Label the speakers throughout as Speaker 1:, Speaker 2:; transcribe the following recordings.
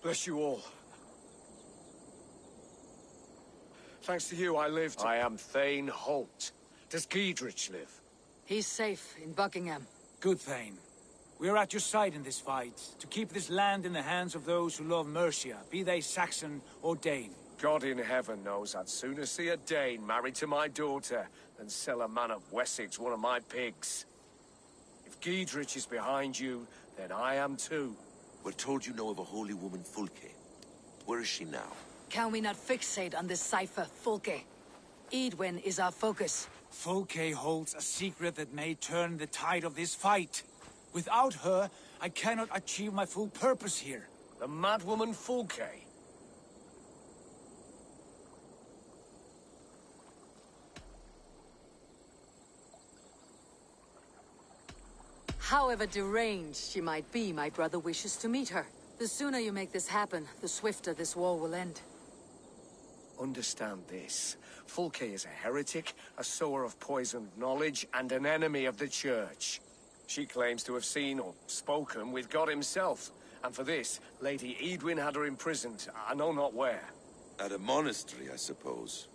Speaker 1: Bless you all. Thanks to you, I lived. I am Thane Holt. Does Giedrich live?
Speaker 2: He's safe in Buckingham.
Speaker 3: Good, Thane. We are at your side in this fight, to keep this land in the hands of those who love Mercia, be they Saxon or Dane.
Speaker 1: God in heaven knows I'd sooner see a Dane married to my daughter than sell a man of Wessex one of my pigs. If Giedrich is behind you, then I am too.
Speaker 4: We're told you know of a holy woman, Fulke. Where is she now?
Speaker 2: Can we not fixate on this cipher, Fulke? Edwin is our focus.
Speaker 3: Fulke holds a secret that may turn the tide of this fight. Without her, I cannot achieve my full purpose here.
Speaker 1: The madwoman Fulke?
Speaker 2: However deranged she might be, my brother wishes to meet her. The sooner you make this happen, the swifter this war will end.
Speaker 1: Understand this. Fulke is a heretic, a sower of poisoned knowledge, and an enemy of the Church. She claims to have seen or spoken with God himself, and for this, Lady Edwin had her imprisoned, I know not where.
Speaker 4: At a monastery, I suppose.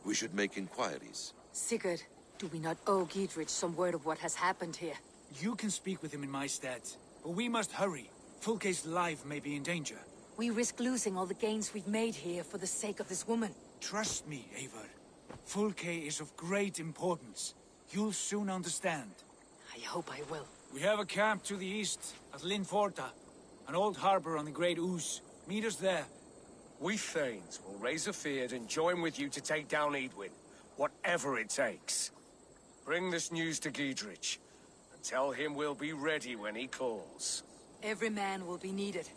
Speaker 4: We should make inquiries.
Speaker 2: Sigurd, do we not owe Giedrich some word of what has happened here?
Speaker 3: You can speak with him in my stead, but we must hurry. Fulke's life may be in danger.
Speaker 2: We risk losing all the gains we've made here for the sake of this woman.
Speaker 3: Trust me, Eivor. Fulke is of great importance. You'll soon understand.
Speaker 2: I hope I will.
Speaker 3: We have a camp to the east, at Linforta. An old harbor on the Great Ouse. Meet us there.
Speaker 1: We Thanes will raise a feard and join with you to take down Edwin, whatever it takes. Bring this news to Giedrich, and tell him we'll be ready when he calls.
Speaker 2: Every man will be needed.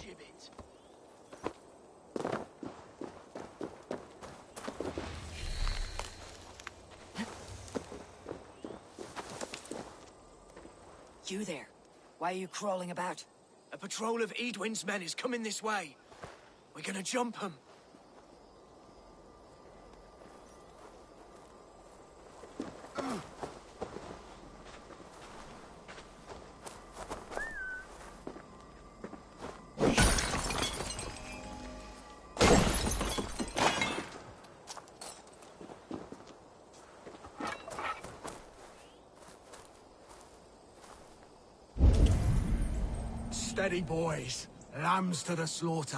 Speaker 5: gibbet.
Speaker 2: You there. Why are you crawling about?
Speaker 5: A patrol of Edwin's men is coming this way. We're gonna jump them. Steady, boys. Lambs to the slaughter.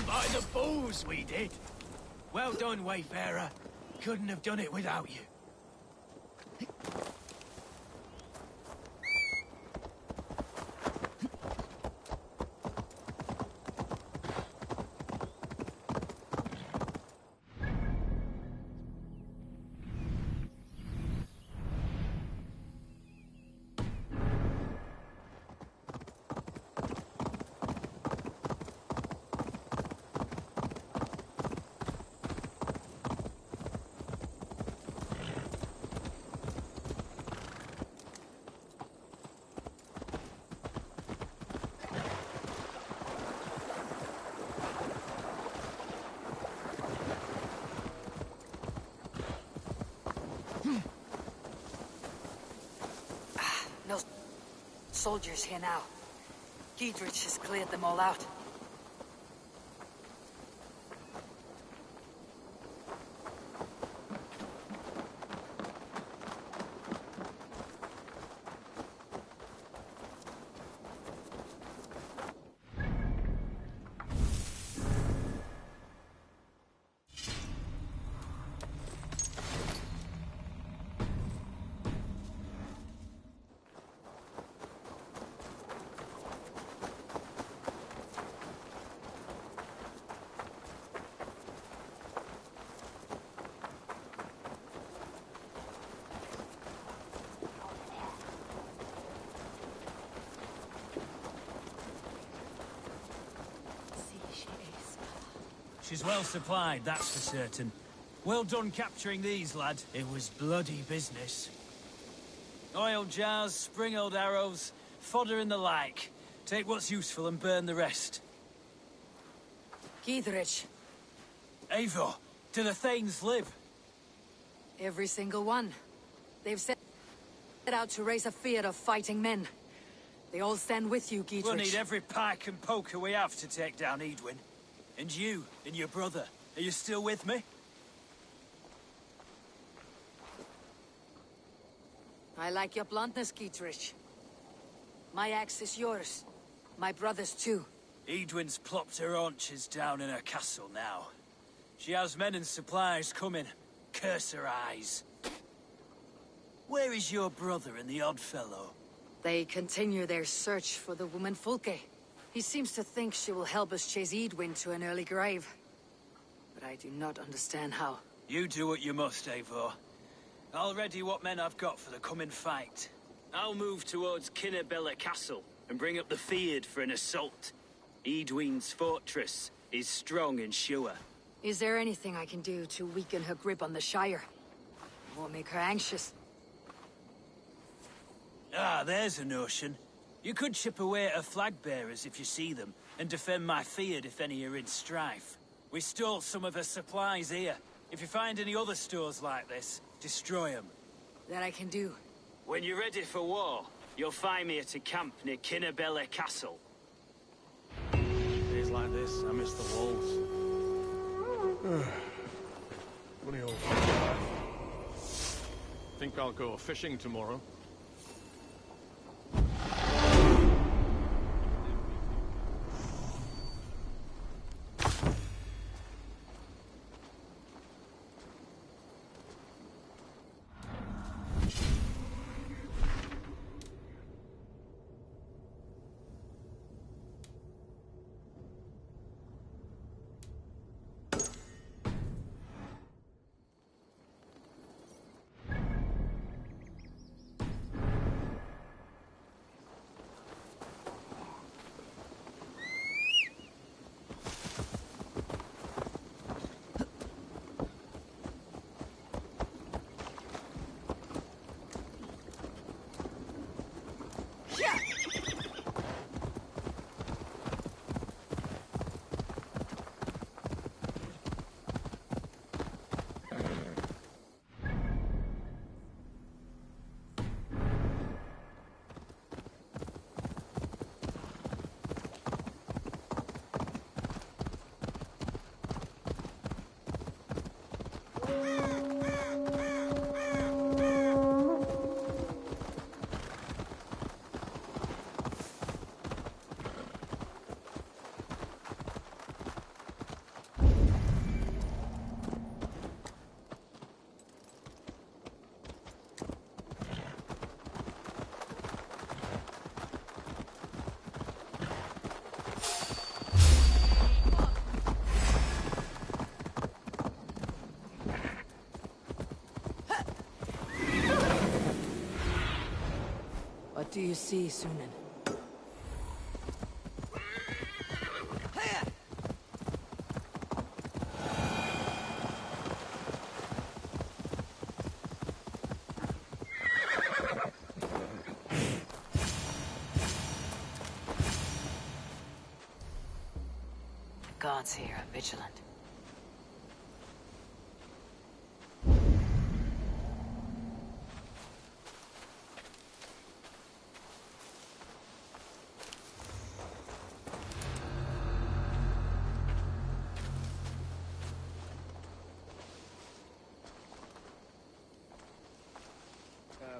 Speaker 5: By the balls we did. Well done, Wayfarer. Couldn't have done it without you.
Speaker 2: No soldiers here now. Giedrich has cleared them all out.
Speaker 3: She's well supplied, that's for certain. Well done capturing these, lad.
Speaker 5: It was bloody business.
Speaker 3: Oil jars, spring-old arrows, fodder and the like. Take what's useful and burn the rest.
Speaker 2: Giedrich,
Speaker 3: Eivor, do the Thanes live?
Speaker 2: every single one. They've set out to raise a fear of fighting men. They all stand with you, Giedrich.
Speaker 3: We'll need every pike and poker we have to take down Edwin. And you, and your brother, are you still with me?
Speaker 2: I like your bluntness, Giedrich. My axe is yours. My brother's too.
Speaker 3: Edwin's plopped her haunches down in her castle now. She has men and supplies coming. Curse her eyes. Where is your brother and the odd fellow?
Speaker 2: They continue their search for the woman Fulke. He seems to think she will help us chase Edwin to an early grave. But I do not understand how.
Speaker 3: You do what you must, Eivor. I'll ready what men I've got for the coming fight. I'll move towards Kinnabella Castle and bring up the Fyrd for an assault. Edwin's fortress is strong and sure.
Speaker 2: Is there anything I can do to weaken her grip on the Shire? Won't make her anxious.
Speaker 3: Ah, there's a notion. You could chip away at her flag-bearers if you see them, and defend my Fyrd if any are in strife. We stole some of her supplies here. If you find any other stores like this, destroy them.
Speaker 2: That I can do.
Speaker 3: When you're ready for war, you'll find me at a camp near Kinnabella Castle.
Speaker 6: Days like this, I miss the walls. Funny old life. Think I'll go fishing tomorrow.
Speaker 2: What do you see, Sunan? The gods here are vigilant.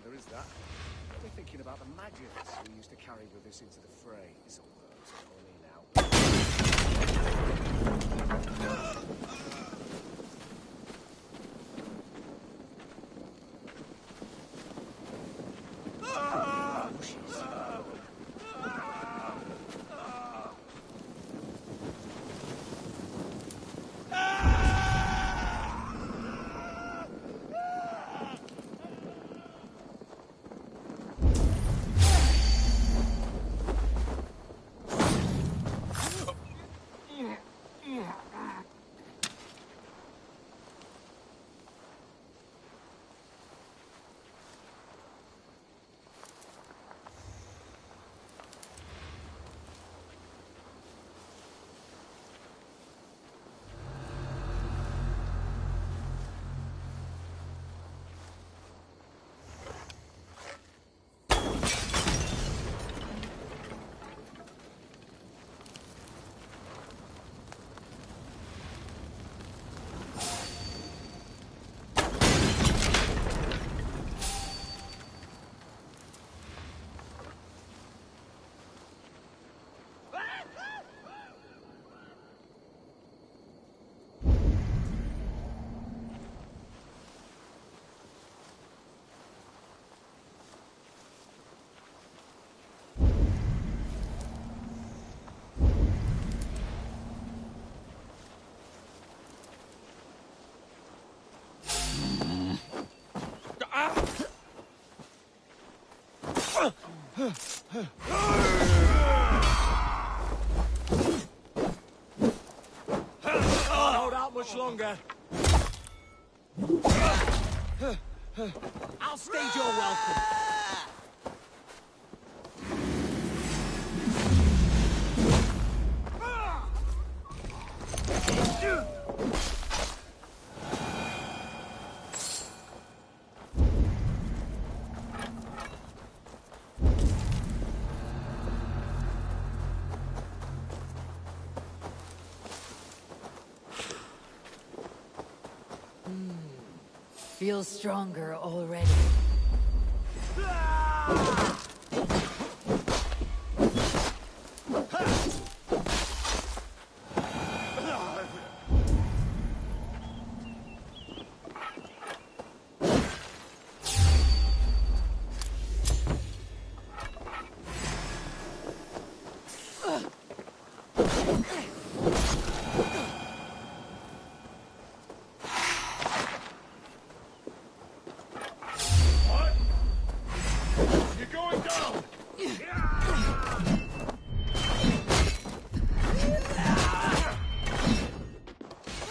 Speaker 1: There is that. Got me thinking about the maggots we used to carry with us into the fray. It's all funny now.
Speaker 5: Can't hold out much longer. I'll stage your welcome.
Speaker 2: feel stronger already.
Speaker 6: You're going down!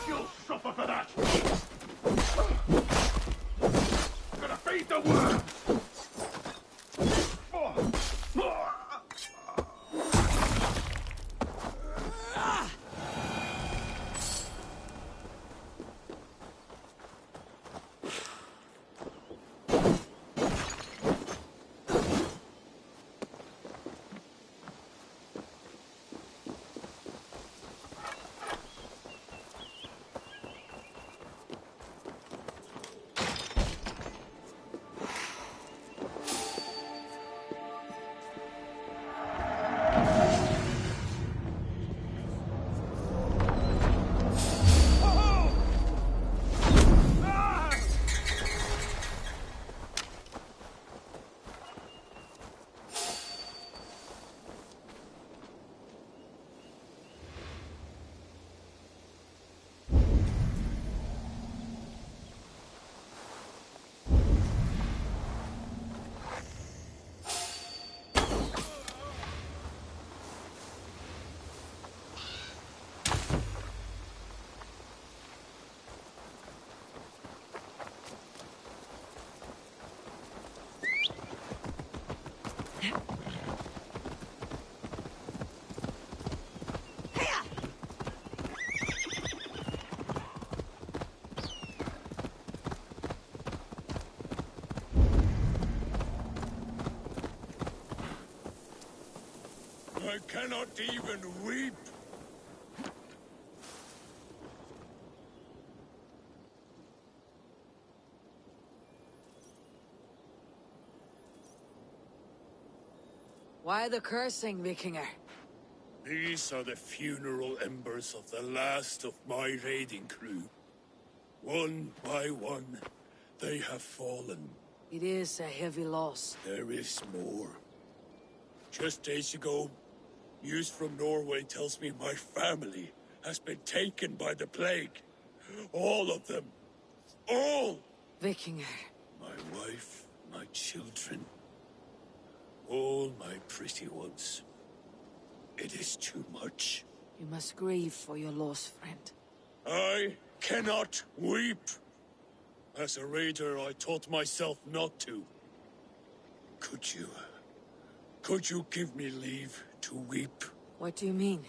Speaker 6: You'll suffer for that! Gonna feed the worms! I cannot even weep.
Speaker 2: Why the cursing, Vikinger?
Speaker 7: These are the funeral embers of the last of my raiding crew. One by one, they have fallen.
Speaker 2: It is a heavy loss.
Speaker 7: There is more. Just days ago, news from Norway tells me my family has been taken by the plague. All of them. All!
Speaker 2: Vikinger.
Speaker 7: My wife, my children. All my pretty ones. It is too much.
Speaker 2: You must grieve for your loss, friend.
Speaker 7: I cannot weep. As a raider, I taught myself not to. Could you give me leave to weep?
Speaker 2: What do you mean?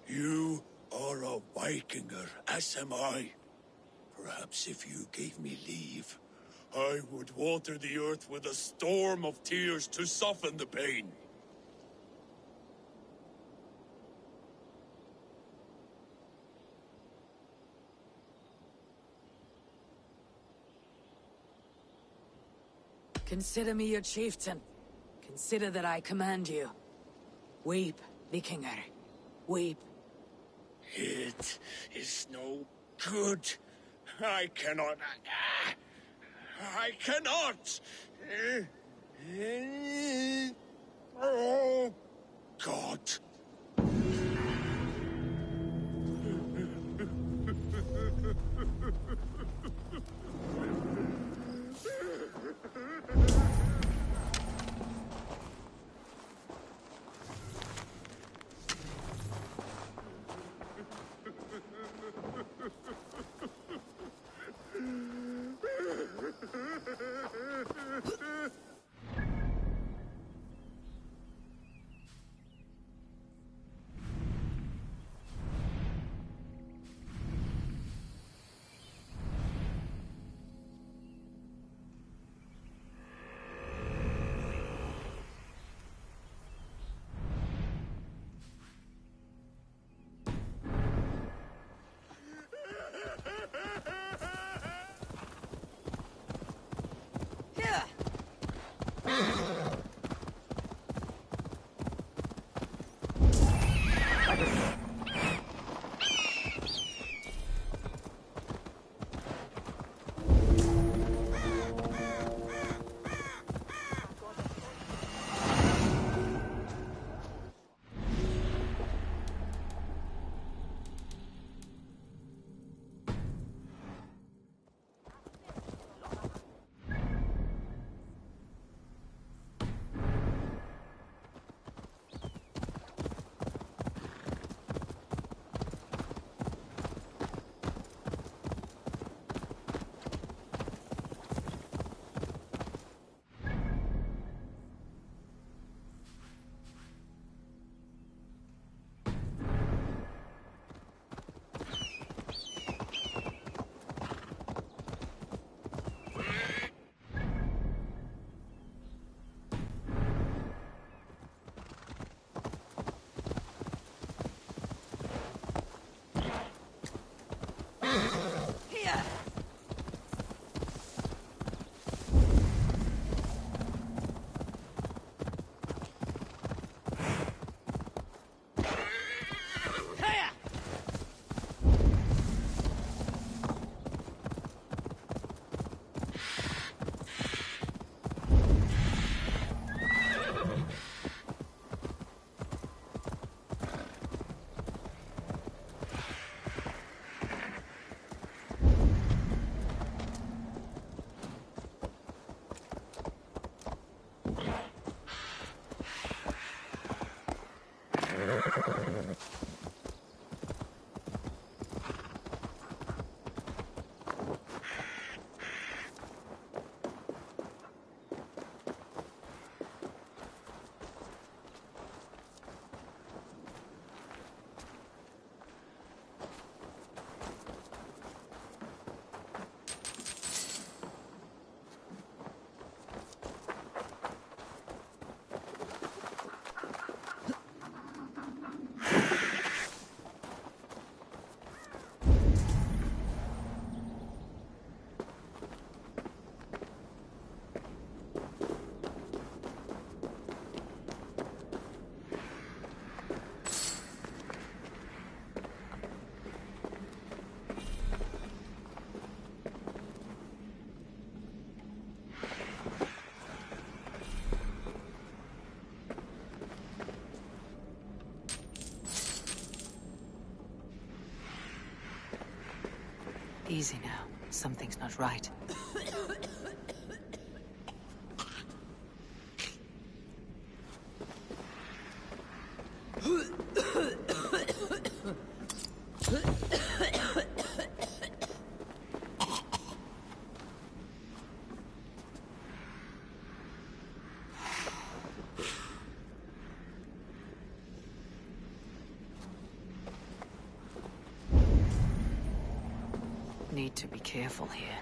Speaker 7: You are a Vikinger, as am I. Perhaps if you gave me leave, I would water the earth with a storm of tears to soften the pain.
Speaker 2: Consider me your chieftain. Consider that I command you. Weep, Vikinger. Weep.
Speaker 7: It is no good. I cannot. I cannot. Oh, God.
Speaker 2: Easy now. Something's not right. Need to be careful here.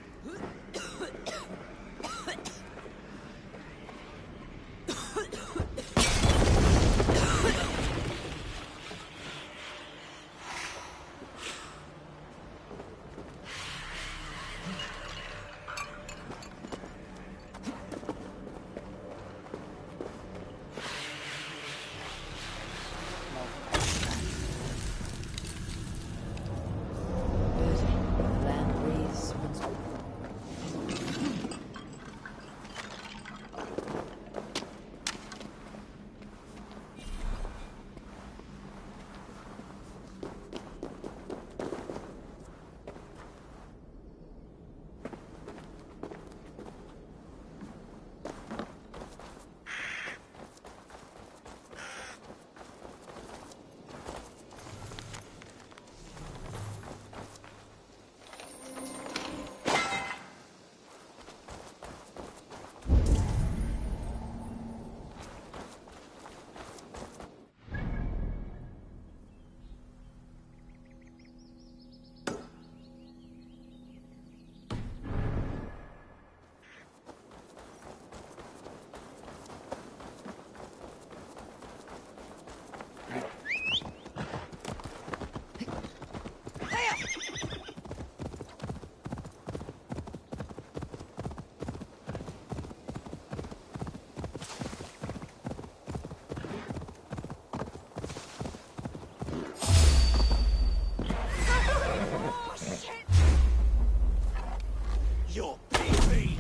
Speaker 7: Your baby!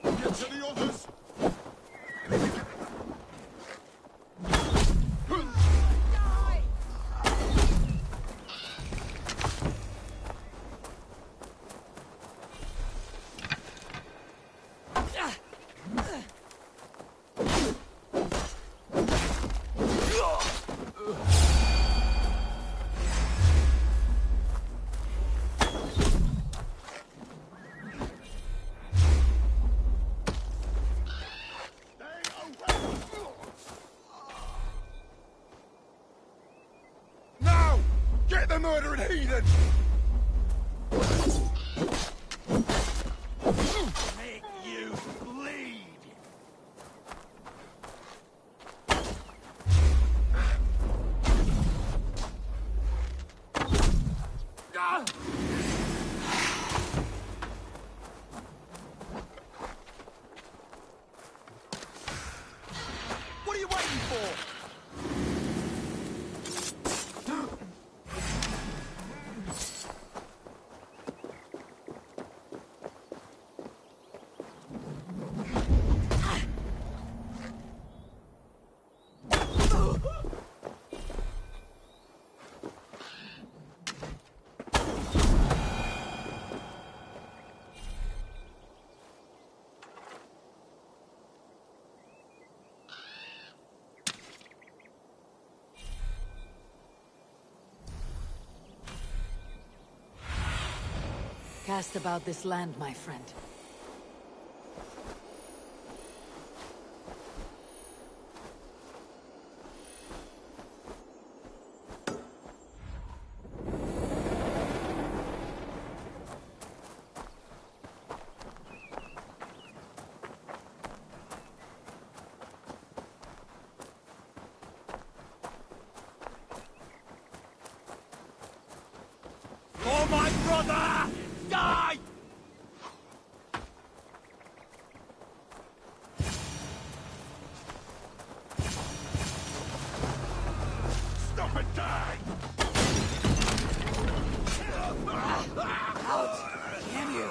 Speaker 4: Get to the others! Now! Get the murdering heathen!
Speaker 7: Make you bleed!
Speaker 4: What are you waiting for?
Speaker 2: cast about this land, my friend.
Speaker 5: For my brother! Die! Stop and die!
Speaker 1: Damn you!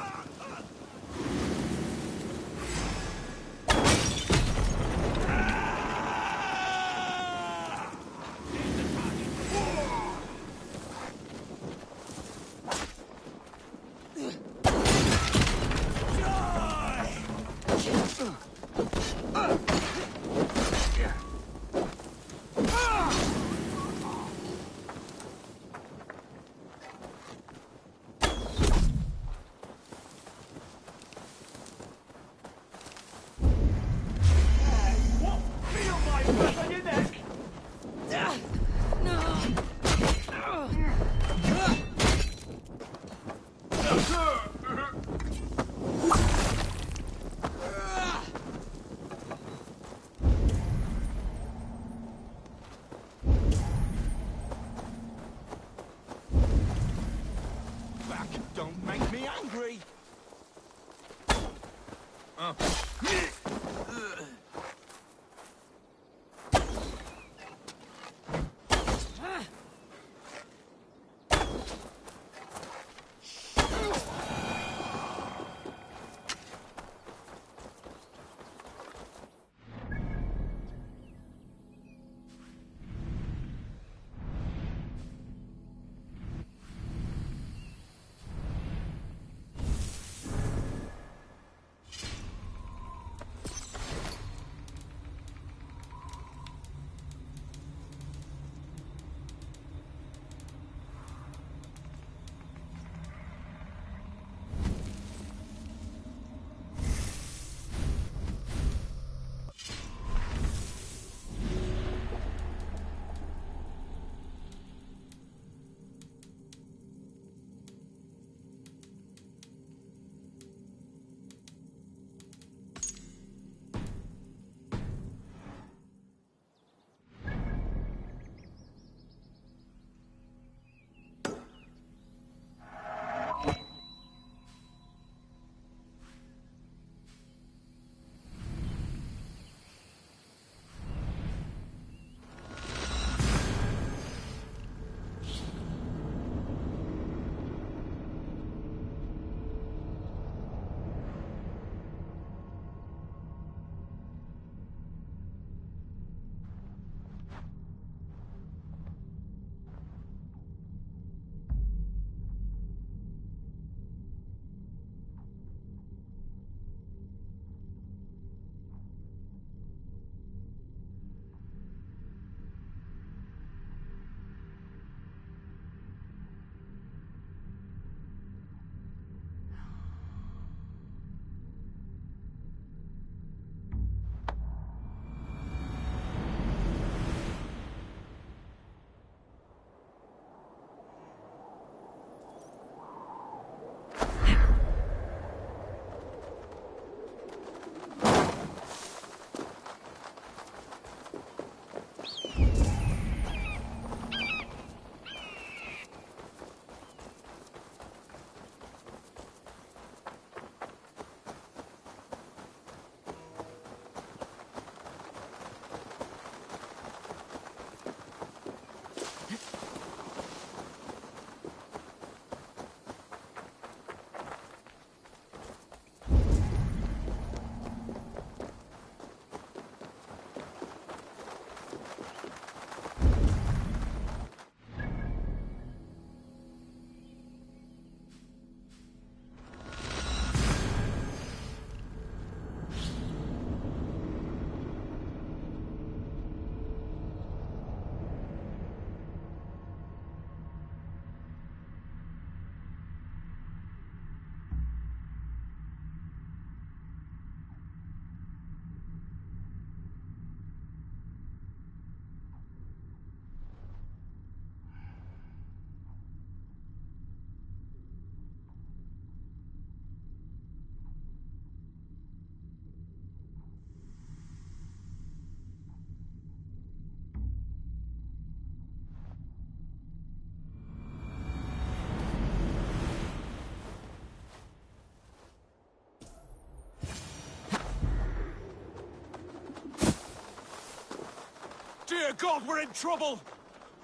Speaker 1: Dear God, we're in trouble!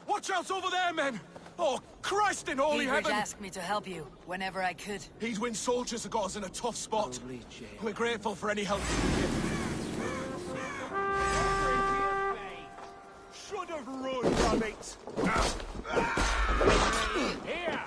Speaker 1: Watch out over there, men! Oh, Christ in holy
Speaker 2: Eadred
Speaker 1: heaven!
Speaker 2: asked me to help you whenever I could.
Speaker 1: Heedwin soldiers have got us in a tough spot. We're grateful for any help you can give. Should have run, damn it! Here!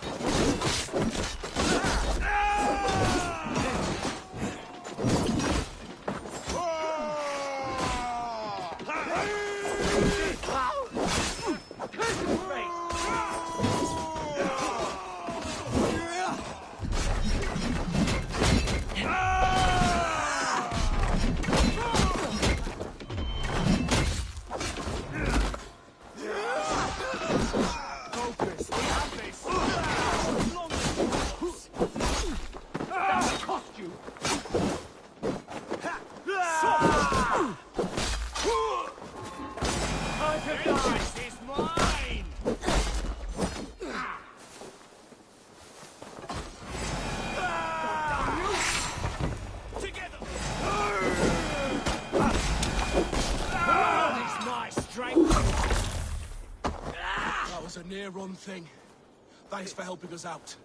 Speaker 1: That was a near-run thing. Thanks for helping us out.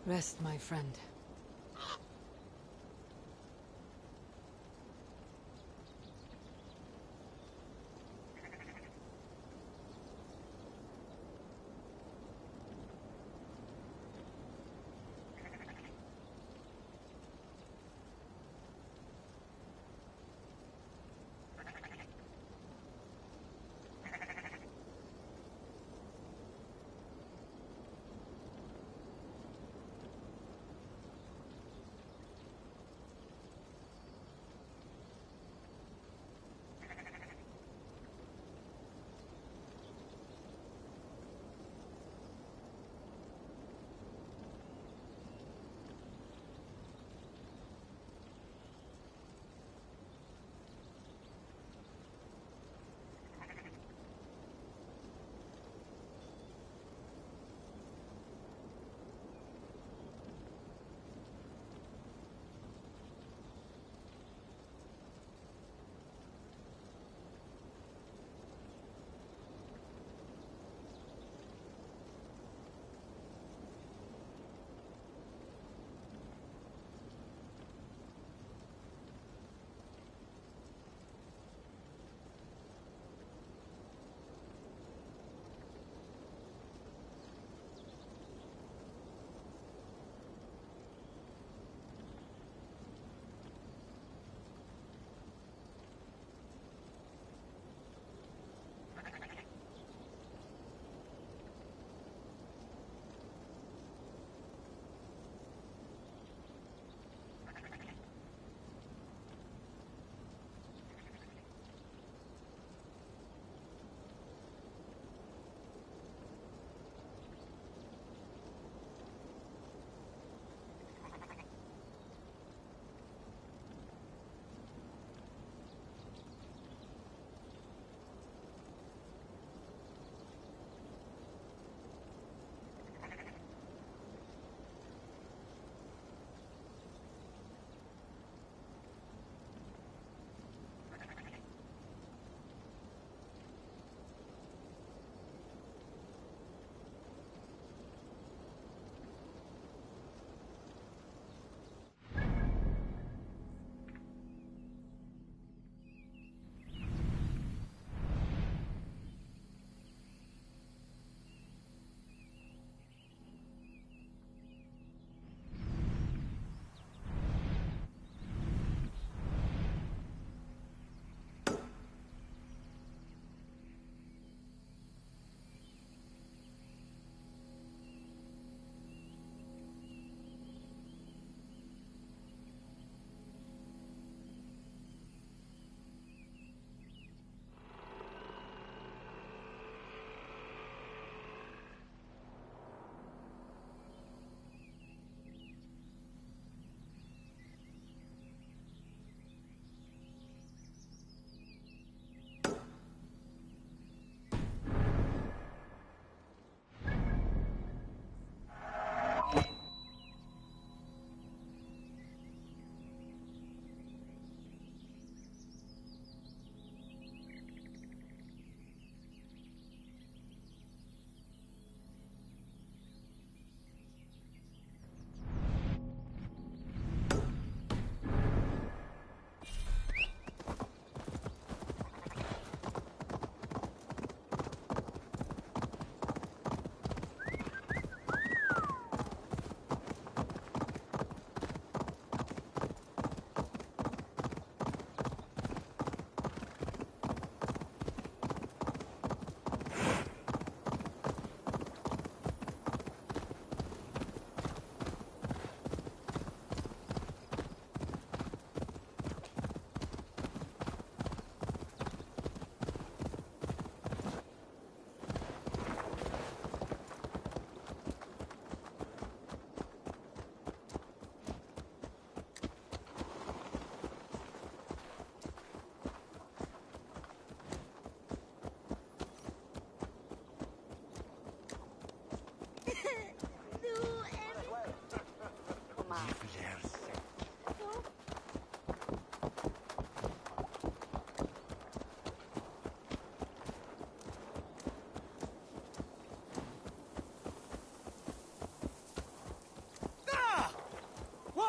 Speaker 2: Rest, my friend.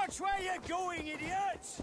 Speaker 5: Watch where you're going, idiots!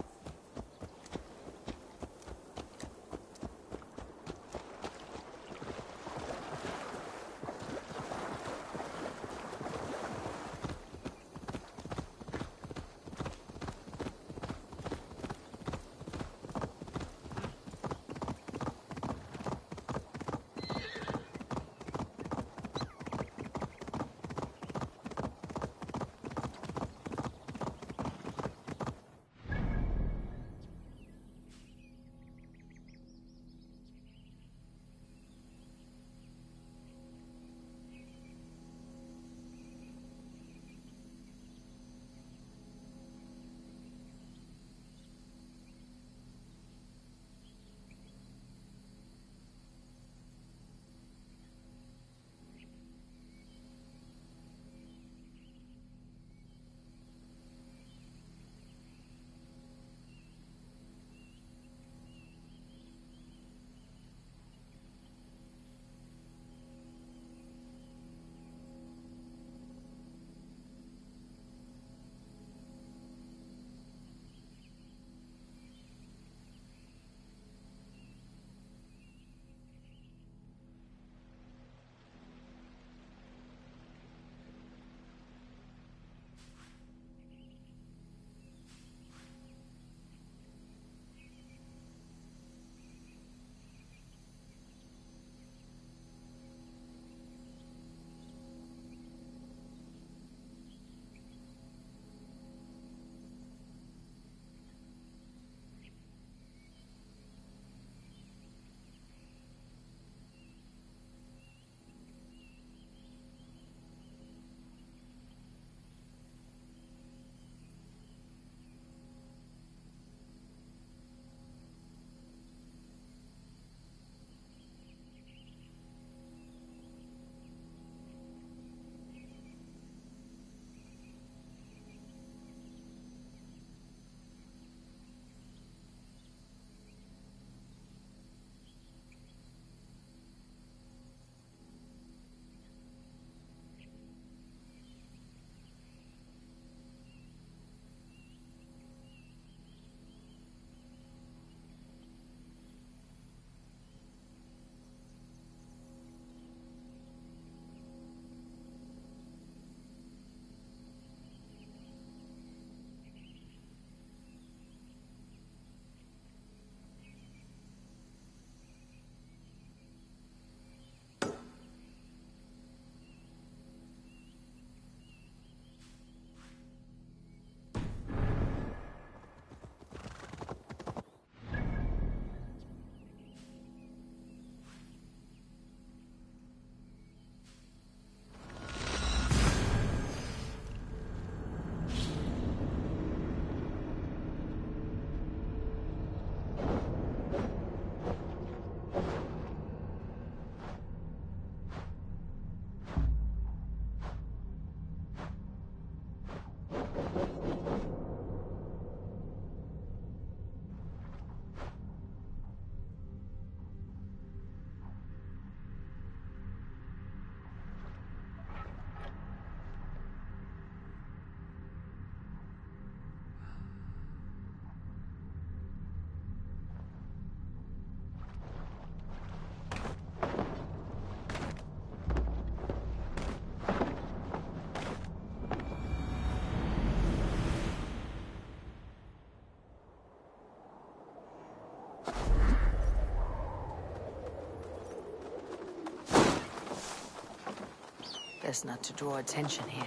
Speaker 2: Best not to draw attention here.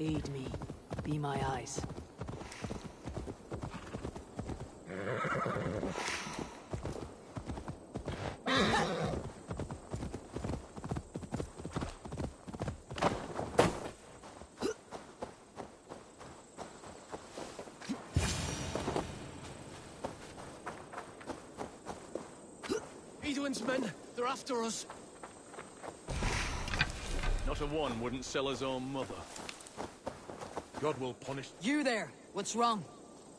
Speaker 2: Aid me. Be my eyes.
Speaker 5: Edwin's men, they're after us.
Speaker 6: Not a one wouldn't sell his own mother.
Speaker 7: God will punish.
Speaker 2: You there! What's wrong?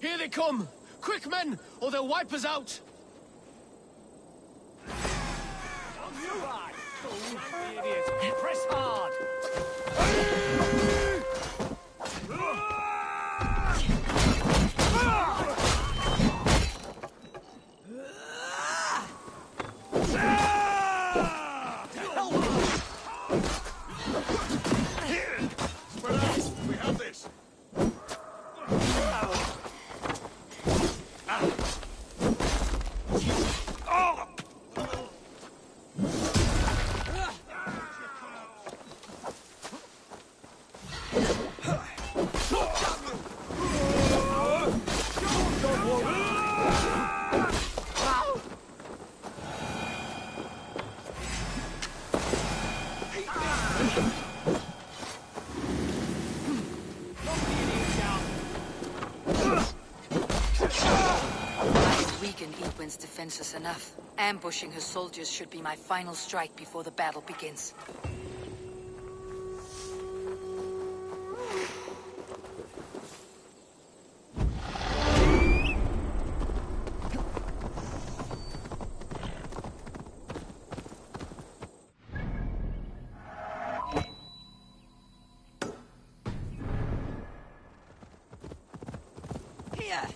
Speaker 5: Here they come! Quick, men, or they'll wipe us out!
Speaker 3: Press hard!
Speaker 7: We have this.
Speaker 2: I've weakened Edwin's defenses enough. Ambushing her soldiers should be my final strike before the battle begins. Here!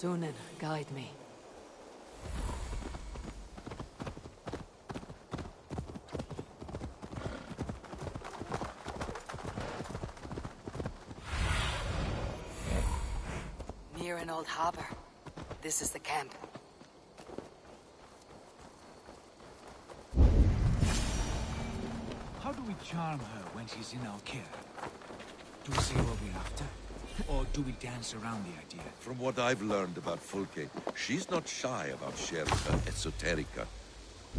Speaker 2: Sunan, guide me. Near an old harbor. This is the camp.
Speaker 5: How do we charm her when she's in our care? Do we say what we're after? Or do we dance around the idea?
Speaker 4: From what I've learned about Fulke, she's not shy about sharing her esoterica.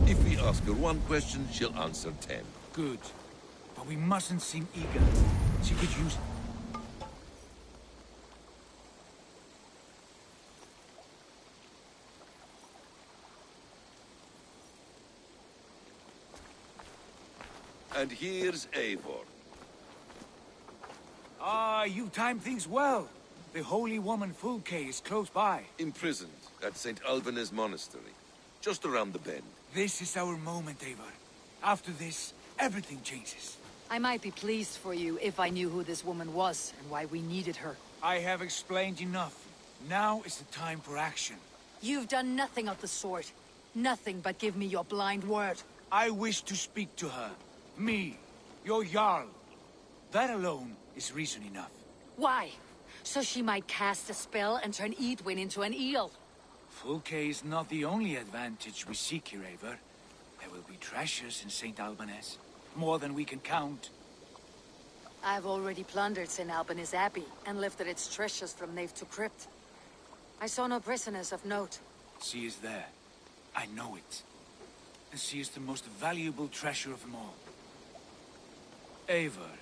Speaker 4: If we ask her one question, she'll answer 10.
Speaker 5: Good. But we mustn't seem eager. She could use...
Speaker 4: And here's Eivor.
Speaker 5: Ah, you timed things well. The holy woman Fulke is close by.
Speaker 4: Imprisoned at St. Alban's Monastery, just around the bend.
Speaker 5: This is our moment, Eivor. After this, everything changes.
Speaker 2: I might be pleased for you if I knew who this woman was and why we needed her.
Speaker 5: I have explained enough. Now is the time for action.
Speaker 2: You've done nothing of the sort. Nothing but give me your blind word.
Speaker 5: I wish to speak to her. Me, your Jarl. That alone is reason enough.
Speaker 2: Why? So she might cast a spell and turn Edwin into an eel.
Speaker 5: Fulke is not the only advantage we seek here, Eivor. There will be treasures in St. Alban's. More than we can count.
Speaker 2: I've already plundered St. Alban's Abbey and lifted its treasures from nave to crypt. I saw no prisoners of note.
Speaker 5: She is there. I know it. And she is the most valuable treasure of them all. Eivor,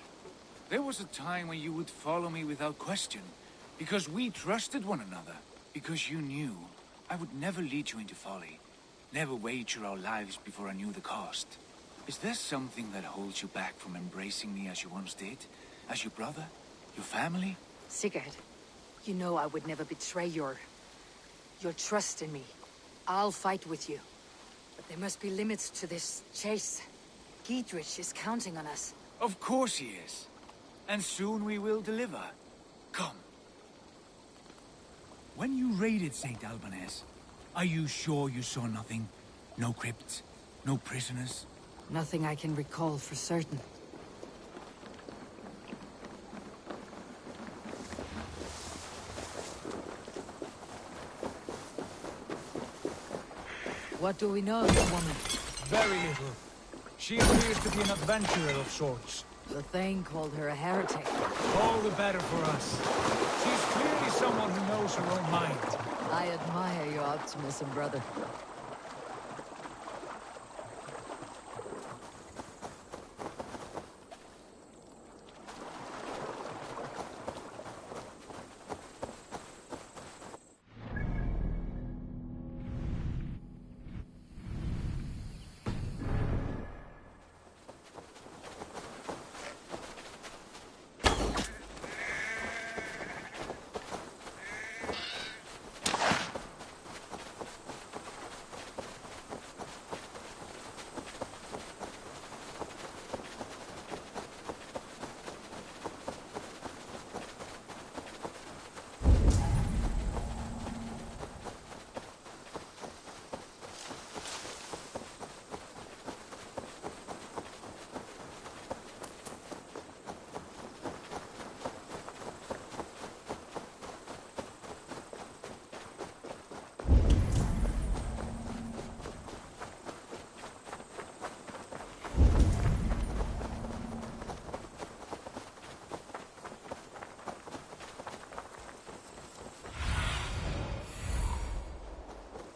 Speaker 5: there was a time when you would follow me without question, because we trusted one another, because you knew I would never lead you into folly, never wager our lives before I knew the cost. Is there something that holds you back from embracing me as you once did? As your brother? Your family?
Speaker 2: Sigurd, you know I would never betray your trust in me. I'll fight with you. But there must be limits to this chase. Giedrich is counting on us.
Speaker 5: Of course he is. And soon we will deliver. Come. When you raided St. Alban's, are you sure you saw nothing? No crypts? No prisoners?
Speaker 2: Nothing I can recall for certain. What do we know of the woman?
Speaker 5: Very little. She appears to be an adventurer of sorts.
Speaker 2: The Thane called her a heretic.
Speaker 5: All the better for us. She's clearly someone who knows her own mind.
Speaker 2: I admire your optimism, brother.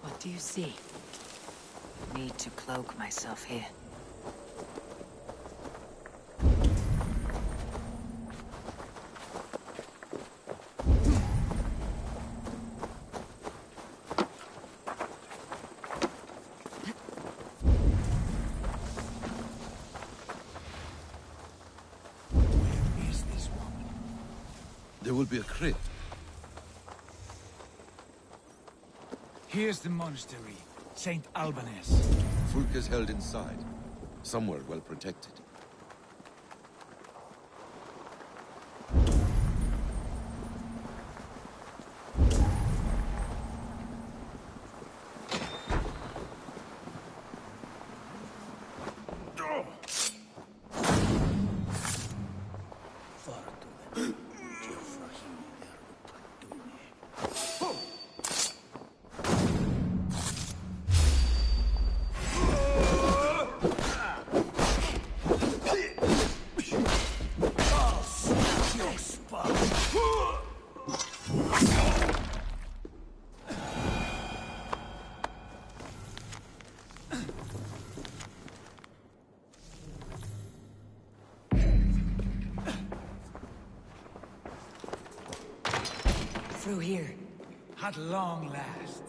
Speaker 2: What do you see? Need to cloak myself here.
Speaker 5: Where is this woman?
Speaker 4: There will be a crypt.
Speaker 5: Here's the monastery, St. Alban's.
Speaker 4: Fulke's held inside, somewhere well protected.
Speaker 2: Through here.
Speaker 5: At long last.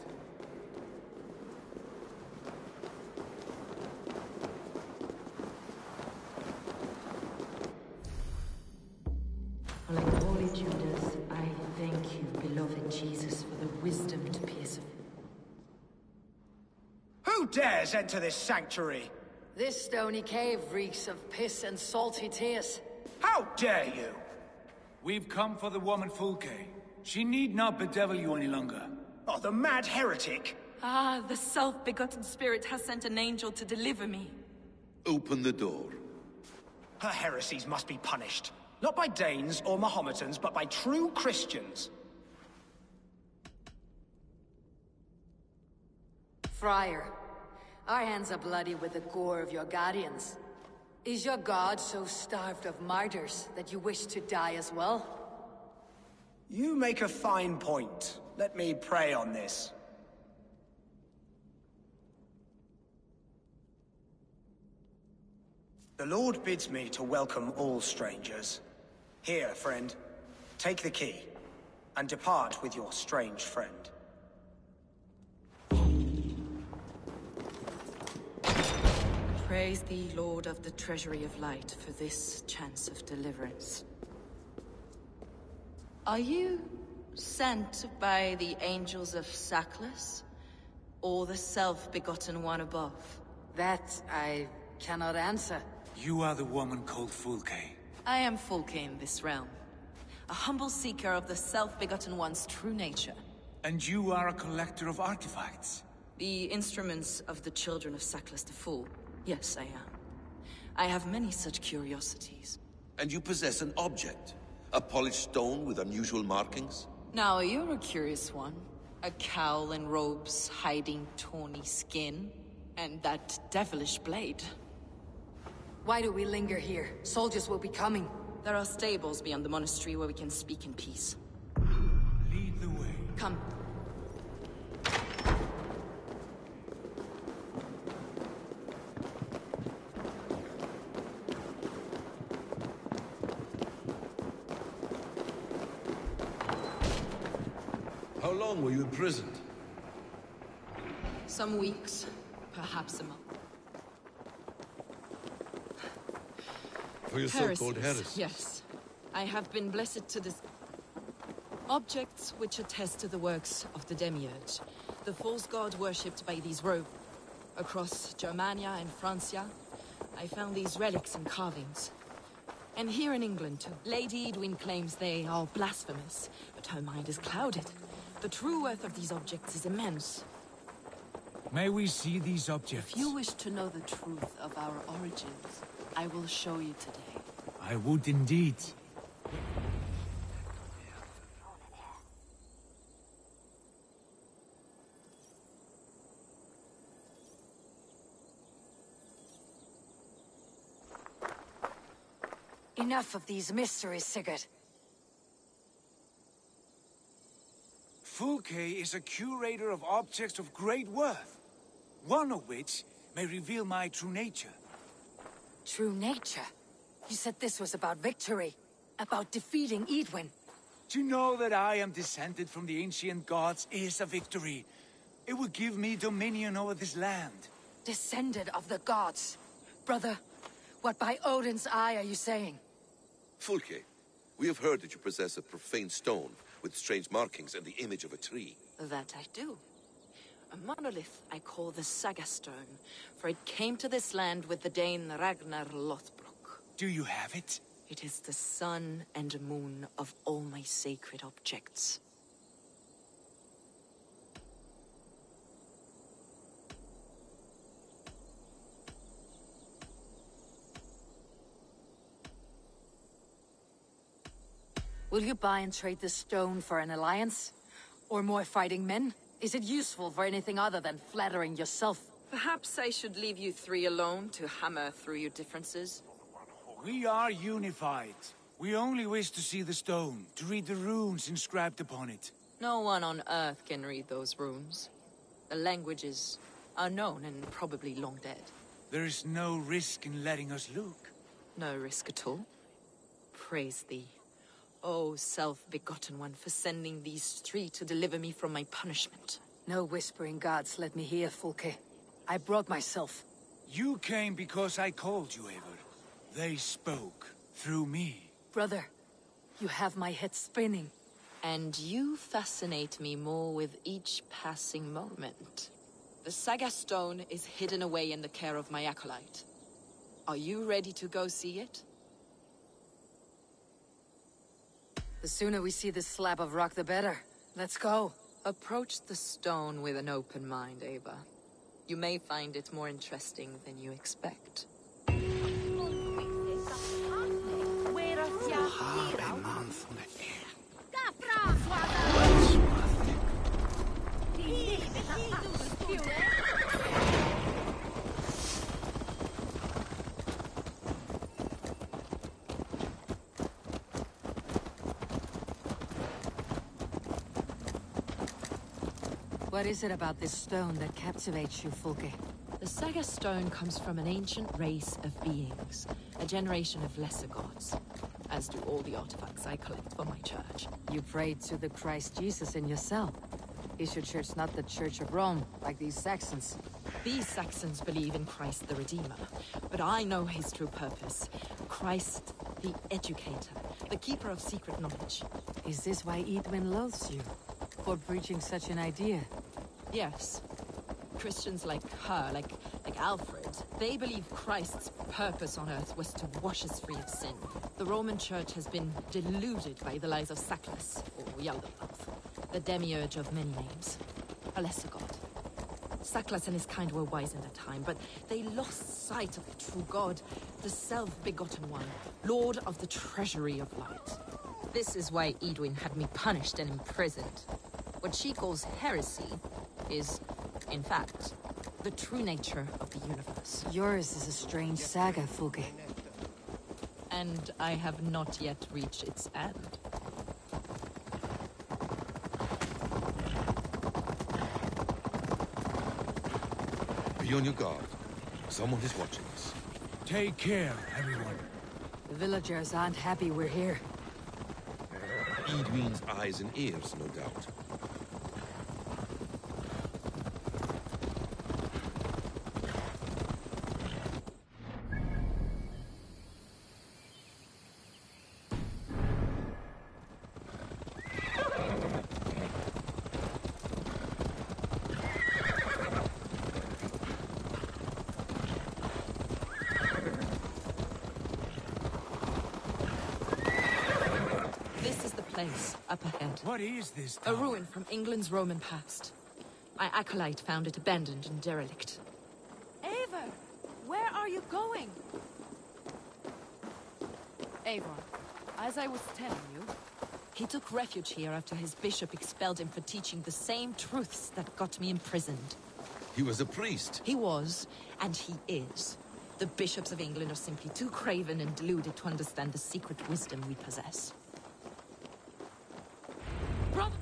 Speaker 2: Like holy Judas, I thank you, beloved Jesus, for the wisdom to pierce.
Speaker 8: Who dares enter this sanctuary?
Speaker 2: This stony cave reeks of piss and salty tears.
Speaker 8: How dare you?
Speaker 5: We've come for the woman Fulke. She need not bedevil you any longer.
Speaker 8: Oh, the mad heretic!
Speaker 9: Ah, the self-begotten spirit has sent an angel to deliver me.
Speaker 4: Open the door.
Speaker 8: Her heresies must be punished. Not by Danes or Mahometans, but by true Christians.
Speaker 2: Friar, our hands are bloody with the gore of your guardians. Is your god so starved of martyrs that you wish to die as well?
Speaker 8: You make a fine point. Let me pray on this. The Lord bids me to welcome all strangers. Here, friend, take the key, and depart with your strange friend.
Speaker 9: Praise thee, Lord of the Treasury of Light, for this chance of deliverance. Are you sent by the angels of Saklas, or the self-begotten one above?
Speaker 2: That I cannot answer.
Speaker 5: You are the woman called Fulke.
Speaker 9: I am Fulke in this realm, a humble seeker of the self-begotten one's true nature.
Speaker 5: And you are a collector of artifacts.
Speaker 9: The instruments of the children of Saklas the Fool. Yes, I am. I have many such curiosities.
Speaker 4: And you possess an object? A polished stone with unusual markings?
Speaker 9: Now, you're a curious one. A cowl and robes hiding tawny skin. And that devilish blade.
Speaker 2: Why do we linger here? Soldiers will be coming.
Speaker 9: There are stables beyond the monastery where we can speak in peace.
Speaker 5: Lead the way.
Speaker 9: Come.
Speaker 4: How long were you imprisoned?
Speaker 9: Some weeks, perhaps a month.
Speaker 4: For your so-called heresy?
Speaker 9: Yes. I have been blessed to this... Objects which attest to the works of the Demiurge. The false god worshipped by these rogues. Across Germania and Francia, I found these relics and carvings. And here in England too. Lady Edwin claims they are blasphemous, but her mind is clouded. The true worth of these objects is immense.
Speaker 5: May we see these objects?
Speaker 9: If you wish to know the truth of our origins, I will show you today.
Speaker 5: I would indeed.
Speaker 2: Enough of these mysteries, Sigurd.
Speaker 5: Fulke is a curator of objects of great worth, one of which may reveal my true nature.
Speaker 2: True nature? You said this was about victory, about defeating Edwin.
Speaker 5: To know that I am descended from the ancient gods is a victory. It will give me dominion over this land.
Speaker 2: Descended of the gods. Brother, what by Odin's eye are you saying?
Speaker 4: Fulke, we have heard that you possess a profane stone with strange markings and the image of a tree.
Speaker 9: That I do. A monolith I call the Saga Stone, for it came to this land with the Dane Ragnar Lothbrok.
Speaker 5: Do you have it?
Speaker 9: It is the sun and moon of all my sacred objects.
Speaker 2: Will you buy and trade the stone for an alliance? Or more fighting men? Is it useful for anything other than flattering yourself?
Speaker 9: Perhaps I should leave you three alone to hammer through your differences.
Speaker 5: We are unified. We only wish to see the stone, to read the runes inscribed upon it.
Speaker 9: No one on Earth can read those runes. The language is Unknown and probably long dead.
Speaker 5: There is no risk in letting us look.
Speaker 9: No risk at all. Praise thee, O self-begotten one, for sending these three to deliver me from my punishment.
Speaker 2: No whispering gods let me hear, Fulke. I brought myself.
Speaker 5: You came because I called you, Eivor. They spoke through me.
Speaker 2: Brother, you have my head spinning.
Speaker 9: And you fascinate me more with each passing moment. The Saga Stone is hidden away in the care of my acolyte. Are you ready to go see it?
Speaker 2: The sooner we see this slab of rock, the better. Let's go.
Speaker 9: Approach the stone with an open mind, Ava. You may find it more interesting than you expect.
Speaker 2: What is it about this stone that captivates you, Fulke?
Speaker 9: The Saga Stone comes from an ancient race of beings, a generation of lesser gods, as do all the artifacts I collect for my church.
Speaker 2: You prayed to the Christ Jesus in your cell. Is your church not the Church of Rome, like these Saxons?
Speaker 9: These Saxons believe in Christ the Redeemer, but I know his true purpose. Christ the Educator, the keeper of secret knowledge.
Speaker 2: Is this why Edwin loathes you? For preaching such an idea?
Speaker 9: Yes. Christians like her, like Alfred, they believe Christ's purpose on earth was to wash us free of sin. The Roman Church has been deluded by the lies of Saklas, or Yaldabaoth, the demiurge of many names, a lesser god. Saklas and his kind were wise in their time, but they lost sight of the true god, the self-begotten one, lord of the treasury of light. This is why Edwin had me punished and imprisoned. What she calls heresy is, in fact, the true nature of the universe.
Speaker 2: Yours is a strange saga, Fulke.
Speaker 9: And I have not yet reached its end.
Speaker 4: Be on your guard. Someone is watching us.
Speaker 5: Take care, everyone.
Speaker 2: The villagers aren't happy we're here.
Speaker 4: Edwin's eyes and ears, no doubt.
Speaker 9: Up ahead.
Speaker 5: What is this
Speaker 9: A
Speaker 5: tower?
Speaker 9: ruin from England's Roman past. My acolyte found it abandoned and derelict.
Speaker 10: Eivor! Where are you going?
Speaker 9: Eivor, as I was telling you, he took refuge here after his bishop expelled him for teaching the same truths that got me imprisoned.
Speaker 4: He was a priest.
Speaker 9: He was, and he is. The bishops of England are simply too craven and deluded to understand the secret wisdom we possess. Brother!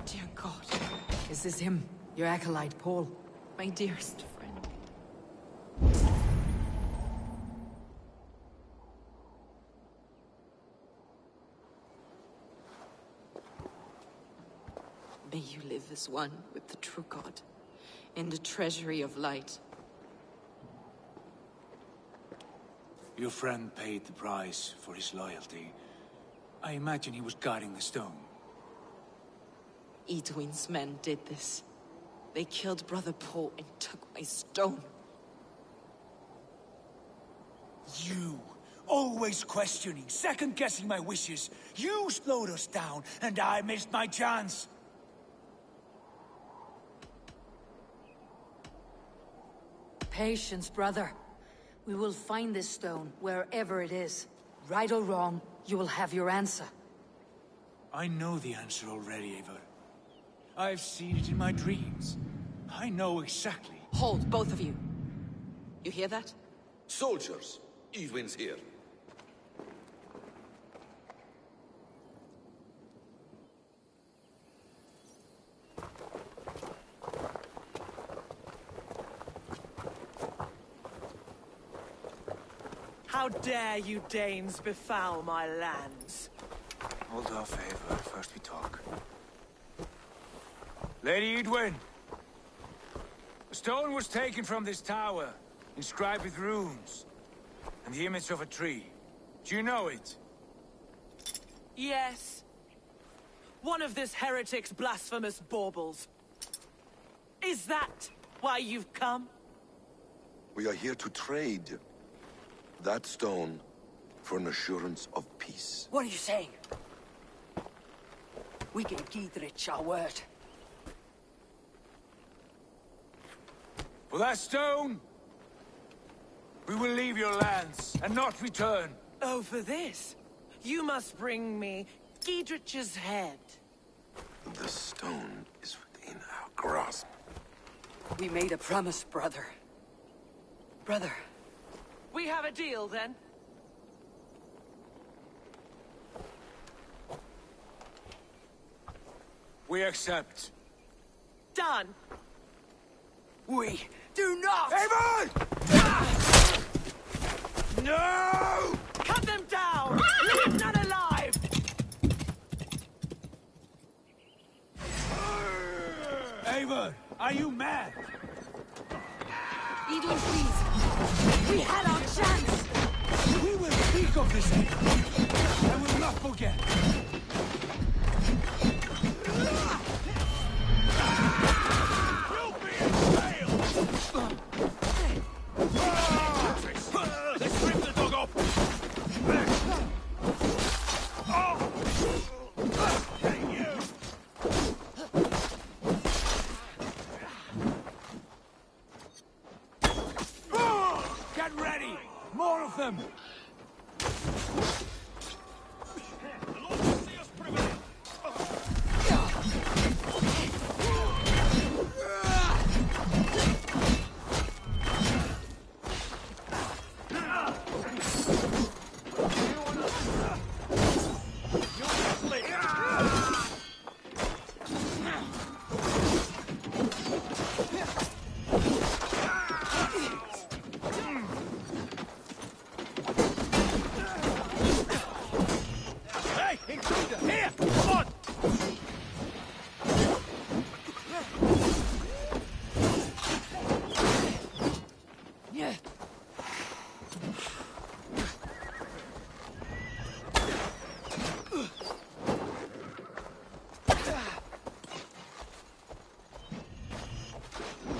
Speaker 9: Dear God.
Speaker 2: Is this him? Your acolyte, Paul?
Speaker 9: My dearest friend. May you live as one with the true God, in the treasury of light.
Speaker 5: Your friend paid the price for his loyalty. I imagine he was guarding the stone.
Speaker 9: Edwin's men did this. They killed Brother Paul and took my stone.
Speaker 5: You, always questioning, second-guessing my wishes. You slowed us down, and I missed my chance.
Speaker 2: Patience, brother. We will find this stone, wherever it is. Right or wrong, you will have your answer.
Speaker 5: I know the answer already, Eivor. I've seen it in my dreams. I know exactly.
Speaker 9: Hold, both of you. You hear that?
Speaker 4: Soldiers! Edwin's here.
Speaker 11: How dare you Danes befoul my lands?
Speaker 5: Hold off, Eivor. First we talk. Lady Edwin! A stone was taken from this tower, inscribed with runes, and the image of a tree. Do you know it?
Speaker 11: Yes. One of this heretic's blasphemous baubles. Is that why you've come?
Speaker 4: We are here to trade that stone for an assurance of peace.
Speaker 2: What are you saying? We gave Giedrich our word.
Speaker 5: For that stone, we will leave your lands and not return.
Speaker 11: Oh, for this? You must bring me Giedrich's head.
Speaker 4: The stone is within our grasp.
Speaker 2: We made a promise, brother. Brother.
Speaker 11: We have a deal, then?
Speaker 5: We accept.
Speaker 11: Done!
Speaker 2: We do not!
Speaker 5: Eivor! No!
Speaker 11: Cut them down! Leave none alive!
Speaker 5: Eivor, are you mad?
Speaker 2: Edwin, please! We had our chance!
Speaker 5: We will speak of this, Eivor. I will not forget.
Speaker 6: Let's rip the dog off!
Speaker 5: Get ready! More of them!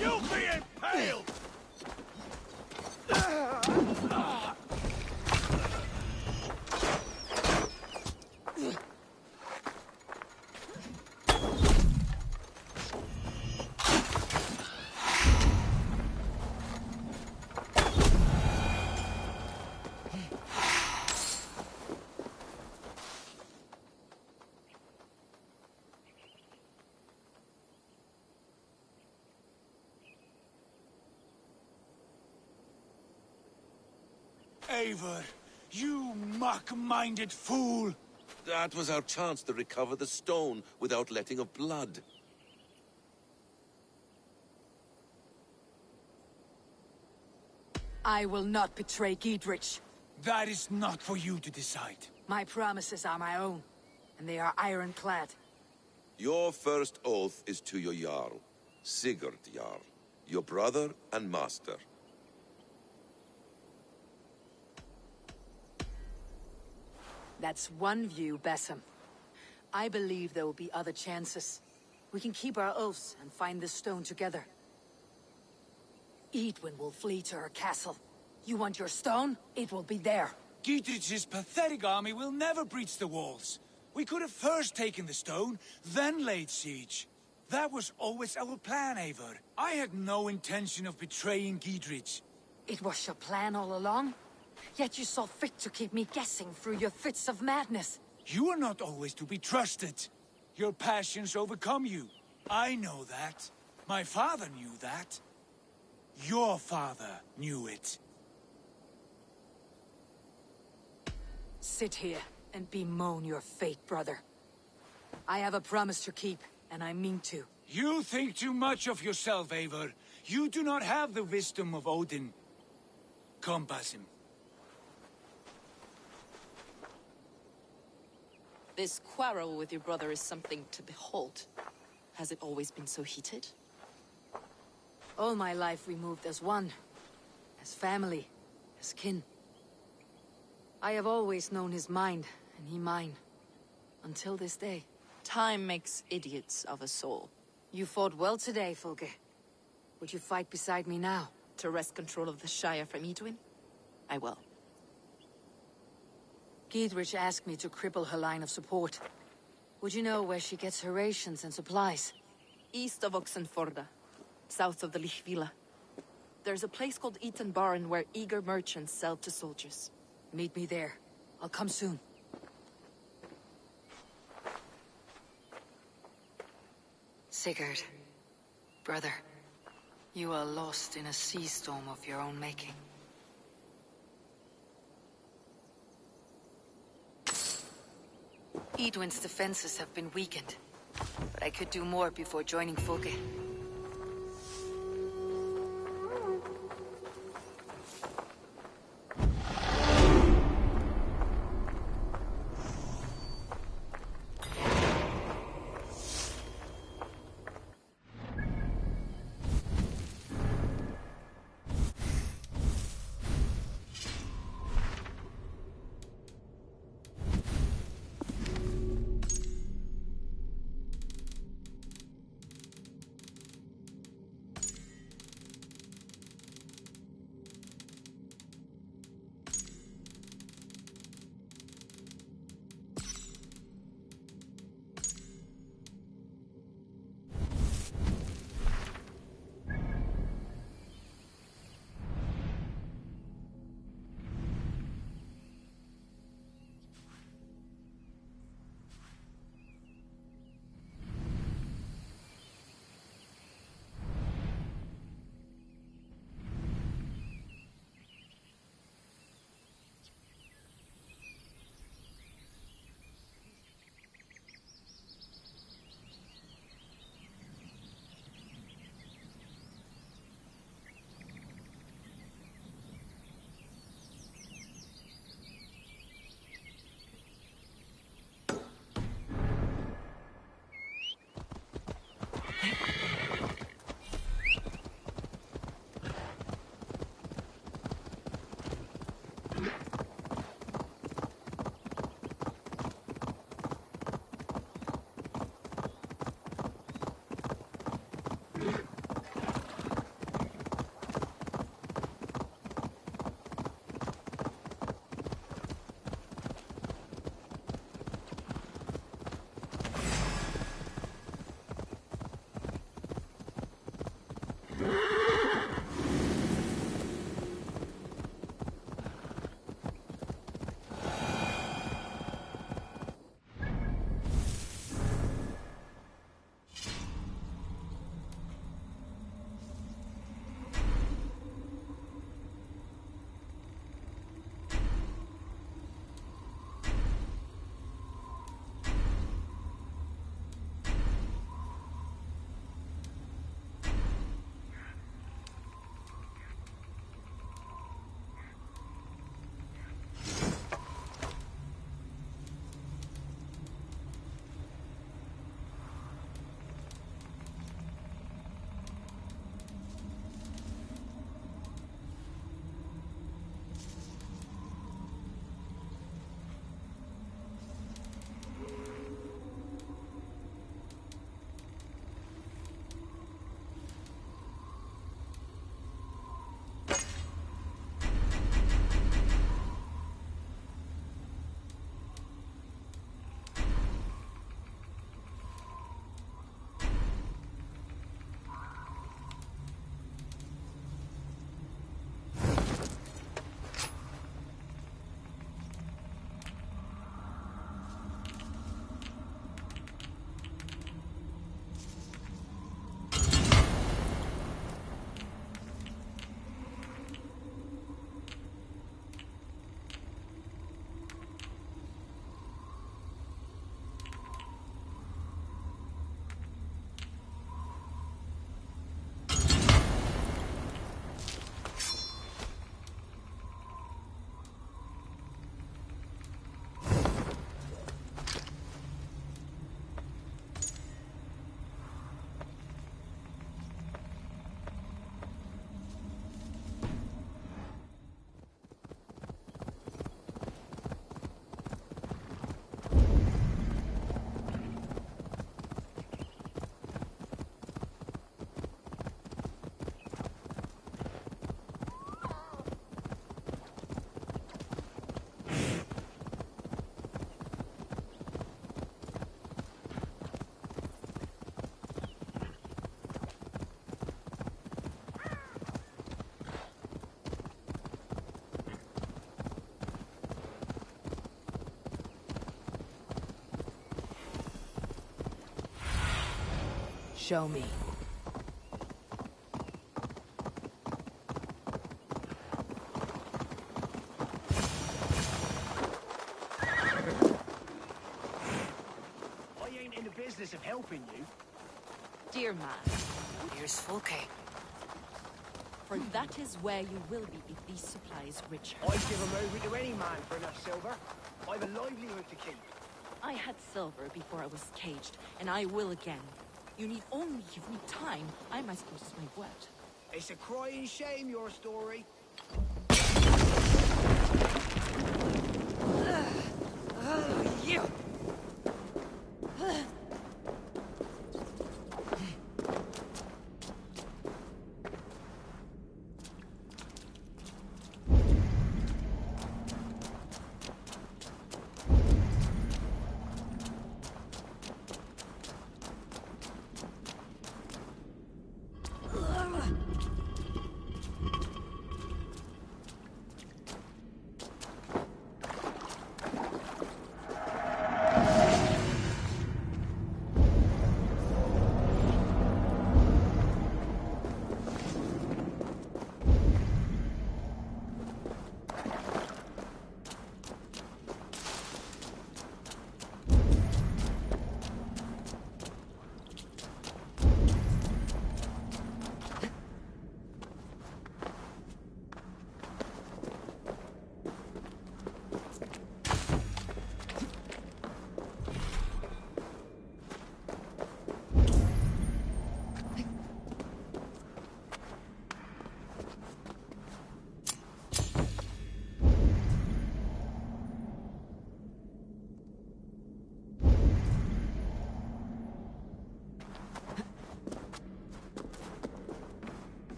Speaker 6: You'll be impaled!
Speaker 5: Eivor, you mock-minded fool!
Speaker 4: That was our chance to recover the stone without letting of blood.
Speaker 2: I will not betray Giedrich.
Speaker 5: That is not for you to decide.
Speaker 2: My promises are my own, and they are ironclad.
Speaker 4: Your first oath is to your Jarl, Sigurd Jarl, your brother and master.
Speaker 2: That's one view, Basim. I believe there will be other chances. We can keep our oaths and find this stone together. Edwin will flee to her castle. You want your stone? It will be there.
Speaker 5: Giedrich's pathetic army will never breach the walls. We could have first taken the stone, then laid siege. That was always our plan, Eivor. I had no intention of betraying Giedrich.
Speaker 2: It was your plan all along? Yet you saw fit to keep me guessing through your fits of madness.
Speaker 5: You are not always to be trusted. Your passions overcome you. I know that. My father knew that. Your father knew it.
Speaker 2: Sit here and bemoan your fate, brother. I have a promise to keep, and I mean to.
Speaker 5: You think too much of yourself, Eivor. You do not have the wisdom of Odin. Come, Basim.
Speaker 9: This quarrel with your brother is something to behold. Has it always been so heated?
Speaker 2: All my life we moved as one. As family. As kin. I have always known his mind, and he mine. Until this day.
Speaker 9: Time makes idiots of us all.
Speaker 2: You fought well today, Fulke. Would you fight beside me now?
Speaker 9: To wrest control of the Shire from Edwin? I will.
Speaker 2: Giedrich asked me to cripple her line of support. Would you know where she gets her rations and supplies?
Speaker 9: East of Oxenforda, south of the Lichvila. There's a place called Eaton Barn where eager merchants sell to soldiers.
Speaker 2: Meet me there. I'll come soon. Sigurd, brother, you are lost in a sea storm of your own making. Edwin's defenses have been weakened, but I could do more before joining Fulke. Show me.
Speaker 8: I ain't in the business of helping you.
Speaker 9: Dear man,
Speaker 2: Here's Fulke.
Speaker 9: for that is where you will be if these supplies reach her.
Speaker 8: I'd give 'em over to any man for enough silver. I've a livelihood to keep.
Speaker 9: I had silver before I was caged, and I will again. You need only give me time. I must post my word.
Speaker 8: It's a crying shame, your story.
Speaker 2: You!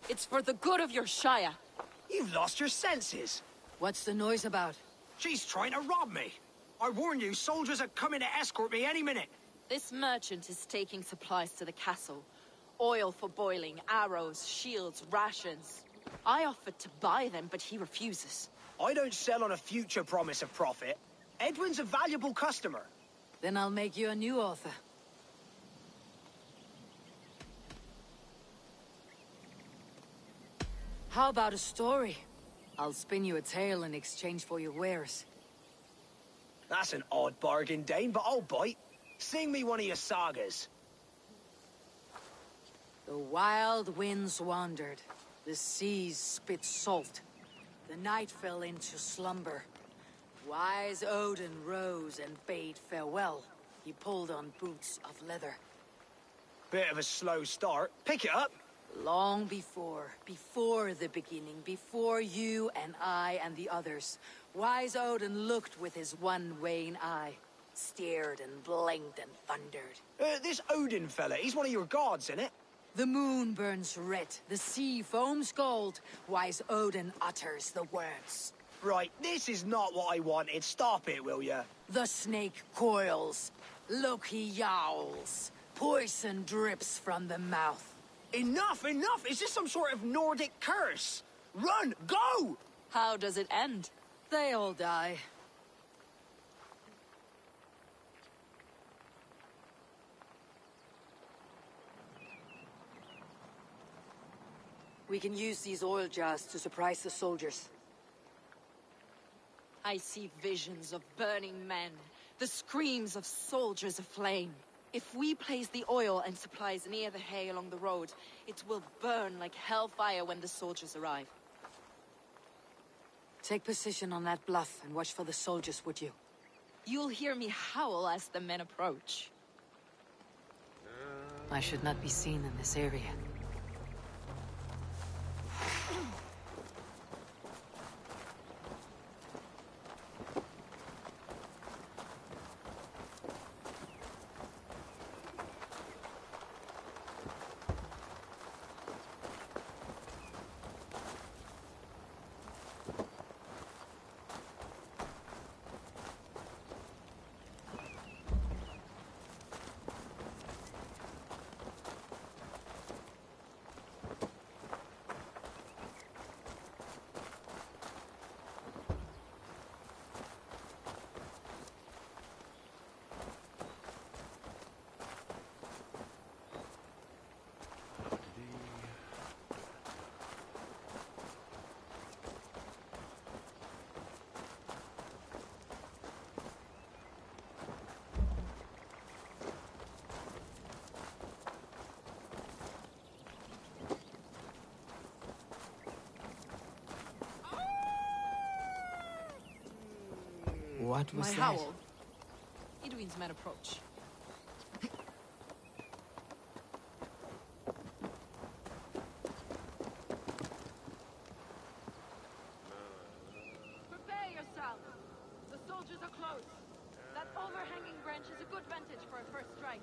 Speaker 9: It's for the good of your Shire.
Speaker 8: You've lost your senses.
Speaker 2: What's the noise about?
Speaker 8: She's trying to rob me. I warn you, soldiers are coming to escort me any minute.
Speaker 9: This merchant is taking supplies to the castle. Oil for boiling, arrows, shields, rations. I offered to buy them, but he refuses.
Speaker 8: I don't sell on a future promise of profit. Edwin's a valuable customer.
Speaker 2: Then I'll make you a new author. How about a story? I'll spin you a tale in exchange for your wares.
Speaker 8: That's an odd bargain, Dane, but I'll bite. Sing me one of your sagas.
Speaker 2: The wild winds wandered. The seas spit salt. The night fell into slumber. Wise Odin rose and bade farewell. He pulled on boots of leather.
Speaker 8: Bit of a slow start. Pick it up.
Speaker 2: Long before the beginning, before you and I and the others, Wise Odin looked with his one wan eye, stared and blinked and thundered.
Speaker 8: This Odin fella, he's one of your gods, innit?
Speaker 2: The moon burns red, the sea foams gold. Wise Odin utters the words.
Speaker 8: Right, this is not what I wanted. Stop it, will ya?
Speaker 2: The snake coils. Loki yowls. Poison drips from the mouth.
Speaker 8: Enough, enough! Is this some sort of Nordic curse? Run! Go!
Speaker 9: How does it end?
Speaker 2: They all die. We can use these oil jars to surprise the soldiers.
Speaker 9: I see visions of burning men, the screams of soldiers aflame. If we place the oil and supplies near the hay along the road, it will burn like hellfire when the soldiers arrive.
Speaker 2: Take position on that bluff and watch for the soldiers, would you?
Speaker 9: You'll hear me howl as the men approach.
Speaker 2: I should not be seen in this area. What was
Speaker 9: My
Speaker 2: that?
Speaker 9: howl. Idwin's men approach.
Speaker 10: Prepare yourselves. The soldiers are close. That overhanging branch is a good vantage for a first strike.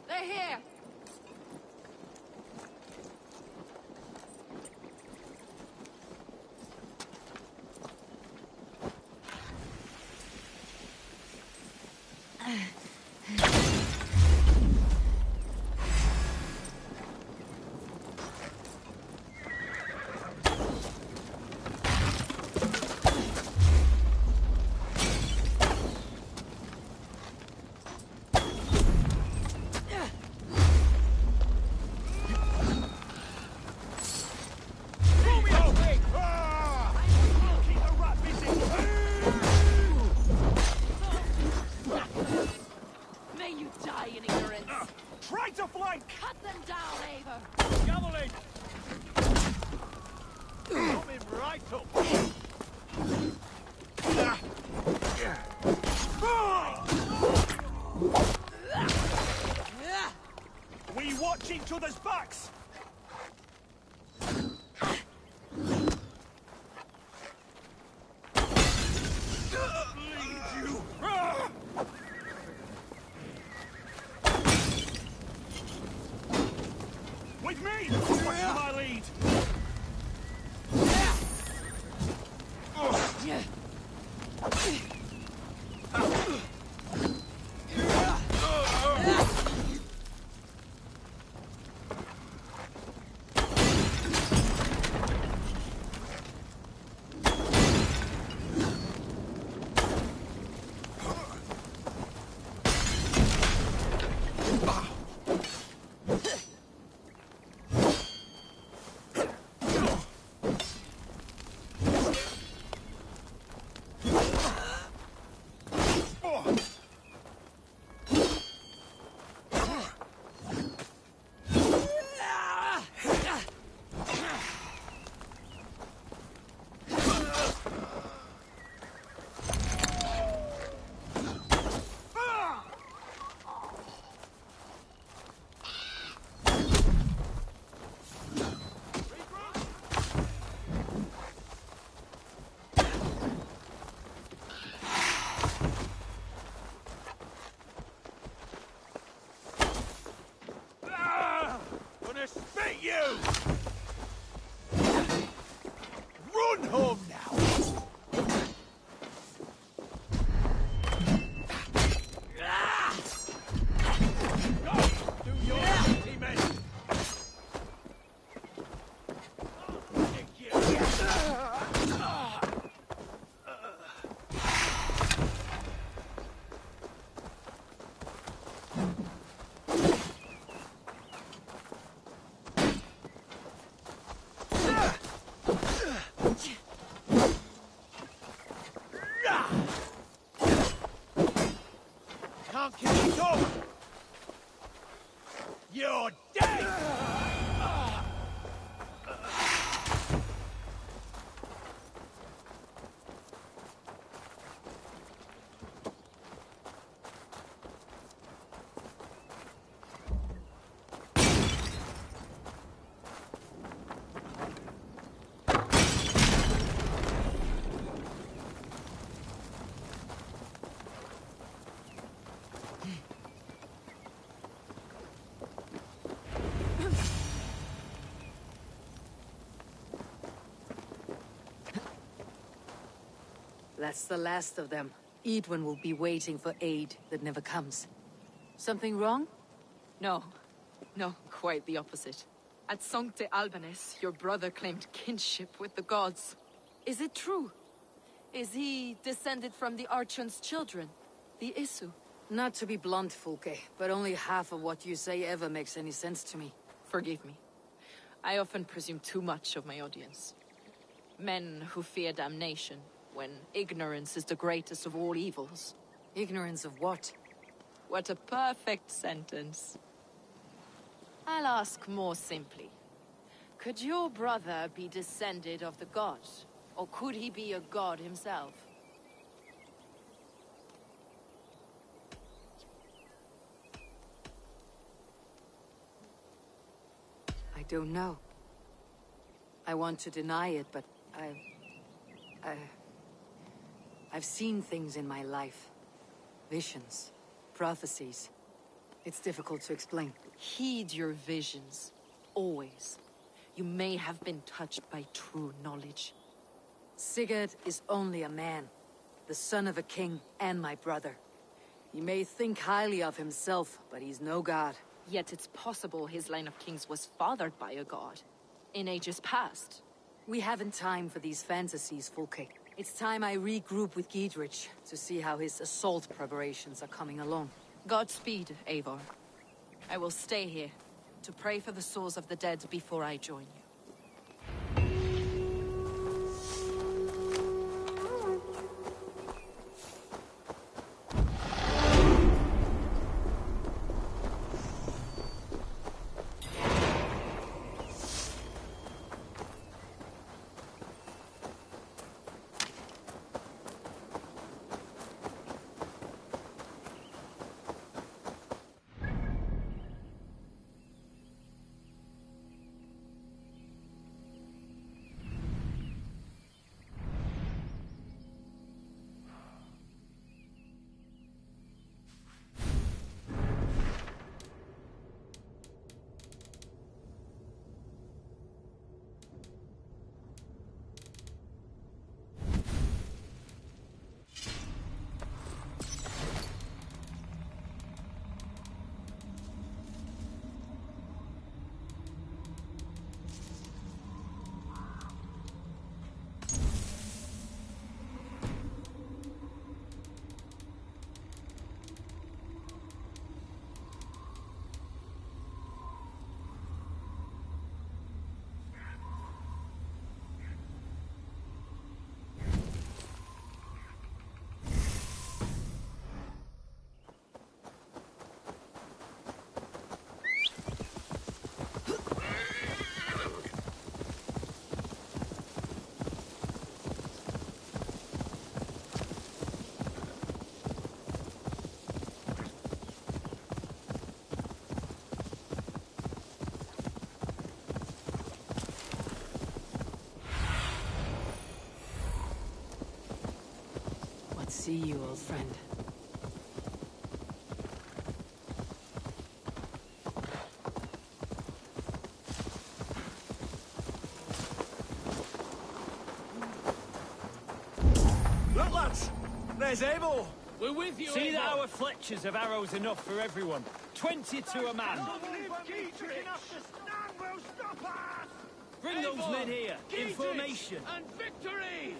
Speaker 10: They're here!
Speaker 9: May you die in ignorance!
Speaker 8: Try to flank!
Speaker 10: Cut them down, Eivor!
Speaker 6: Javelin! Come him right up!
Speaker 8: We watch each other's backs! Lead you! With me! Watch for my lead!
Speaker 7: spit you! Run home now! Do your duty, men! Can't kill me, Tom! You're dead!
Speaker 2: That's the last of them. Edwin will be waiting for aid that never comes. Something wrong?
Speaker 9: No. No, quite the opposite. At Sancte Albanus, your brother claimed kinship with the gods. Is it true? Is he descended from the Archon's children, the Isu?
Speaker 2: Not to be blunt, Fulke, but only half of what you say ever makes any sense to me.
Speaker 9: Forgive me. I often presume too much of my audience. Men who fear damnation, when ignorance is the greatest of all evils.
Speaker 2: Ignorance of what?
Speaker 9: What a perfect sentence. I'll ask more simply. Could your brother be descended of the gods? Or could he be a god himself?
Speaker 2: I don't know. I want to deny it, but I've seen things in my life. Visions, prophecies. It's difficult to explain.
Speaker 9: Heed your visions. Always. You may have been touched by true knowledge.
Speaker 2: Sigurd is only a man. The son of a king and my brother. He may think highly of himself, but he's no god.
Speaker 9: Yet it's possible his line of kings was fathered by a god. In ages past.
Speaker 2: We haven't time for these fantasies, Fulke. It's time I regroup with Giedrich to see how his assault preparations are coming along.
Speaker 9: Godspeed, Eivor. I will stay here to pray for the souls of the dead before I join you.
Speaker 2: See you, old friend.
Speaker 3: Where's Abel?
Speaker 5: We're with you,
Speaker 3: See
Speaker 5: Eivor.
Speaker 3: that our fletchers have arrows enough for everyone. 20 to a man. Bring those
Speaker 5: Eivor,
Speaker 3: men here, in
Speaker 5: Dietrich,
Speaker 3: formation.
Speaker 5: and victory!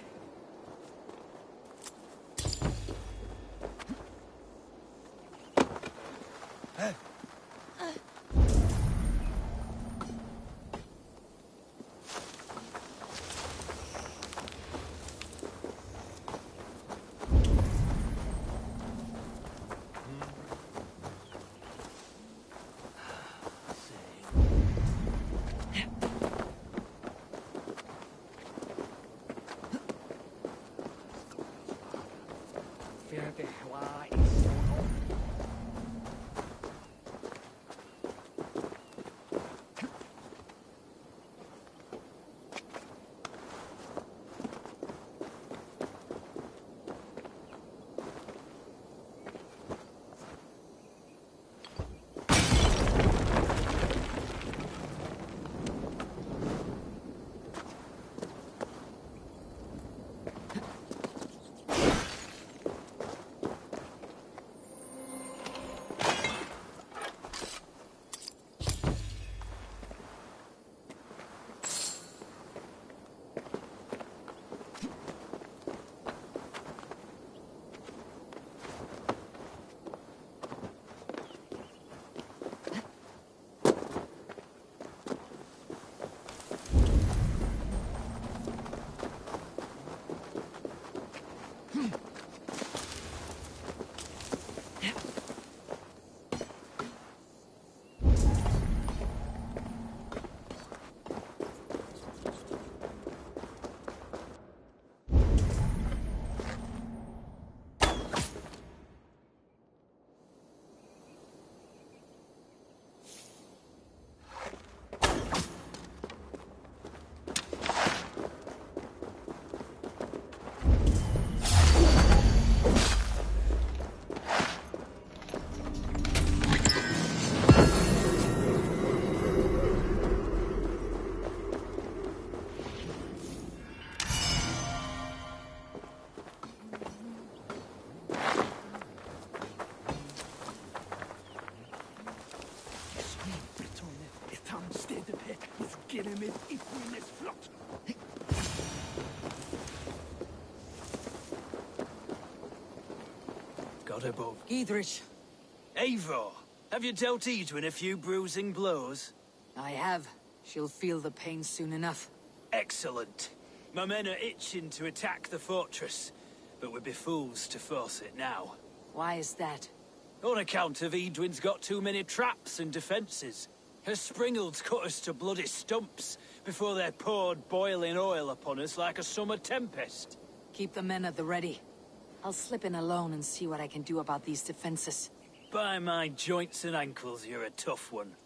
Speaker 3: God above.
Speaker 2: Giedrich,
Speaker 3: Eivor, have you dealt Edwin a few bruising blows?
Speaker 2: I have. She'll feel the pain soon enough.
Speaker 3: Excellent. My men are itching to attack the fortress, but we'd be fools to force it now.
Speaker 2: Why is that?
Speaker 3: On account of Edwin's got too many traps and defences. Her springalds cut us to bloody stumps before they poured boiling oil upon us like a summer tempest.
Speaker 2: Keep the men at the ready. I'll slip in alone and see what I can do about these defenses.
Speaker 3: By my joints and ankles, you're a tough one.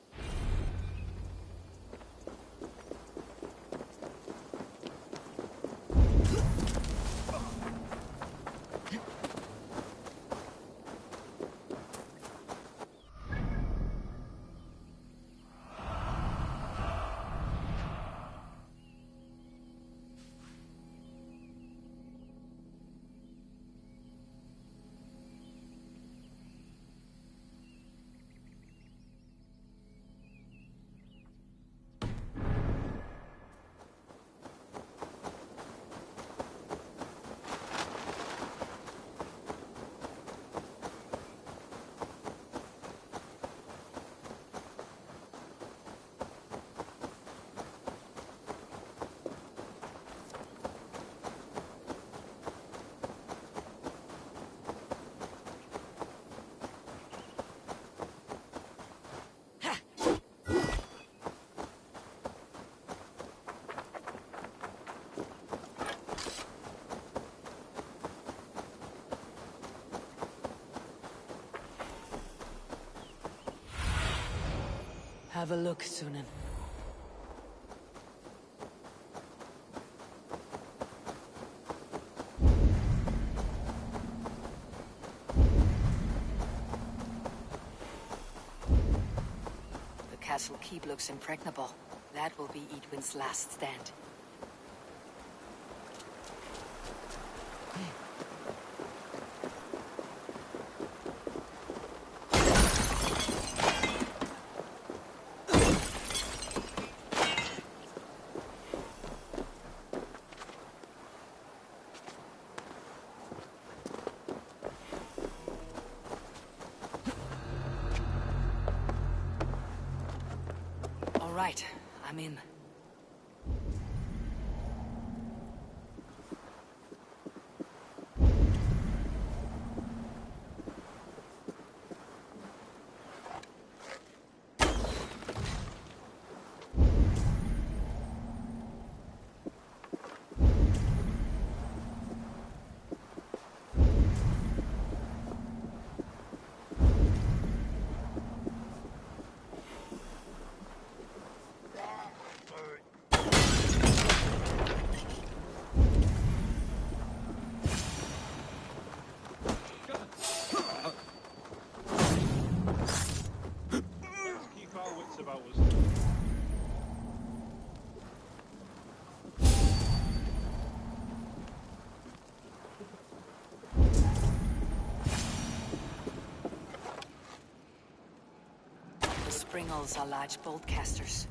Speaker 2: Have a look, Sunan. The castle keep looks impregnable. That will be Edwin's last stand. right. I'm in.
Speaker 6: Keep our wits about us.
Speaker 2: The springles are large bolt casters.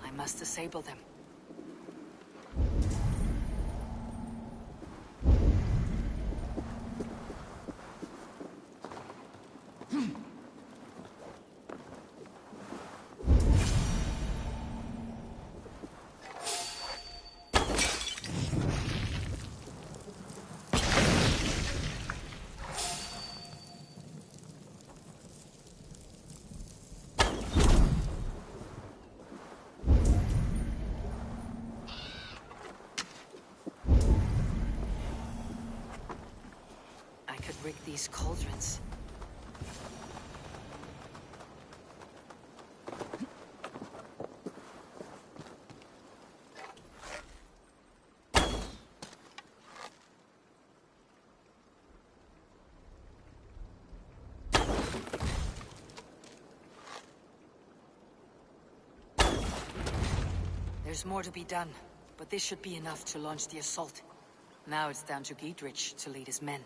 Speaker 2: I must disable them. I could rig these cauldrons. There's more to be done, but this should be enough to launch the assault. Now it's down to Giedrich to lead his men.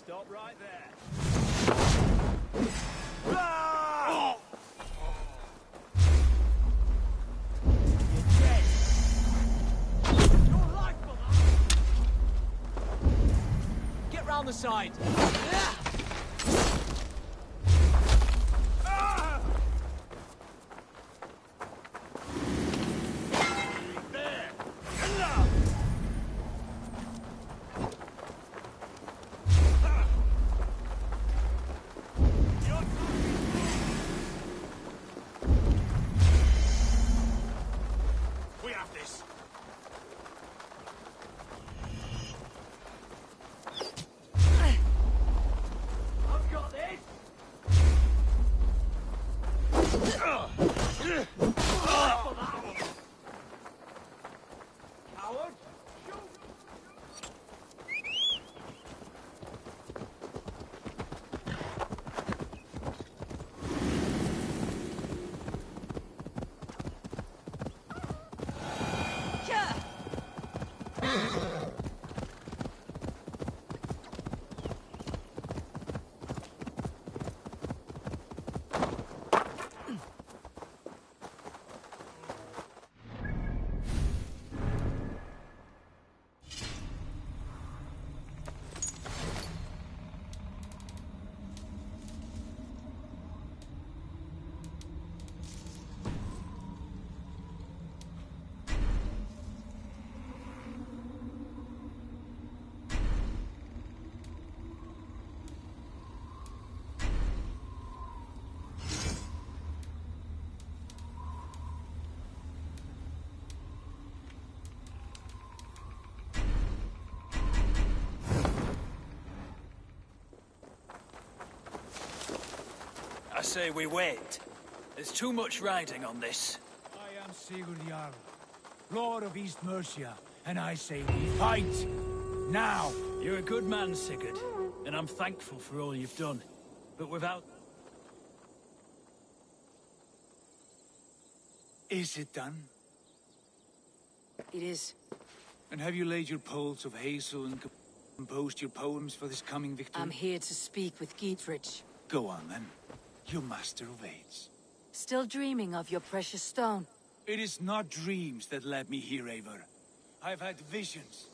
Speaker 3: Stop right there. You're dead. Your life for that. Get round the side.
Speaker 7: We have this.
Speaker 3: say we wait. There's too much riding on this.
Speaker 5: I am Sigurd Jarl, Lord of East Mercia, and I say we fight! Now!
Speaker 3: You're a good man, Sigurd, and I'm thankful for all you've done. But without...
Speaker 5: Is it done?
Speaker 2: It is.
Speaker 5: And have you laid your poles of hazel and composed your poems for this coming victory?
Speaker 2: I'm here to speak with Dietrich.
Speaker 5: Go on, then. You master of aids.
Speaker 2: Still dreaming of your precious stone?
Speaker 5: It is not dreams that led me here, Eivor. I've had visions,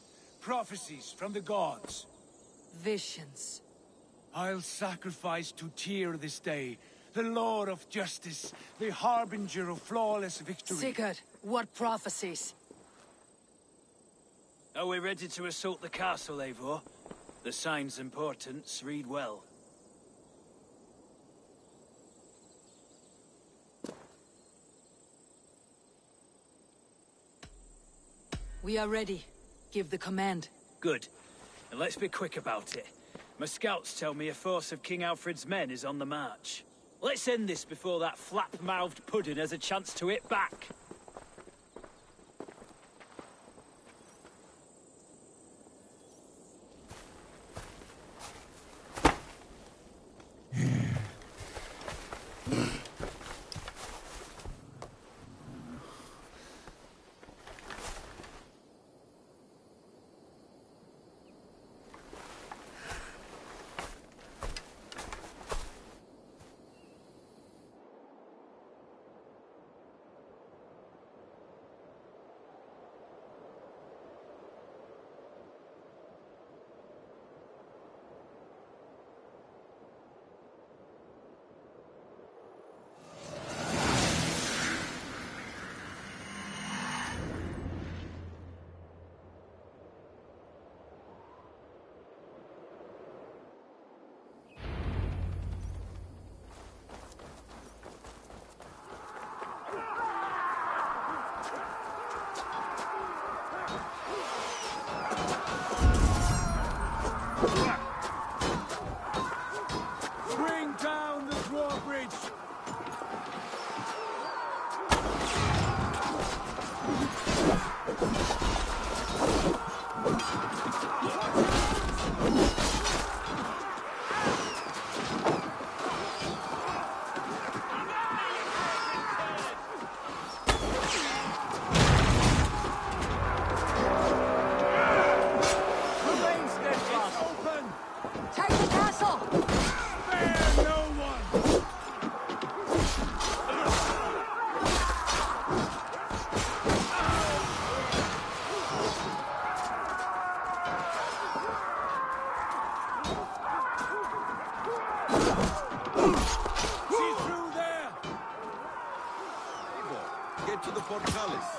Speaker 5: prophecies from the gods.
Speaker 2: Visions.
Speaker 5: I'll sacrifice to Tyr this day, the Lord of Justice, the harbinger of flawless victory.
Speaker 2: Sigurd, what prophecies?
Speaker 3: Are we ready to assault the castle, Eivor? The signs and portents read well.
Speaker 2: We are ready. Give the command.
Speaker 3: Good. And let's be quick about it. My scouts tell me a force of King Alfred's men is on the march. Let's end this before that flap-mouthed pudding has a chance to hit back.
Speaker 5: Bring down the drawbridge!
Speaker 2: Remain steadfast. Open. Take the castle.
Speaker 5: Spare no one! See through there!
Speaker 4: Get to the portcullis.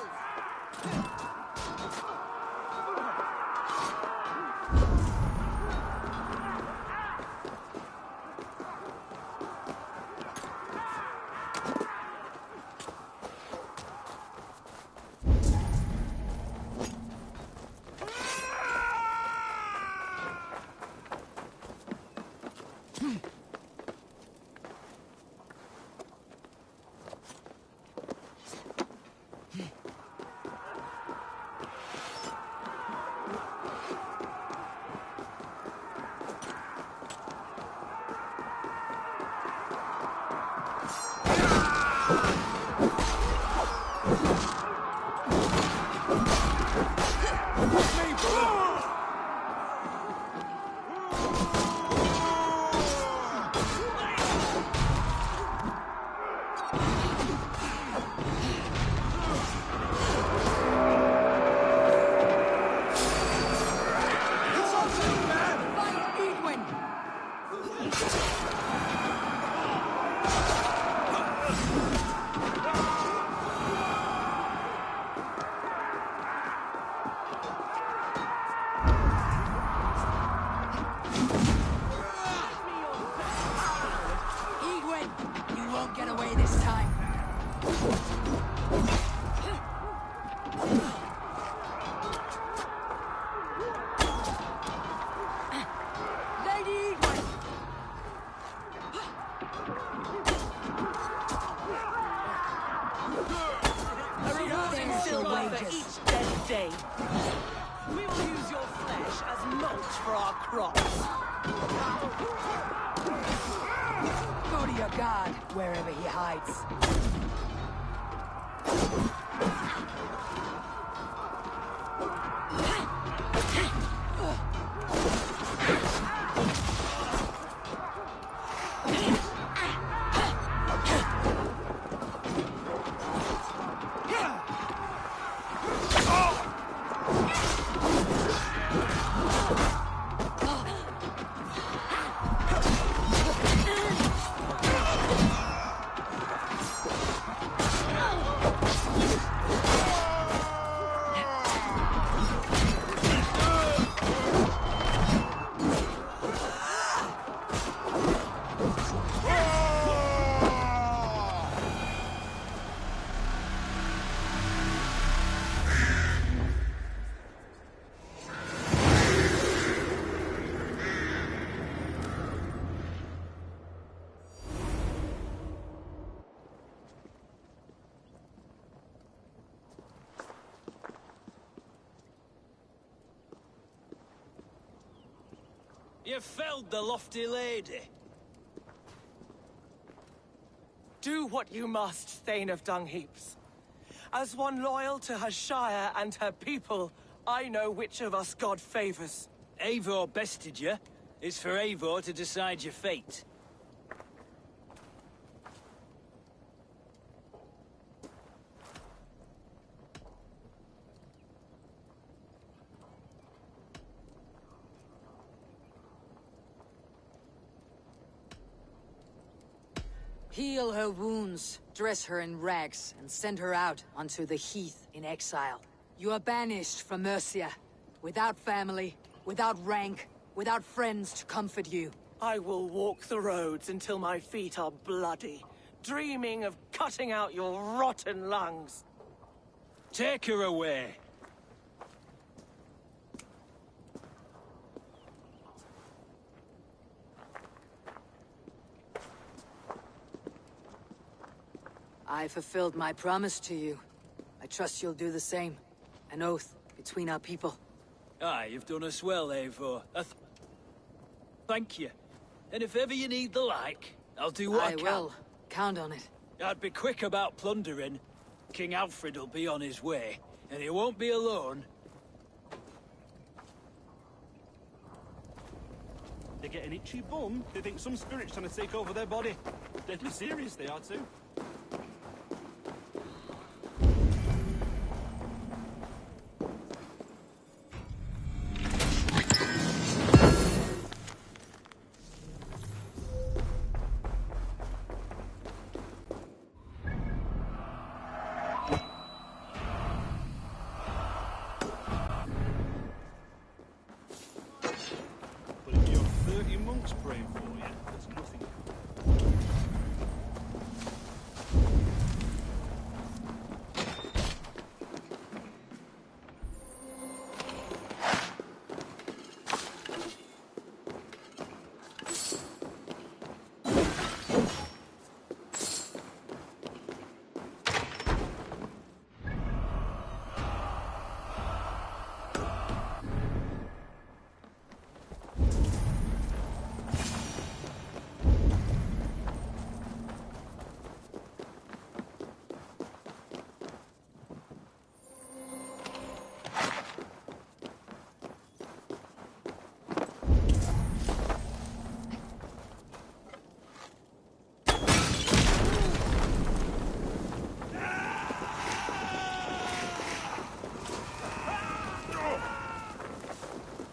Speaker 2: Get away this time. Lady Egwin!
Speaker 11: rocks.
Speaker 2: Go to your god, wherever he hides.
Speaker 3: You felled the lofty lady.
Speaker 11: Do what you must, Thane of Dungheaps. As one loyal to her shire and her people, I know which of us God favors.
Speaker 3: Eivor bested you. It's for Eivor to decide your fate.
Speaker 2: Heal her wounds, dress her in rags, and send her out onto the heath in exile. You are banished from Mercia, without family, without rank, without friends to comfort you.
Speaker 11: I will walk the roads until my feet are bloody, dreaming of cutting out your rotten lungs.
Speaker 3: Take her away.
Speaker 2: I fulfilled my promise to you. I trust you'll do the same. An oath between our people.
Speaker 3: Aye, you've done us well, Eivor. Thank you. And if ever you need the like, I'll do what I can.
Speaker 2: I will. Count on it.
Speaker 3: I'd be quick about plundering. King Alfred will be on his way, and he won't be alone.
Speaker 12: They get an itchy bum, they think some spirit's trying to take over their body. Deadly serious they are too. But if you have 30 monks praying for you, that's nothing.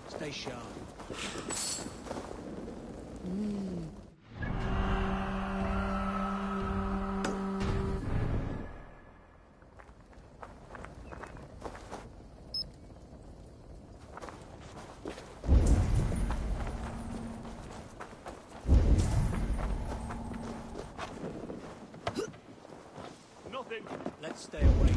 Speaker 12: Stay sharp. Nothing. Let's stay away.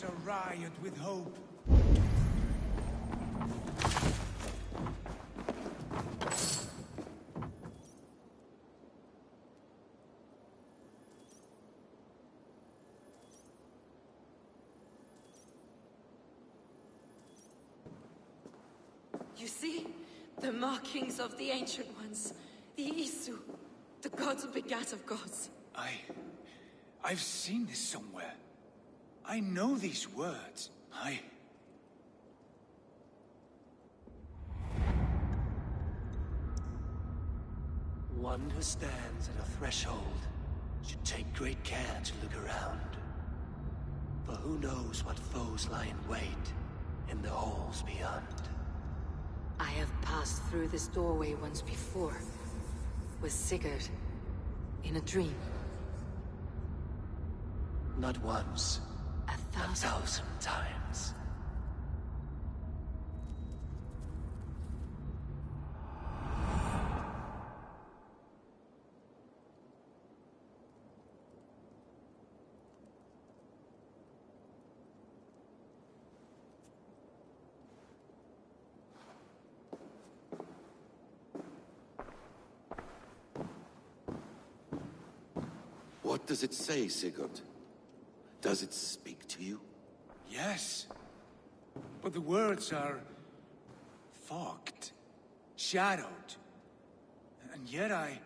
Speaker 5: A riot with hope.
Speaker 9: You see? The markings of the Ancient Ones. The Isu. The gods begat of gods.
Speaker 5: I've seen this somewhere. I know these words.
Speaker 13: One who stands at a threshold should take great care to look around. For who knows what foes lie in wait in the halls beyond.
Speaker 2: I have passed through this doorway once before. With Sigurd. In a dream.
Speaker 13: Not once. 1,000 times.
Speaker 4: What does it say, Sigurd? Does it speak to you?
Speaker 5: Yes. But the words are fogged, shadowed. And yet I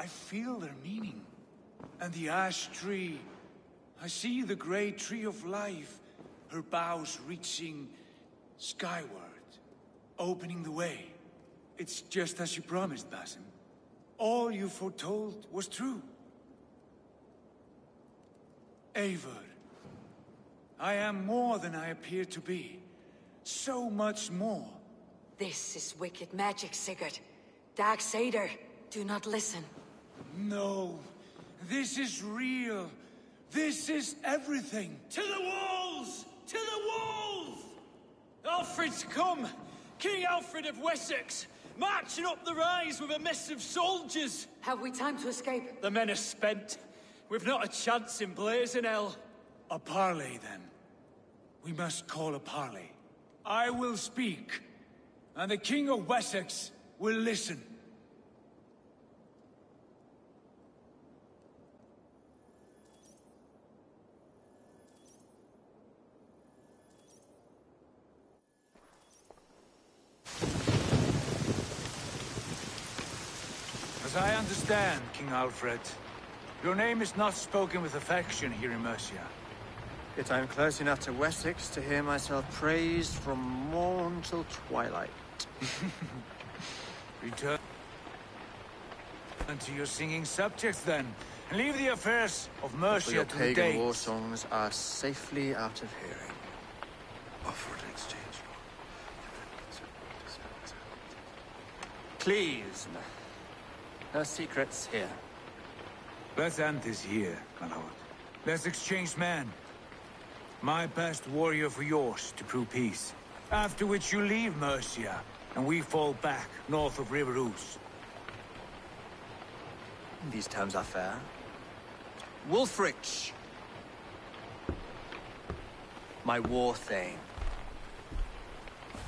Speaker 5: feel their meaning. And the ash tree, I see the great tree of life, her boughs reaching skyward, opening the way. It's just as you promised, Basim. All you foretold was true. Eivor, I am more than I appear to be. So much more.
Speaker 2: This is wicked magic, Sigurd. Darksader, do not listen.
Speaker 5: No, this is real. This is everything.
Speaker 3: To the walls! To the walls! Alfred's come! King Alfred of Wessex! Marching up the rise with a mess of soldiers!
Speaker 2: Have we time to escape?
Speaker 3: The men are spent. We've not a chance in blazing hell.
Speaker 5: A parley, then. We must call a parley. I will speak, and the King of Wessex will listen. As I understand, King Alfred, Your name is not spoken with affection here in Mercia.
Speaker 14: Yet I am close enough to Wessex to hear myself praised from morn till twilight.
Speaker 5: Return to your singing subjects, then, and leave the affairs of Mercia
Speaker 14: Your
Speaker 5: to the
Speaker 14: pagan
Speaker 5: Danes.
Speaker 14: war songs are safely out of hearing.
Speaker 4: Offer an exchange.
Speaker 14: Please, no secrets here.
Speaker 5: Let's end this here, my lord. Let's exchange men. My best warrior for yours to prove peace. After which you leave Mercia, and we fall back north of River Ouse.
Speaker 14: These terms are fair. Wulfrich! My war thane.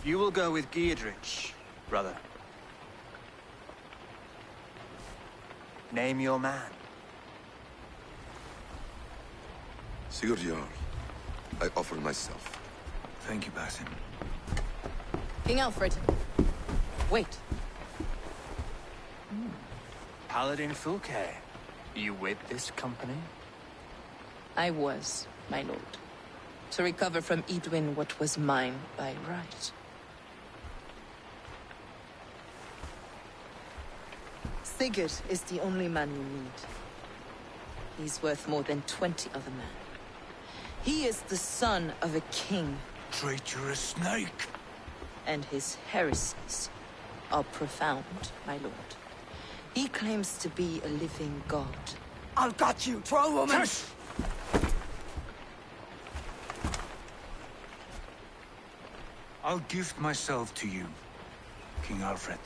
Speaker 14: You will go with Giedrich, brother. Name your man.
Speaker 4: Sigurd Jarl, I offer myself.
Speaker 5: Thank you, Basim.
Speaker 9: King Alfred. Wait.
Speaker 14: Paladin Fulke. You with this company?
Speaker 9: I was, my lord. To recover from Edwin what was mine by right. Sigurd is the only man you need. He's worth more than 20 other men. He is the son of a king.
Speaker 5: Traitorous snake!
Speaker 9: And his heresies are profound, my lord. He claims to be a living god.
Speaker 11: I've got you, troll woman!
Speaker 5: Hush! I'll gift myself to you, King Alfred.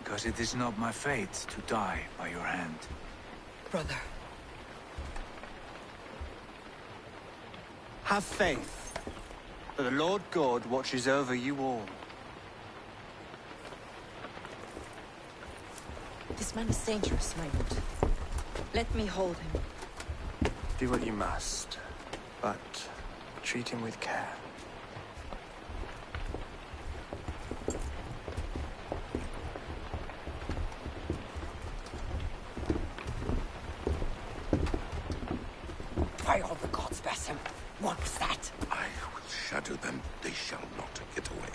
Speaker 5: Because it is not my fate to die by your hand.
Speaker 9: Brother.
Speaker 14: Have faith that the Lord God watches over you all.
Speaker 9: This man is dangerous, my lord. Let me hold him.
Speaker 14: Do what you must, but treat him with care.
Speaker 11: By all the gods, Basim. What was that?
Speaker 4: I will shatter them. They shall not get away.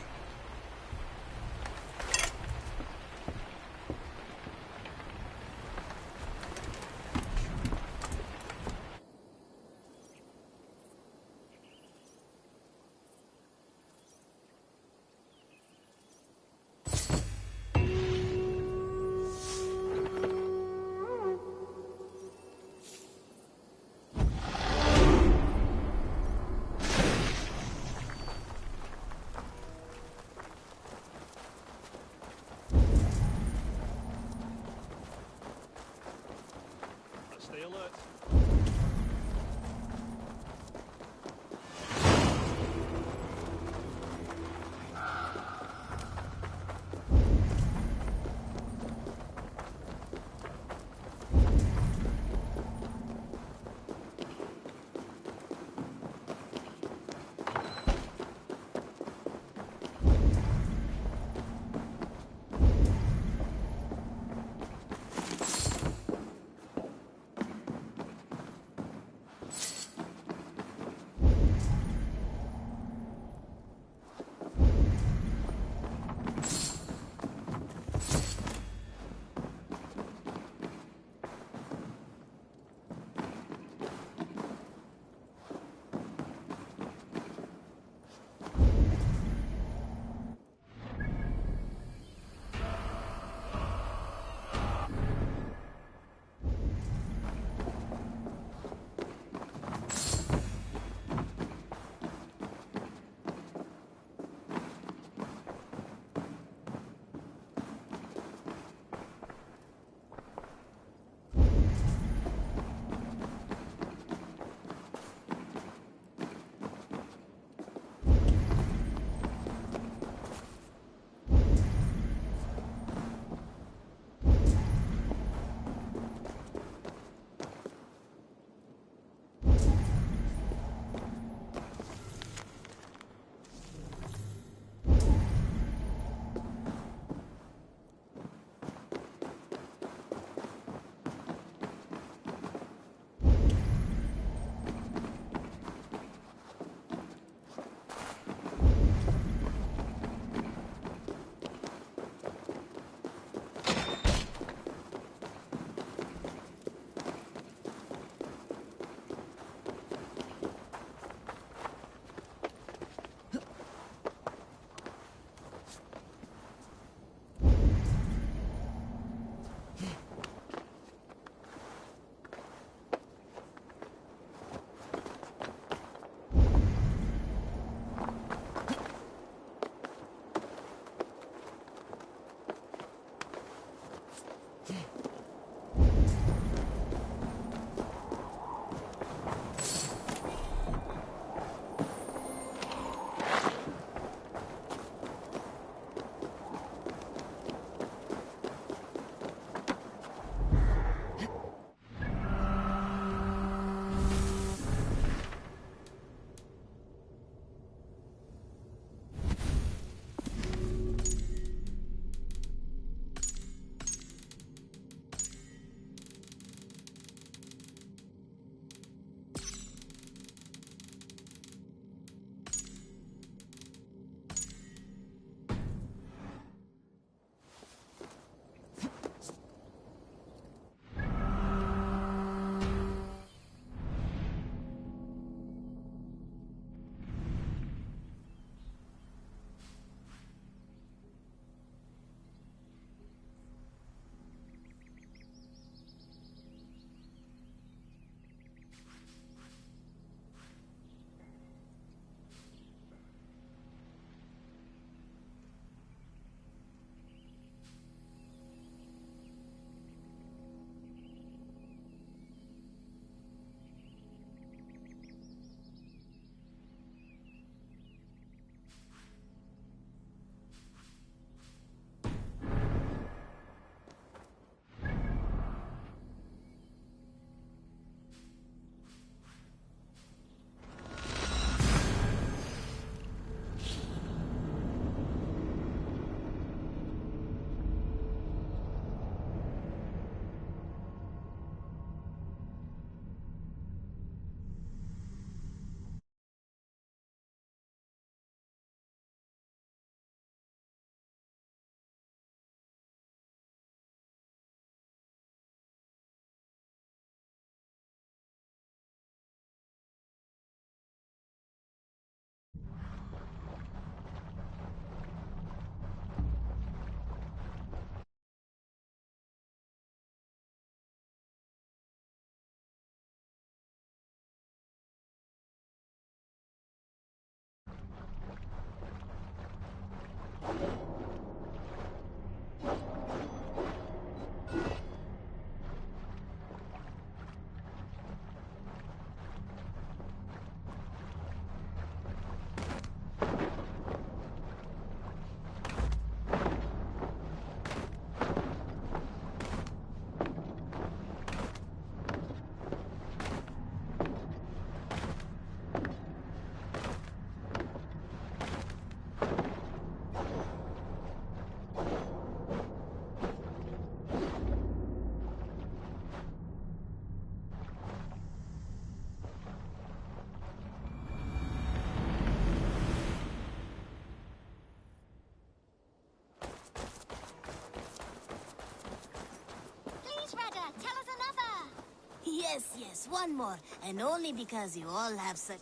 Speaker 15: Yes, one more. And only because you all have such...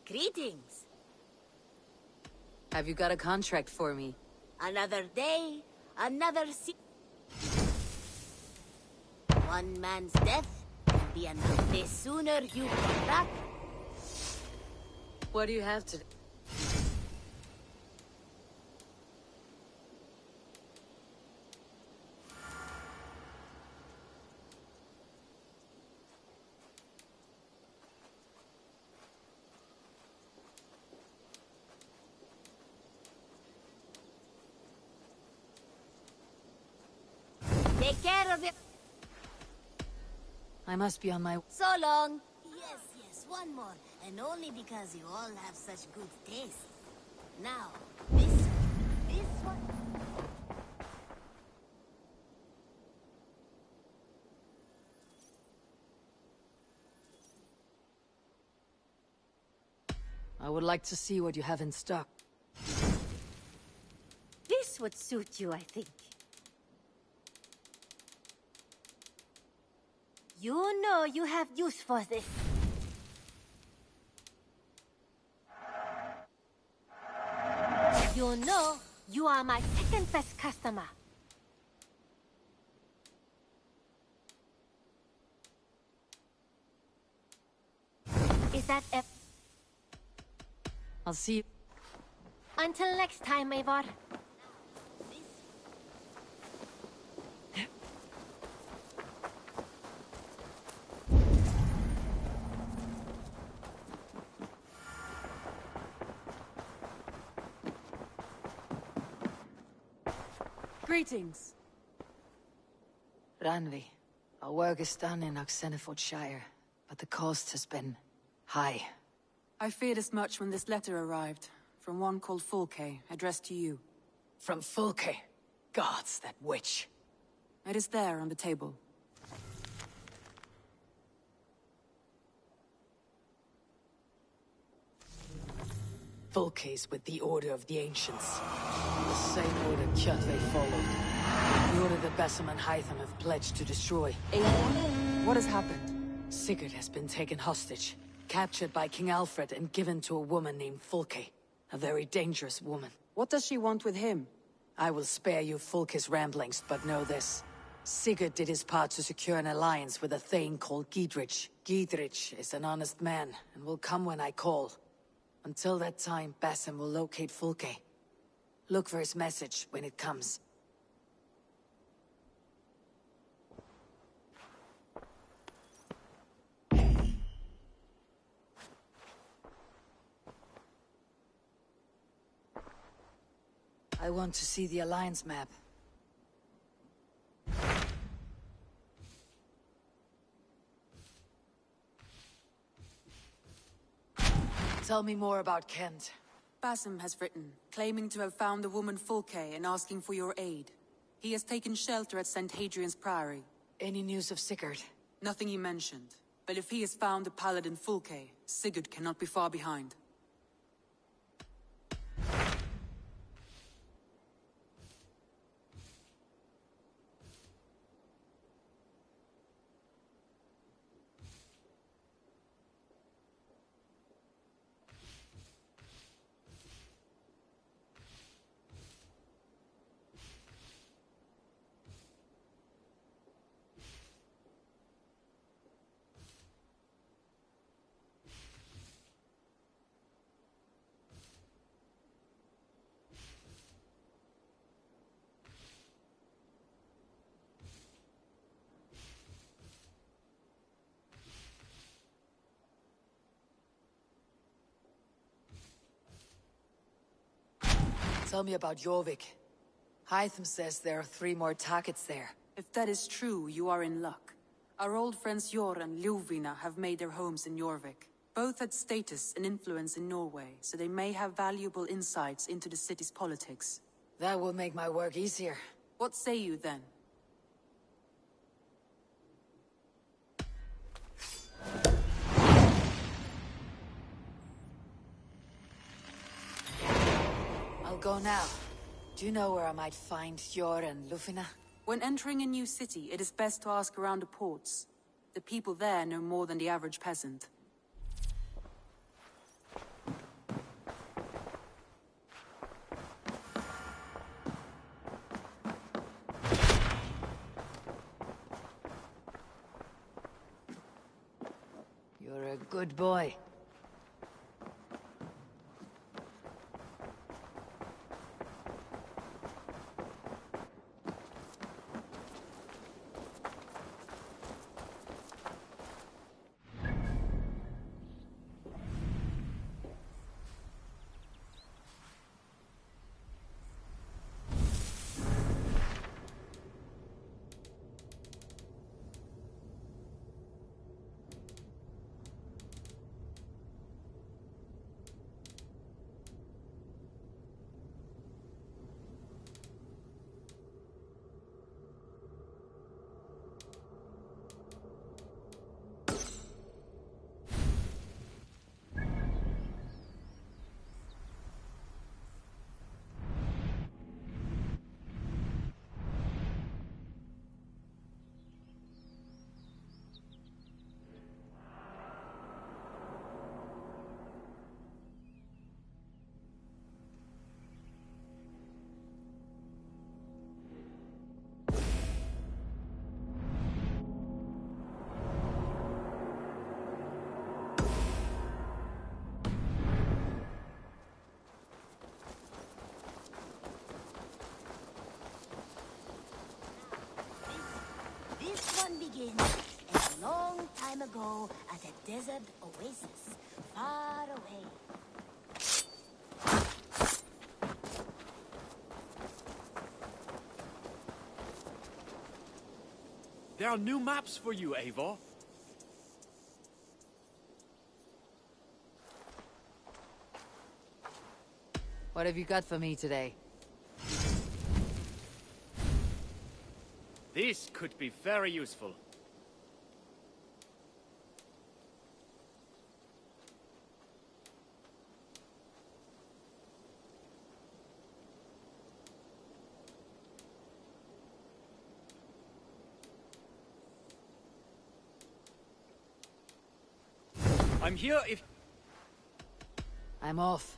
Speaker 15: Greetings.
Speaker 2: Have you got a contract for me?
Speaker 15: Another day, another one man's death will be enough. The sooner you come back...
Speaker 2: What do you have to...
Speaker 15: Take care of it.
Speaker 2: I must be on my...
Speaker 15: So long. Yes, one more. And only because you all have such good taste. Now, this one...
Speaker 2: I would like to see what you have in stock.
Speaker 15: This would suit you, I think. You know you have use for this. You know you are my second best customer. Is that a...
Speaker 2: I'll see you.
Speaker 15: Until next time, Eivor.
Speaker 2: Greetings. Ranvi, our work is done in Oxenfordshire, but the cost has been high.
Speaker 16: I feared as much when this letter arrived, from one called Fulke, addressed to you.
Speaker 2: From Fulke? Gods, that witch.
Speaker 16: It is there on the table.
Speaker 2: Fulke's with the Order of the Ancients. The same order Kjötve followed. The order that Basim and Hytham have pledged to destroy.
Speaker 16: What has happened?
Speaker 2: Sigurd has been taken hostage, captured by King Alfred and given to a woman named Fulke. A very dangerous woman.
Speaker 16: What does she want with him?
Speaker 2: I will spare you Fulke's ramblings, but know this. Sigurd did his part to secure an alliance with a thane called Gidrich. Gidrich is an honest man, and will come when I call. Until that time, Basim will locate Fulke. Look for his message when it comes. I want to see the Alliance map. Tell me more about Kent.
Speaker 16: Basim has written, claiming to have found the woman Fulke and asking for your aid. He has taken shelter at St. Hadrian's Priory.
Speaker 2: Any news of Sigurd?
Speaker 16: Nothing he mentioned. But if he has found the paladin Fulke, Sigurd cannot be far behind.
Speaker 2: Tell me about Jorvik. Hytham says there are 3 more targets there.
Speaker 16: If that is true, you are in luck. Our old friends Jor and Ljuvina have made their homes in Jorvik. Both had status and influence in Norway, so they may have valuable insights into the city's politics.
Speaker 2: That will make my work easier.
Speaker 16: What say you then?
Speaker 2: I'll go now. Do you know where I might find Yor and Lufina?
Speaker 16: When entering a new city, it is best to ask around the ports. The people there know more than the average peasant.
Speaker 2: You're a good boy.
Speaker 15: This one begins a long time ago at a desert oasis, far away.
Speaker 17: There are new maps for you, Eivor.
Speaker 2: What have you got for me today?
Speaker 17: This could be very useful. I'm here if...
Speaker 2: I'm off.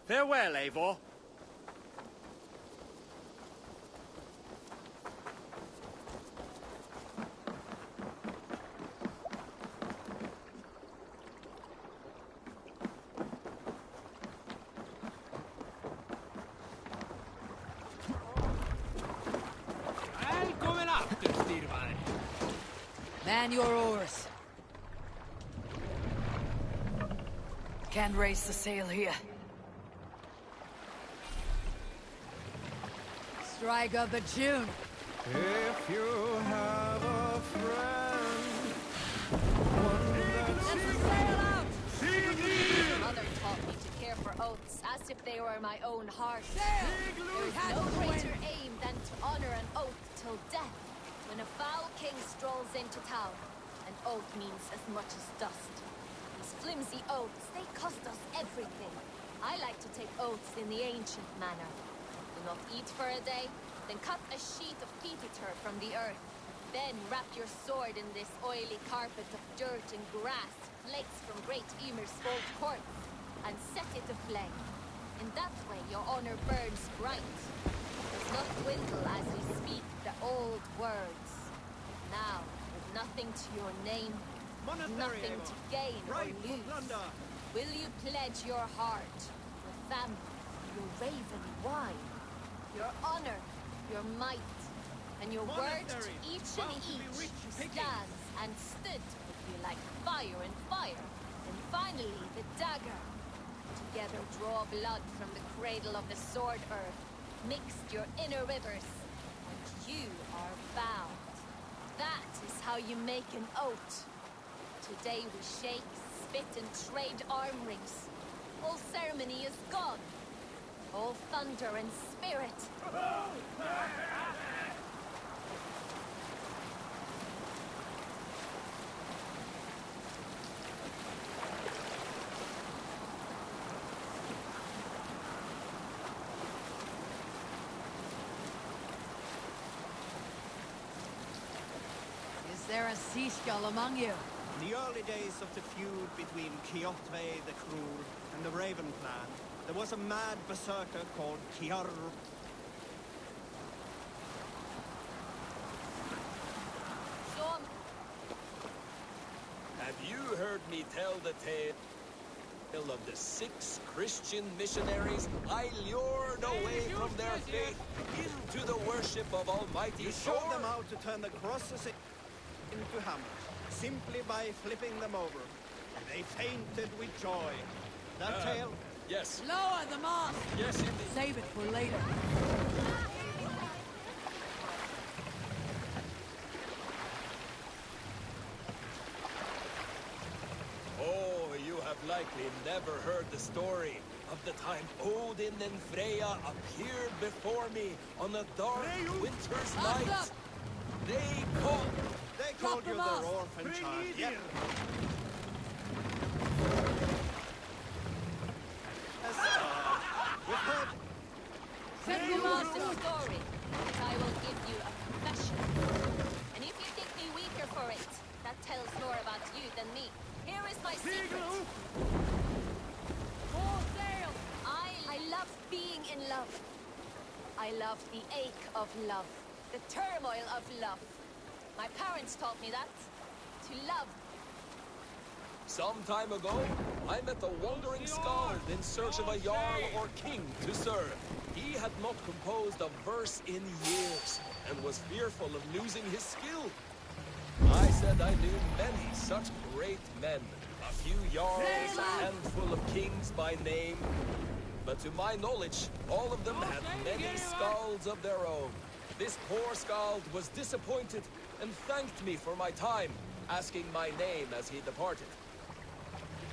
Speaker 17: Farewell, Eivor.
Speaker 2: Man your oars. Can't raise the sail here. Strike up a tune.
Speaker 6: If you have a friend,
Speaker 10: Let the sail out! Mother taught me to care for oaths as if they were my own heart. There is no greater aim than to honor an oath till death. When a foul king strolls into town, an oath means as much as dust. These flimsy oaths, they cost us everything. I like to take oaths in the ancient manner. Do not eat for a day, then cut a sheet of peaty turf from the earth. Then wrap your sword in this oily carpet of dirt and grass, flakes from great Ymir's old corpse, and set it aflame. In that way your honor burns bright. Does not dwindle as we speak the old words. Now, with nothing to your name, nothing to gain or lose, will you pledge your heart, your family, your raven wine, your honor, your might, and your word to each and each who stands and stood with you like fire and fire, and finally the dagger? Together draw blood from the cradle of the sword earth, mixed your inner rivers, and you are bound. That is how you make an oath. Today we shake, spit, and trade arm rings. All ceremony is gone. All thunder and spirit.
Speaker 2: there a seaskull among you?
Speaker 18: In the early days of the feud between Kiotve the Cruel and the Raven clan, there was a mad berserker called Kiar.
Speaker 19: Have you heard me tell the tale of the 6 Christian missionaries I lured away from their faith into the worship of Almighty
Speaker 18: You
Speaker 19: Thor?
Speaker 18: showed them how to turn the crosses into hammers, simply by flipping them over. They fainted with joy. That tale?
Speaker 19: Yes.
Speaker 2: Lower the mast!
Speaker 19: Yes, indeed.
Speaker 2: Save it for later.
Speaker 19: Oh, you have likely never heard the story of the time Odin and Freya appeared before me on a dark winter's night. They
Speaker 18: called you their orphan child. Yep. We've heard.
Speaker 10: Send the master story, but I will give you a confession. And if you think me weaker for it, that tells more about you than me. Here is my secret. Full sail! I love being in love. I love the ache of love, the turmoil of love. My parents taught me that. To love.
Speaker 19: Some time ago, I met a wandering skald in search of a jarl or king to serve. He had not composed a verse in years, and was fearful of losing his skill. I said I knew many such great men, a few jarls, a handful of kings by name. But to my knowledge, all of them had many skalds of their own. This poor skald was disappointed and thanked me for my time, asking my name as he departed.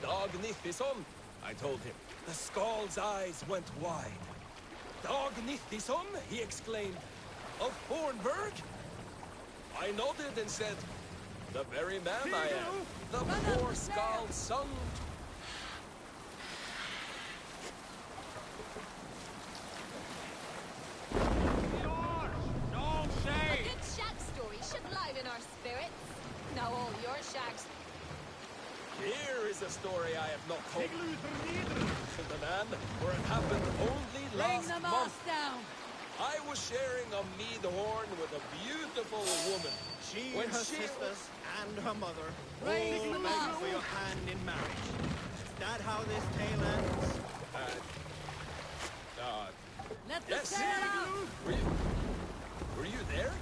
Speaker 19: Dag Nithison, I told him. The skald's eyes went wide. Dag Nithison, he exclaimed. Of Fornburg? I nodded and said, the very man I am. The poor skald's son.
Speaker 10: A good shag story should liven our spirits. Now all your shags.
Speaker 19: Here is a story I have not told. The man, where it happened only last
Speaker 2: Bring the
Speaker 19: month.
Speaker 2: mast down!
Speaker 19: I was sharing a mead horn with a beautiful woman.
Speaker 18: She,
Speaker 19: When
Speaker 18: her
Speaker 19: she-
Speaker 18: sisters, and her mother
Speaker 2: Raise
Speaker 18: all
Speaker 2: the
Speaker 18: begged
Speaker 2: mast.
Speaker 18: for your hand in marriage. Is that how this tale ends?
Speaker 2: Let the
Speaker 19: Yes.
Speaker 2: sail out!
Speaker 19: Were you there?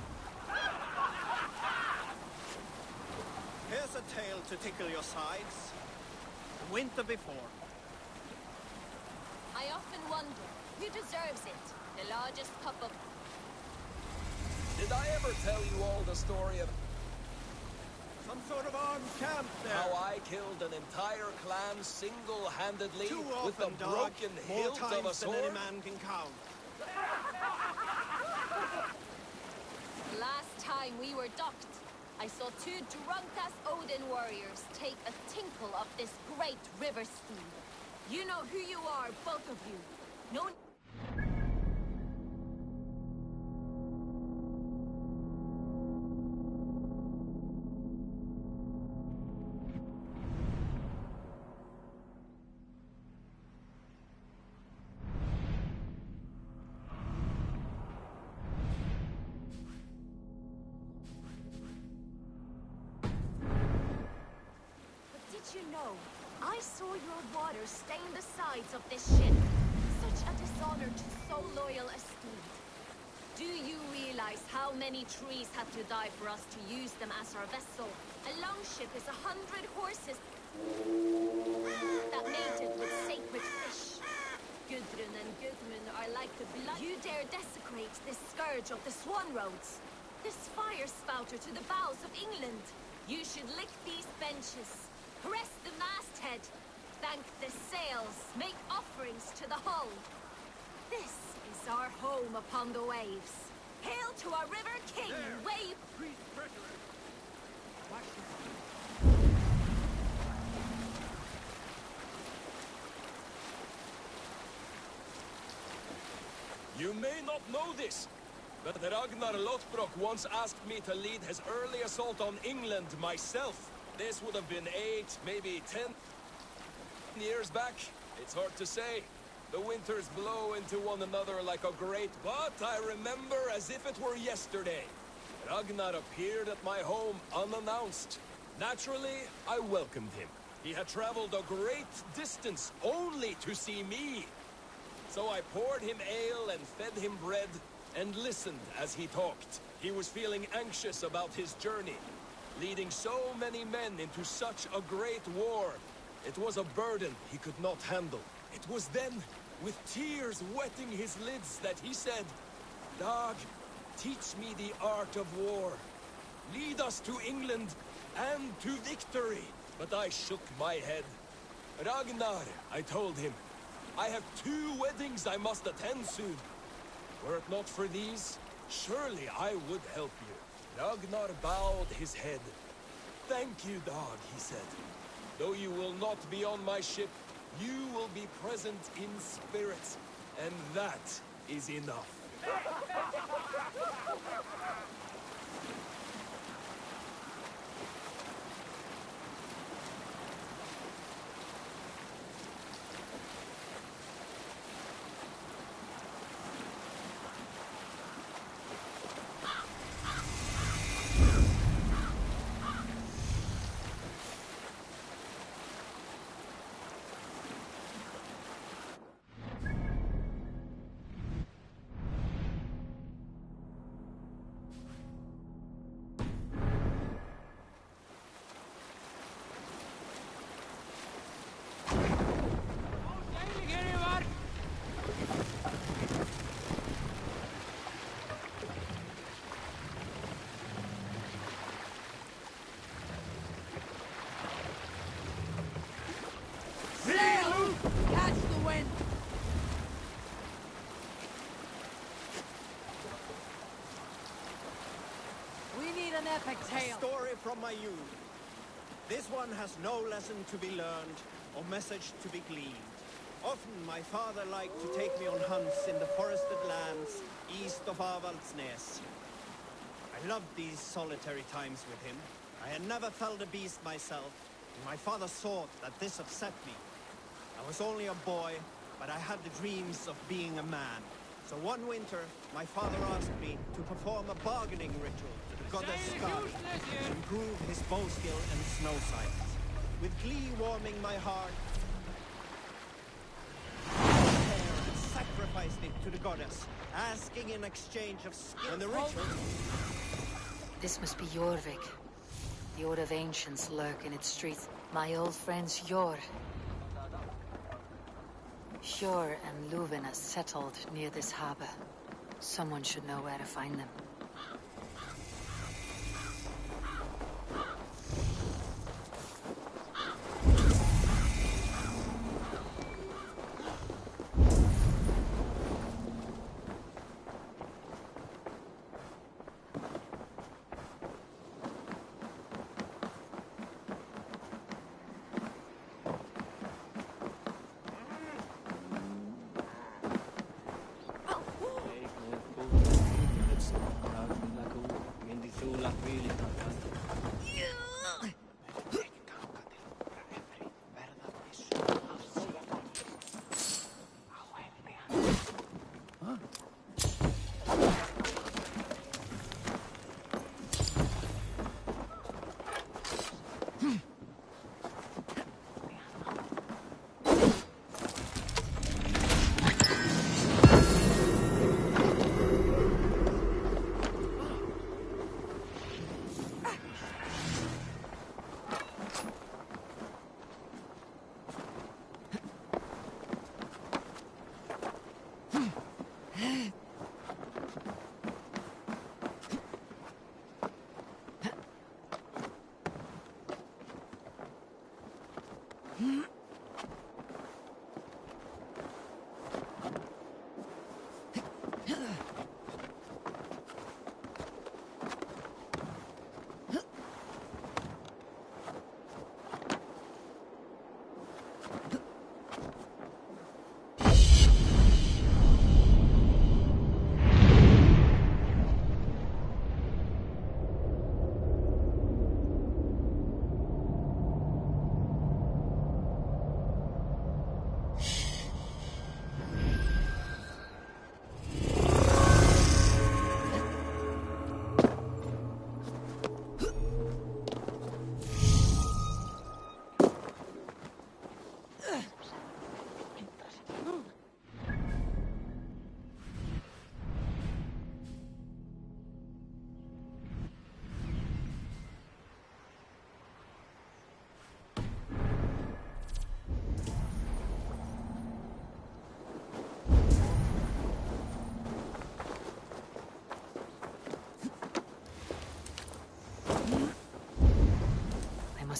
Speaker 18: Here's a tale to tickle your sides. The winter before.
Speaker 10: I often wonder, who deserves it? The largest cup of...
Speaker 19: Did I ever tell you all the story of
Speaker 18: Some sort of armed camp there.
Speaker 19: how I killed an entire clan single-handedly
Speaker 18: Too
Speaker 19: with the
Speaker 18: often, dog.
Speaker 19: broken
Speaker 18: More
Speaker 19: hilt of a
Speaker 18: times than any
Speaker 19: sword?
Speaker 18: man can count.
Speaker 10: Last time we were docked, I saw 2 drunk-ass Odin warriors take a tinkle of this great river steam. You know who you are, both of you. No... But did you know, I saw your water stain the sides of this ship. Such a dishonor to so loyal a steed. Do you realize how many trees had to die for us to use them as our vessel? A longship is 100 horses that mated with sacred fish. Gudrun and Gudmund are like the blood. You dare desecrate this scourge of the Swan Roads, this fire spouter to the bowels of England. You should lick these benches, press the masthead, thank the sails, make offerings to the hull. This is our home upon the waves. Hail to our river king, wave...
Speaker 19: You may not know this, But Ragnar Lothbrok once asked me to lead his early assault on England myself. This would have been 8, maybe 10 years back. It's hard to say. The winters blow into one another like a great... But I remember as if it were yesterday. Ragnar appeared at my home unannounced. Naturally, I welcomed him. He had traveled a great distance only to see me. So I poured him ale and fed him bread and listened as he talked. He was feeling anxious about his journey. Leading so many men into such a great war. It was a burden he could not handle. It was then, with tears wetting his lids, that he said, "Dag, teach me the art of war. Lead us to England and to victory." But I shook my head. "Ragnar," I told him, "I have 2 weddings I must attend soon. Were it not for these, surely I would help you." Ragnar bowed his head. "Thank you, Dag," he said. "Though you will not be on my ship, you will be present in spirit, and that is enough."
Speaker 2: Catch the wind! We need an epic tale.
Speaker 18: A story from my youth. This one has no lesson to be learned or message to be gleaned. Often my father liked to take me on hunts in the forested lands east of Avaldsnes. I loved these solitary times with him. I had never felled a beast myself, and my father thought that this upset me. I was only a boy, but I had the dreams of being a man. So one winter, my father asked me to perform a bargaining ritual to the goddess Skadi to improve his bow skill and snow sight. With glee warming my heart, I sacrificed it to the goddess, asking in exchange of skill. And the ritual...
Speaker 2: This must be Jorvik. The Oath of Ancients lurk in its streets. My old friends Jor and Luvina settled near this harbor. Someone should know where to find them.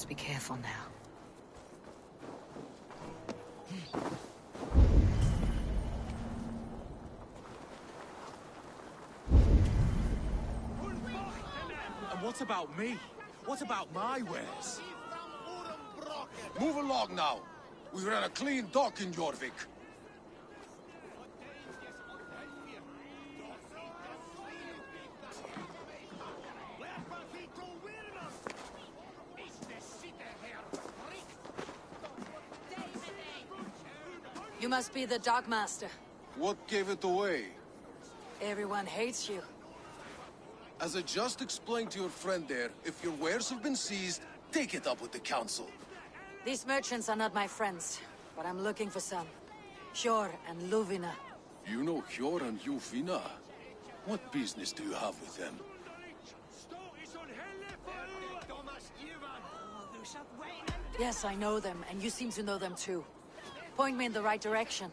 Speaker 2: must be careful now.
Speaker 20: And what about me? What about my wares?
Speaker 7: Move along now. We ran a clean dock in Jorvik.
Speaker 2: You must be the Dockmaster.
Speaker 7: What gave it away?
Speaker 2: Everyone hates you.
Speaker 7: As I just explained to your friend there, if your wares have been seized, take it up with the council.
Speaker 2: These merchants are not my friends, but I'm looking for some. Hjor and Luvina.
Speaker 7: You know Hjor and Luvina? What business do you have with them?
Speaker 2: Yes, I know them, and you seem to know them too. Point me in the right direction.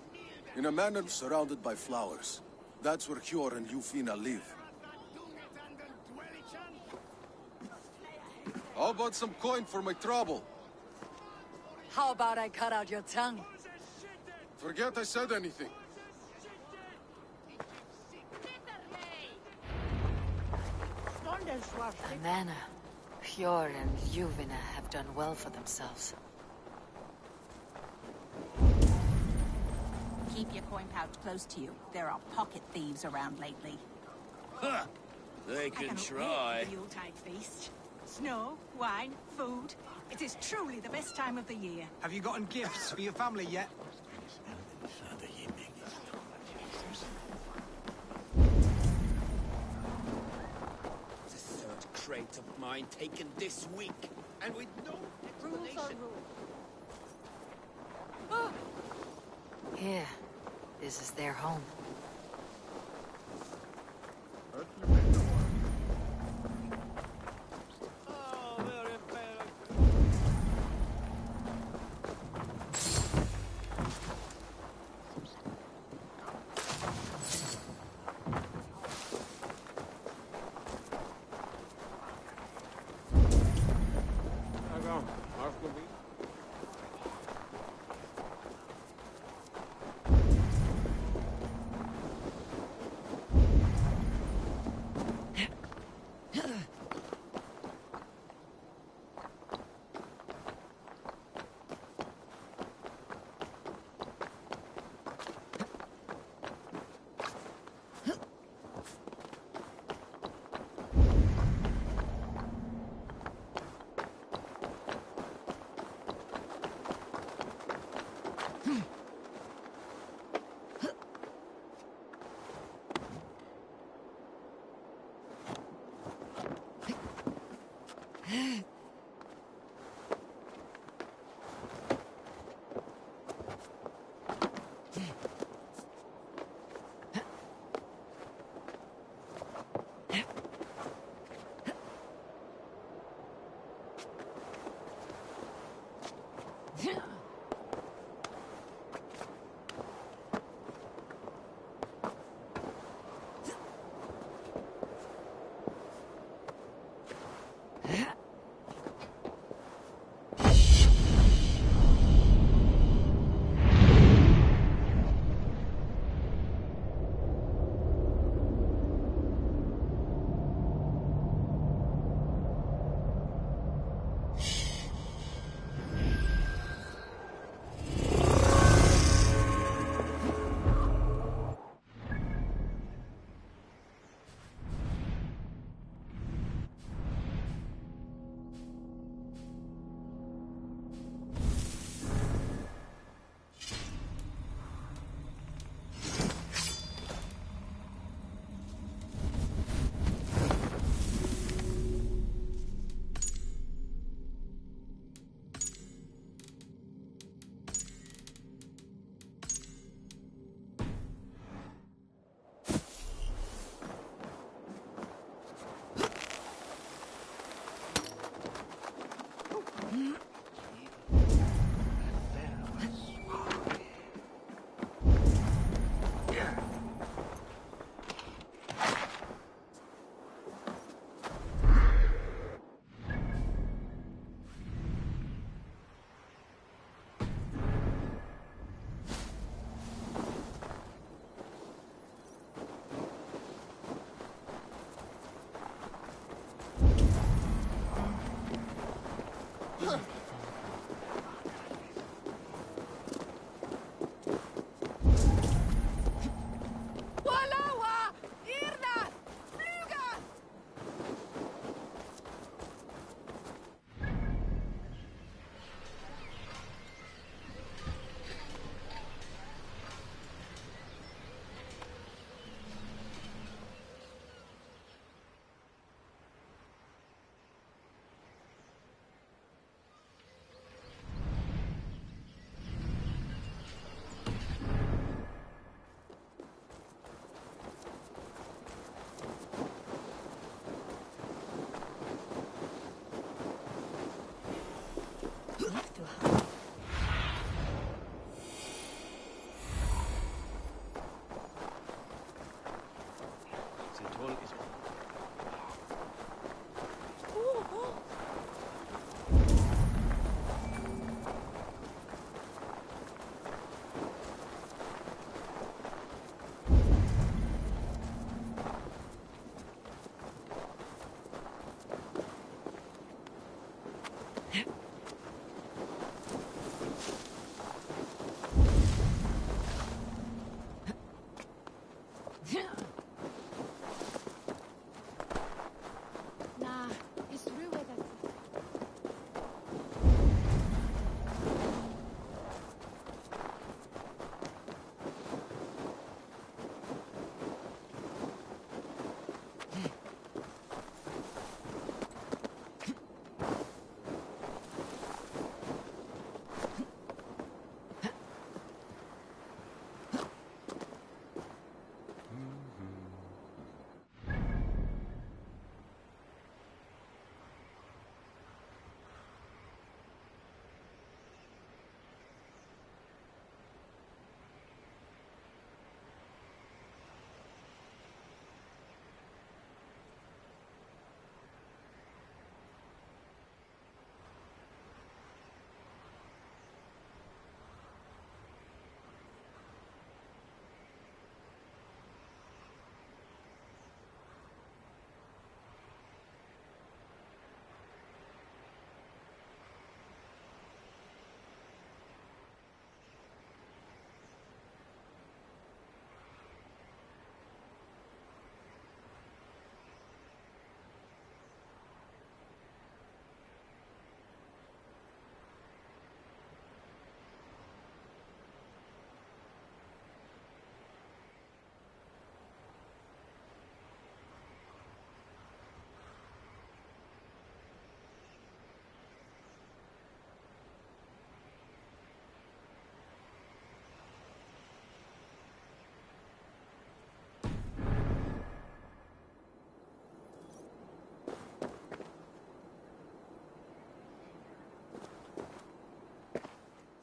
Speaker 7: In a manor surrounded by flowers. That's where Hjor and Luvina live. How about some coin for my trouble?
Speaker 2: How about I cut out your tongue?
Speaker 7: Forget I said anything.
Speaker 2: The manor, Hjor and Luvina have done well for themselves.
Speaker 21: Keep your coin pouch close to you. There are pocket thieves around lately.
Speaker 3: Huh. They can try.
Speaker 21: The Yuletide feast. Snow, wine, food. It is truly the best time of the year.
Speaker 8: Have you gotten gifts for your family yet?
Speaker 18: The third crate of mine taken this week, and with no explanation.
Speaker 2: Here, this is their home.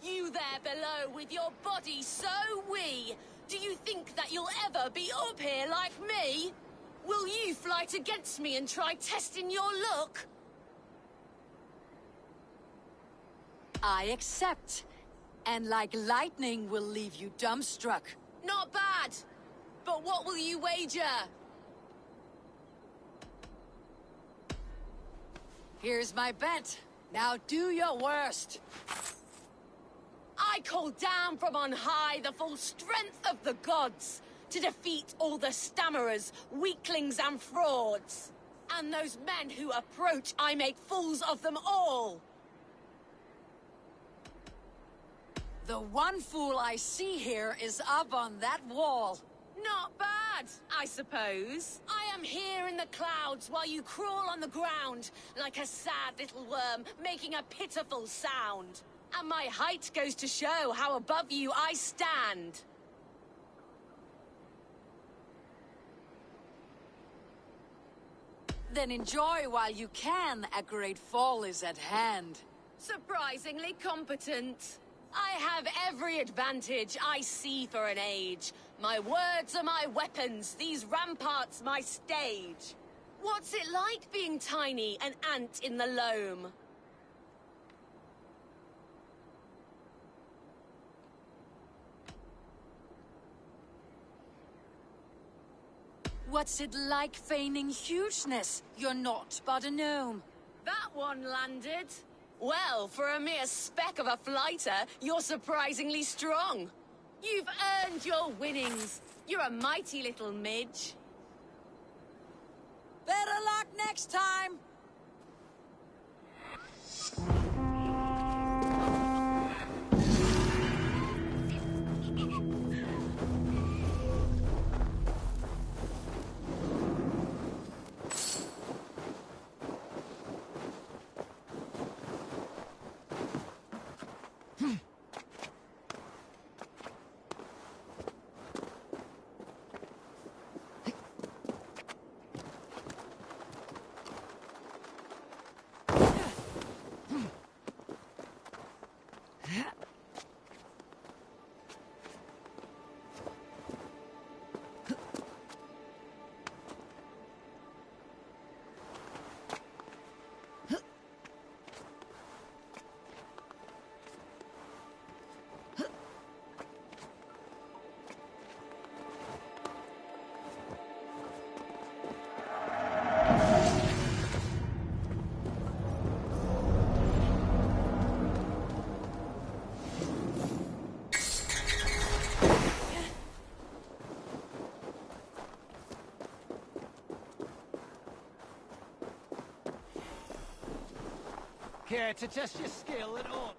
Speaker 10: You there below with your body so wee. Do you think that you'll ever be up here like me? Will you fight against me and try testing your luck?
Speaker 2: I accept. And like lightning will leave you dumbstruck.
Speaker 10: Not bad. But what will you wager?
Speaker 2: Here's my bet. Now do your worst.
Speaker 10: I call down from on high the full strength of the gods to defeat all the stammerers, weaklings and frauds. And those men who approach, I make fools of them all.
Speaker 2: The one fool I see here is up on that wall.
Speaker 10: Not bad, I suppose. I am here in the clouds while you crawl on the ground like a sad little worm making a pitiful sound. And my height goes to show how above you I stand.
Speaker 2: Then enjoy while you can. A great fall is at hand.
Speaker 10: Surprisingly competent. I have every advantage I see for an age. My words are my weapons, these ramparts my stage. What's it like being tiny, an ant in the loam?
Speaker 2: What's it like feigning hugeness? You're not but a gnome.
Speaker 10: That one landed. Well, for a mere speck of a flighter, you're surprisingly strong. You've earned your winnings. You're a mighty little midge.
Speaker 2: Better luck next time!
Speaker 12: Care to test your skill at all?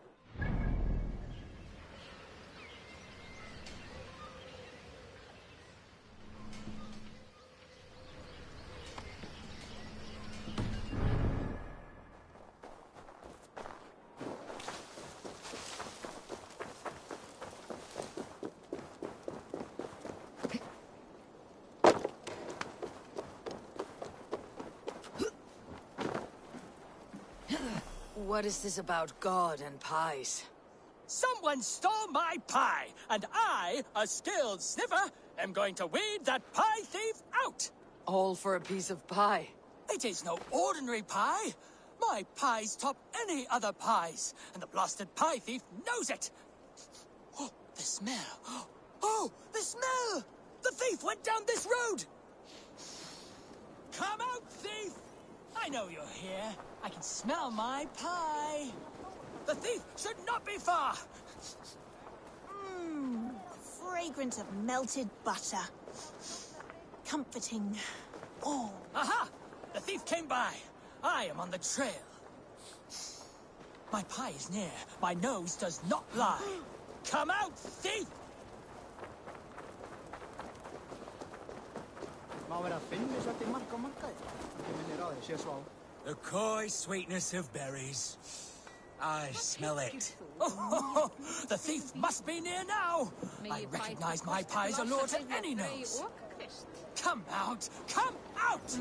Speaker 2: What is this about God and pies?
Speaker 11: Someone stole my pie, and I, a skilled sniffer, am going to weed that pie thief out!
Speaker 2: All for a piece of pie.
Speaker 11: It is no ordinary pie. My pies top any other pies, and the blasted pie thief knows it. Oh, the smell. Oh, the smell! The thief went down this road! Come out, thief! I know you're here. I can smell my pie. The thief should not be far.
Speaker 21: Fragrant of melted butter. Comforting. Oh.
Speaker 11: Aha! The thief came by. I am on the trail. My pie is near. My nose does not lie. Come out, thief! The coy sweetness of berries. I smell it. Oh, the thief must be near now. I recognize my pie's allure to any nose. Come out! Come out!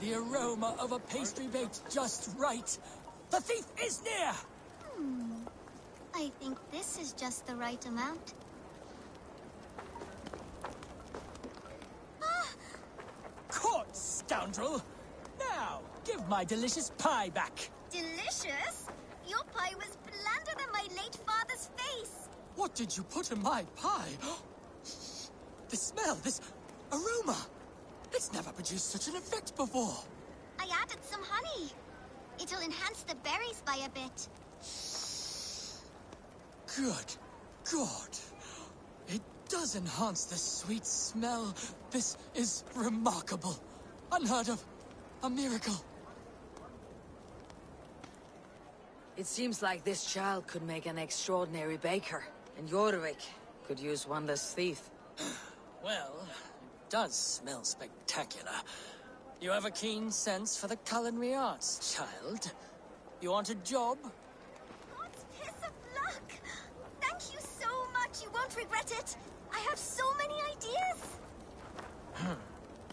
Speaker 11: The aroma of a pastry baked just right. The thief is near!
Speaker 15: I I think this is just the right amount.
Speaker 11: Caught, scoundrel! Now, give my delicious pie back.
Speaker 15: Delicious? Your pie was blander than my late father's face.
Speaker 11: What did you put in my pie? The smell, this aroma. It's never produced such an effect before.
Speaker 15: I added some honey. It'll enhance the berries by a bit.
Speaker 11: Good God. It does enhance the sweet smell. This is remarkable. Unheard of. A miracle.
Speaker 2: It seems like this child could make an extraordinary baker, and Jorvik could use one less thief.
Speaker 11: Well, it does smell spectacular. You have a keen sense for the culinary arts, child. You want a job?
Speaker 15: God's piss of luck! Thank you so much, you won't regret it. I have so many ideas.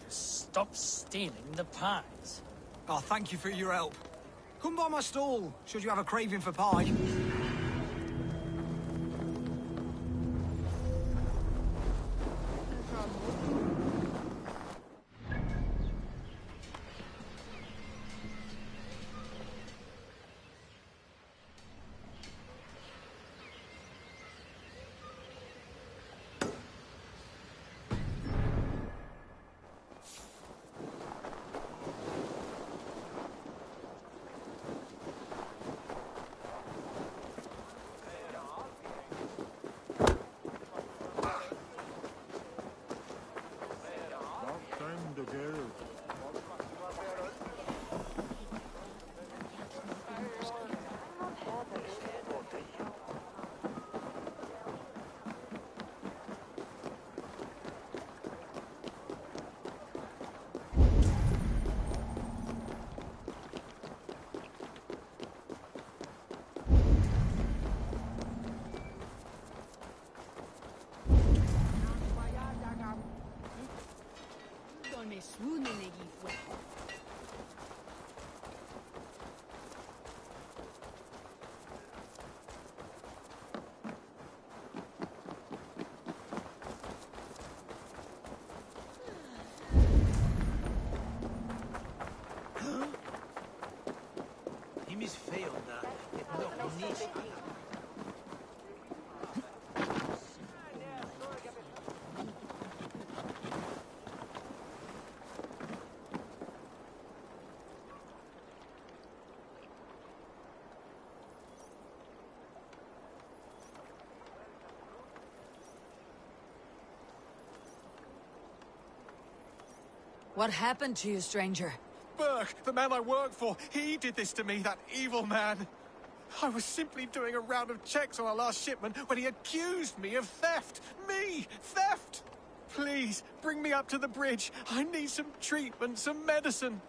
Speaker 11: Just stop stealing the pies.
Speaker 1: Oh, thank you for your help. Come by my stall, should you have a craving for pie.
Speaker 2: What happened to you, stranger?
Speaker 20: Burke, the man I work for, he did this to me, that evil man. I was simply doing a round of checks on our last shipment when he accused me of theft. Me! Theft! Please, bring me up to the bridge. I need some treatment, some medicine.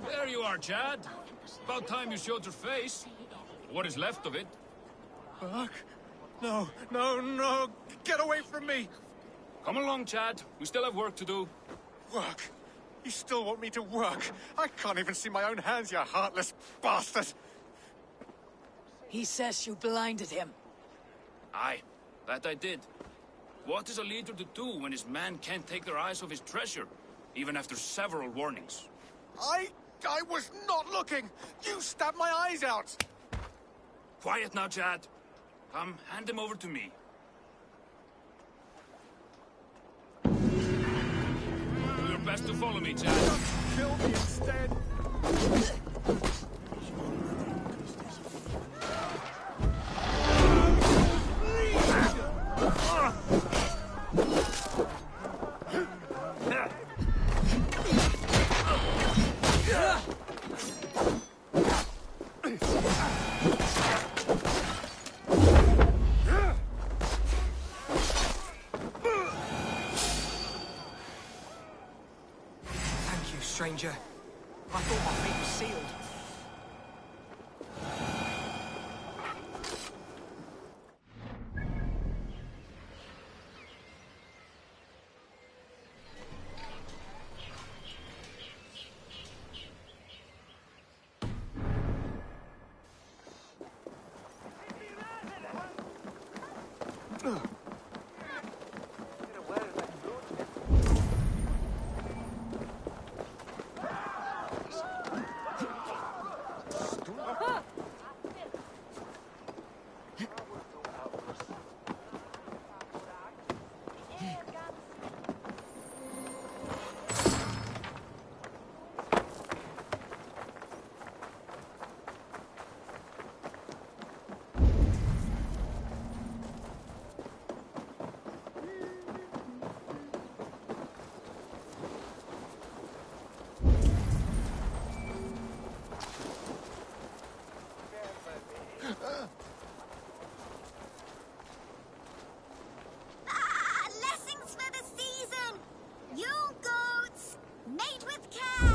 Speaker 22: There you are, Chad. About time you showed your face. What is left of it.
Speaker 20: Burke? No, no, no! Get away from me!
Speaker 22: Come along, Chad. We still have work to do.
Speaker 20: Work? You still want me to work? I can't even see my own hands, you heartless bastard!
Speaker 2: He says you blinded him.
Speaker 22: Aye, that I did. What is a leader to do when his men can't take their eyes off his treasure, even after several warnings?
Speaker 20: I was not looking! You stabbed my eyes out!
Speaker 22: Quiet now, Chad. Come, hand him over to me. Do your best to follow me, Chad.
Speaker 20: Kill me instead!
Speaker 1: stranger. I thought my fate was sealed.
Speaker 15: Lessons for the season! Yule goats, made with care!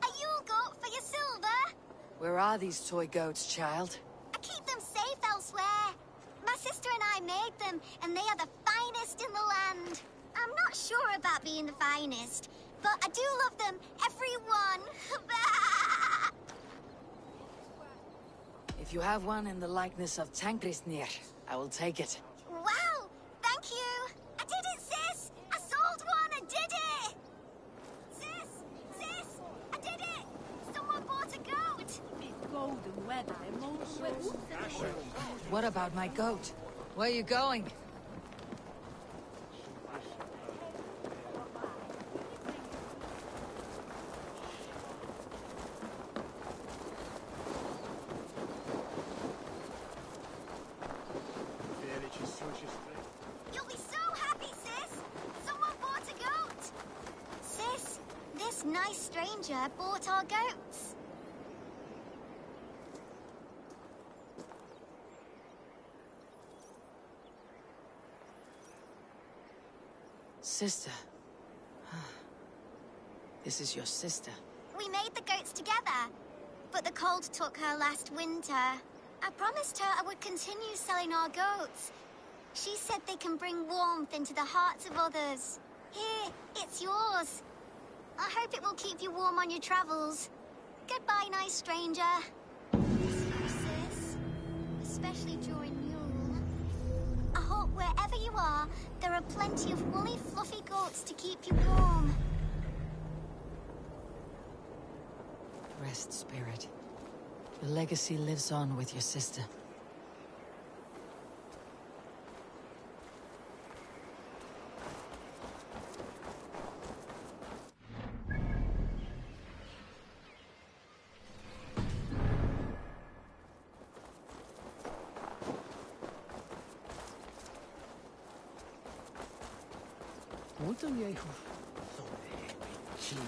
Speaker 15: A Yule goat for your silver?
Speaker 2: Where are these toy goats, child?
Speaker 15: I keep them safe elsewhere. My sister and I made them, and they are the finest in the land. I'm not sure about being the finest, but I do love them, every one.
Speaker 2: If you have one in the likeness of Tankrisnir, I will take it.
Speaker 15: Wow! Thank you! I did it, sis! I sold one and did it! Sis! Sis! I did it! Someone bought a goat!
Speaker 21: Golden weather,
Speaker 2: What about my goat? Where are you going?
Speaker 15: You'll be so happy, sis! Someone bought a goat! Sis, this nice stranger bought our goats.
Speaker 2: Sister. This is your sister.
Speaker 15: We made the goats together, but the cold took her last winter. I promised her I would continue selling our goats. She said they can bring warmth into the hearts of others. Here, it's yours. I hope it will keep you warm on your travels. Goodbye, nice stranger. Miss you, sis. Especially during Yule. I hope wherever you are, there are plenty of woolly, fluffy goats to keep you warm.
Speaker 2: Rest, spirit. Your legacy lives on with your sister.
Speaker 12: Molto viejo. Chile.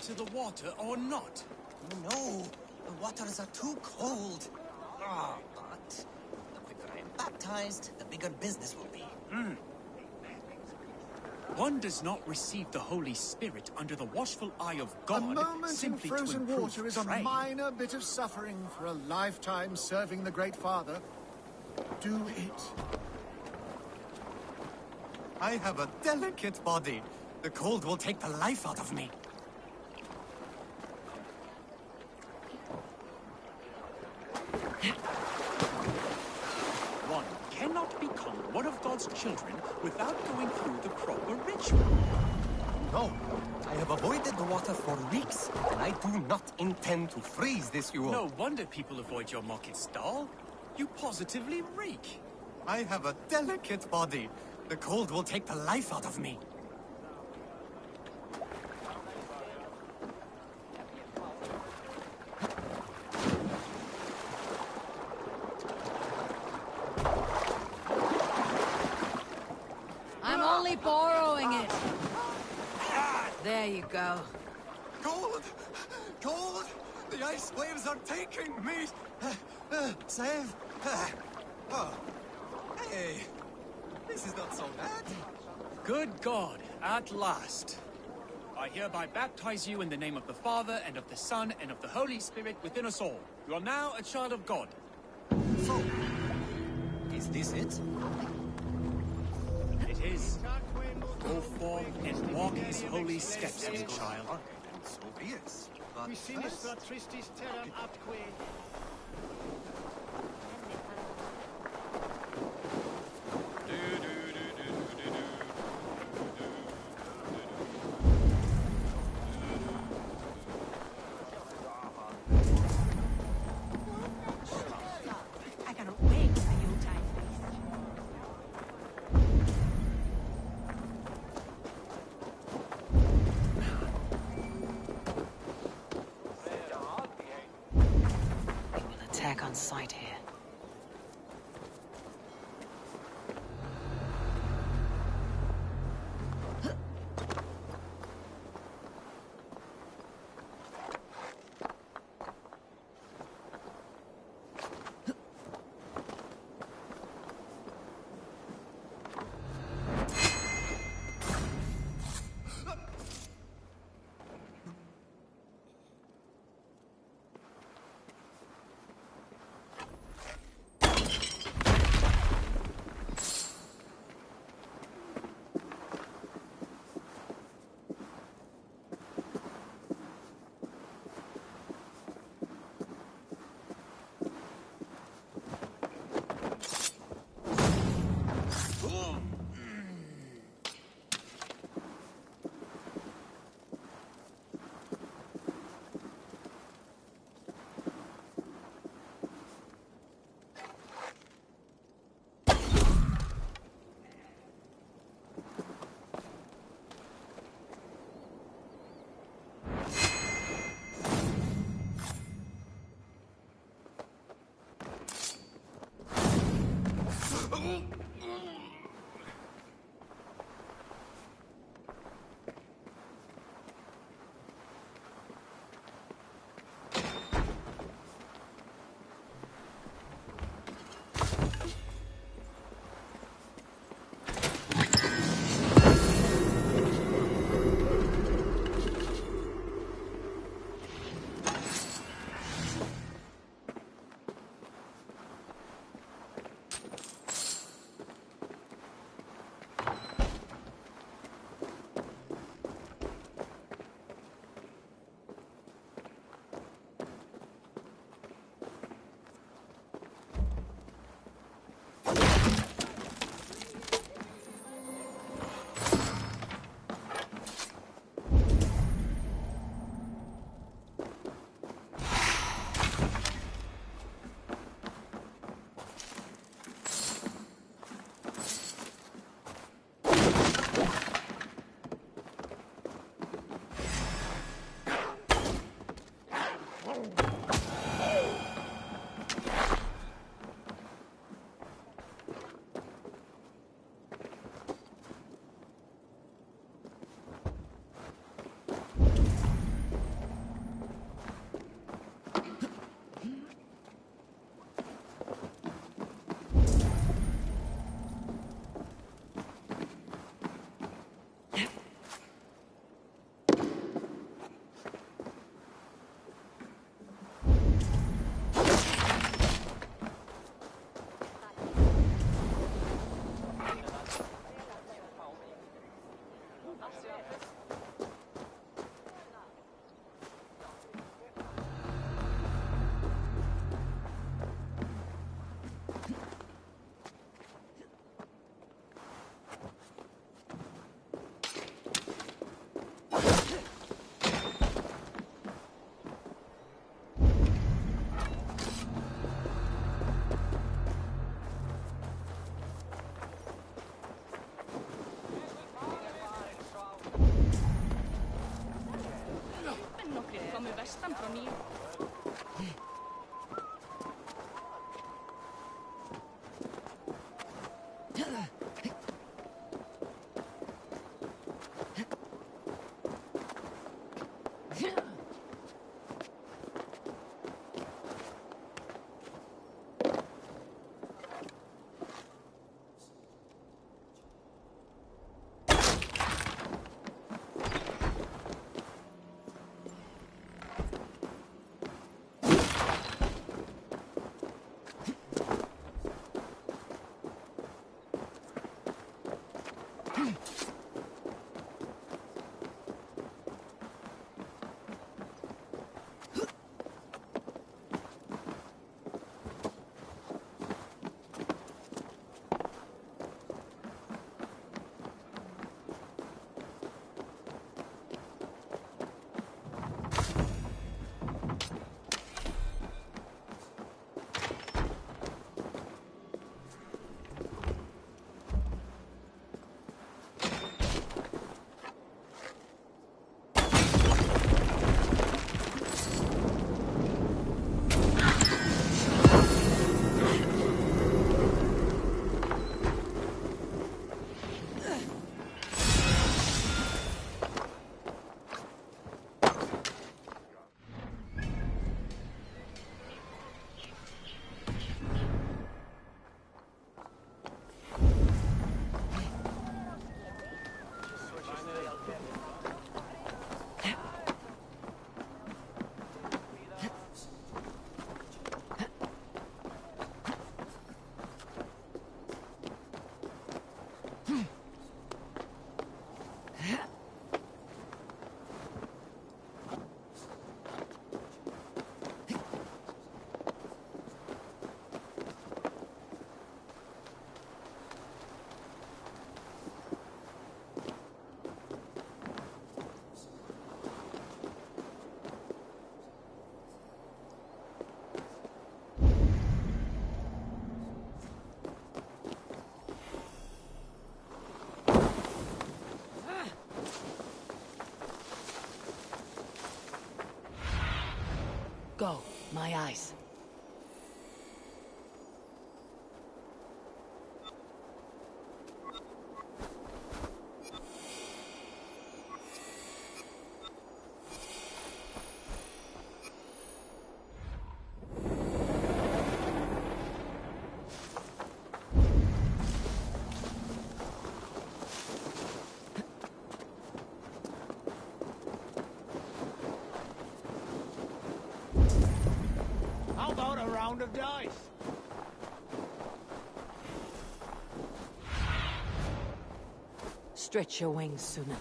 Speaker 11: into the water or not?
Speaker 5: No, the waters are too cold. Ah, but the quicker I am baptized, the bigger business will be.
Speaker 17: One does not receive the Holy Spirit under the watchful eye of God
Speaker 20: a moment in
Speaker 17: simply to
Speaker 20: frozen
Speaker 17: improve
Speaker 20: water is a
Speaker 17: trade.
Speaker 20: minor bit of suffering for a lifetime serving the Great Father. Do it.
Speaker 11: I have a delicate body. The cold will take the life out of me. One cannot become one of God's children without going through the proper ritual.
Speaker 5: No, I have avoided the water for weeks, and I do not intend to freeze this Yule.
Speaker 17: No wonder people avoid your market stall. You positively reek.
Speaker 11: I have a delicate body. The cold will take the life out of me.
Speaker 2: I'm only borrowing it. There you go.
Speaker 11: Cold! Cold! The ice waves are taking me! Save! Oh. Hey! This is not so bad.
Speaker 17: Good God, at last. I hereby baptize you in the name of the Father, and of the Son, and of the Holy Spirit within us all. You are now a child of God.
Speaker 5: So, is this it?
Speaker 17: It is. Go forth and walk his holy steps, little child.
Speaker 11: And so be it. But
Speaker 18: Qui sinistra
Speaker 11: first...
Speaker 18: tristis terram atque.
Speaker 21: I cannot wait for the Yuletide feast.
Speaker 2: We will attack on sight here.
Speaker 21: Some for me.
Speaker 2: Go, my eyes.
Speaker 17: How about a round of dice?
Speaker 2: Stretch your wings, Suna.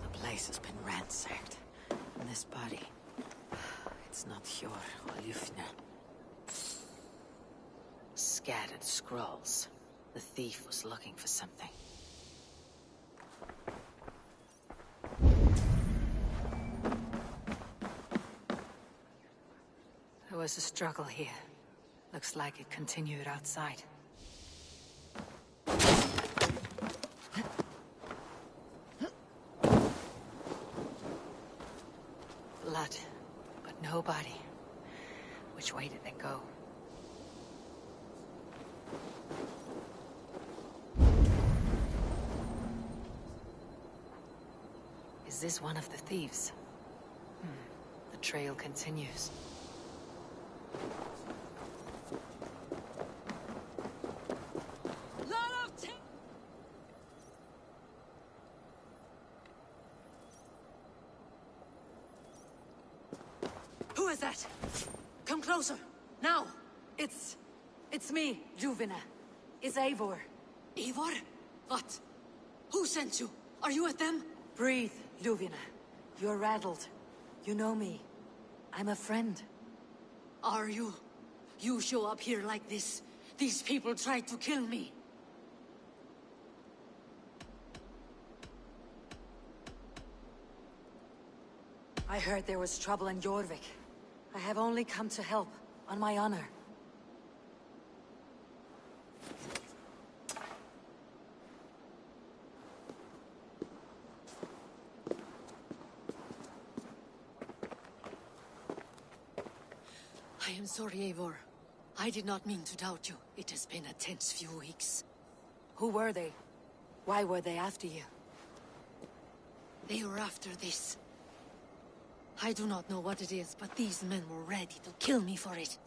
Speaker 2: The place has been ransacked. And this body, it's not your Olufna. Scattered scrolls. The thief was looking for something. There was a struggle here. Looks like it continued outside. Blood, but no body. Which way did they go? Is this one of the thieves? The trail continues.
Speaker 21: Who is that? Come closer, now!
Speaker 2: It's me, Juvina. It's Eivor.
Speaker 21: Eivor? What? Who sent you? Are you with them?
Speaker 2: Breathe, Juvina. You're rattled. You know me. I'm a friend.
Speaker 21: Are you? You show up here like this,
Speaker 2: These people tried to kill me. I heard there was trouble in Jorvik. I have only come to help, on my honor.
Speaker 9: I am sorry, Eivor. I did not mean to doubt you. It has been a tense few weeks.
Speaker 2: Who were they? Why were they after you?
Speaker 9: They were after this. I do not know what it is, but these men were ready to kill me for it.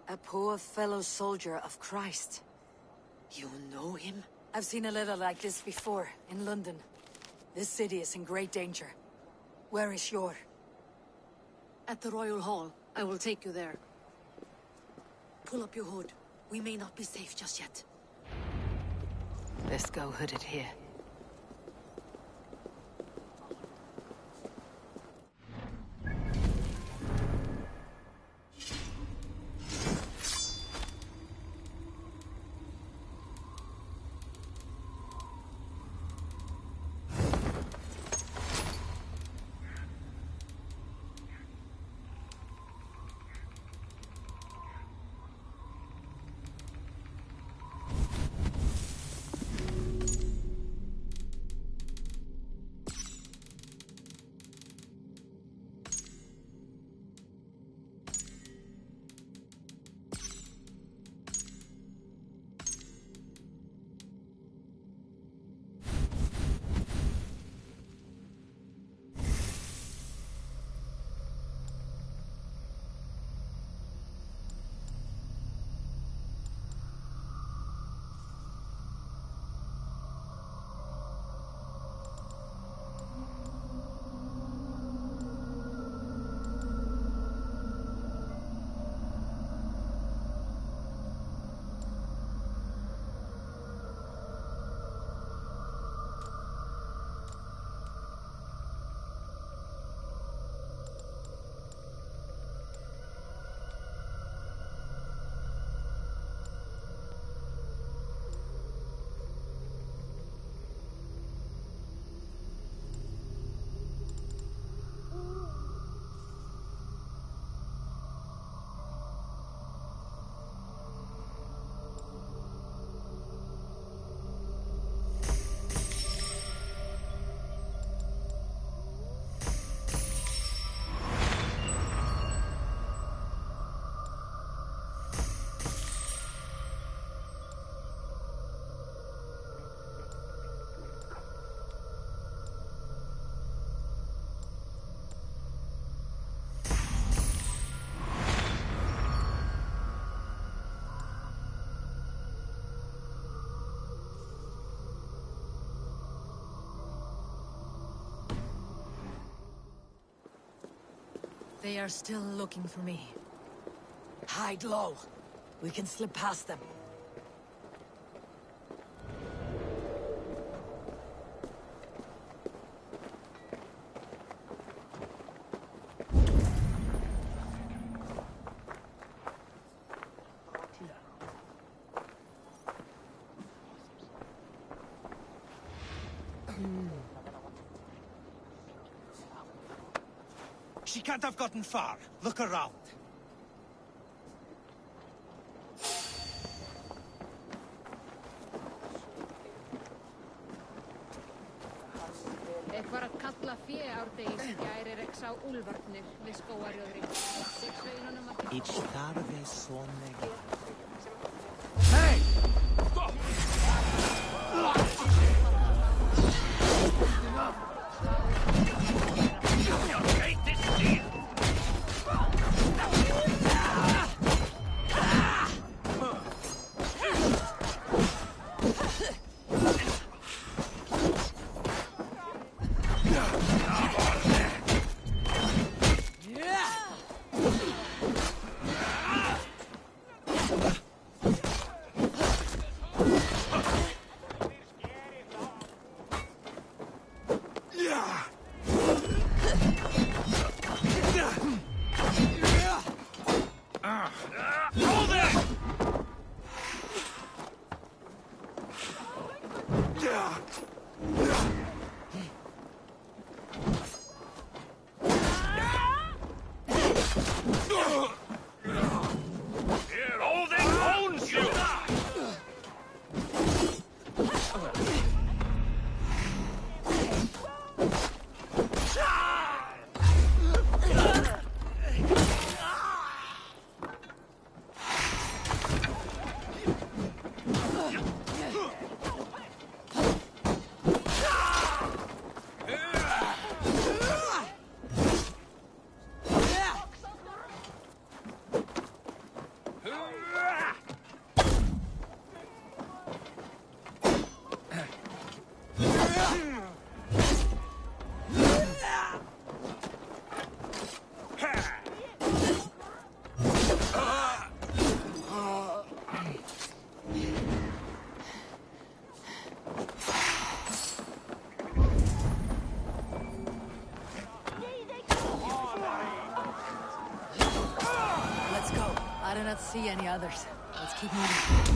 Speaker 2: A poor fellow soldier of Christ.
Speaker 9: You know him?
Speaker 2: I've seen a letter like this before, in London. This city is in great danger. Where is Yor?
Speaker 9: At the Royal Hall. I will take you there. Pull up your hood. We may not be safe just yet.
Speaker 2: Let's go hooded here.
Speaker 9: They are still looking for me.
Speaker 2: Hide low. We can slip past them.
Speaker 18: She can't have gotten far. Look around.
Speaker 13: Eitthvað að kalla féárdegis gæri reksa á úlfarnir við skóarjöðri.
Speaker 18: Each starve sonne.
Speaker 11: Hey!
Speaker 18: Hold it!
Speaker 2: not see any others. Let's keep moving.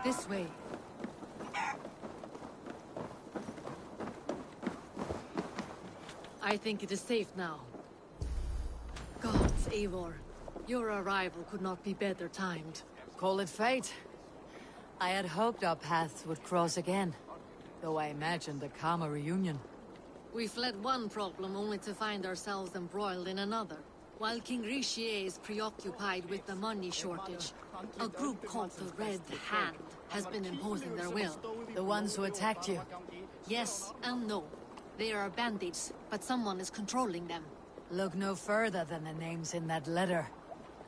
Speaker 2: This way.
Speaker 9: I think it is safe now. Gods, Eivor. Your arrival could not be better timed.
Speaker 2: Call it fate. I had hoped our paths would cross again, though I imagined a calmer reunion.
Speaker 9: We fled one problem only to find ourselves embroiled in another. While King Richier is preoccupied with the money shortage, a group called the Red Hand has been imposing their will.
Speaker 2: The ones who attacked you?
Speaker 9: Yes and no. They are bandits, but someone is controlling them.
Speaker 2: Look no further than the names in that letter.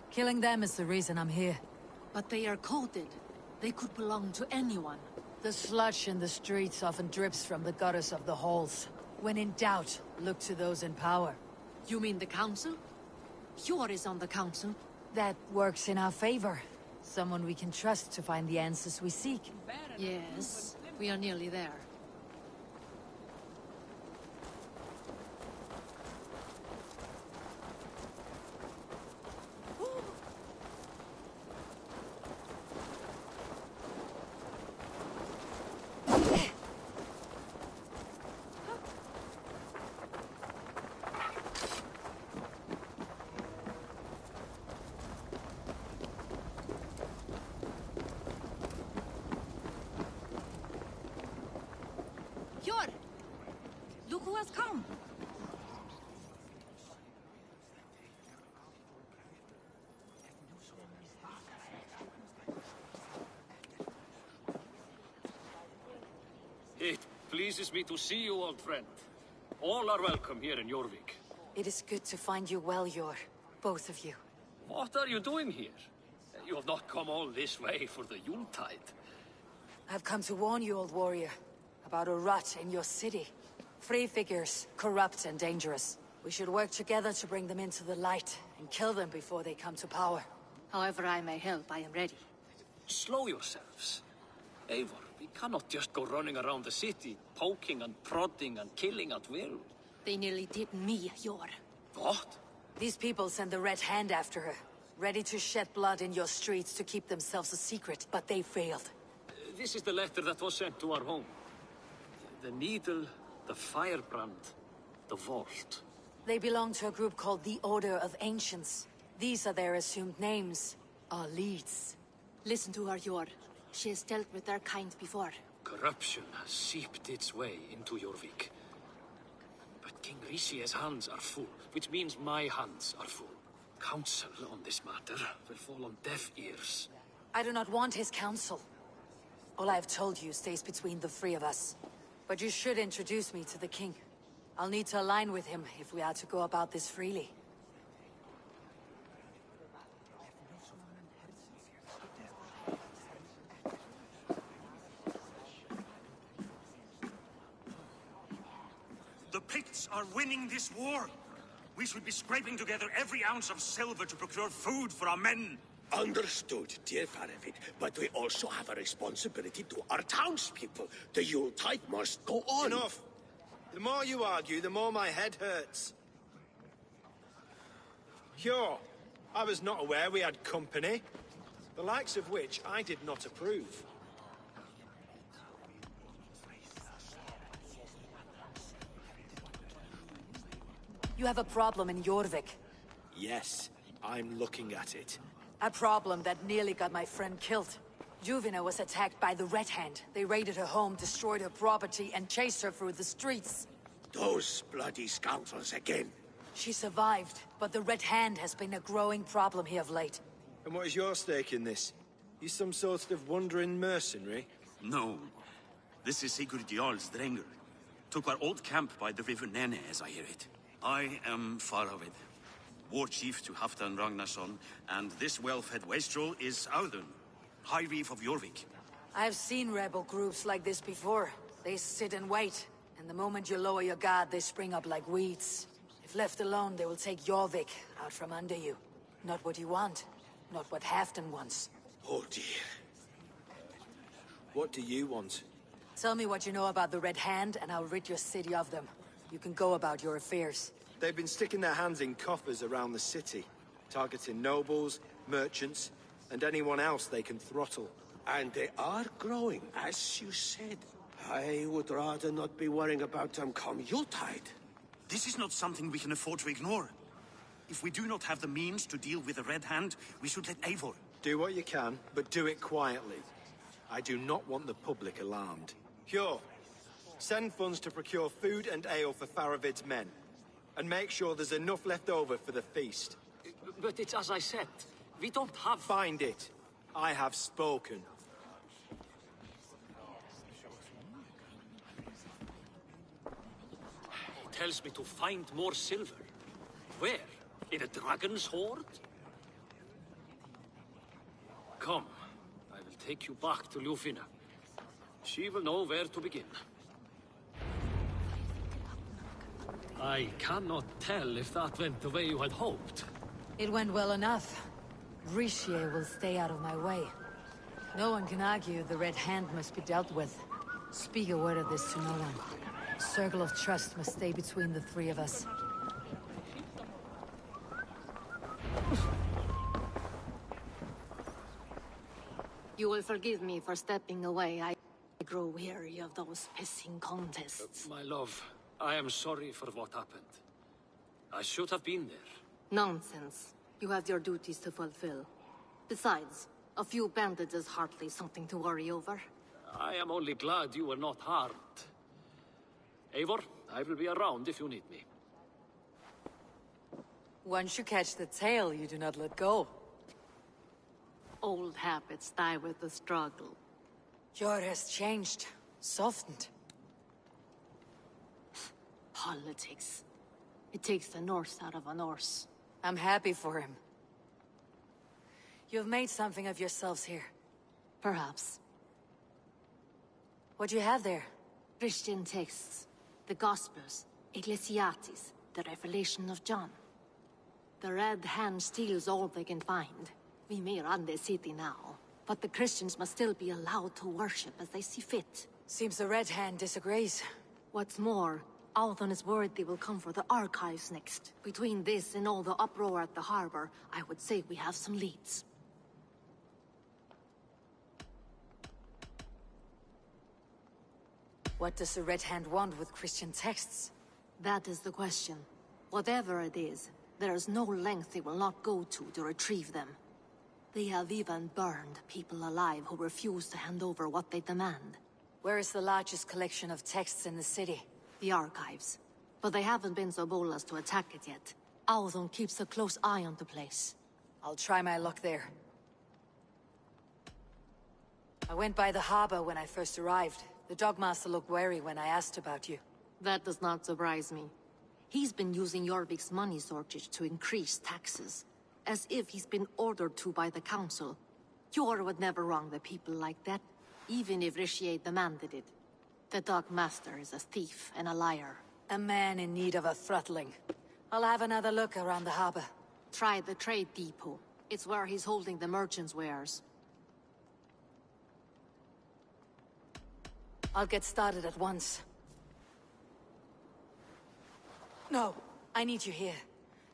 Speaker 2: Killing them is the reason I'm here.
Speaker 9: But they are coded. They could belong to anyone.
Speaker 2: The sludge in the streets often drips from the gutters of the halls. When in doubt, look to those in power.
Speaker 9: You mean the council? Hjor is on the council.
Speaker 2: That works in our favor. Someone we can trust to find the answers we seek.
Speaker 9: Yes, we are nearly there.
Speaker 21: Hjor! Look who has come!
Speaker 4: It pleases me to see you, old friend. All are welcome here in Jorvik.
Speaker 2: It is good to find you well, Hjor. Both of you.
Speaker 4: What are you doing here? You have not come all this way for the Yuletide.
Speaker 2: I've come to warn you, old warrior, about a rot in your city. Free figures, corrupt and dangerous. We should work together to bring them into the light and kill them before they come to power.
Speaker 9: However I may help, I am ready.
Speaker 4: Slow yourselves. Eivor, we cannot just go running around the city, poking and prodding and killing at will.
Speaker 9: They nearly did me, Hjor.
Speaker 4: What?
Speaker 2: These people send the Red Hand after her, ready to shed blood in your streets to keep themselves a secret, but they failed.
Speaker 4: This is the letter that was sent to our home. The needle, the firebrand, the vault.
Speaker 2: They belong to a group called the Order of Ancients. These are their assumed names, our leads.
Speaker 9: Listen to her, Hjor. She has dealt with their kind before.
Speaker 4: Corruption has seeped its way into Jorvik. But King Richier's hands are full, which means my hands are full. Counsel on this matter will fall on deaf ears.
Speaker 2: I do not want his counsel. All I have told you stays between the three of us. But you should introduce me to the king. I'll need to align with him if we are to go about this freely.
Speaker 14: The Picts are winning this war. We should be scraping together every ounce of silver to procure food for our men.
Speaker 7: Understood, dear Faravik, but we also have a responsibility to our townspeople. The Yuletide must go on.
Speaker 18: Enough! The more you argue, the more my head hurts. Hjor, I was not aware we had company, the likes of which I did not approve.
Speaker 2: You have a problem in Jorvik.
Speaker 18: Yes, I'm looking at it.
Speaker 2: A problem that nearly got my friend killed. Juvina was attacked by the Red Hand. They raided her home, destroyed her property, and chased her through the streets.
Speaker 7: Those bloody scoundrels again.
Speaker 2: She survived, but the Red Hand has been a growing problem here of late.
Speaker 18: And what is your stake in this? You some sort of wandering mercenary?
Speaker 14: No. This is Sigurd Jarl's Drenger. Took our old camp by the river Nene, as I hear it. I am Faravid, war chief to Halfdan Ragnarsson, and this well-fed wastrel is Audun, High Reef of Jorvik.
Speaker 2: I've seen rebel groups like this before. They sit and wait, and the moment you lower your guard, they spring up like weeds. If left alone, they will take Jorvik out from under you. Not what you want, not what Halfdan wants.
Speaker 7: Oh dear.
Speaker 18: What do you want?
Speaker 2: Tell me what you know about the Red Hand, and I'll rid your city of them. You can go about your affairs.
Speaker 18: They've been sticking their hands in coffers around the city.
Speaker 6: targeting nobles, merchants, and anyone else they can throttle.
Speaker 7: And they are growing, as you said. I would rather not be worrying about them come Yuletide.
Speaker 14: This is not something we can afford to ignore. If we do not have the means to deal with the Red Hand, we should let Eivor.
Speaker 6: Do what you can, but do it quietly. I do not want the public alarmed. Cure. Send funds to procure food and ale for Faravid's men. And make sure there's enough left over for the feast.
Speaker 4: But it's as I said. We don't have...
Speaker 6: Find it. I have spoken.
Speaker 4: He tells me to find more silver. Where? In a dragon's hoard? Come. I will take you back to Ljufina. She will know where to begin. I cannot tell if that went the way you had hoped.
Speaker 2: It went well enough. Richier will stay out of my way. No one can argue the Red Hand must be dealt with. Speak a word of this to no one. Circle of trust must stay between the three of us.
Speaker 9: You will forgive me for stepping away. I grow weary of those pissing contests.
Speaker 4: My love, I am sorry for what happened. I should have been there.
Speaker 9: Nonsense. You have your duties to fulfill. Besides, a few bandits is hardly something to worry over.
Speaker 4: I am only glad you were not harmed. Eivor, I will be around if you need me.
Speaker 2: Once you catch the tail, you do not let go.
Speaker 9: Old habits die with the struggle.
Speaker 2: Jor has changed. Softened.
Speaker 9: Politics. It takes the Norse out of a Norse.
Speaker 2: I'm happy for him. You've made something of yourselves here.
Speaker 9: Perhaps.
Speaker 2: What do you have there?
Speaker 9: Christian texts. The Gospels. Ecclesiastes. The Revelation of John. The Red Hand steals all they can find. We may run the city now, but the Christians must still be allowed to worship as they see fit.
Speaker 2: Seems the Red Hand disagrees.
Speaker 9: What's more, Althon is worried they will come for the archives next. Between this and all the uproar at the harbor, I would say we have some leads.
Speaker 2: What does the Red Hand want with Christian texts?
Speaker 9: That is the question. Whatever it is, there is no length they will not go to retrieve them. They have even burned people alive who refuse to hand over what they demand.
Speaker 2: Where is the largest collection of texts in the city?
Speaker 9: The archives. But they haven't been so bold as to attack it yet. Althon keeps a close eye on the place.
Speaker 2: I'll try my luck there. I went by the harbor when I first arrived. The Dogmaster looked wary when I asked about you.
Speaker 9: That does not surprise me. He's been using Jorvik's money shortage to increase taxes. As if he's been ordered to by the council. Jor would never wrong the people like that, even if Richier demanded it. The Dogmaster is a thief and a liar.
Speaker 2: A man in need of a throttling. I'll have another look around the harbor.
Speaker 9: Try the trade depot. It's where he's holding the merchants' wares.
Speaker 2: I'll get started at once. No, I need you here.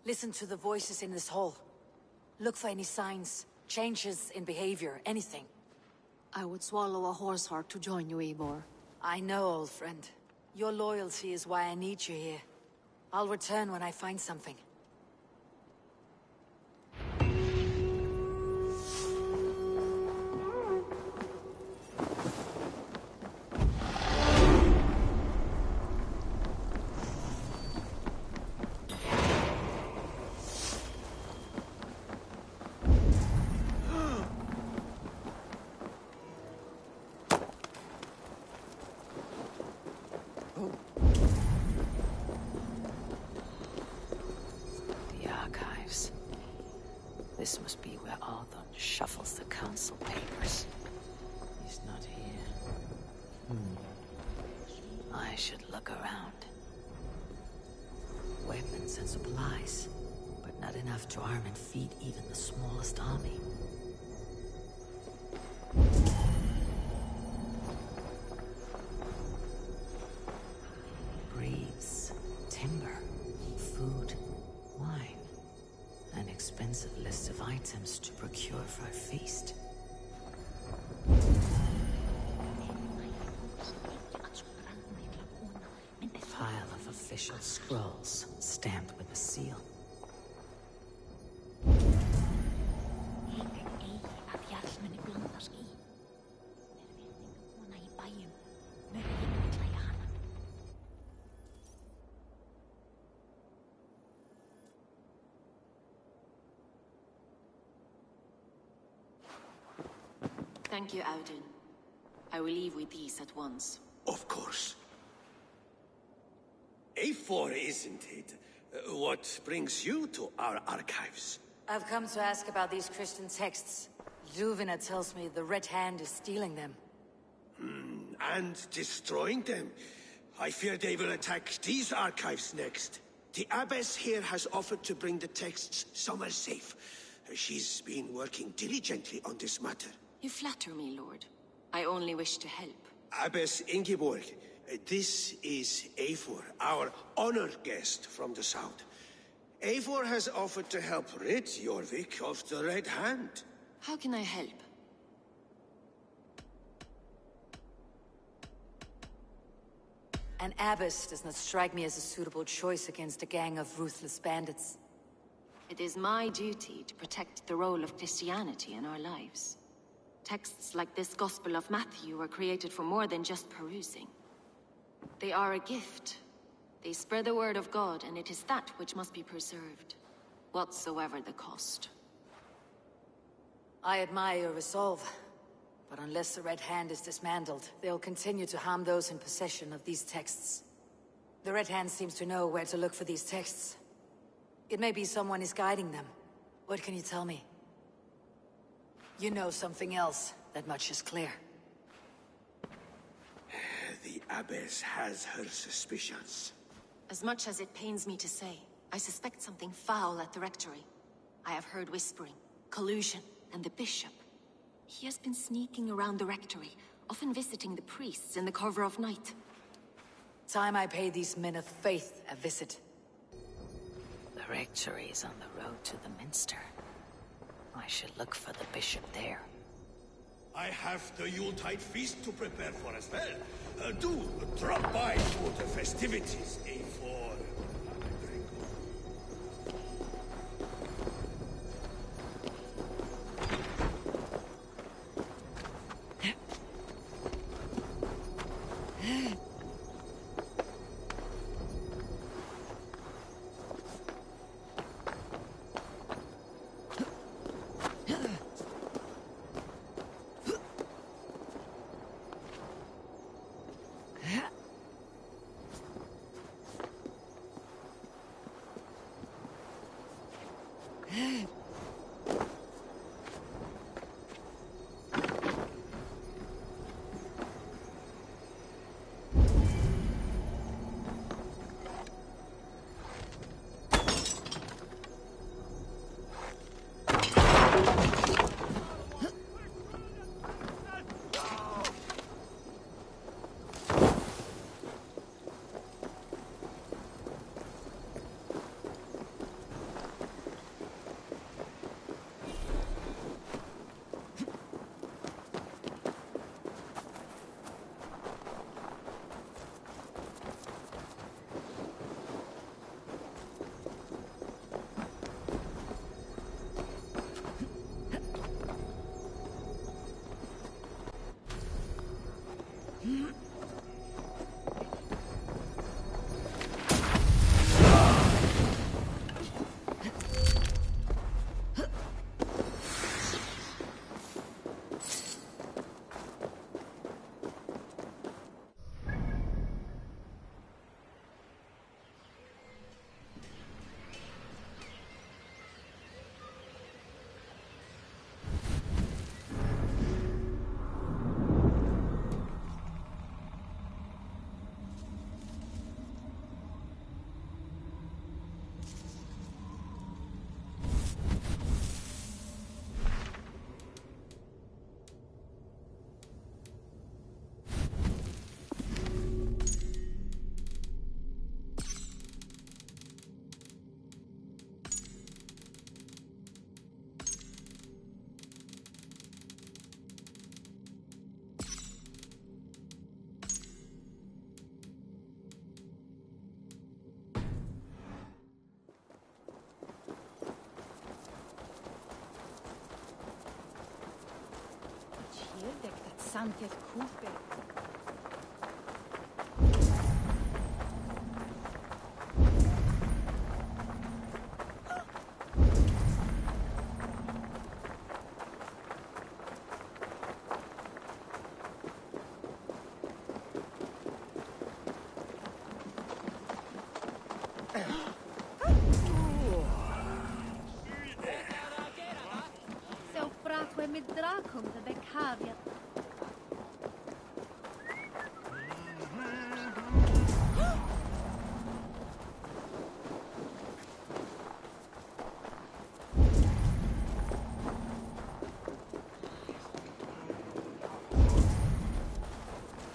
Speaker 2: Listen to the voices in this hall. Look for any signs, changes in behavior, anything.
Speaker 9: I would swallow a horse heart to join you, Eivor.
Speaker 2: I know, old friend. Your loyalty is why I need you here. I'll return when I find something. This must be where Althon shuffles the council papers. He's not here. I should look around. Weapons and supplies, but not enough to arm and feed even the smallest army. Breeds, timber, food, wine, and experience. expensive list of items to procure for a feast. Pile of official scrolls, stamped with a seal.
Speaker 16: Thank you, Audun. I will leave with these at once.
Speaker 7: Of course. A4, isn't it? What brings you to our archives?
Speaker 2: I've come to ask about these Christian texts. Juvena tells me the Red Hand is stealing them.
Speaker 7: And destroying them. I fear they will attack these archives next. The abbess here has offered to bring the texts somewhere safe. She's been working diligently on this matter.
Speaker 16: You flatter me, Lord. I only wish to help.
Speaker 7: Abbess Ingeborg, this is Eivor, our honored guest from the south. Eivor has offered to help rid Jorvik of the Red Hand.
Speaker 16: How can I help?
Speaker 2: An abbess does not strike me as a suitable choice against a gang of ruthless bandits.
Speaker 16: It is my duty to protect the role of Christianity in our lives. Texts like this Gospel of Matthew were created for more than just perusing. They are a gift. They spread the word of God, and it is that which must be preserved, whatsoever the cost.
Speaker 2: I admire your resolve, but unless the Red Hand is dismantled, they'll continue to harm those in possession of these texts. The Red Hand seems to know where to look for these texts. It may be someone is guiding them. What can you tell me? You know something else. That much is clear.
Speaker 7: The abbess has her suspicions.
Speaker 16: As much as it pains me to say, I suspect something foul at the rectory. I have heard whispering, collusion, and the bishop. He has been sneaking around the rectory, often visiting the priests in the cover of night.
Speaker 2: Time I pay these men of faith a visit.
Speaker 19: The rectory is on the road to the minster. I should look for the bishop there.
Speaker 7: I have the Yuletide feast to prepare for as well. Do drop by for the festivities, A4.
Speaker 21: Santet Coupe.
Speaker 9: So bratwe med drakum the bekavia.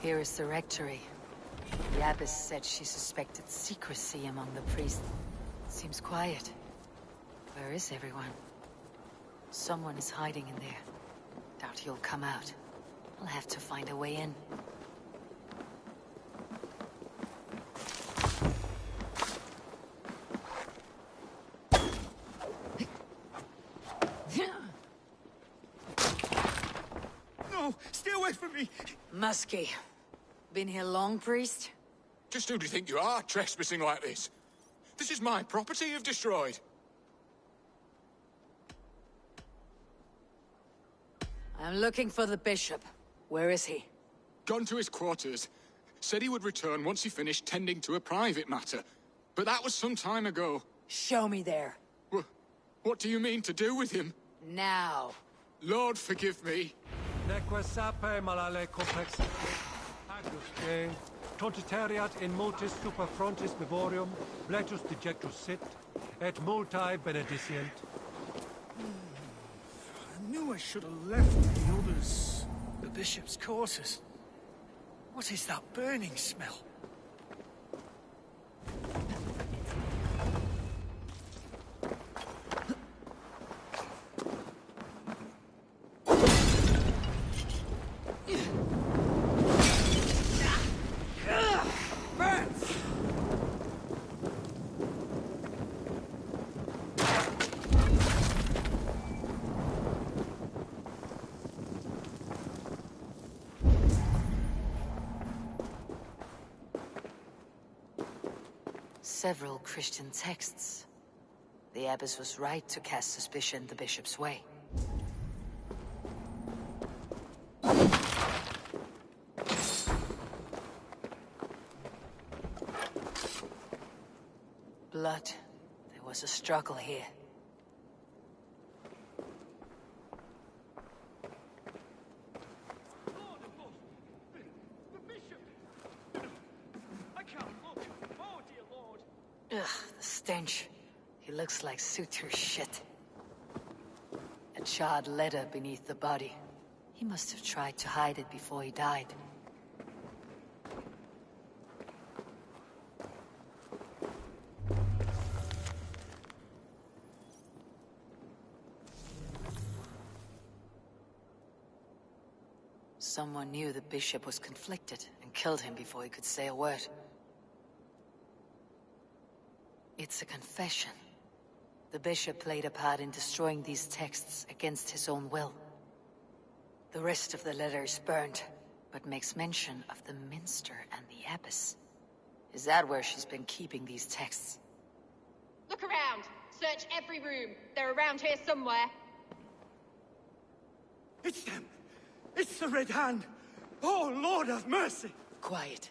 Speaker 2: Here is the rectory. The abbess said she suspected secrecy among the priests. Seems quiet. Where is everyone? Someone is hiding in there. Doubt he'll come out. I'll have to find a way in.
Speaker 20: No! Stay away from me!
Speaker 2: Muskie. Been here long, priest?
Speaker 3: Just who do you think you are, trespassing like this? This is my property you've destroyed.
Speaker 2: I'm looking for the bishop. Where is he?
Speaker 3: Gone to his quarters. Said he would return once he finished tending to a private matter. But that was some time ago.
Speaker 2: Show me there.
Speaker 3: What do you mean to do with him?
Speaker 2: Now.
Speaker 3: Lord, forgive me.
Speaker 8: Neque sape malale complex. Agnus Dei, tontitariat in multis super frontis mevorium, bletus dejectus sit, et multae benedicient.
Speaker 1: I knew I should have left the others. The bishop's quarters. What is that burning smell?
Speaker 2: Several Christian texts. The abbess was right to cast suspicion the bishop's way. Blood. There was a struggle here. Ugh, the stench. He looks like Sutur's shit. A charred letter beneath the body. He must have tried to hide it before he died. Someone knew the bishop was conflicted and killed him before he could say a word. It's a confession. The bishop played a part in destroying these texts against his own will. The rest of the letter is burned, but makes mention of the minster and the abbess. Is that where she's been keeping these texts?
Speaker 10: Look around. Search every room. They're around here somewhere.
Speaker 20: It's them! It's the Red Hand! Oh, Lord have mercy!
Speaker 2: Quiet.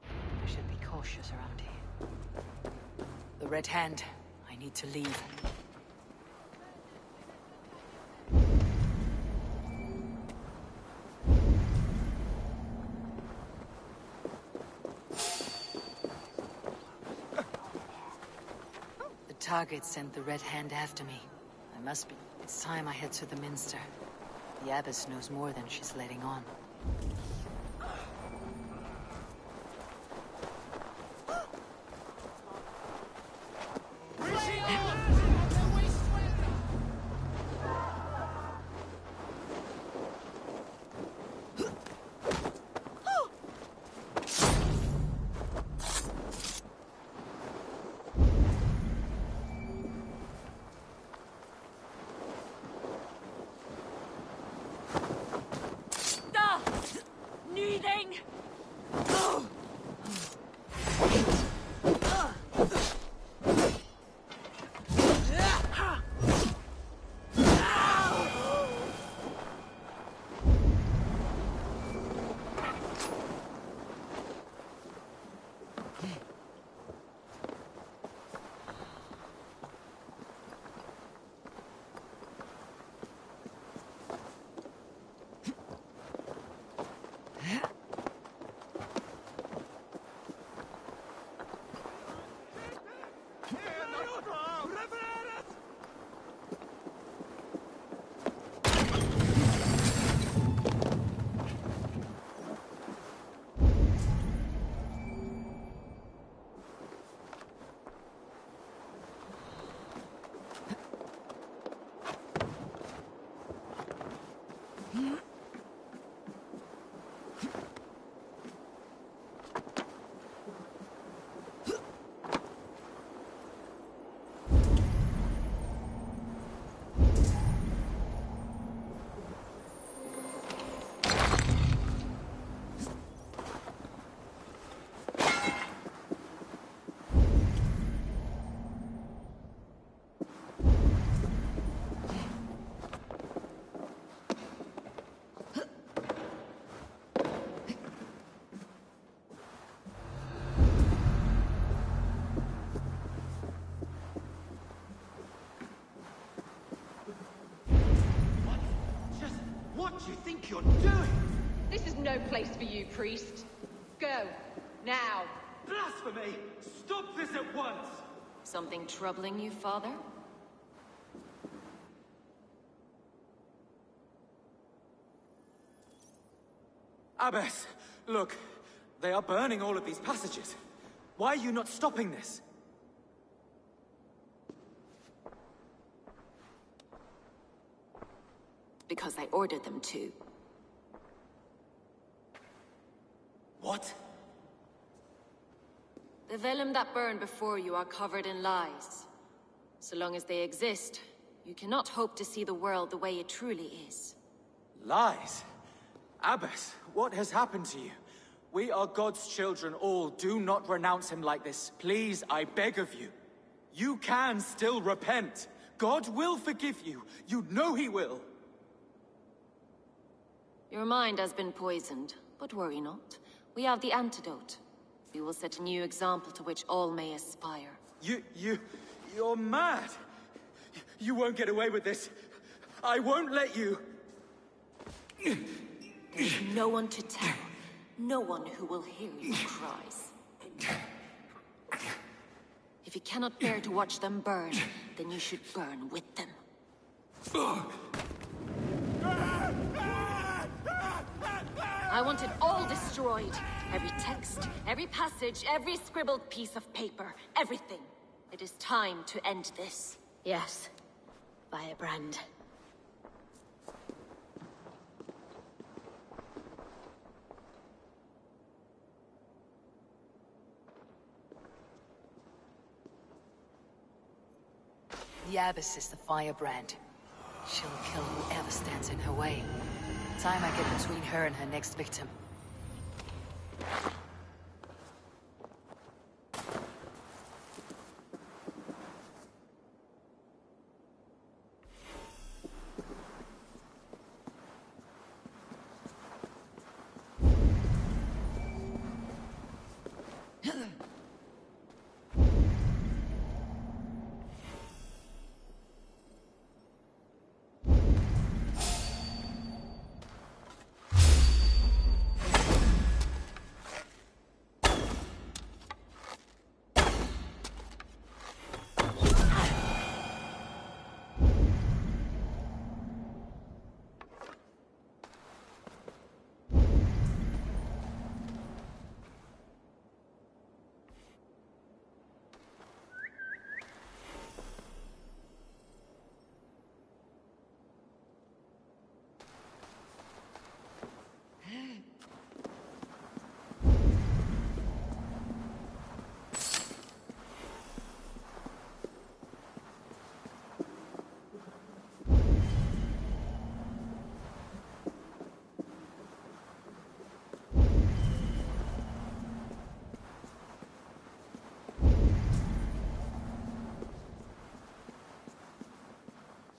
Speaker 2: I should be cautious around here. The Red Hand. I need to leave. The target sent the Red Hand after me. I must be. It's time I head to the Minster. The abbess knows more than she's letting on.
Speaker 1: do you think you're doing?
Speaker 10: This is no place for you, priest. Go. Now.
Speaker 1: Blasphemy! Stop this at once!
Speaker 16: Something troubling you, father?
Speaker 15: Abbess, look. They are burning all of these passages. Why are you not stopping this?
Speaker 16: Because I ordered them to.
Speaker 15: What?
Speaker 16: The vellum that burn before you are covered in lies. So long as they exist, you cannot hope to see the world the way it truly is.
Speaker 15: Lies? Abbess, what has happened to you? We are God's children all. Do not renounce him like this. Please, I beg of you. You can still repent. God will forgive you. You know he will.
Speaker 16: Your mind has been poisoned, but worry not. We have the antidote. We will set a new example to which all may aspire.
Speaker 15: You're mad. You won't get away with this. I won't let you.
Speaker 16: There's no one to tell. No one who will hear your cries. If you cannot bear to watch them burn, then you should burn with them. I want it all destroyed. Every text, every passage, every scribbled piece of paper, everything. It is time to end this.
Speaker 19: Yes, Firebrand.
Speaker 2: The Abbess is the Firebrand. She'll kill whoever stands in her way. Time I get between her and her next victim.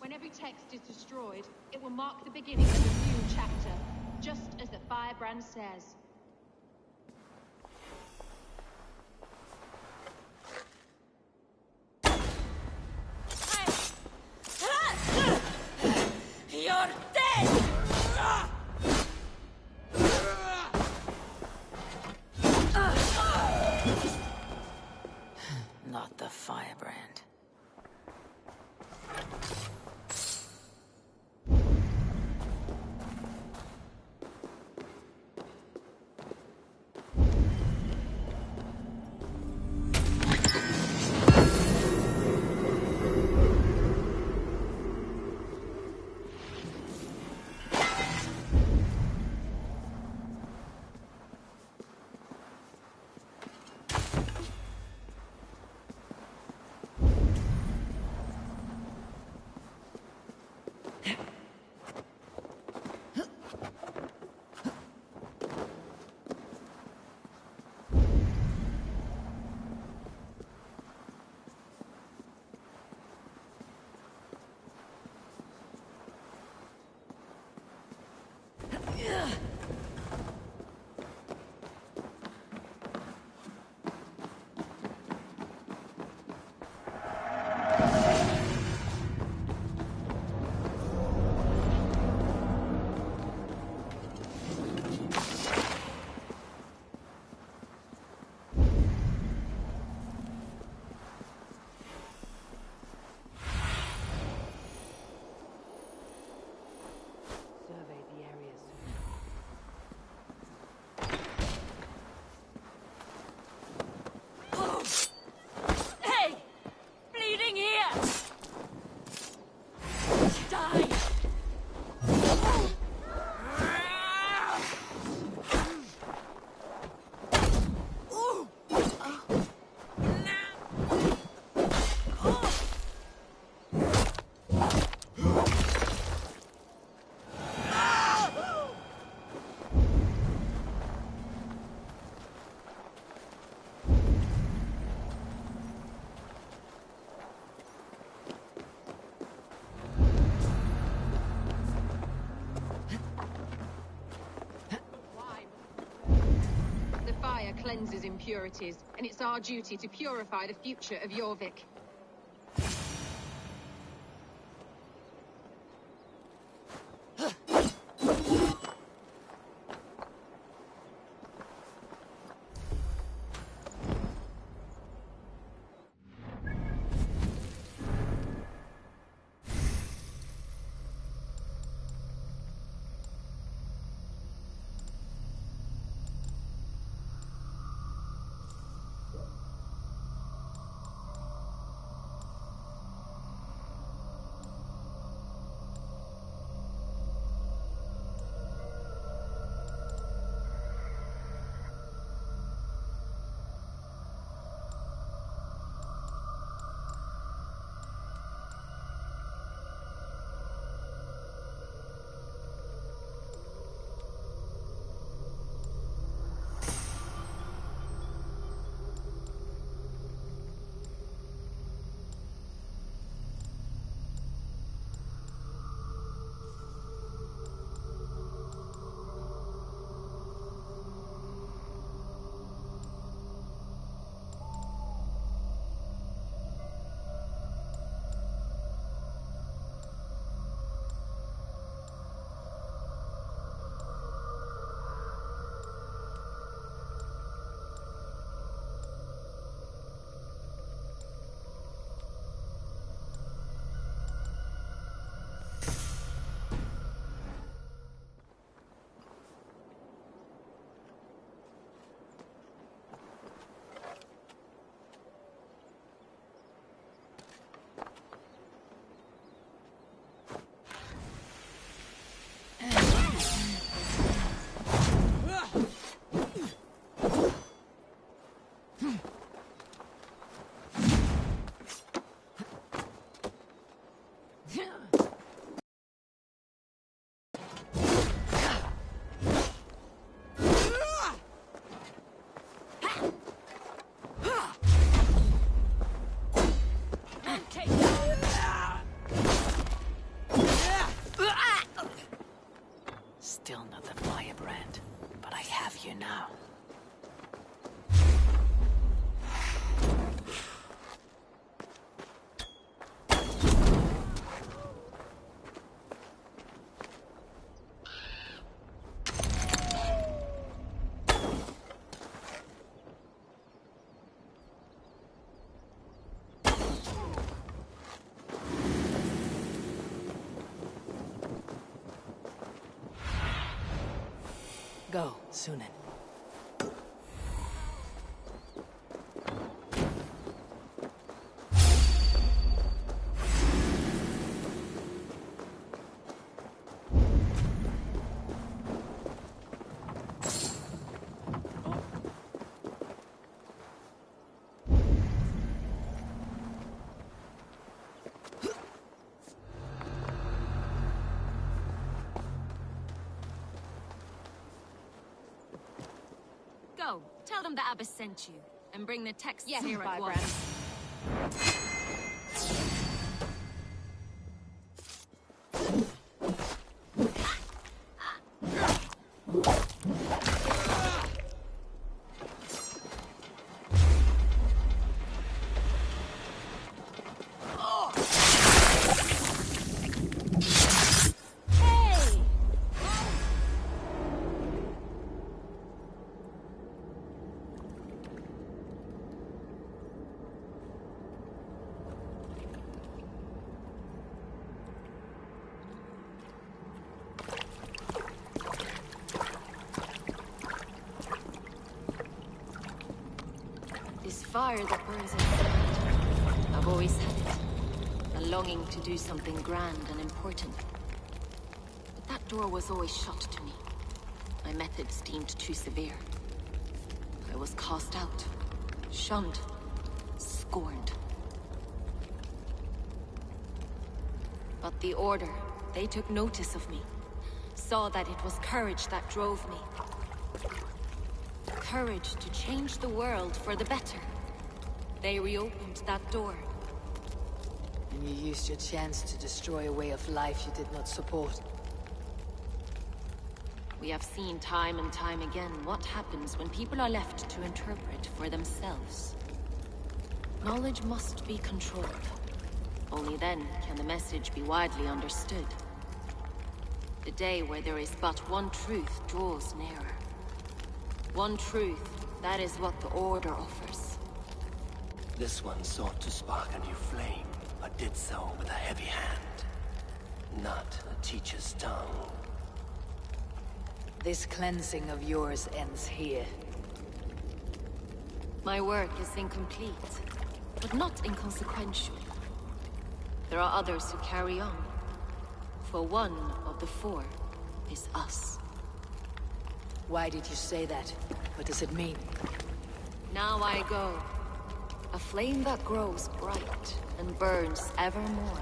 Speaker 10: When every text is destroyed, it will mark the beginning of a new chapter, just as the Firebrand says.
Speaker 11: You're dead!
Speaker 2: Not the Firebrand.
Speaker 12: cleanses impurities, and it's our duty to purify the future of Jorvik.
Speaker 19: Still not the firebrand, but I have you now. Go, Sunan.
Speaker 16: Go, tell them the Abbess sent you, and bring the texts
Speaker 12: Yes,
Speaker 16: here at
Speaker 12: Firebrand.
Speaker 16: once. This fire that burns inside, I've always had it. A longing to do something grand and important. But that door was always shut to me. My methods deemed too severe. I was cast out, shunned, scorned. But the Order, they took notice of me. Saw that it was courage that drove me. Courage to change the world for the better. They reopened that door.
Speaker 2: And you used your chance to destroy a way of life you did not support.
Speaker 16: We have seen time and time again what happens when people are left to interpret for themselves. Knowledge must be controlled. Only then can the message be widely understood. The day where there is but one truth draws nearer. One truth, that is what the Order offers.
Speaker 5: This one sought to spark a new flame, but did so with a heavy hand. Not a teacher's tongue.
Speaker 2: This cleansing of yours ends here.
Speaker 16: My work is incomplete, but not inconsequential. There are others who carry on. For one of the four is us.
Speaker 2: Why did you say that? What does it mean?
Speaker 16: Now I go. A flame that grows bright and burns ever more,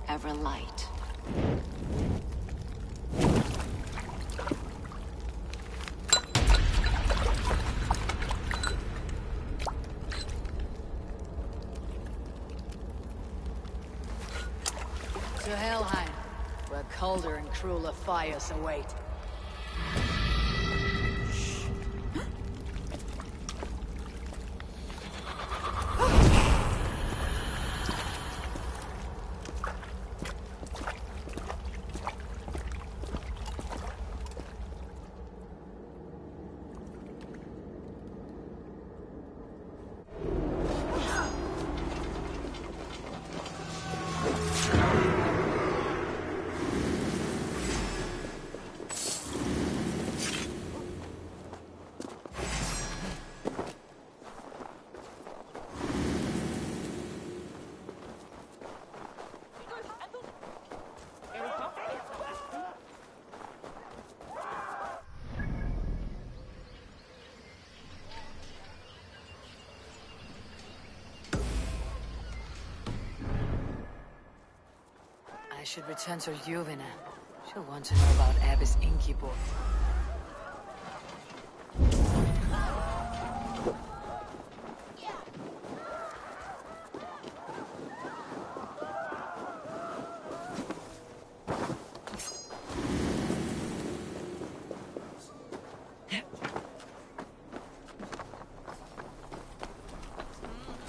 Speaker 16: ever light.
Speaker 2: To Helheim, where colder and crueler fires await. I should return to Juvina. She'll want to know about Abbess Ingeborg.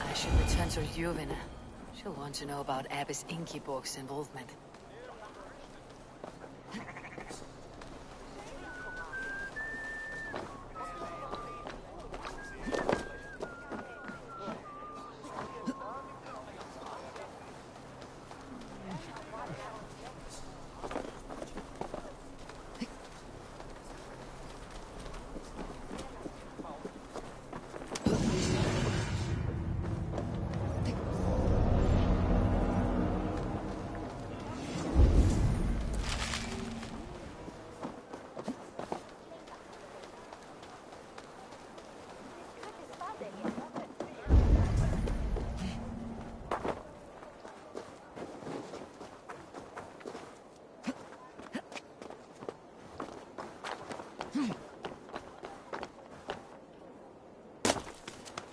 Speaker 2: I should return to Juvina. She'll want to know about Abbess Ingeborg's involvement.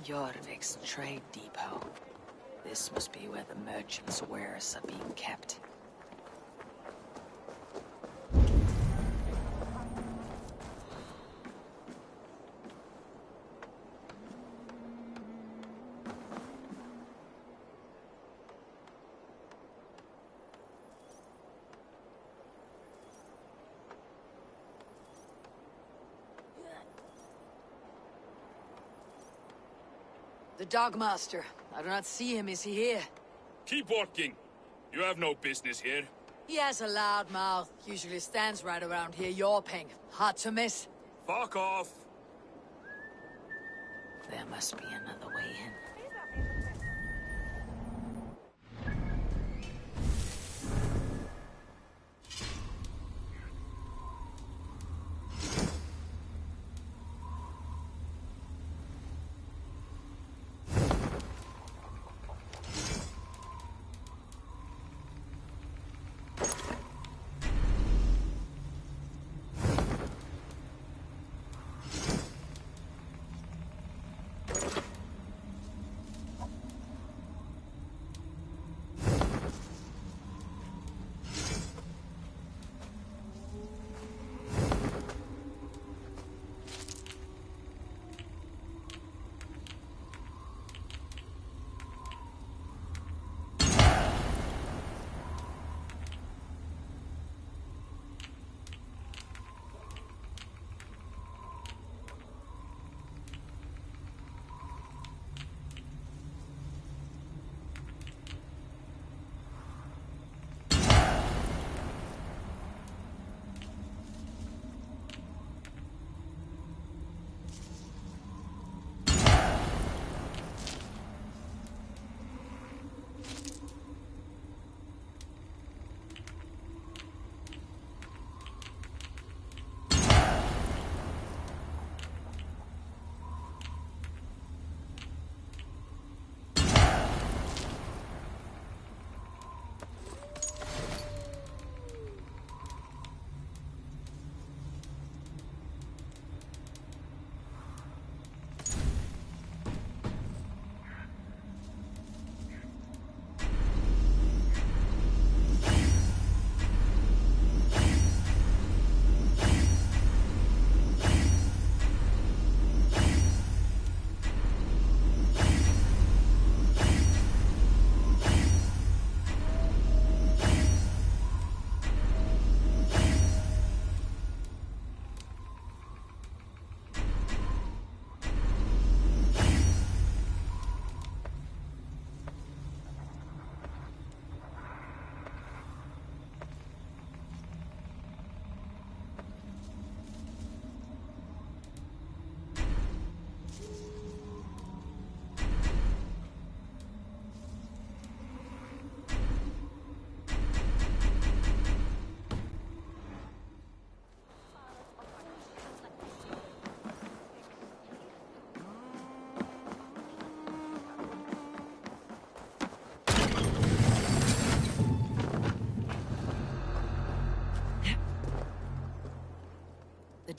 Speaker 2: Jorvik's trade depot. This must be where the merchants' wares are being kept. The Dogmaster. I do not see him. Is he here?
Speaker 7: Keep working. You have no business here.
Speaker 2: He has a loud mouth. Usually stands right around here yawping. Hard to miss.
Speaker 7: Fuck off.
Speaker 19: There must be another way in.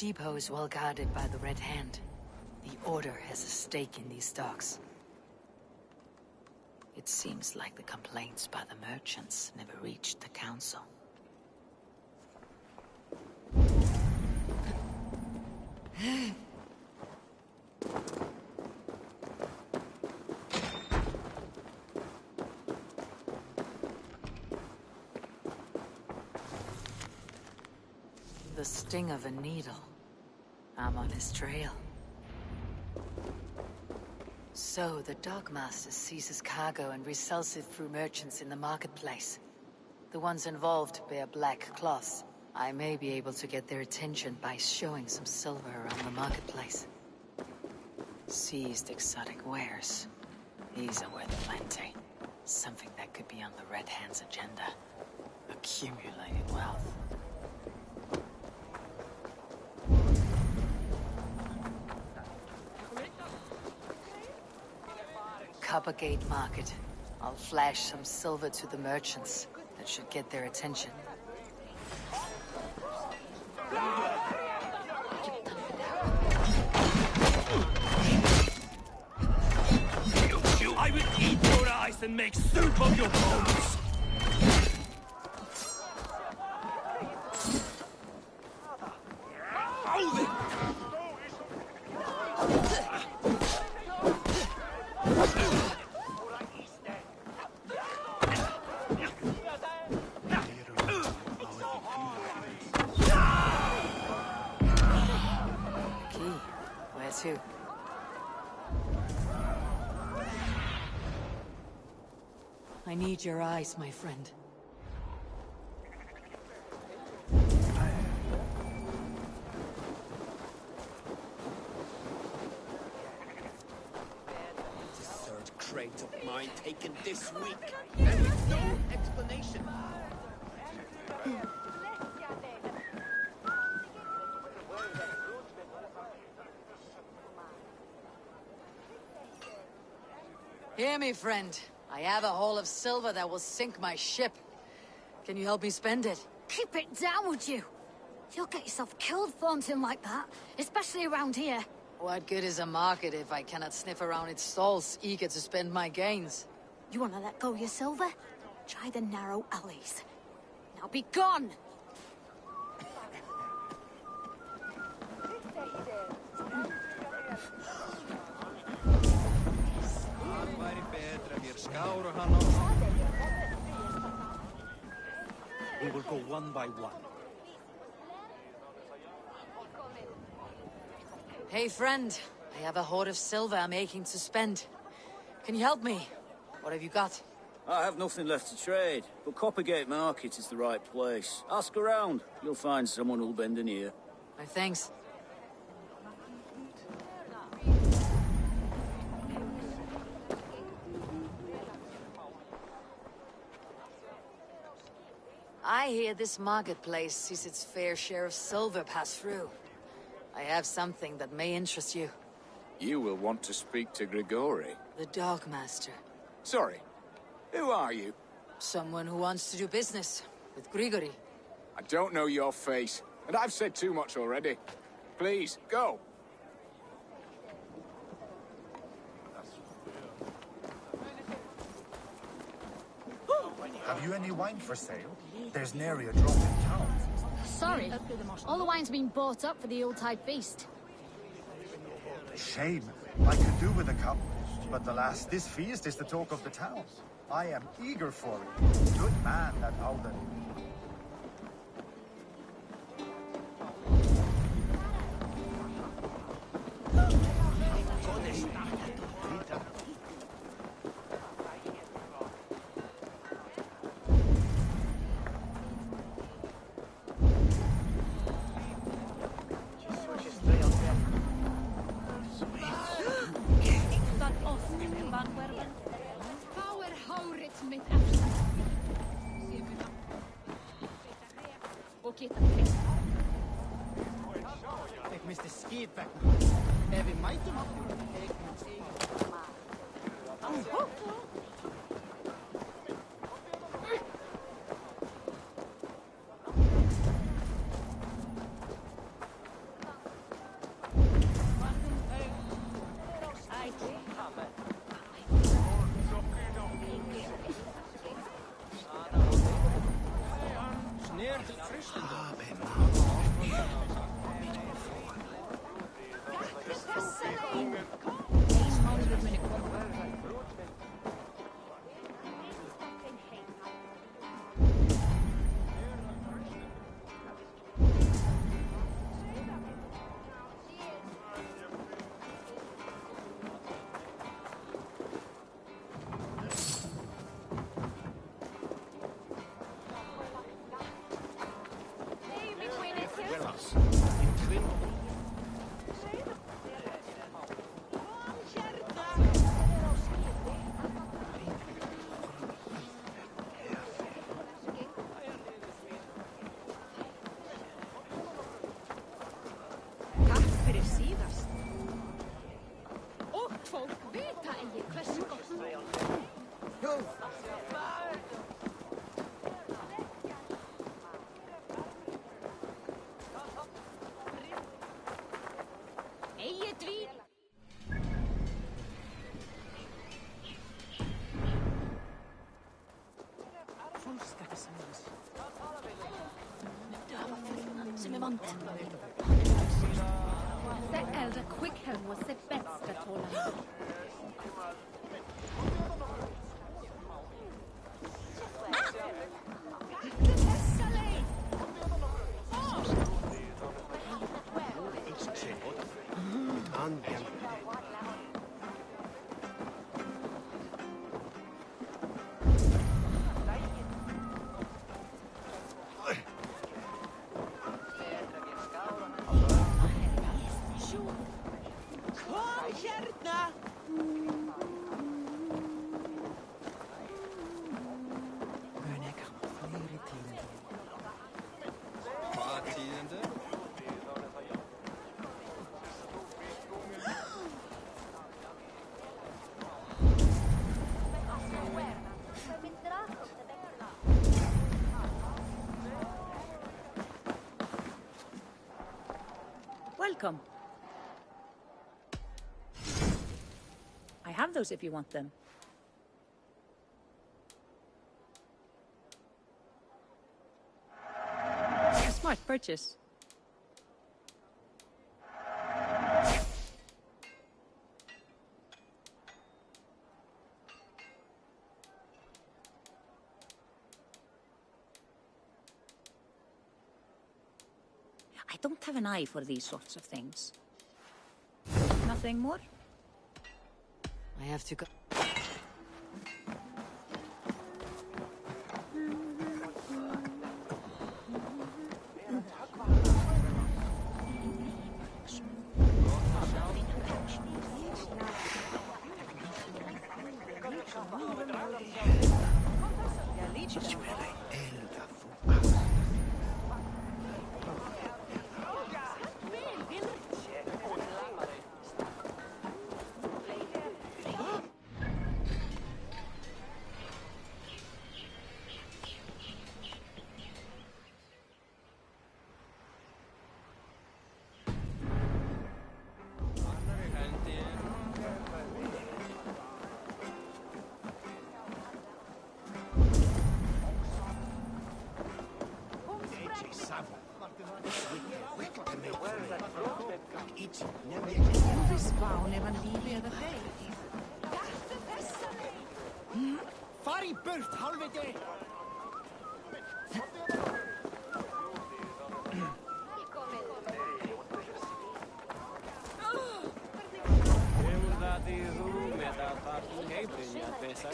Speaker 2: depot is well guarded by the Red Hand. The Order has a stake in these docks. It seems like the complaints by the merchants never reached the Council. The sting of a needle. I'm on his trail. So, the Dockmaster seizes cargo and resells it through merchants in the marketplace. The ones involved bear black cloths. I may be able to get their attention by showing some silver around the marketplace. Seized exotic wares. These are worth plenty. Something that could be on the Red Hand's agenda. Accumulating wealth. Coppergate Market. I'll flash some silver to the merchants. That should get their attention.
Speaker 11: I will eat your eyes and make soup of your bones!
Speaker 2: Too. I need your eyes, my friend.
Speaker 18: The third crate of mine taken this week, and with no explanation.
Speaker 2: Hear me, friend. I have a haul of silver that will sink my ship. Can you help me spend it?
Speaker 17: Keep it down, would you? You'll get yourself killed flaunting like that, especially around here.
Speaker 2: What good is a market if I cannot sniff around its stalls, eager to spend my gains?
Speaker 17: You want to let go of your silver? Try the narrow alleys. Now be gone!
Speaker 18: We will go one by one.
Speaker 2: Hey, friend. I have a hoard of silver I'm aching to spend. Can you help me? What have you got?
Speaker 22: I have nothing left to trade, but Coppergate Market is the right place. Ask around. You'll find someone who'll bend an ear.
Speaker 2: My thanks. I hear this marketplace sees its fair share of silver pass through. I have something that may interest you.
Speaker 3: You will want to speak to Grigori.
Speaker 2: The Dogmaster.
Speaker 3: Sorry, who are you?
Speaker 2: Someone who wants to do business with Grigori.
Speaker 3: I don't know your face, and I've said too much already. Please, go.
Speaker 23: Have you any wine for sale? There's nary a drop in town.
Speaker 17: Sorry, all the wine's been bought up for the Yuletide feast.
Speaker 23: Shame. I could do with a cup. But alas, this feast is the talk of the town. I am eager for it. Good man, that Alden.
Speaker 18: Ik mis de scheepweg. Even mij te maken.
Speaker 17: Som är vant.
Speaker 9: Se äldre quickhelm was se bästa tålen.
Speaker 19: Welcome. I have those if you want them. A smart purchase. I don't have an eye for these sorts of things. Nothing more?
Speaker 2: I have to go.
Speaker 11: Far í burt, hálfviti!
Speaker 6: Hefur það í hugmynd að það heiminn að besa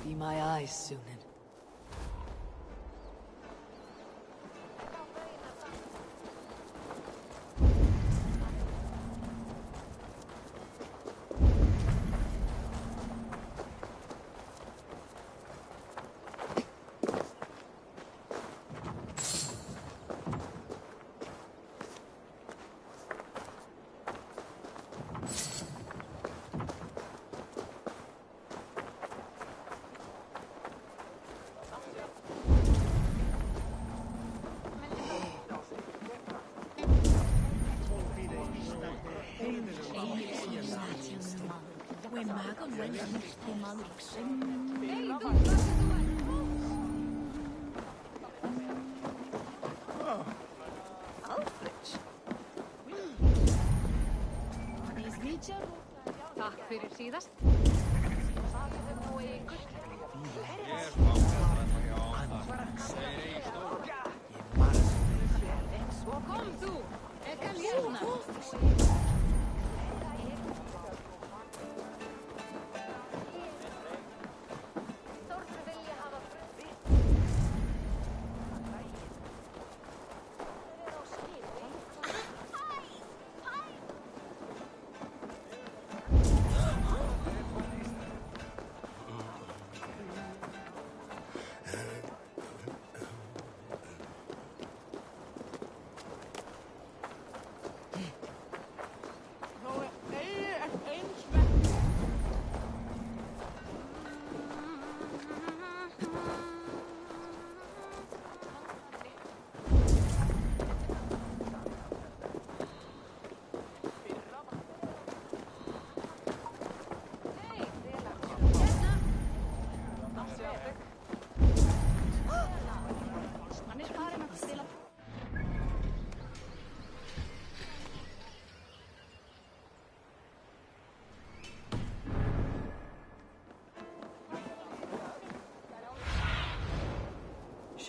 Speaker 2: Be my eyes, Sunan.
Speaker 9: Takk fyrir síðast. Kom þú, ekki lérna.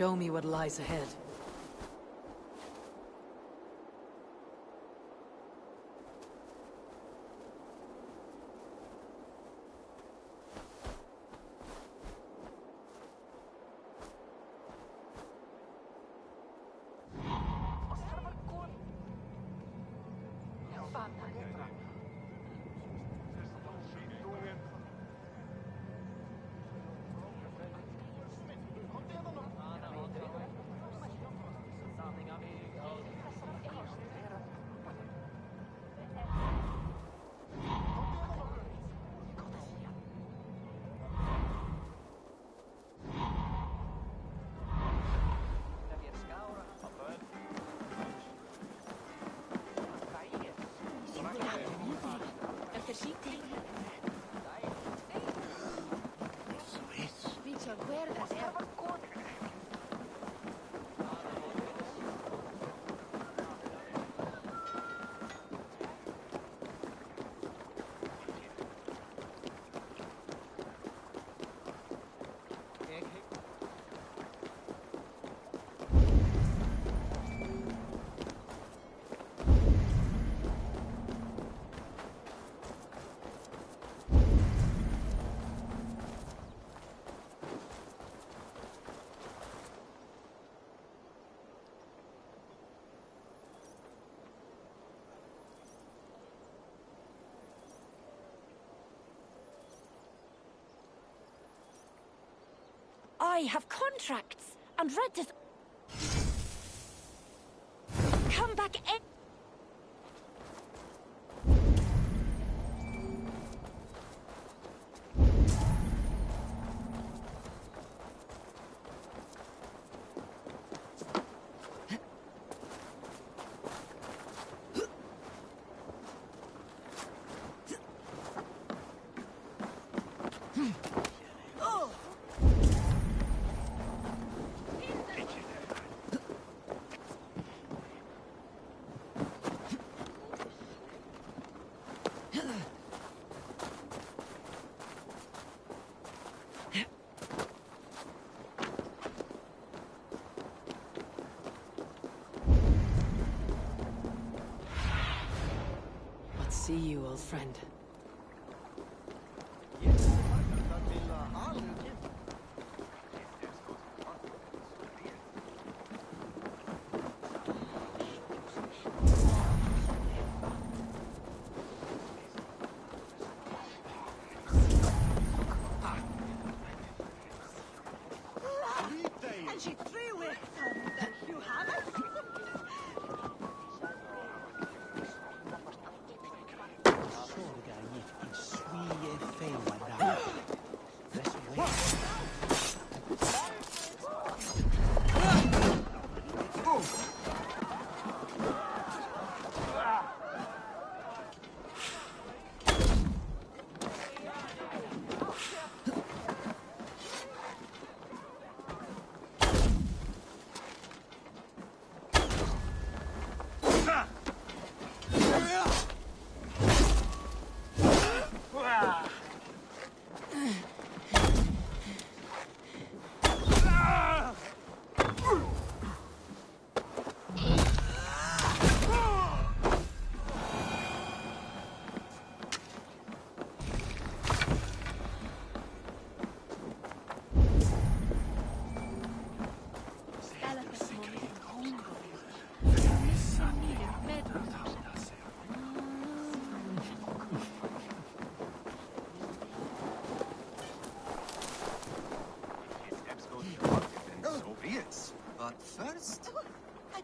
Speaker 2: Show me what lies ahead.
Speaker 17: I have contracts and read to... Come back in...
Speaker 2: See you, old friend.
Speaker 21: And she threw it from you haven't?
Speaker 1: What?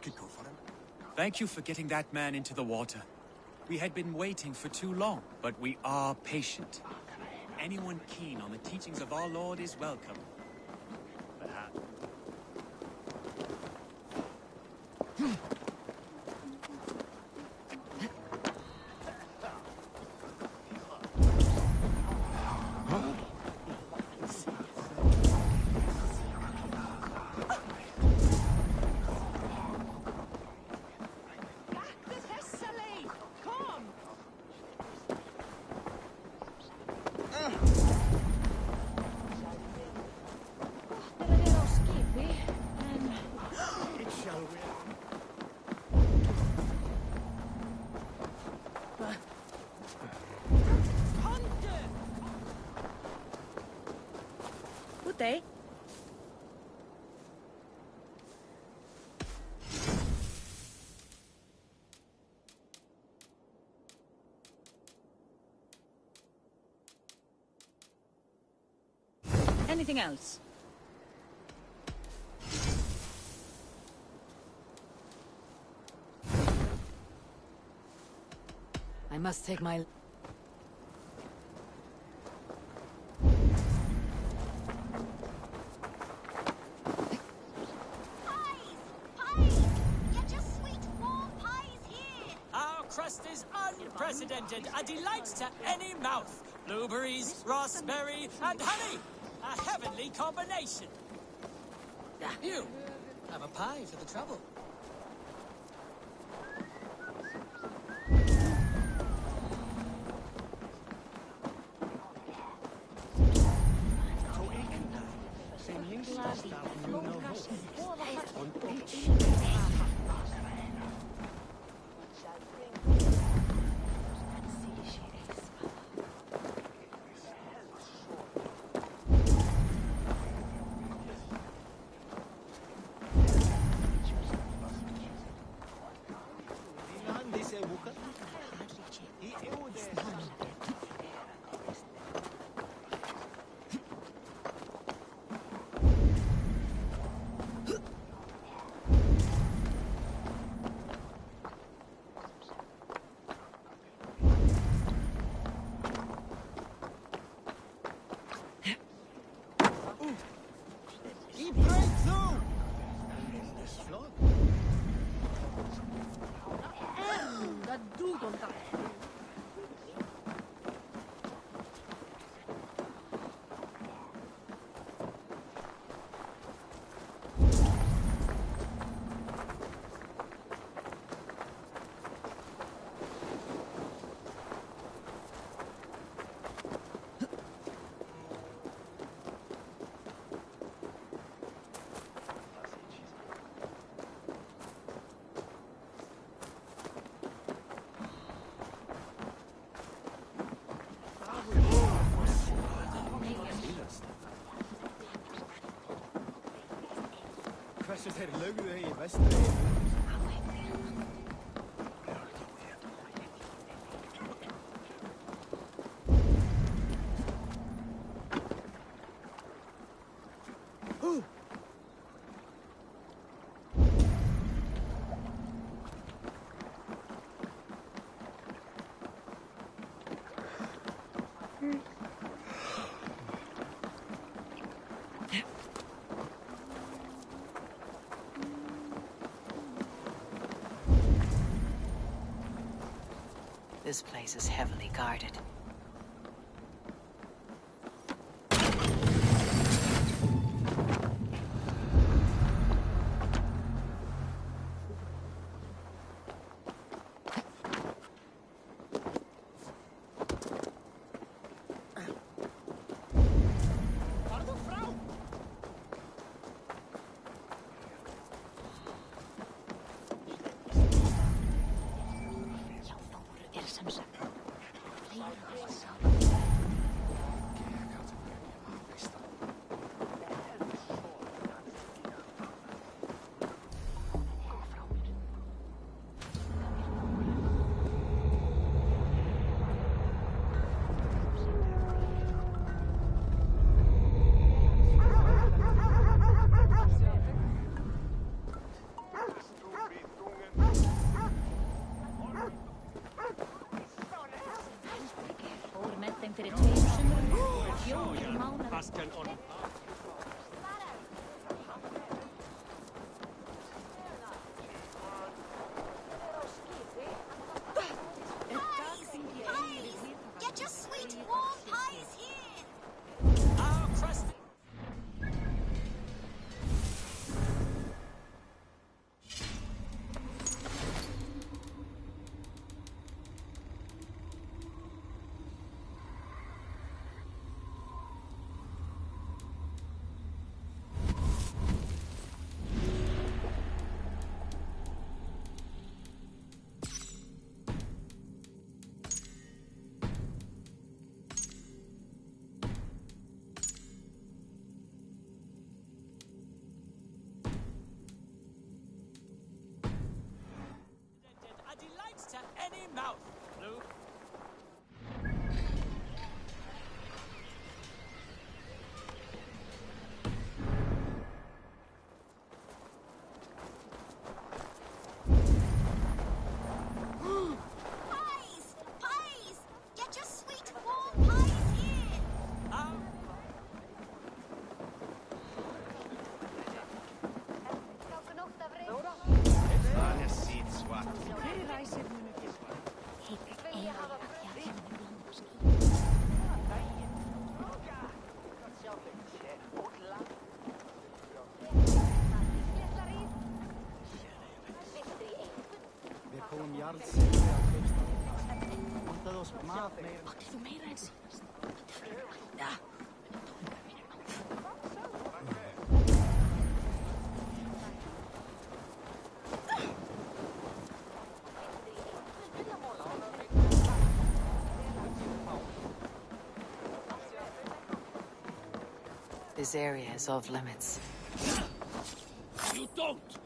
Speaker 4: could go for him.
Speaker 13: Thank you for getting that man into the water. We had been waiting for too long, but we are patient. Anyone keen on the teachings of our Lord is welcome. Perhaps.
Speaker 14: Good day. Anything else?
Speaker 2: I must take my...
Speaker 11: Our crust is unprecedented, a delight to any mouth. Blueberries, raspberry, and honey. A heavenly combination. You have a pie for the trouble.
Speaker 18: Hversu þeir lögðu í vestri.
Speaker 19: This place is heavily guarded.
Speaker 17: Get your sweet warm pies here!
Speaker 11: Our crust. A delight to any mouth. Blue.
Speaker 17: Pies! Pies! Get your sweet warm pies here!
Speaker 1: Vi på en jarls. Inte då mat mer.
Speaker 2: Du mer än senast. Ja. This area is off limits.
Speaker 11: You don't.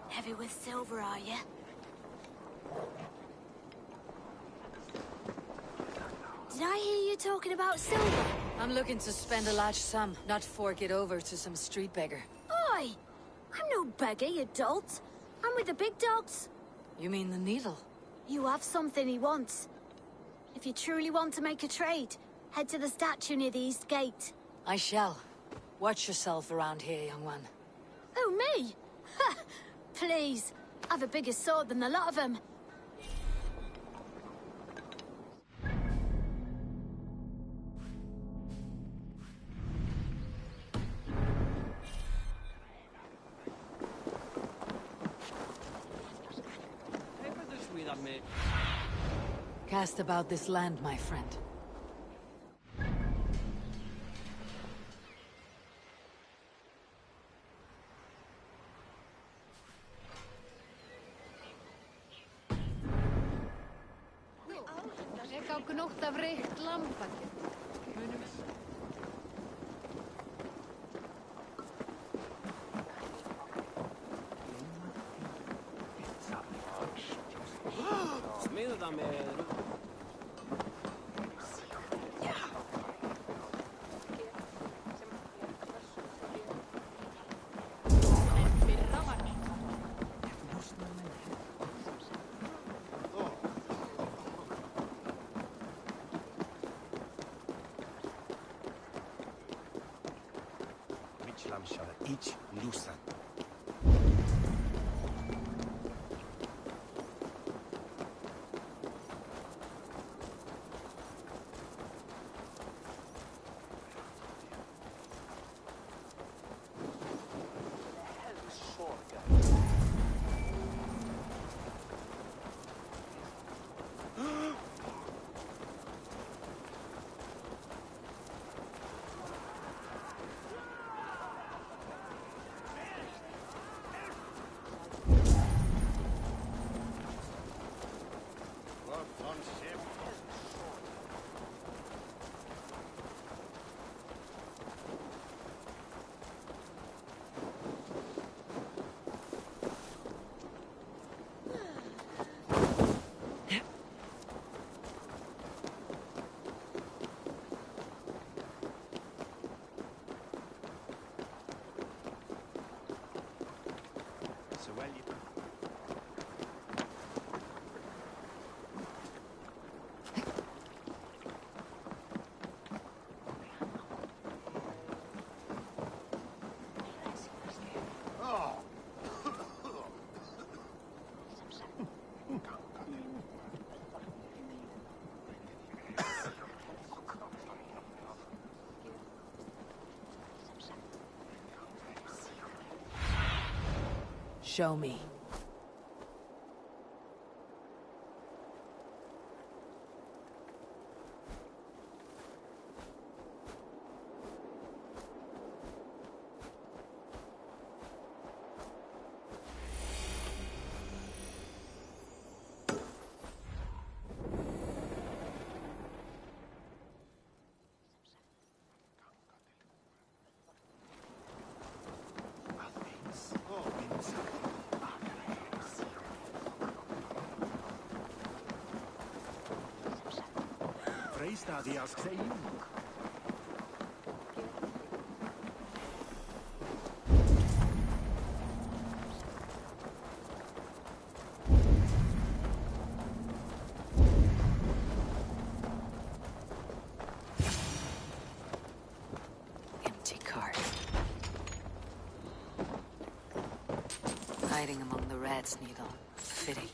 Speaker 17: Heavy with silver, are you? Did I hear you talking about silver?
Speaker 2: I'm looking to spend a large sum, not fork it over to some street beggar.
Speaker 17: Oi! I'm no beggar, you dolt. I'm with the big dogs.
Speaker 2: You mean the needle?
Speaker 17: You have something he wants. If you truly want to make a trade, head to the statue near the east gate.
Speaker 2: I shall. Watch yourself around here, young one.
Speaker 17: Oh, me? Ha! Please. I've a bigger sword than the lot of them.
Speaker 2: Cast about this land, my friend.
Speaker 9: Nótt af reykt lambakjöt.
Speaker 6: Smiður það með...
Speaker 4: Each loosen.
Speaker 2: Show me. Empty cart. Hiding among the rat's needle. Fitting.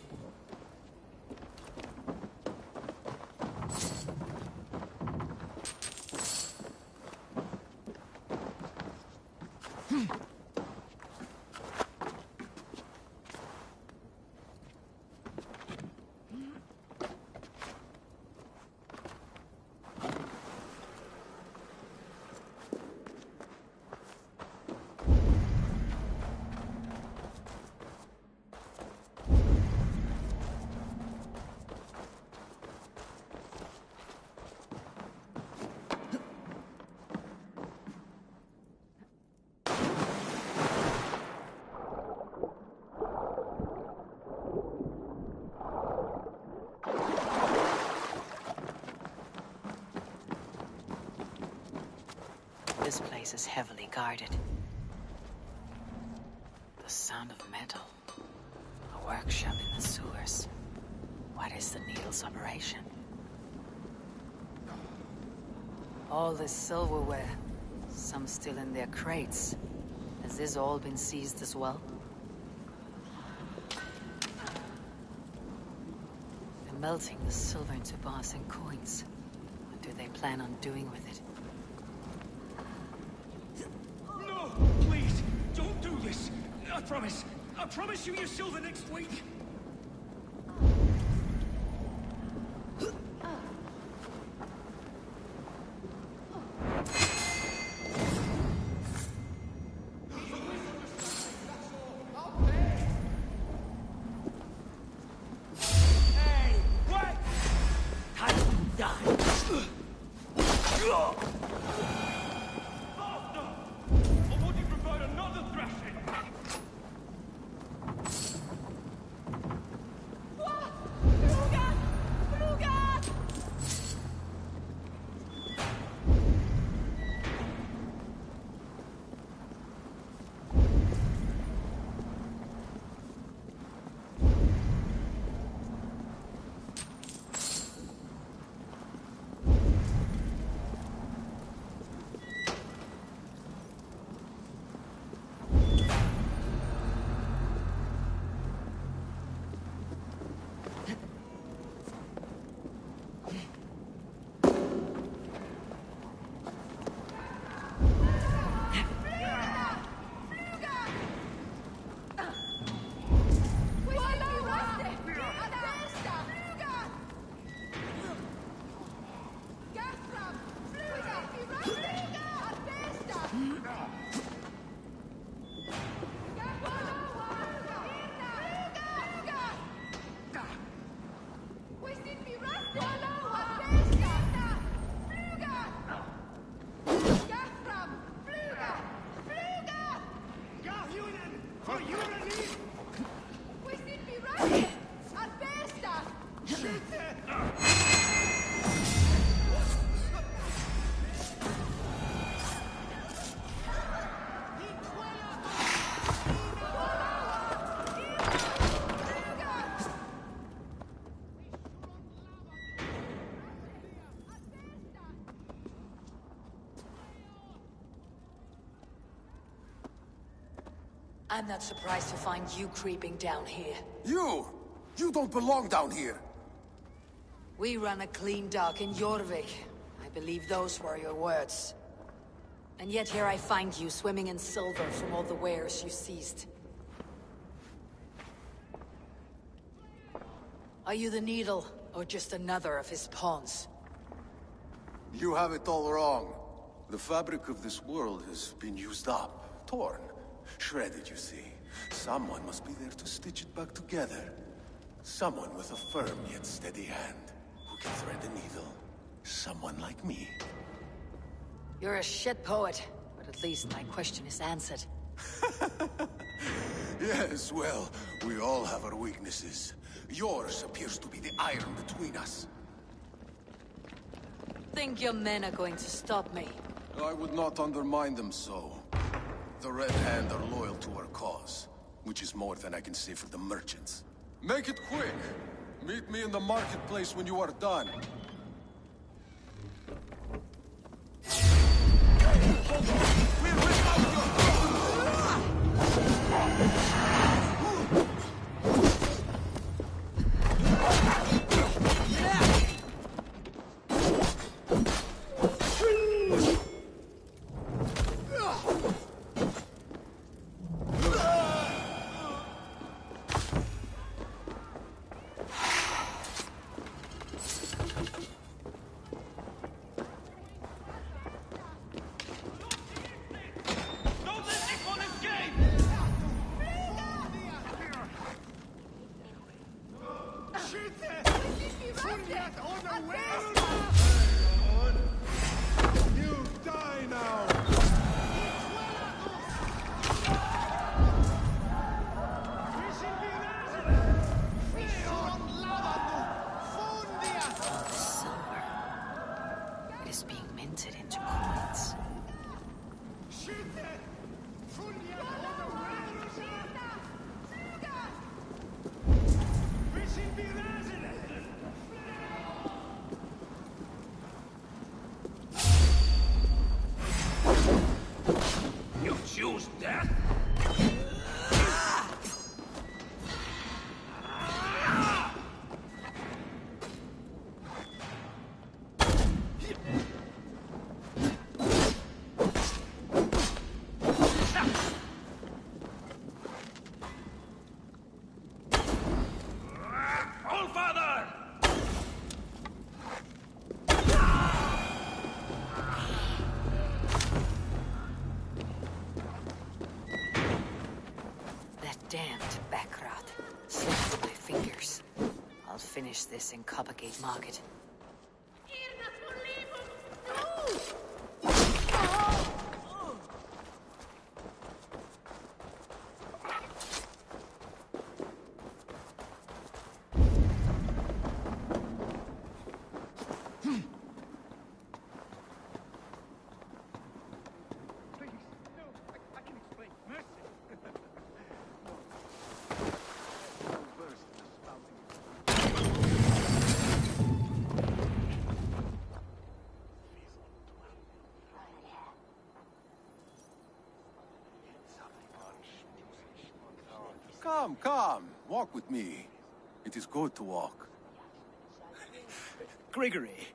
Speaker 2: This place is heavily guarded. The sound of metal. A workshop in the sewers. What is the needle's operation? All this silverware. Some still in their crates. Has this all been seized as well? They're melting the silver into bars and coins. What do they plan on doing with it?
Speaker 1: No! Please! Don't do this! I promise! I promise you your silver next week!
Speaker 2: I'm not surprised to find you creeping down here.
Speaker 8: You! You don't belong down here!
Speaker 2: We run a clean dock in Jorvik. I believe those were your words. And yet here I find you swimming in silver from all the wares you seized. Are you the Needle, or just another of his pawns?
Speaker 8: You have it all wrong. The fabric of this world has been used up, torn, shredded, you see. Someone must be there to stitch it back together. Someone with a firm yet steady hand, who can thread the needle. Someone like me.
Speaker 2: You're a shit poet, but at least my question is answered.
Speaker 8: Yes, well, we all have our weaknesses. Yours appears to be the iron between us.
Speaker 2: Think your men are going to stop me?
Speaker 8: I would not undermine them so. The Red Hand are loyal to our cause, which is more than I can say for the merchants. Make it quick! Meet me in the marketplace when you are done.
Speaker 2: It is being minted into coins.
Speaker 7: You choose death?
Speaker 2: Damned backrot. Slipped my fingers. I'll finish this in Coppergate Market.
Speaker 8: Come, come. Walk with me. It is good to walk.
Speaker 1: Gregory.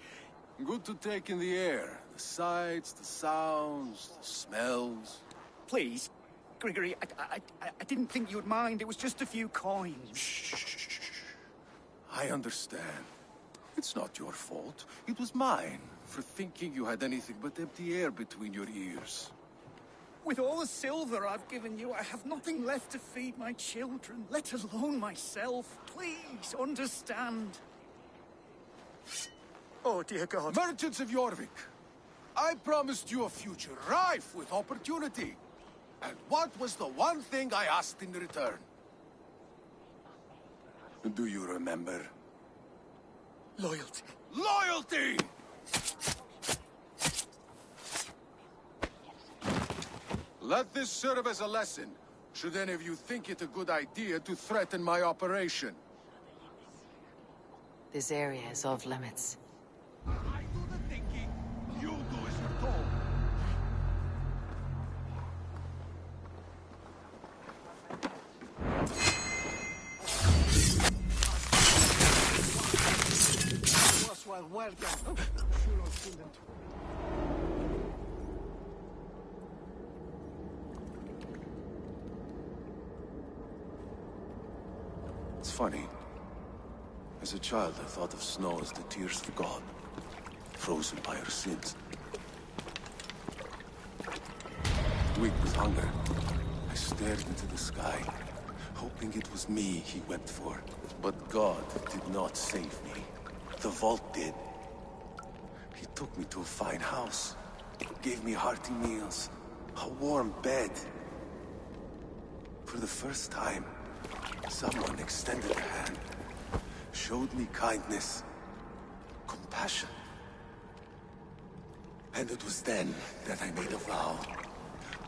Speaker 8: Good to take in the air. The sights, the sounds, the smells.
Speaker 1: Please, Gregory, I didn't think you'd mind. It was just a few coins.
Speaker 8: Shh. I understand. It's not your fault. It was mine, for thinking you had anything but empty air between your ears.
Speaker 1: With all the silver I've given you, I have nothing left to feed my children, let alone myself. Please, understand. Oh, dear God.
Speaker 8: Merchants of Jorvik, I promised you a future rife with opportunity. And what was the one thing I asked in return? Do you remember?
Speaker 1: Loyalty.
Speaker 8: Loyalty! Let this serve as a lesson, should any of you think it a good idea to threaten my operation.
Speaker 2: This area is off limits.
Speaker 7: I do the thinking, you do as you're told.
Speaker 1: Well, welcome.
Speaker 8: It's funny. As a child, I thought of snow as the tears of God, frozen by our sins. Weak with hunger, I stared into the sky, hoping it was me he wept for. But God did not save me. The vault did. He took me to a fine house, gave me hearty meals, a warm bed. For the first time, someone extended a hand, showed me kindness, compassion. And it was then that I made a vow.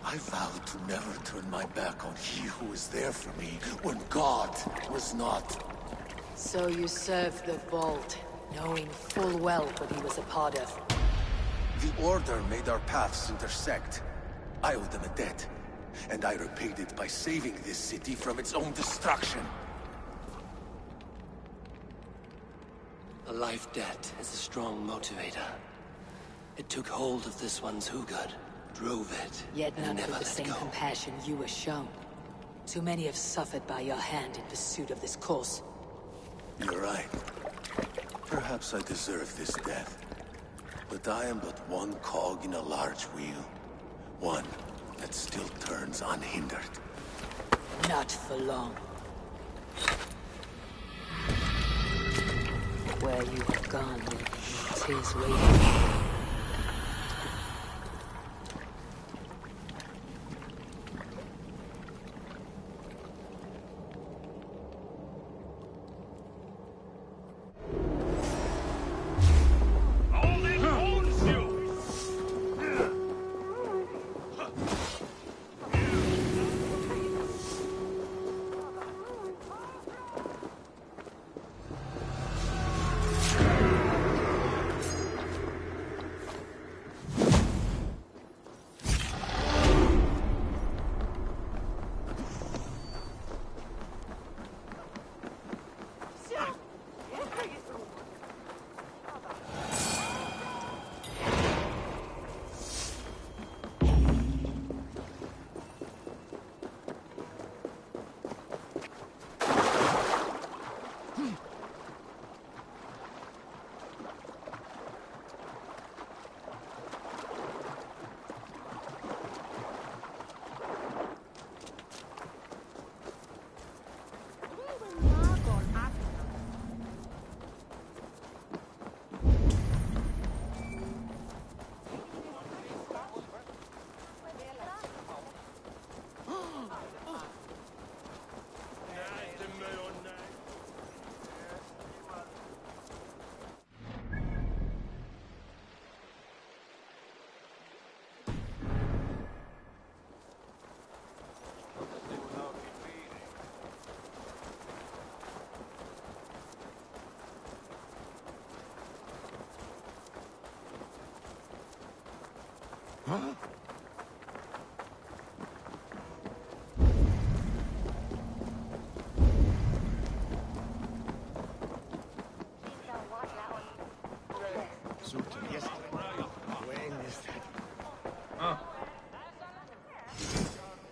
Speaker 8: I vowed to never turn my back on he who was there for me when God was not.
Speaker 2: So you served the Vault, knowing full well what he was a part of.
Speaker 8: The Order made our paths intersect. I owed them a debt, and I repaid it by saving this city from its own destruction.
Speaker 5: A life debt is a strong motivator. It took hold of this one's Hugad, drove it,
Speaker 2: Yet
Speaker 5: and
Speaker 2: none
Speaker 5: never
Speaker 2: with the
Speaker 5: let
Speaker 2: same
Speaker 5: go.
Speaker 2: compassion you were shown. Too many have suffered by your hand in pursuit of this cause.
Speaker 8: You're right. Perhaps I deserve this death. But I am but one cog in a large wheel. One that still turns unhindered.
Speaker 2: Not for long. Where you have gone, tis waiting.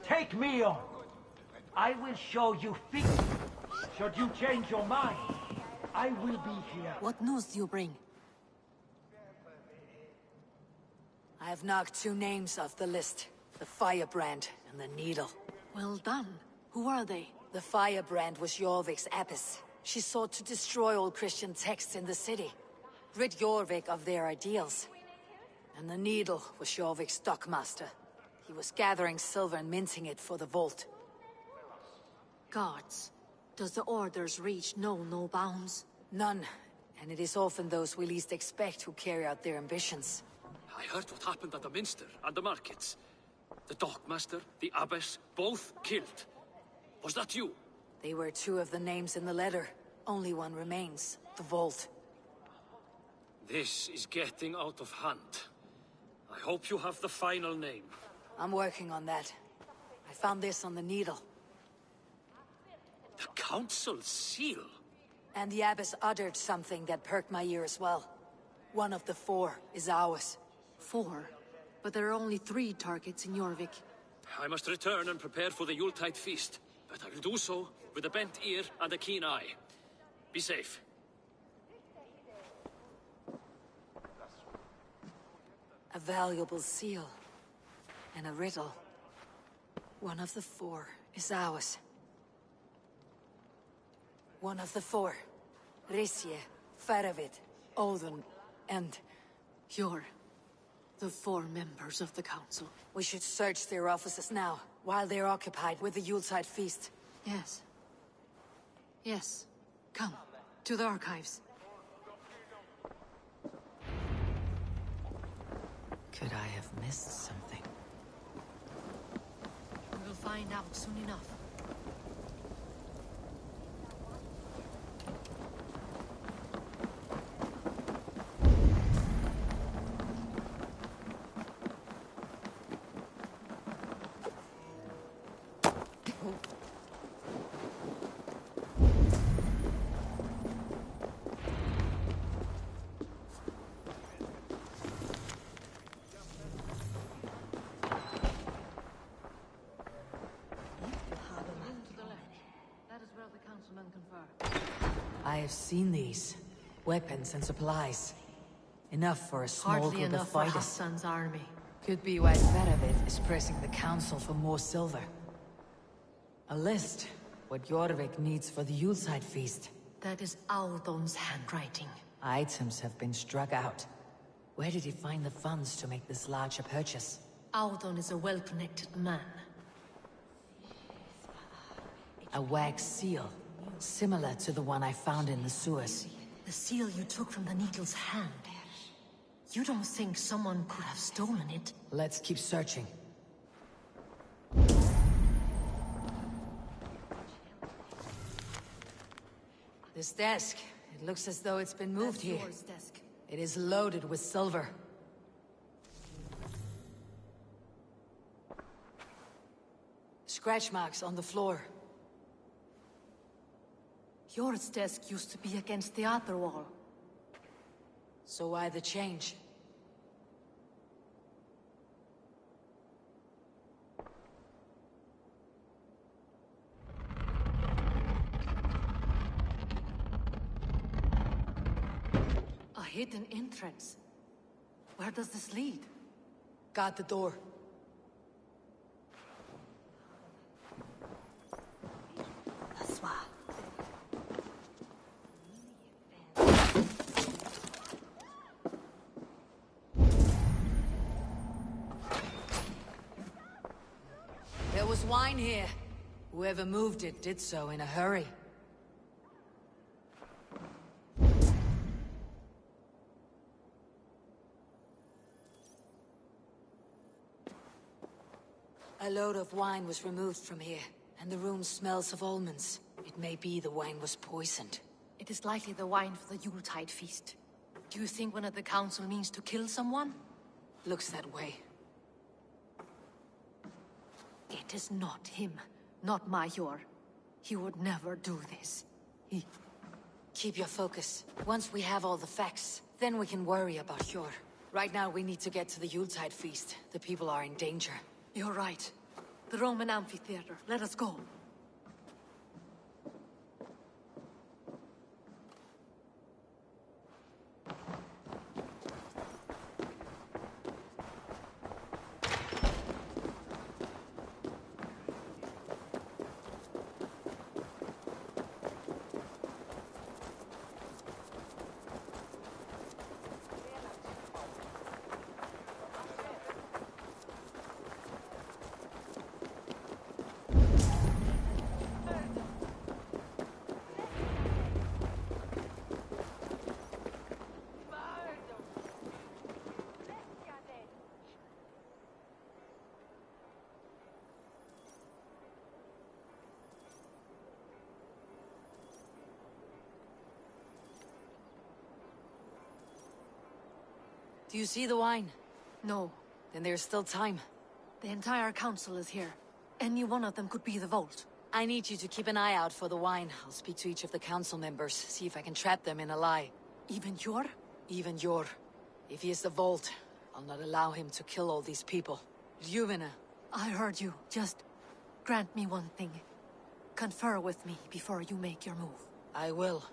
Speaker 10: Take me on. I will show you things. Should you change your mind, I will be here.
Speaker 2: What news do you bring? I have knocked 2 names off the list. The Firebrand and the Needle.
Speaker 9: Well done. Who are they?
Speaker 2: The Firebrand was Jorvik's abbess. She sought to destroy all Christian texts in the city. Rid Jorvik of their ideals. And the Needle was Jorvik's stockmaster. He was gathering silver and minting it for the vault.
Speaker 9: Guards. Does the Order's reach know no bounds?
Speaker 2: None. And it is often those we least expect who carry out their ambitions.
Speaker 15: I heard what happened at the Minster and the markets. The dockmaster, the abbess, both killed. Was that you?
Speaker 2: They were 2 of the names in the letter. Only one remains. The vault.
Speaker 15: This is getting out of hand. I hope you have the final name.
Speaker 2: I'm working on that. I found this on the Needle.
Speaker 15: The Council's seal?
Speaker 2: And the abbess uttered something that perked my ear as well. One of the 4 is ours.
Speaker 9: 4? But there are only 3 targets in Jorvik.
Speaker 15: I must return and prepare for the Yuletide feast. But I will do so with a bent ear and a keen eye. Be safe.
Speaker 2: A valuable seal. And a riddle. One of the four is ours. One of the four. Risje, Faravid, Odin, and...
Speaker 9: You're the four members of the council.
Speaker 2: We should search their offices now, while they're occupied with the Yuletide feast.
Speaker 9: Yes. Yes. Come, to the archives.
Speaker 2: Could I have missed something?
Speaker 9: We'll find out soon enough.
Speaker 2: I have seen these. Weapons and supplies. Enough for a small
Speaker 9: Hardly
Speaker 2: group
Speaker 9: enough
Speaker 2: of
Speaker 9: for
Speaker 2: fighters.
Speaker 9: Hassan's army.
Speaker 2: Could be why Faravid is pressing the council for more silver. A list. What Jorvik needs for the Yuletide feast.
Speaker 9: That is Audon's handwriting.
Speaker 2: Items have been struck out. Where did he find the funds to make this larger purchase?
Speaker 9: Audon is a well-connected man.
Speaker 2: A wax seal. Similar to the one I found in the sewers.
Speaker 9: The seal you took from the Needle's hand. You don't think someone could have stolen it?
Speaker 2: Let's keep searching. This desk. It looks as though it's been moved here.
Speaker 9: Yours, desk.
Speaker 2: It is loaded with silver. Scratch marks on the floor.
Speaker 9: Yours desk used to be against the other wall.
Speaker 2: So why the change?
Speaker 9: A hidden entrance. Where does this lead?
Speaker 2: Guard the door.
Speaker 9: That's why.
Speaker 2: There was wine here. Whoever moved it did so in a hurry. A load of wine was removed from here, and the room smells of almonds. It may be the wine was poisoned.
Speaker 9: It is likely the wine for the Yuletide feast. Do you think one of the council means to kill someone?
Speaker 2: Looks that way.
Speaker 9: It is not him, not Major. He would never do this.
Speaker 2: Keep your focus. Once we have all the facts, then we can worry about Hjor. Right now we need to get to the Yuletide feast. The people are in danger.
Speaker 9: You're right. The Roman amphitheater. Let us go.
Speaker 2: Do you see the wine?
Speaker 9: No.
Speaker 2: Then there's still time.
Speaker 9: The entire council is here. Any one of them could be the vault.
Speaker 2: I need you to keep an eye out for the wine. I'll speak to each of the council members, see if I can trap them in a lie.
Speaker 9: Even Hjor?
Speaker 2: Even Hjor. If he is the vault, I'll not allow him to kill all these people. Ljuvina.
Speaker 9: I heard you. Just grant me one thing. Confer with me before you make your move.
Speaker 2: I will.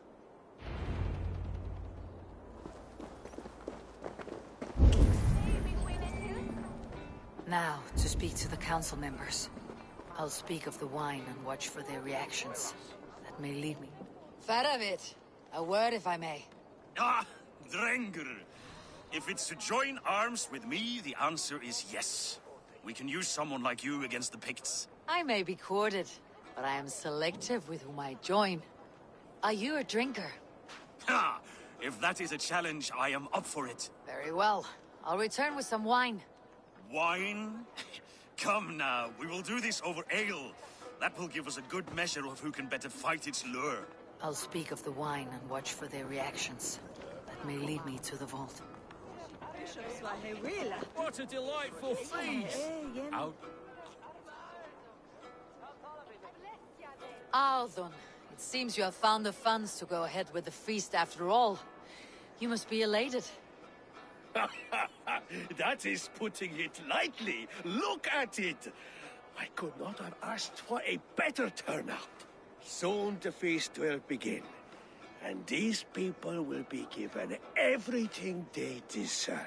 Speaker 2: Now, to speak to the council members. I'll speak of the wine and watch for their reactions. That may lead me. Faravit, a word if I may.
Speaker 12: Ah, Drengr. If it's to join arms with me, the answer is yes. We can use someone like you against the Picts.
Speaker 2: I may be courted, but I am selective with whom I join. Are you a drinker?
Speaker 12: Ha! If that is a challenge, I am up for it.
Speaker 2: Very well. I'll return with some wine.
Speaker 12: Wine? Come now, we will do this over ale. That will give us a good measure of who can better fight its lure.
Speaker 2: I'll speak of the wine and watch for their reactions. That may lead me to the vault.
Speaker 15: What a delightful feast!
Speaker 13: Out.
Speaker 2: Althon, it seems you have found the funds to go ahead with the feast after all. You must be elated.
Speaker 7: That is putting it lightly. Look at it. I could not have asked for a better turnout. Soon the feast will begin, and these people will be given everything they deserve.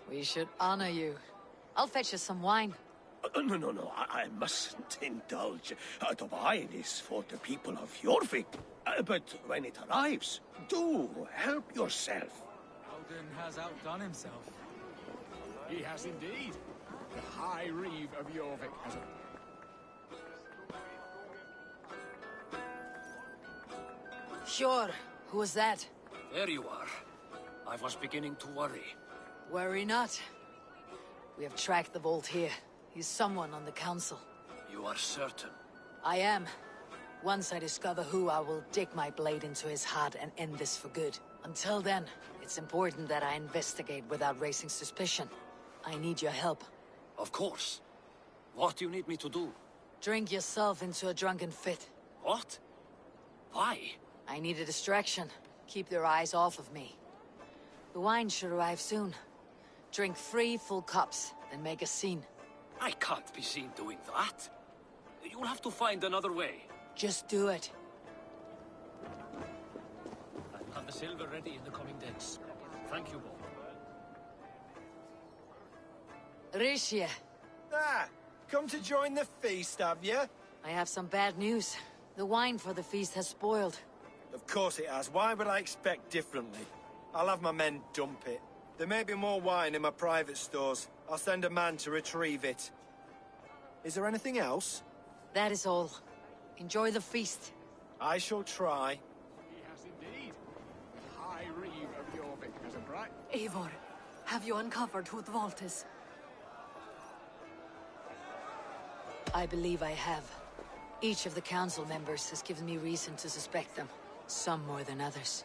Speaker 2: We should honor you. I'll fetch you some wine.
Speaker 7: No, I mustn't indulge. The wine is for the people of Jorvik. But when it arrives, do help yourself.
Speaker 3: Alden has outdone himself. He has indeed. The High Reeve of Jorvik has a...
Speaker 2: Sure. Who was that?
Speaker 15: There you are. I was beginning to worry.
Speaker 2: Worry not. We have tracked the vault here. He's someone on the council.
Speaker 15: You are certain?
Speaker 2: I am. Once I discover who, I will dig my blade into his heart and end this for good. Until then, it's important that I investigate without raising suspicion. I need your help.
Speaker 15: Of course. What do you need me to do?
Speaker 2: Drink yourself into a drunken fit.
Speaker 15: What? Why?
Speaker 2: I need a distraction. Keep their eyes off of me. The wine should arrive soon. Drink 3 full cups, then make a scene.
Speaker 15: I can't be seen doing that. You'll have to find another way.
Speaker 2: Just do it.
Speaker 15: I'll have the silver ready in the coming days. Thank you, Bob.
Speaker 2: Rishia.
Speaker 18: Ah, come to join the feast, have you?
Speaker 2: I have some bad news. The wine for the feast has spoiled.
Speaker 18: Of course it has. Why would I expect differently? I'll have my men dump it. There may be more wine in my private stores. I'll send a man to retrieve it. Is there anything else?
Speaker 2: That is all. Enjoy the feast.
Speaker 18: I shall try.
Speaker 3: He has indeed. The High Reeve of Jorvik has a bright...
Speaker 9: Eivor, have you uncovered who the vault is?
Speaker 2: I believe I have. Each of the council members has given me reason to suspect them. Some more than others.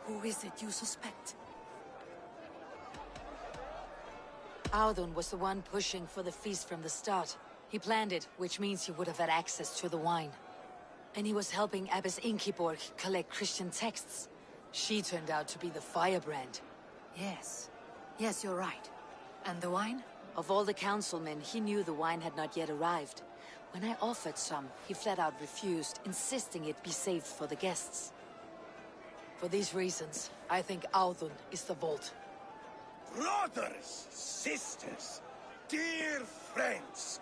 Speaker 9: Who is it you suspect?
Speaker 2: Audun was the one pushing for the feast from the start. He planned it, which means he would have had access to the wine. And he was helping Abbess Inkiborg collect Christian texts. She turned out to be the firebrand.
Speaker 9: Yes. Yes, you're right. And the wine?
Speaker 2: Of all the councilmen, he knew the wine had not yet arrived. When I offered some, he flat out refused, insisting it be saved for the guests. For these reasons, I think Audun is the vault.
Speaker 7: Brothers, sisters, dear friends,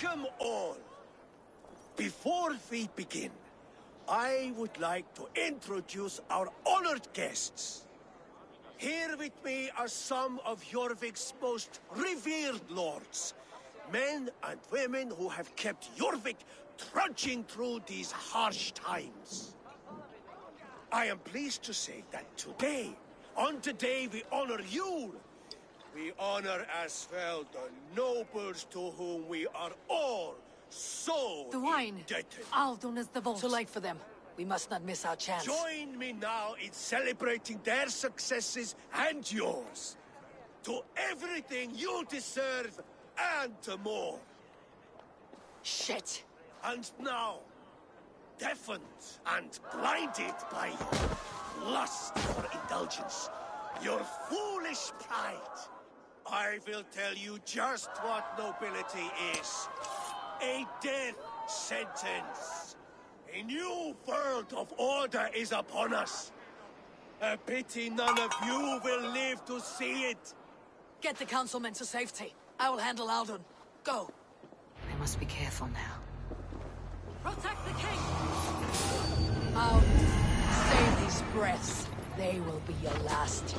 Speaker 7: Welcome all. Before we begin, I would like to introduce our honored guests. Here with me are some of Jorvik's most revered lords. Men and women who have kept Jorvik trudging through these harsh times. I am pleased to say that today, on the day we honor you, we honor as well the nobles to whom we are all so
Speaker 2: The wine.
Speaker 7: indebted.
Speaker 2: Aldon is the vault. Too late for them. We must not miss our chance.
Speaker 7: Join me now in celebrating their successes and yours. To everything you deserve and more.
Speaker 2: Shit.
Speaker 7: And now, deafened and blinded by your lust for indulgence, your foolish pride, I will tell you just what nobility is. A death sentence. A new world of order is upon us. A pity none of you will live to see it.
Speaker 2: Get the councilmen to safety. I will handle Aldon. Go.
Speaker 19: I must be careful now.
Speaker 2: Protect the king! Aldon, save these breaths. They will be your last.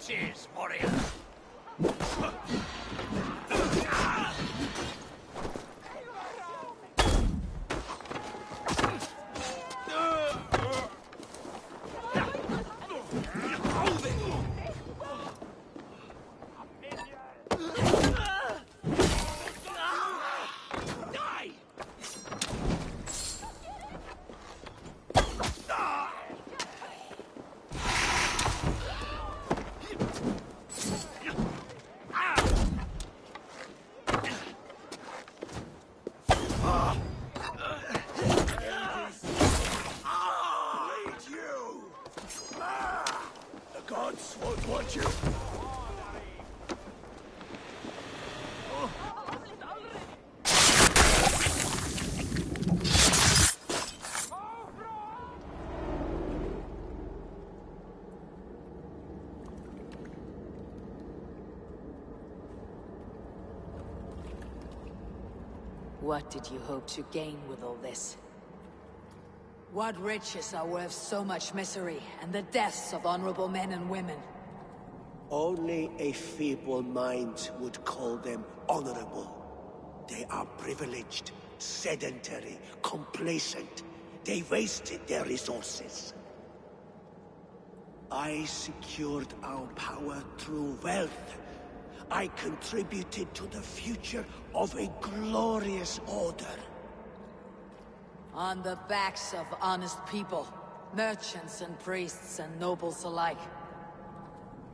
Speaker 12: Cheers, warrior.
Speaker 7: Gods won't want you.
Speaker 2: What did you hope to gain with all this? What riches are worth so much misery and the deaths of honorable men and women?
Speaker 7: Only a feeble mind would call them honorable. They are privileged, sedentary, complacent. They wasted their resources. I secured our power through wealth. I contributed to the future of a glorious order.
Speaker 2: On the backs of honest people, merchants and priests and nobles alike.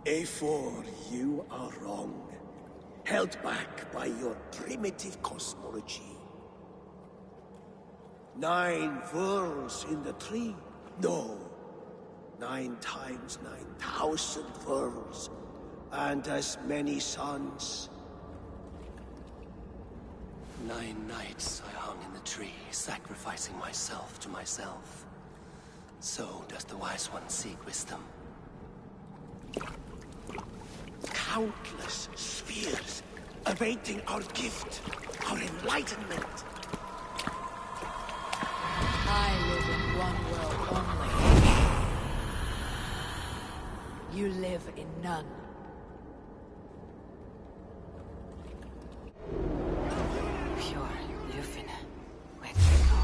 Speaker 7: A4, you are wrong. Held back by your primitive cosmology. 9 worlds in the tree? No. 9 times 9,000 worlds. And as many suns.
Speaker 5: 9 nights I hung in the tree, sacrificing myself to myself. So does the Wise One seek wisdom.
Speaker 7: Countless spheres, awaiting our gift, our enlightenment.
Speaker 2: I live in one world only. You live in none.
Speaker 19: Pure Lufin. Where do we go?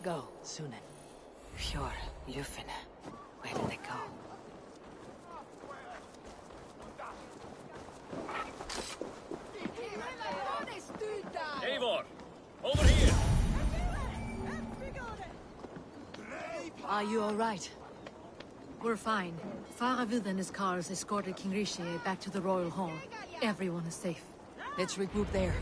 Speaker 2: Go, Sunan. Fjord, Lufin. Where did they go?
Speaker 15: Eivor! Over here!
Speaker 2: Are you all right?
Speaker 9: We're fine. Faravid and his cars escorted King Rishi back to the royal hall. Everyone is safe.
Speaker 2: Let's regroup there.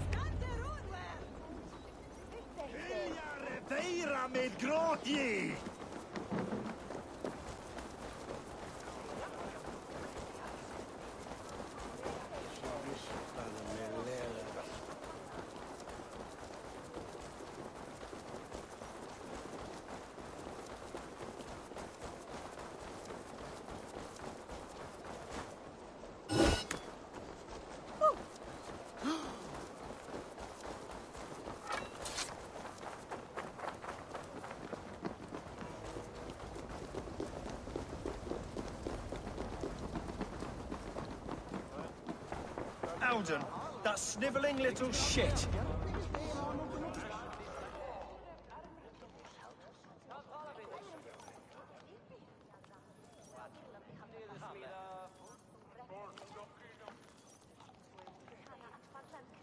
Speaker 18: Alden, that snivelling little shit.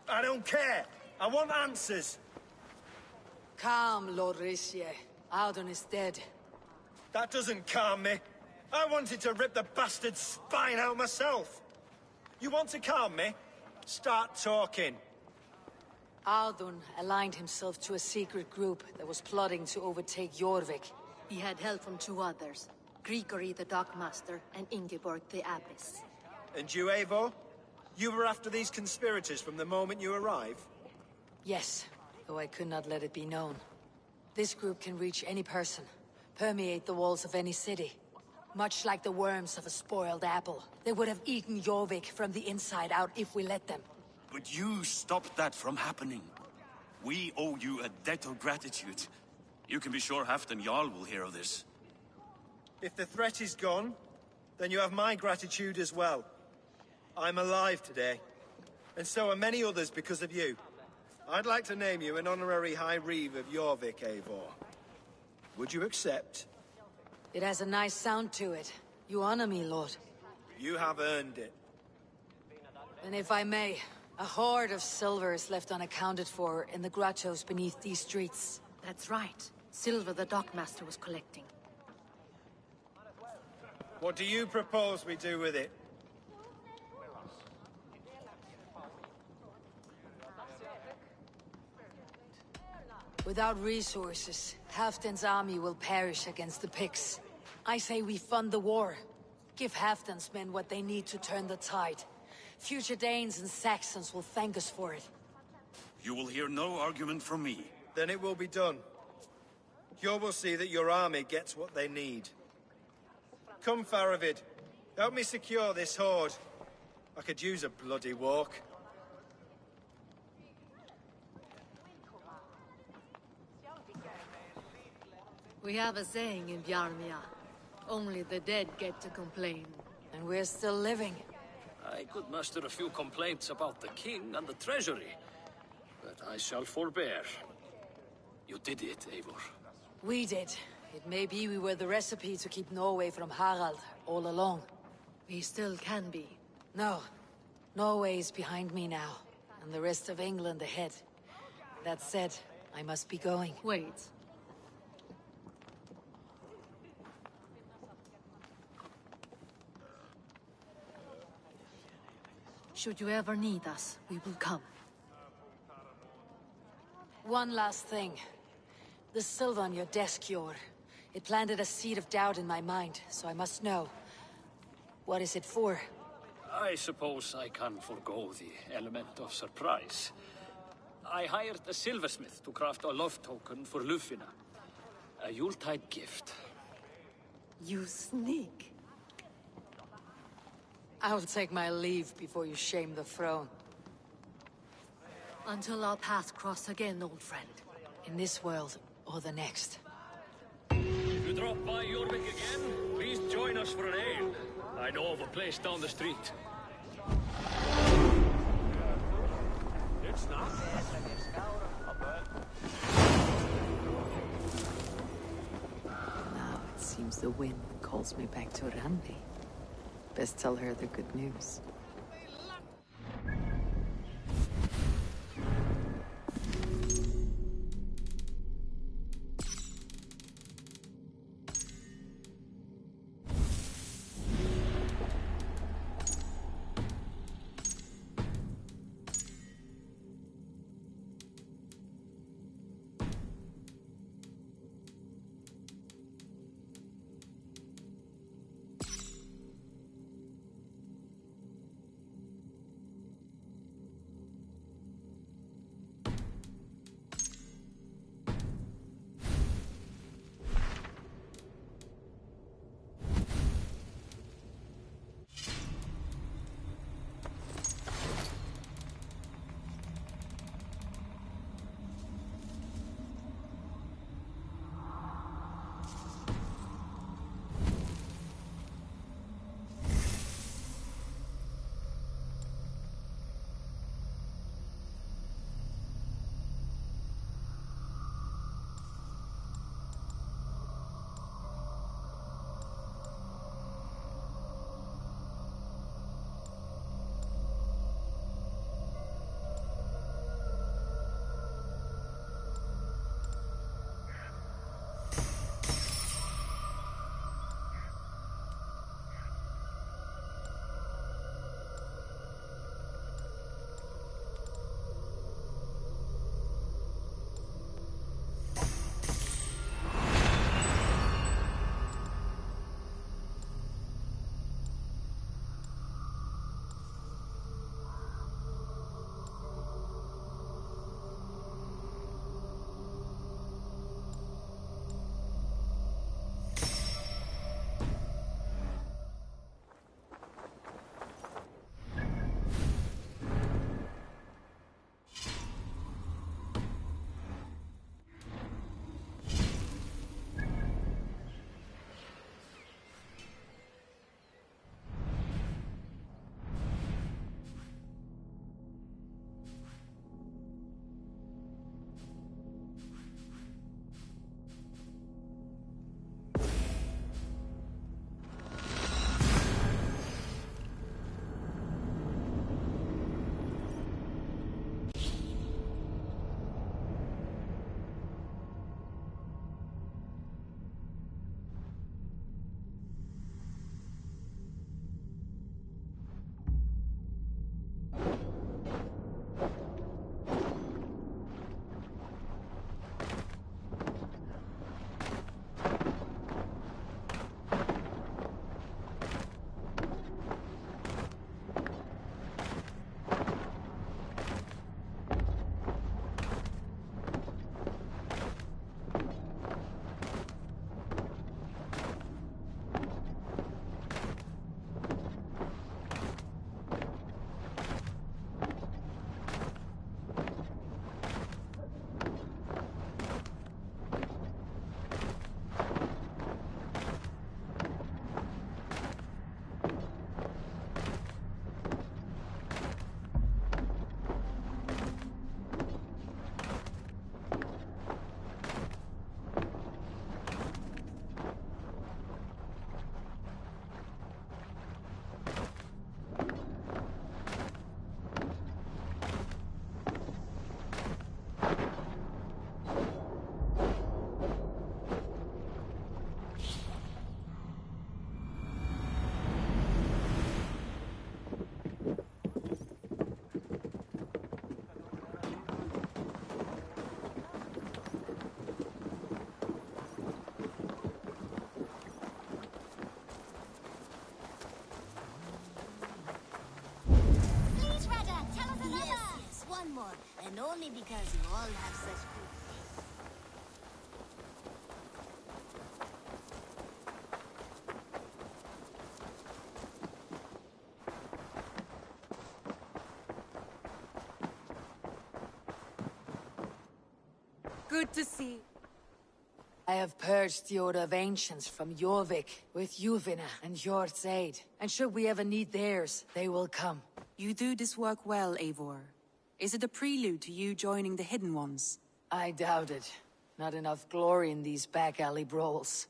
Speaker 18: I don't care. I want answers.
Speaker 2: Calm, Lord Rishi. Alden is dead.
Speaker 18: That doesn't calm me. I wanted to rip the bastard's spine out myself. You want to calm me? Start talking.
Speaker 2: Aldun aligned himself to a secret group that was plotting to overtake Jorvik.
Speaker 9: He had help from two others. Grigory the Dockmaster and Ingeborg the Abbess.
Speaker 18: And you, Eivor? You were after these conspirators from the moment you arrived?
Speaker 2: Yes, though I could not let it be known. This group can reach any person, permeate the walls of any city. Much like the worms of a spoiled apple. They would have eaten Jorvik from the inside out if we let them.
Speaker 12: But you stopped that from happening. We owe you a debt of gratitude. You can be sure Halfdan Jarl will hear of this.
Speaker 18: If the threat is gone, then you have my gratitude as well. I'm alive today, and so are many others because of you. I'd like to name you an honorary High Reeve of Jorvik, Eivor. Would you accept?
Speaker 2: It has a nice sound to it. You honor me, Lord.
Speaker 18: You have earned it.
Speaker 2: And if I may, a hoard of silver is left unaccounted for in the grottos beneath these streets.
Speaker 9: That's right. Silver the Dockmaster was collecting.
Speaker 18: What do you propose we do with it?
Speaker 2: Without resources, Halfdan's army will perish against the Picts. I say we fund the war. Give Halfdan's men what they need to turn the tide. Future Danes and Saxons will thank us for it.
Speaker 12: You will hear no argument from me.
Speaker 18: Then it will be done. You will see that your army gets what they need. Come, Faravid. Help me secure this hoard. I could use a bloody walk.
Speaker 9: We have a saying in Bjarmia. Only the dead get to complain.
Speaker 2: And we're still living.
Speaker 15: I could muster a few complaints about the king and the treasury, but I shall forbear. You did it, Eivor.
Speaker 2: We did. It may be we were the recipe to keep Norway from Harald all along.
Speaker 9: We still can be.
Speaker 2: No. Norway is behind me now, and the rest of England ahead. That said, I must be going.
Speaker 9: Wait. Should you ever need us, we will come.
Speaker 2: One last thing. The silver on your desk, Jor. It planted a seed of doubt in my mind, so I must know. What is it for?
Speaker 15: I suppose I can forego the element of surprise. I hired a silversmith to craft a love token for Lufina. A Yuletide gift.
Speaker 9: You sneak.
Speaker 2: I will take my leave before you shame the throne.
Speaker 9: Until our paths cross again, old friend.
Speaker 2: In this world, or the next.
Speaker 15: If you drop by Jorvik again, please join us for an ale. I know of a place down the street.
Speaker 6: It's not.
Speaker 2: the wind calls me back to Randi. Best tell her the good news.
Speaker 16: And only because you all have such good
Speaker 2: Good to see. I have purged the Order of Ancients from Jorvik with Yuvina and Hjort's aid. And should we ever need theirs, they will come.
Speaker 20: You do this work well, Eivor. Is it a prelude to you joining the Hidden Ones?
Speaker 2: I doubt it. Not enough glory in these back alley brawls.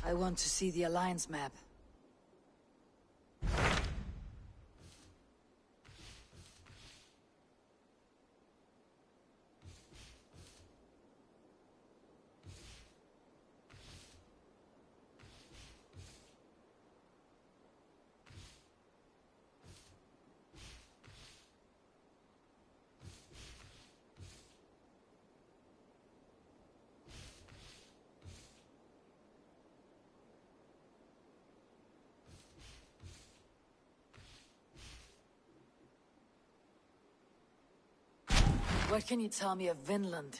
Speaker 2: I want to see the Alliance map. What can you tell me of Vinland?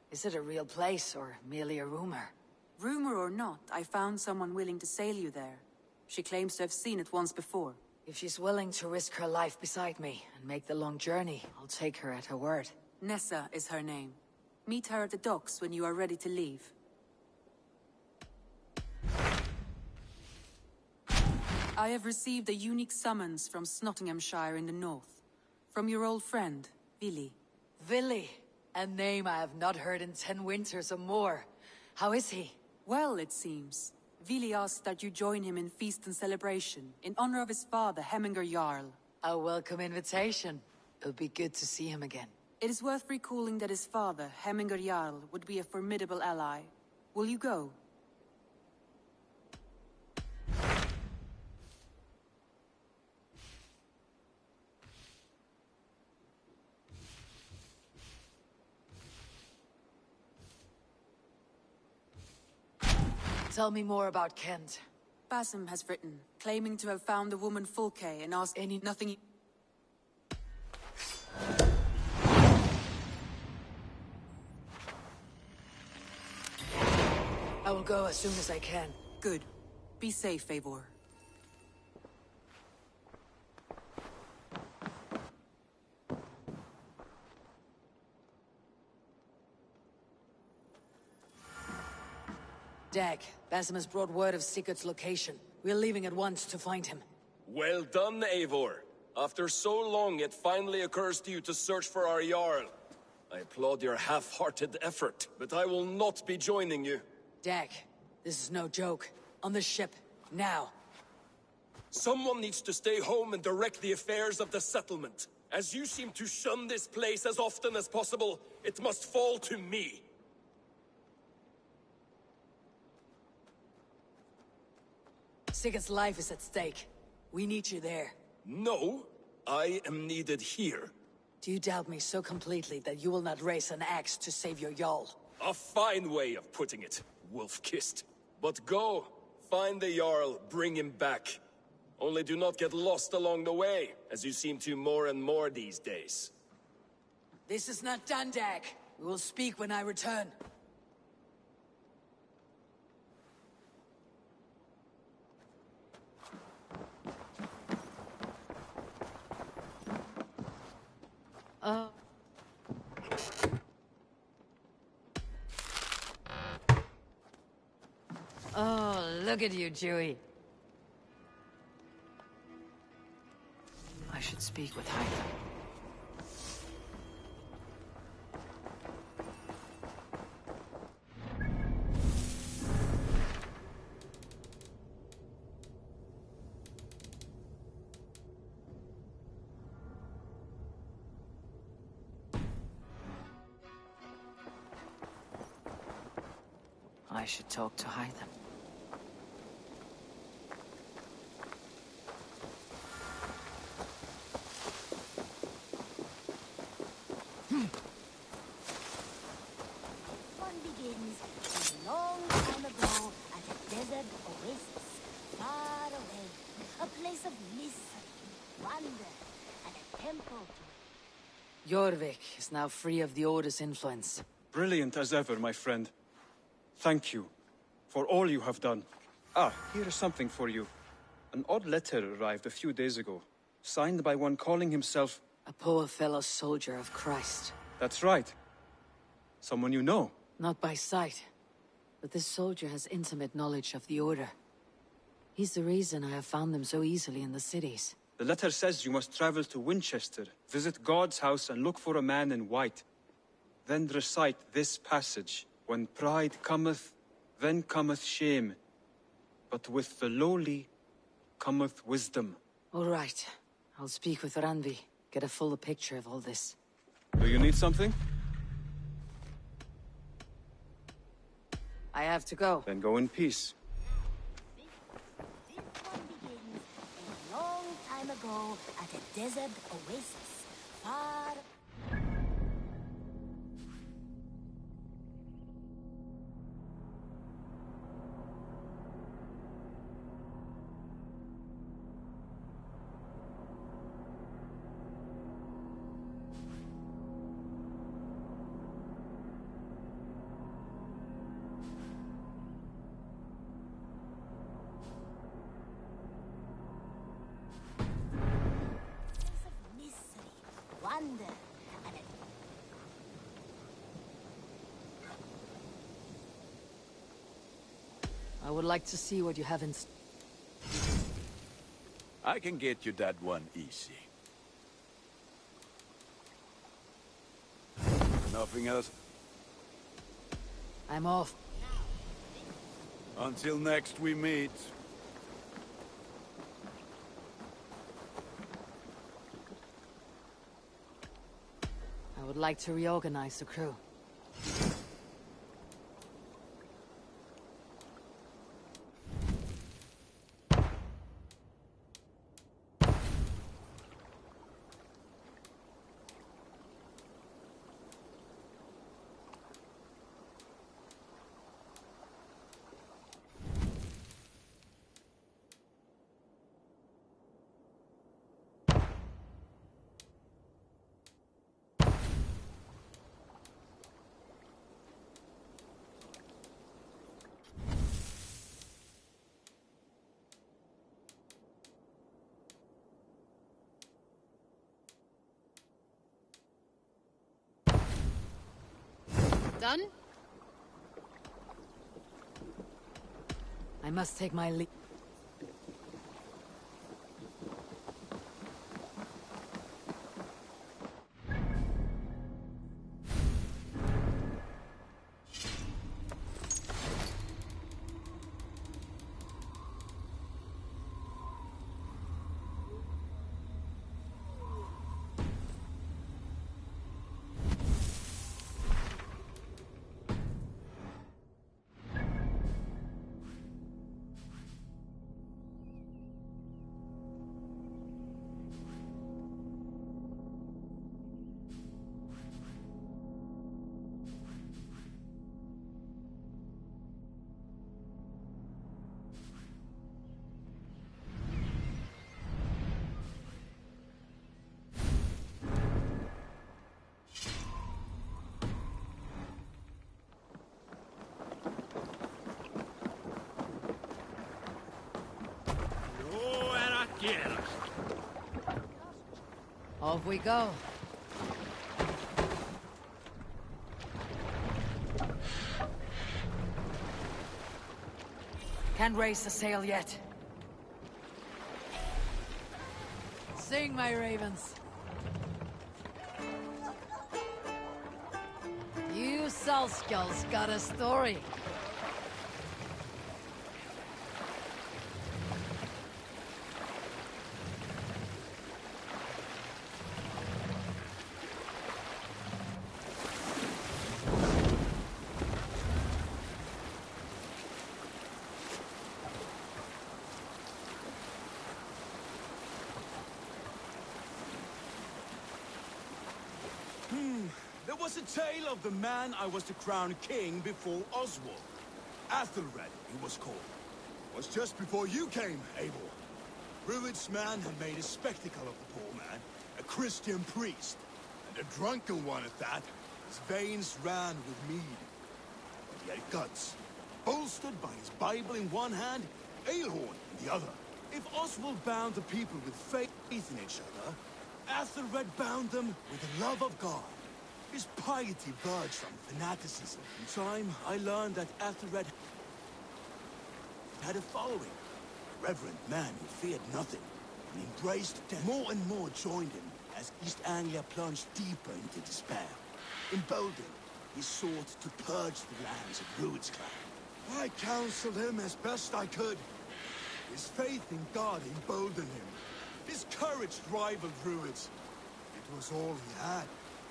Speaker 2: Is it a real place, or merely a rumor?
Speaker 20: Rumor or not, I found someone willing to sail you there. She claims to have seen it once before.
Speaker 2: If she's willing to risk her life beside me and make the long journey, I'll take her at her word.
Speaker 20: Nessa is her name. Meet her at the docks when you are ready to leave. I have received a unique summons from Nottinghamshire in the north. From your old friend, Vili.
Speaker 2: Vili? A name I have not heard in 10 winters or more. How is he?
Speaker 20: Well, it seems. Vili asked that you join him in feast and celebration, in honor of his father, Hemminger Jarl.
Speaker 2: A welcome invitation. It'll be good to see him again.
Speaker 20: It is worth recalling that his father, Hemminger Jarl, would be a formidable ally. Will you go?
Speaker 2: Tell me more about Kent.
Speaker 20: Basim has written, claiming to have found the woman Fulke and asked nothing.
Speaker 2: I will go as soon as I can.
Speaker 20: Good. Be safe, Eivor.
Speaker 2: Dag, Basim has brought word of Sigurd's location. We're leaving at once to find him.
Speaker 21: Well done, Eivor. After so long, it finally occurs to you to search for our Jarl. I applaud your half-hearted effort, but I will not be joining you.
Speaker 2: Dag, this is no joke. On the ship, now.
Speaker 21: Someone needs to stay home and direct the affairs of the settlement. As you seem to shun this place as often as possible, it must fall to me.
Speaker 2: Sigurd's life is at stake. We need you there.
Speaker 21: No, I am needed here.
Speaker 2: Do you doubt me so completely that you will not raise an axe to save your Jarl?
Speaker 21: A fine way of putting it, wolf-kissed. But go, find the Jarl, bring him back. Only do not get lost along the way, as you seem to more and more these days.
Speaker 2: This is not done, Dag. We will speak when I return. Oh, look at you, Dewey.
Speaker 19: I should speak with Hytham. I should talk to Hytham.
Speaker 16: One begins a long time ago at a desert oasis, far away. A place of mist, wonder, and a temple to
Speaker 2: Jorvik is now free of the Order's influence.
Speaker 22: Brilliant as ever, my friend. Thank you for all you have done. Ah, here is something for you. An odd letter arrived a few days ago, signed by one calling himself...
Speaker 2: A poor fellow soldier of Christ.
Speaker 22: That's right. Someone you know.
Speaker 2: Not by sight, But this soldier has intimate knowledge of the Order. He's the reason I have found them so easily in the cities.
Speaker 22: The letter says you must travel to Winchester, visit God's house and look for a man in white. Then recite this passage. When pride cometh, then cometh shame. But with the lowly cometh wisdom.
Speaker 2: All right. I'll speak with Randvi. Get a fuller picture of all this.
Speaker 22: Do you need something?
Speaker 2: I have to go.
Speaker 22: Then go in peace.
Speaker 16: A long time ago, at a desert oasis, far... wonder, and
Speaker 2: I would like to see what you have in...
Speaker 11: I can get you that one easy. Nothing else?
Speaker 2: I'm off.
Speaker 11: Until next we meet.
Speaker 2: I would like to reorganize the crew.
Speaker 9: Done?
Speaker 2: I must take my leave. Off we go. Can't raise the sail yet. Sing, my ravens. You Salskulls got a story.
Speaker 14: There was a tale of the man I was to crown king before Oswald. Athelred, he was called. Was just before you came, Abel. Druid's man had made a spectacle of the poor man, a Christian priest, and a drunken one at that. His veins ran with mead. But he had guts, bolstered by his Bible in one hand, Alehorn in the other. If Oswald bound the people with faith in each other, Athelred bound them with the love of God. His piety verged from fanaticism. In time, I learned that Athelred had a following. A reverent man who feared nothing and embraced death. More and more joined him as East Anglia plunged deeper into despair. Emboldened, he sought to purge the lands of Rued's clan. I counseled him as best I could. His faith in God emboldened him. His courage rivaled Rued's. It was all he had.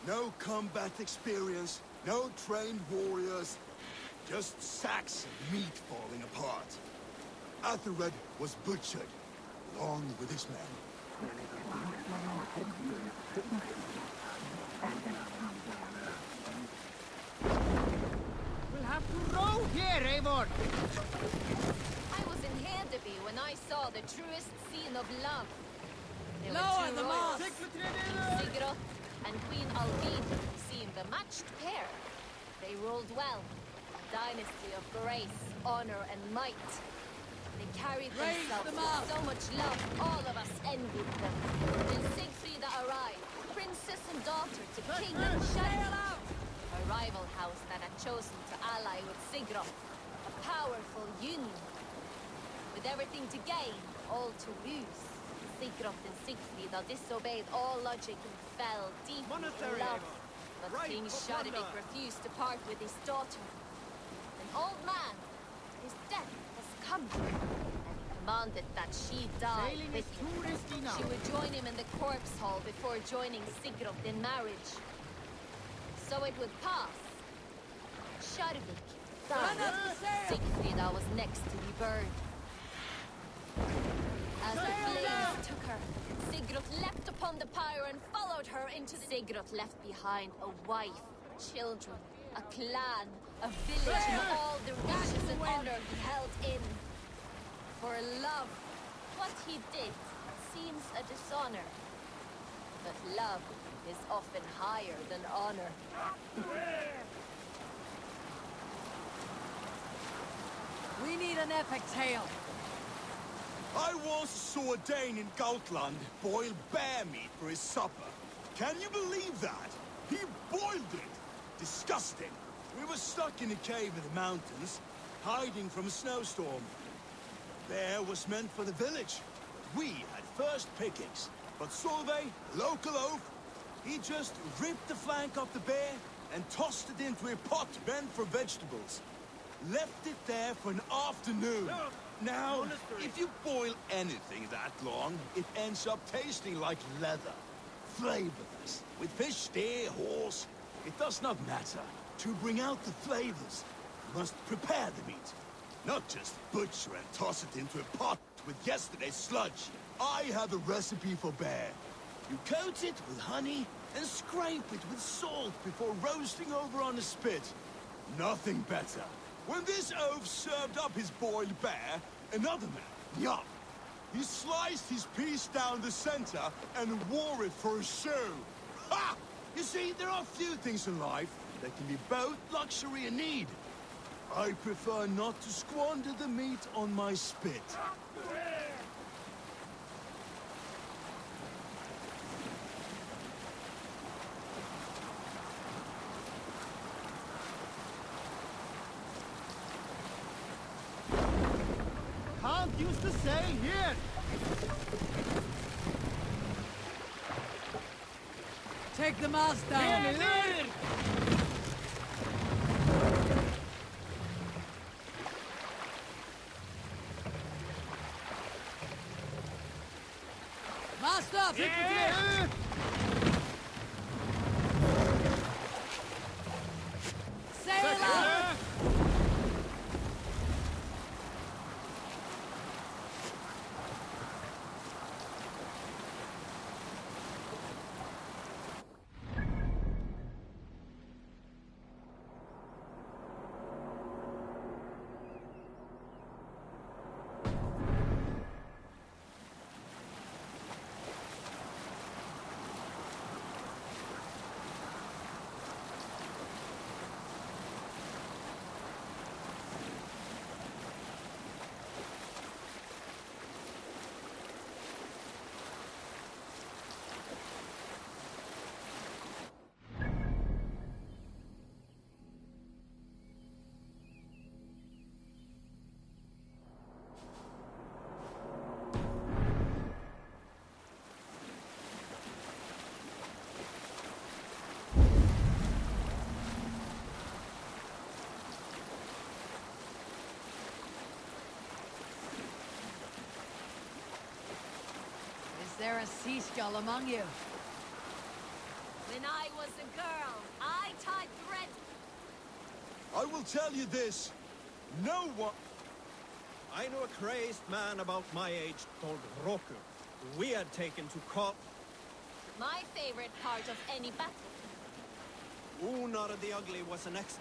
Speaker 14: No combat experience, no trained warriors, just sacks of meat falling apart. Athelred was butchered, along with his men.
Speaker 4: We'll have to row here, Eivor!
Speaker 17: I was in Hedeby when I saw the truest scene of love. There
Speaker 4: Lower
Speaker 17: were two
Speaker 4: the
Speaker 17: royals.
Speaker 4: mast!
Speaker 17: Sigrun and Queen Alvin seemed a matched pair. They ruled well. A dynasty of grace, honor, and might. They carried themselves with so much love, all of us envied them. Then Sigfrida arrived, princess and daughter to king and Sheriff. A rival house that had chosen to ally with Sigrun. A powerful union. With everything to gain, all to lose. Sigrun and Sigfrida disobeyed all logic and fell deep in love. But King Shadivik refused to part with his daughter. An old man, his death has come. And he commanded that she die quickly. She would join him in the corpse hall before joining Sigrun in marriage. So it would pass. Shadivik died. Sigfrida was next to be burned. As the flames took her, Sigrun leapt upon the pyre and followed her into the... Sigrun left behind a wife, children, a clan, a village, and all the riches and honor he held in. For love, what he did seems a dishonor. But love is often higher than honor.
Speaker 4: We need an epic tale.
Speaker 14: I once saw a Dane in Gautland boil bear meat for his supper. Can you believe that? He boiled it! Disgusting! We were stuck in a cave in the mountains, hiding from a snowstorm. The bear was meant for the village. We had first pickings. But Solveig, local oaf, he just ripped the flank off the bear and tossed it into a pot meant for vegetables. Left it there for an afternoon. Now, if you boil anything that long, it ends up tasting like leather. Flavorless. With fish, steer, horse, it does not matter. To bring out the flavors, you must prepare the meat. Not just butcher and toss it into a pot with yesterday's sludge. I have a recipe for bear. You coat it with honey and scrape it with salt before roasting over on a spit. Nothing better. When this oaf served up his boiled bear, another man, Njop, he sliced his piece down the center and wore it for a show. Ha! You see, there are few things in life that can be both luxury and need. I prefer not to squander the meat on my spit.
Speaker 4: Can't use the sail here. Take the mast down. Here. Mast up. Yeah. Sail up.
Speaker 9: there a seaskull among you?
Speaker 17: When I was a girl, I tied thread.
Speaker 14: I will tell you this. No one...
Speaker 18: I knew a crazed man about my age called Roku, who we had taken to court.
Speaker 17: My favorite part of any battle.
Speaker 18: Unar the Ugly was an ex...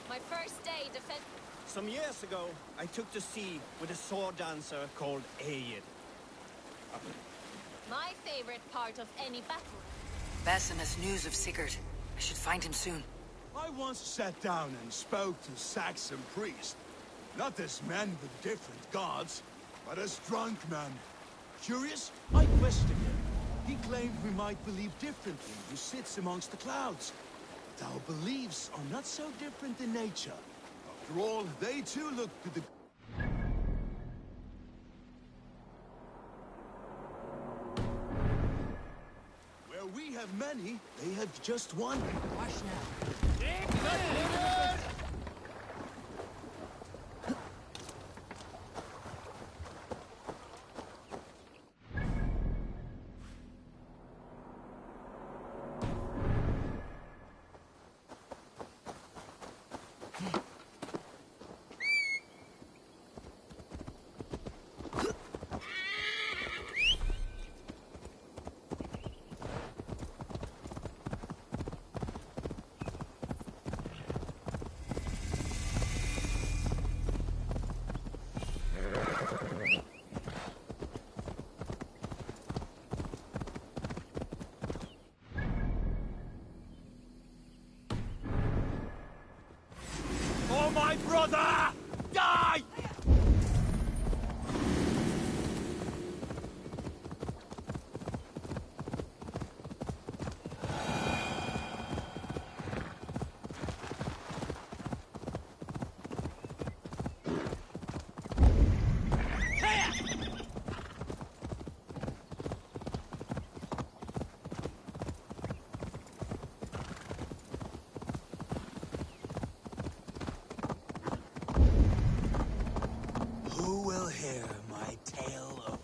Speaker 17: My first day defend...
Speaker 18: Some years ago, I took to sea with a sword dancer called Aed.
Speaker 17: My favorite part of any battle.
Speaker 2: Basim has news of Sigurd. I should find him soon.
Speaker 14: I once sat down and spoke to Saxon priest. Not as men with different gods, but as drunk men. Curious? I questioned him. He claimed we might believe differently who sits amongst the clouds. But our beliefs are not so different in nature. After all, they too look to the... Where we have many, they have just one.
Speaker 9: Watch now.
Speaker 14: Oh, my brother! Die! Who will hear my tale of...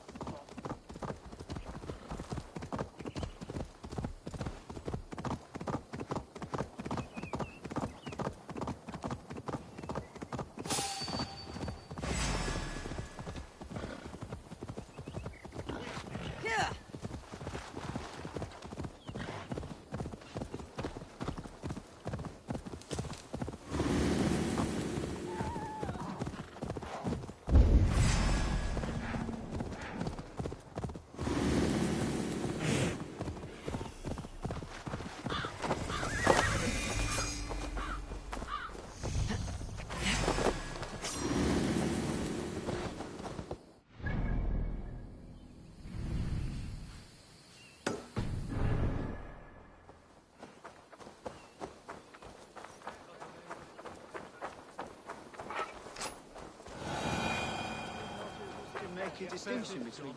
Speaker 6: Make a distinction between...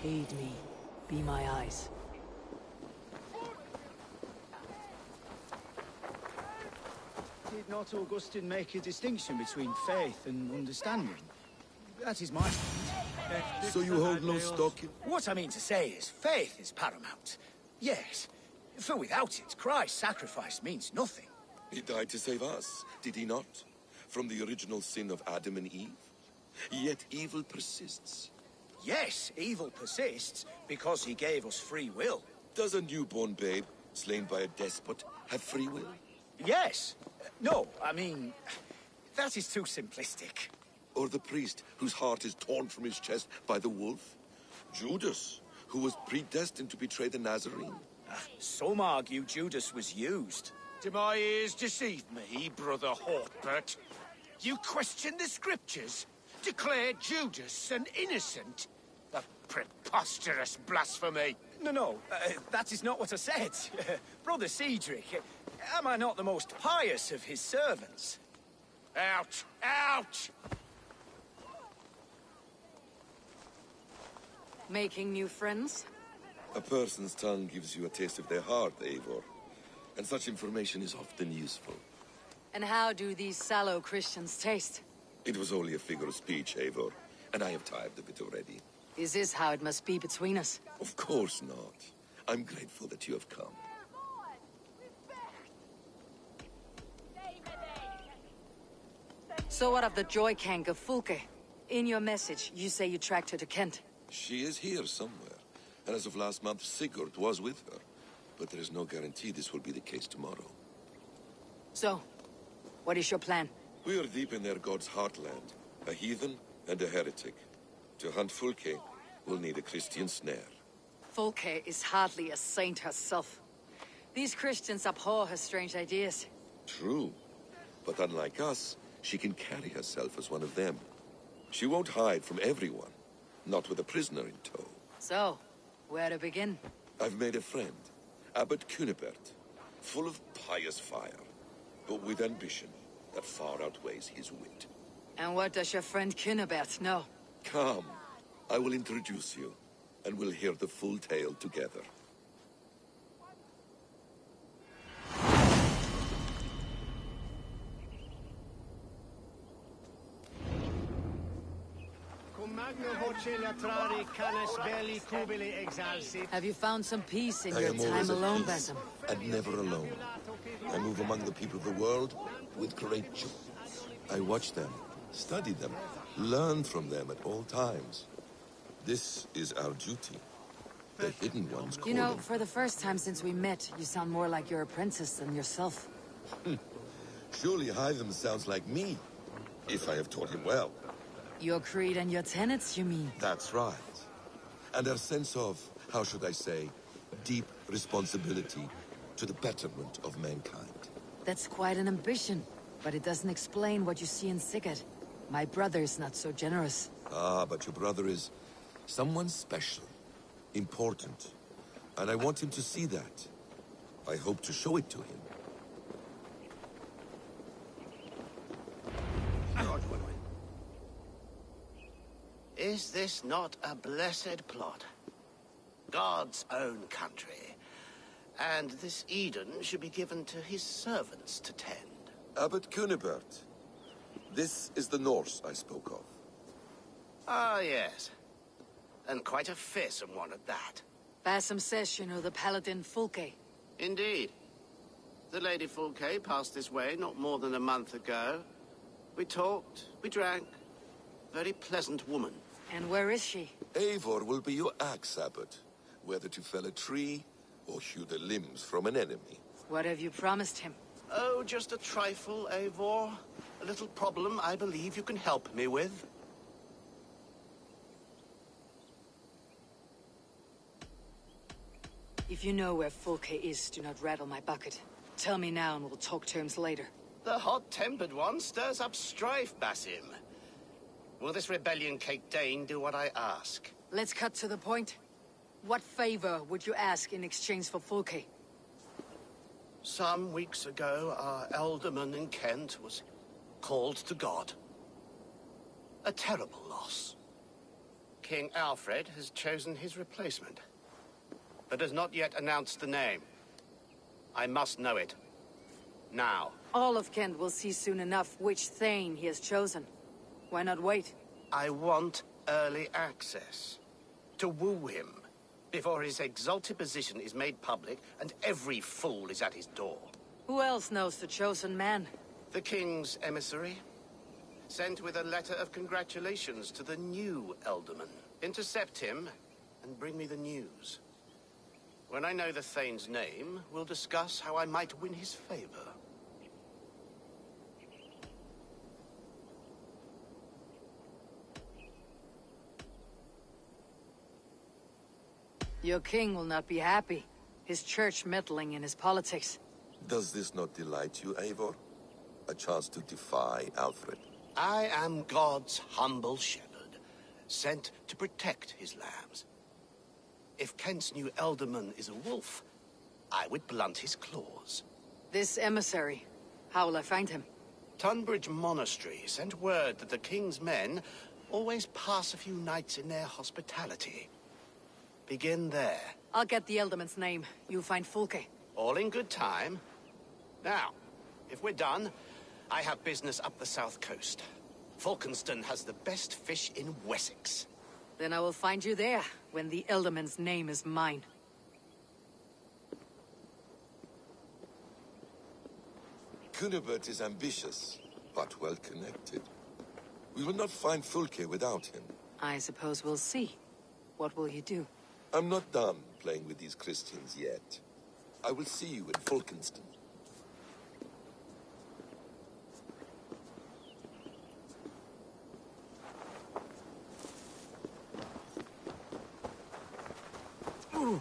Speaker 2: Aid me. Be my eyes.
Speaker 1: Did not Augustine make a distinction between faith and understanding? That is my point.
Speaker 7: So you hold no stock in...
Speaker 1: What I mean to say is, faith is paramount. Yes, for without it, Christ's sacrifice means nothing.
Speaker 7: He died to save us, did he not? From the original sin of Adam and Eve? Yet evil persists.
Speaker 1: Yes, evil persists because he gave us free will.
Speaker 7: Does a newborn babe, slain by a despot, have free will?
Speaker 1: Yes. No, I mean, that is too simplistic.
Speaker 7: Or the priest whose heart is torn from his chest by the wolf? Judas, who was predestined to betray the Nazarene?
Speaker 1: Some argue Judas was used.
Speaker 8: Do my ears deceive me, Brother Hawkbert? You question the scriptures? Declare Judas an innocent? A preposterous blasphemy!
Speaker 1: No, that is not what I said. Brother Cedric, am I not the most pious of his servants?
Speaker 8: Out! Out!
Speaker 2: Making new friends?
Speaker 7: A person's tongue gives you a taste of their heart, Eivor. And such information is often useful.
Speaker 2: And how do these sallow Christians taste?
Speaker 7: It was only a figure of speech, Eivor, and I have tired of it already.
Speaker 2: Is this how it must be between us?
Speaker 7: Of course not. I'm grateful that you have come.
Speaker 2: So what of the Joy Kank of Fulke? In your message, you say you tracked her to Kent.
Speaker 7: She is here somewhere, and as of last month, Sigurd was with her. But there is no guarantee this will be the case tomorrow.
Speaker 2: So, what is your plan?
Speaker 7: We are deep in their god's heartland, a heathen and a heretic. To hunt Fulke, we'll need a Christian snare.
Speaker 2: Fulke is hardly a saint herself. These Christians abhor her strange ideas.
Speaker 7: True, but unlike us, she can carry herself as one of them. She won't hide from everyone, not with a prisoner in tow.
Speaker 2: So, where to begin?
Speaker 7: I've made a friend, Abbot Cunibert, full of pious fire, but with ambition that far outweighs his wit.
Speaker 2: And what does your friend Cunibert know?
Speaker 7: Come, I will introduce you, and we'll hear the full tale together.
Speaker 2: Have you found some peace in
Speaker 7: I
Speaker 2: your
Speaker 7: am
Speaker 2: time
Speaker 7: always at
Speaker 2: alone,
Speaker 7: peace,
Speaker 2: Basim?
Speaker 7: and never alone. I move among the people of the world with great joy. I watch them, study them, learn from them at all times. This is our duty. The Hidden One's calling.
Speaker 2: You know, for the first time since we met, you sound more like your apprentice than yourself.
Speaker 7: Surely Hytham sounds like me, if I have taught him well.
Speaker 2: Your creed and your tenets, you mean?
Speaker 7: That's right. And our sense of, how should I say, deep responsibility to the betterment of mankind.
Speaker 2: That's quite an ambition, but it doesn't explain what you see in Sigurd. My brother is not so generous.
Speaker 7: Ah, but your brother is someone special, important, and I want him to see that. I hope to show it to him.
Speaker 8: Is this not a blessed plot? God's own country. And this Eden should be given to his servants to tend.
Speaker 7: Abbot Cunibert, this is the Norse I spoke of.
Speaker 8: Ah, yes. And quite a fearsome one at that.
Speaker 2: Basim says you know the paladin Fulke.
Speaker 8: Indeed. The Lady Fulke passed this way not more than a month ago. We talked, we drank. Very pleasant woman.
Speaker 2: And where is she?
Speaker 7: Eivor will be your axe, Abbot. Whether to fell a tree or hew the limbs from an enemy.
Speaker 2: What have you promised him?
Speaker 8: Oh, just a trifle, Eivor. A little problem I believe you can help me with.
Speaker 2: If you know where Fulke is, do not rattle my bucket. Tell me now and we'll talk terms later.
Speaker 8: The hot-tempered one stirs up strife, Basim. Will this rebellion-caked Dane do what I ask?
Speaker 2: Let's cut to the point. What favor would you ask in exchange for Fulke?
Speaker 8: Some weeks ago, our alderman in Kent was called to God. A terrible loss. King Alfred has chosen his replacement, but has not yet announced the name. I must know it. Now.
Speaker 2: All of Kent will see soon enough which Thane he has chosen. Why not wait?
Speaker 8: I want early access. To woo him, before his exalted position is made public and every fool is at his door.
Speaker 2: Who else knows the chosen man?
Speaker 8: The king's emissary, sent with a letter of congratulations to the new Elderman. Intercept him and bring me the news. When I know the Thane's name, we'll discuss how I might win his favor.
Speaker 2: Your king will not be happy. His church meddling in his politics.
Speaker 10: Does this not delight you, Eivor? A chance to defy Alfred?
Speaker 8: I am God's humble shepherd, sent to protect his lambs. If Kent's new Elderman is a wolf, I would blunt his claws.
Speaker 2: This emissary, how will I find him?
Speaker 8: Tunbridge Monastery sent word that the king's men always pass a few nights in their hospitality. Begin there.
Speaker 2: I'll get the Elderman's name. You find Fulke.
Speaker 8: All in good time. Now, if we're done, I have business up the south coast. Falkenston has the best fish in Wessex.
Speaker 2: Then I will find you there, when the Elderman's name is mine.
Speaker 10: Cunibert is ambitious, but well-connected. We will not find Fulke without him.
Speaker 2: I suppose we'll see. What will you do?
Speaker 10: I'm not done playing with these Christians yet. I will see you in Falkenston.
Speaker 2: Ooh.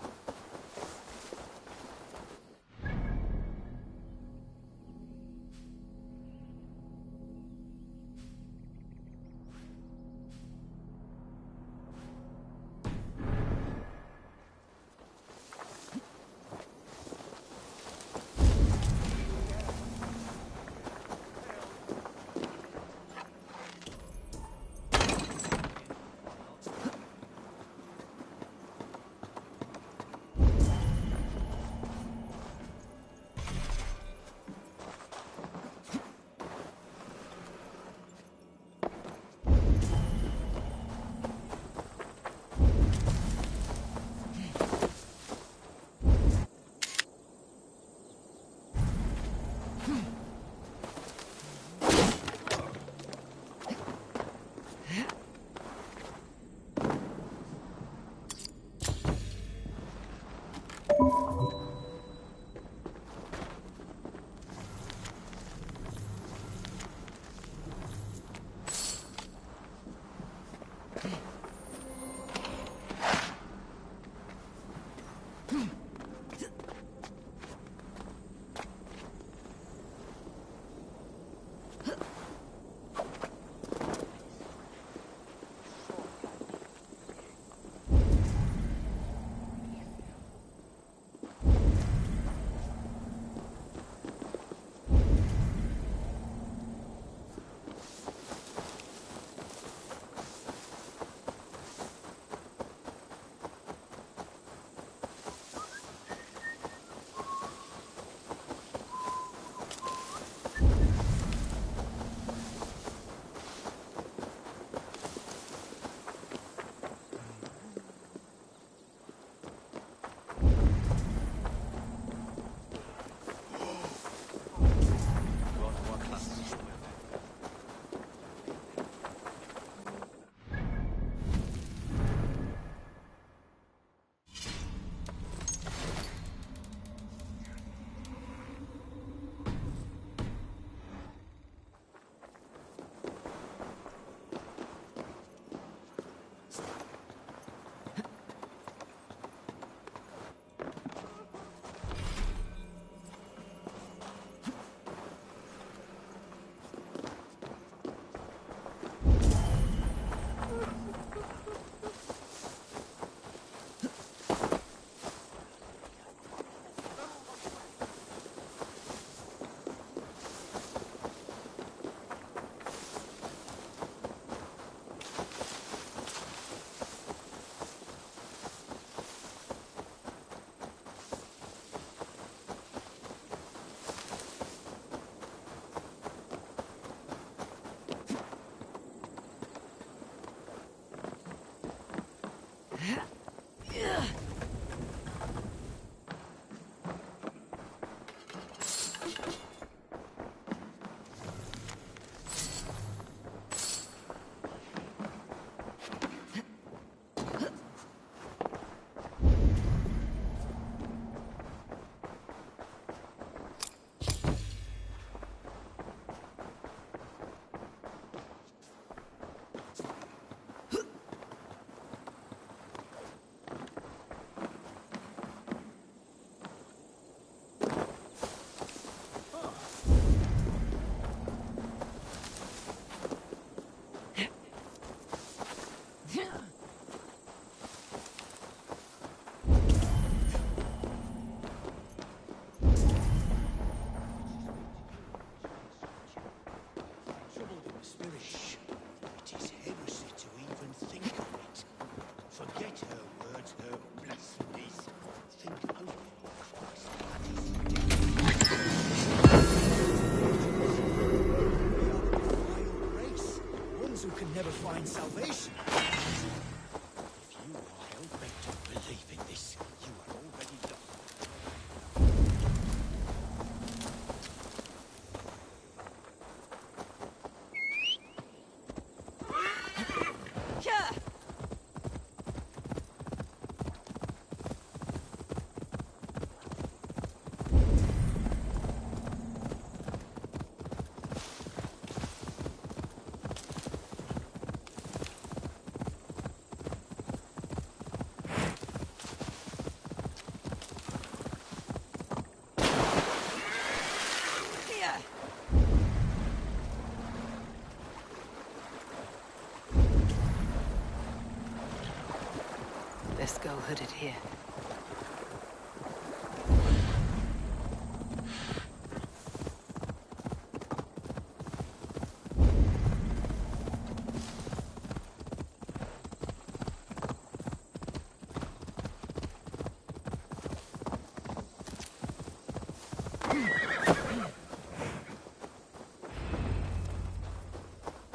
Speaker 2: Best go hooded here.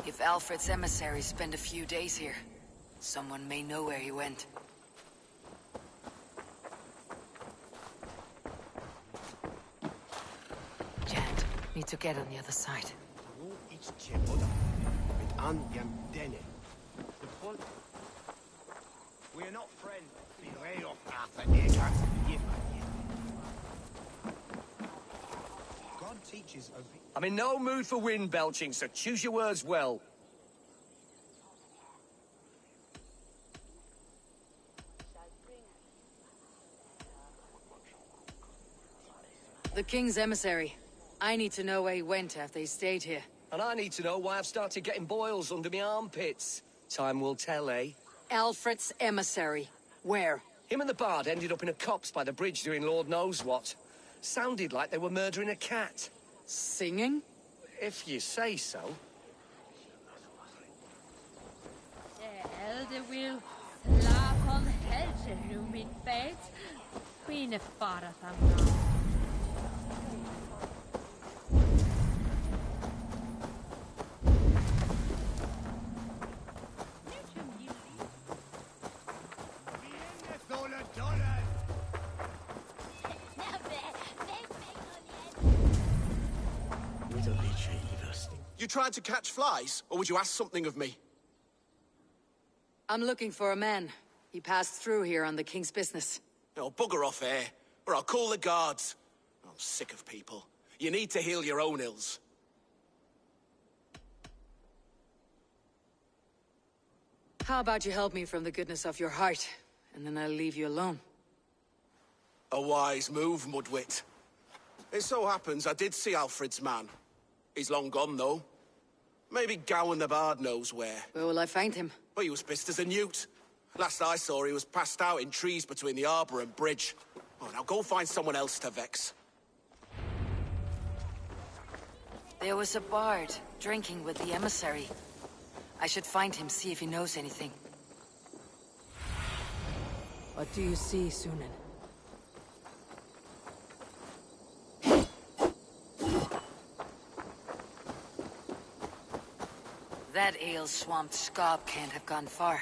Speaker 2: If Alfred's emissaries spend a few days here, someone may know where he went. Jant, need to get on the other side.
Speaker 4: We're not friends. Beware of Arthur, nigger. God teaches us.
Speaker 5: I'm in no mood for wind belching, so choose your words well.
Speaker 2: The King's emissary. I need to know where he went after he stayed here.
Speaker 5: And I need to know why I've started getting boils under my armpits. Time will tell, eh?
Speaker 2: Alfred's emissary. Where?
Speaker 5: Him and the bard ended up in a copse by the bridge doing Lord knows what. Sounded like they were murdering a cat.
Speaker 2: Singing?
Speaker 5: If you say so.
Speaker 3: The elder will slap on helgerum in fate. Queen fara them.
Speaker 8: You tried to catch flies, or would you ask something of me?
Speaker 2: I'm looking for a man. He passed through here on the King's business.
Speaker 8: Oh, bugger off here, or I'll call the guards. I'm sick of people. You need to heal your own ills.
Speaker 2: How about you help me from the goodness of your heart, and then I'll leave you alone.
Speaker 8: A wise move, Mudwit. It so happens I did see Alfred's man. He's long gone, though. Maybe Gowan the Bard knows where.
Speaker 2: Where will I find him?
Speaker 8: Well, he was pissed as a newt. Last I saw, he was passed out in trees between the arbor and bridge. Oh, now go find someone else to vex.
Speaker 2: There was a bard drinking with the emissary. I should find him, see if he knows anything. What do you see, Sunan? That ale-swamped scob can't have gone far.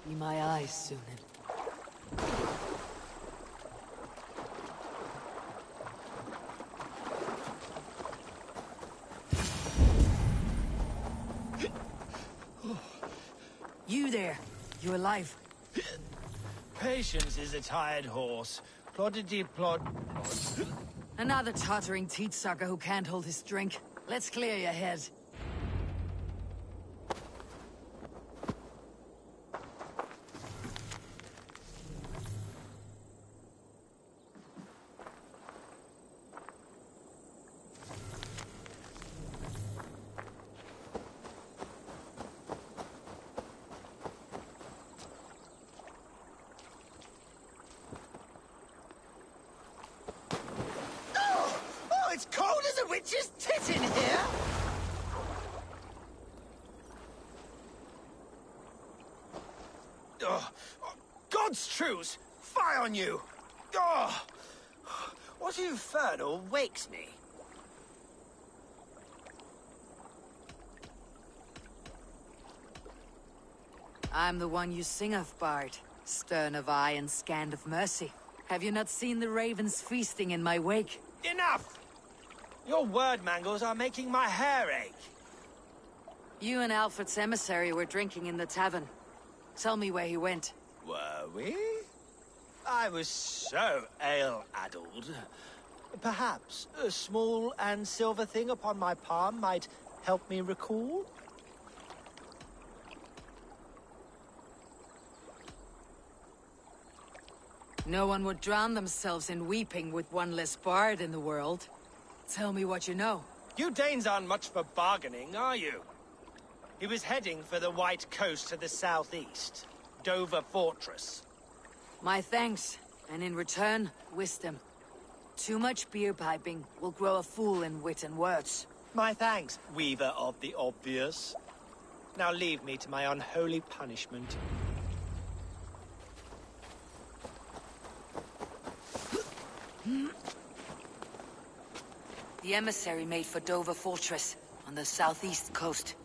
Speaker 2: Be my eyes, Sunan. You there. You alive?
Speaker 4: Patience is a tired horse. Ploddity plod.
Speaker 2: Another tottering teat-sucker who can't hold his drink. Let's clear your head.
Speaker 4: Oh, it's cold as a witch's tit in here! Oh, God's truce! Fie on you! Oh, what infernal wakes me?
Speaker 2: I'm the one you sing of, Bard. Stern of eye and scanned of mercy. Have you not seen the ravens feasting in my wake?
Speaker 4: Enough! Your word mangles are making my hair ache.
Speaker 2: You and Alfred's emissary were drinking in the tavern. Tell me where he went.
Speaker 4: Were we? I was so ale-addled. Perhaps a small and silver thing upon my palm might help me recall?
Speaker 2: No one would drown themselves in weeping with one less bard in the world. Tell me what you know.
Speaker 4: You Danes aren't much for bargaining, are you? He was heading for the White Coast to the southeast. Dover Fortress.
Speaker 2: My thanks, and in return, wisdom. Too much beer piping will grow a fool in wit and words.
Speaker 4: My thanks, Weaver of the Obvious. Now leave me to my unholy punishment.
Speaker 2: The emissary made for Dover Fortress, on the southeast coast.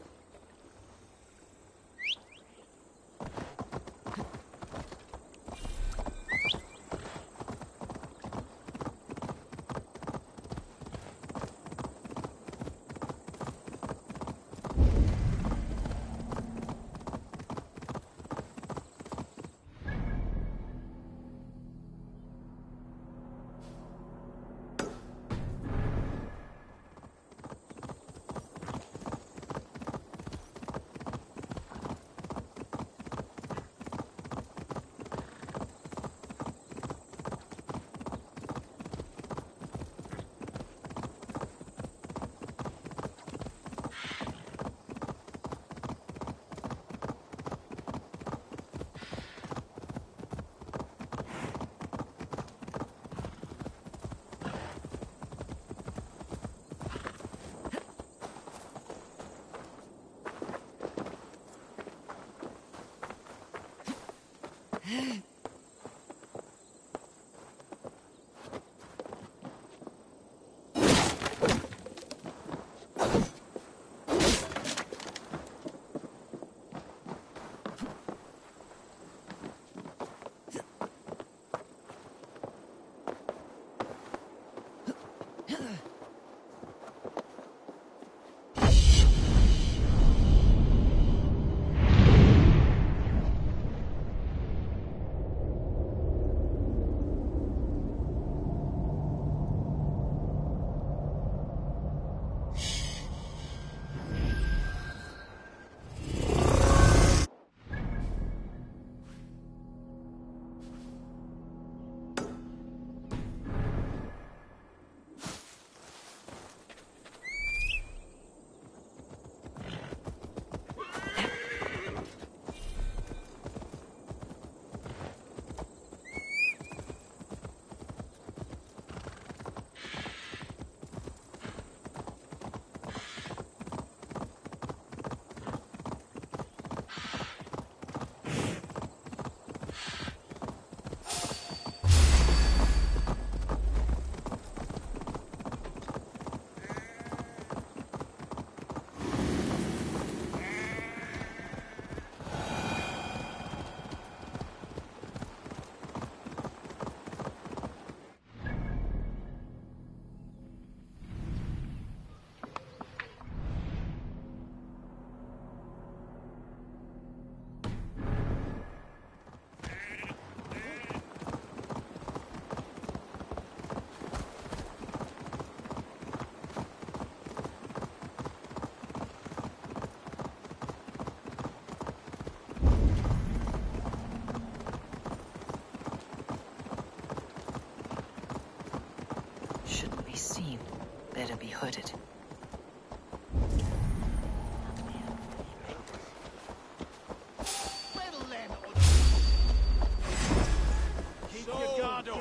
Speaker 19: Better be hooded.
Speaker 14: Keep your guard up.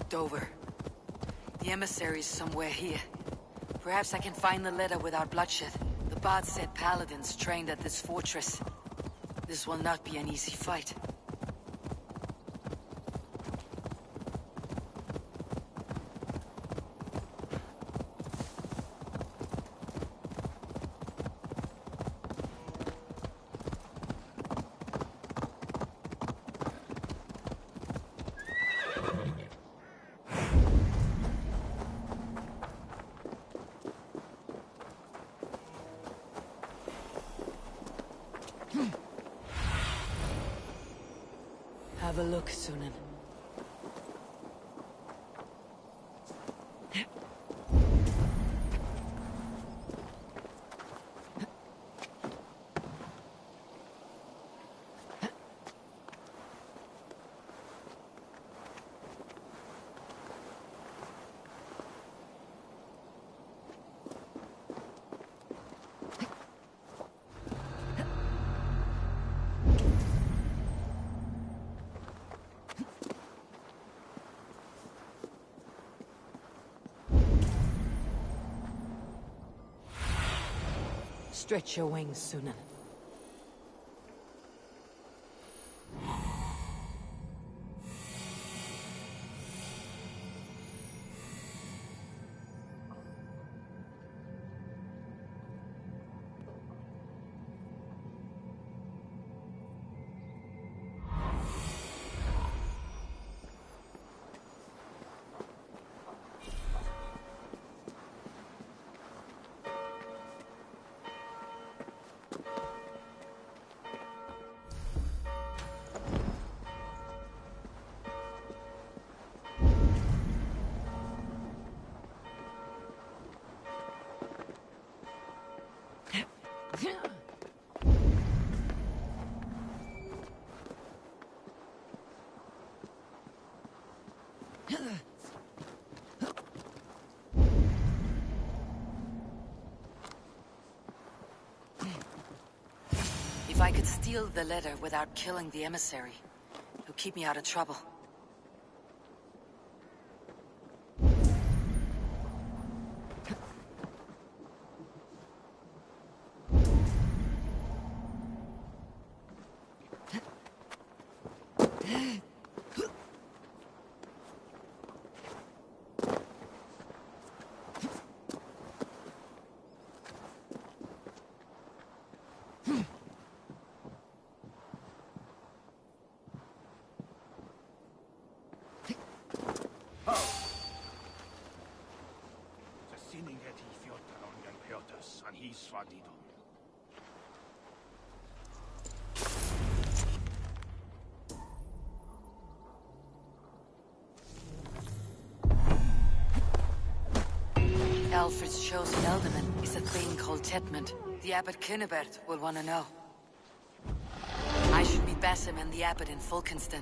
Speaker 2: Dover. The emissary's somewhere here. Perhaps I can find the letter without bloodshed. The bard said paladins trained at this fortress. This will not be an easy fight. Have a look, Sunan. Stretch your wings, Sunan. If I could steal the letter without killing the emissary, it would keep me out of trouble. Alfred's chosen ealdorman is a thing called Tetmund. The Abbot Cynibert will want to know. I should meet Basim and the Abbot in Fulkenston.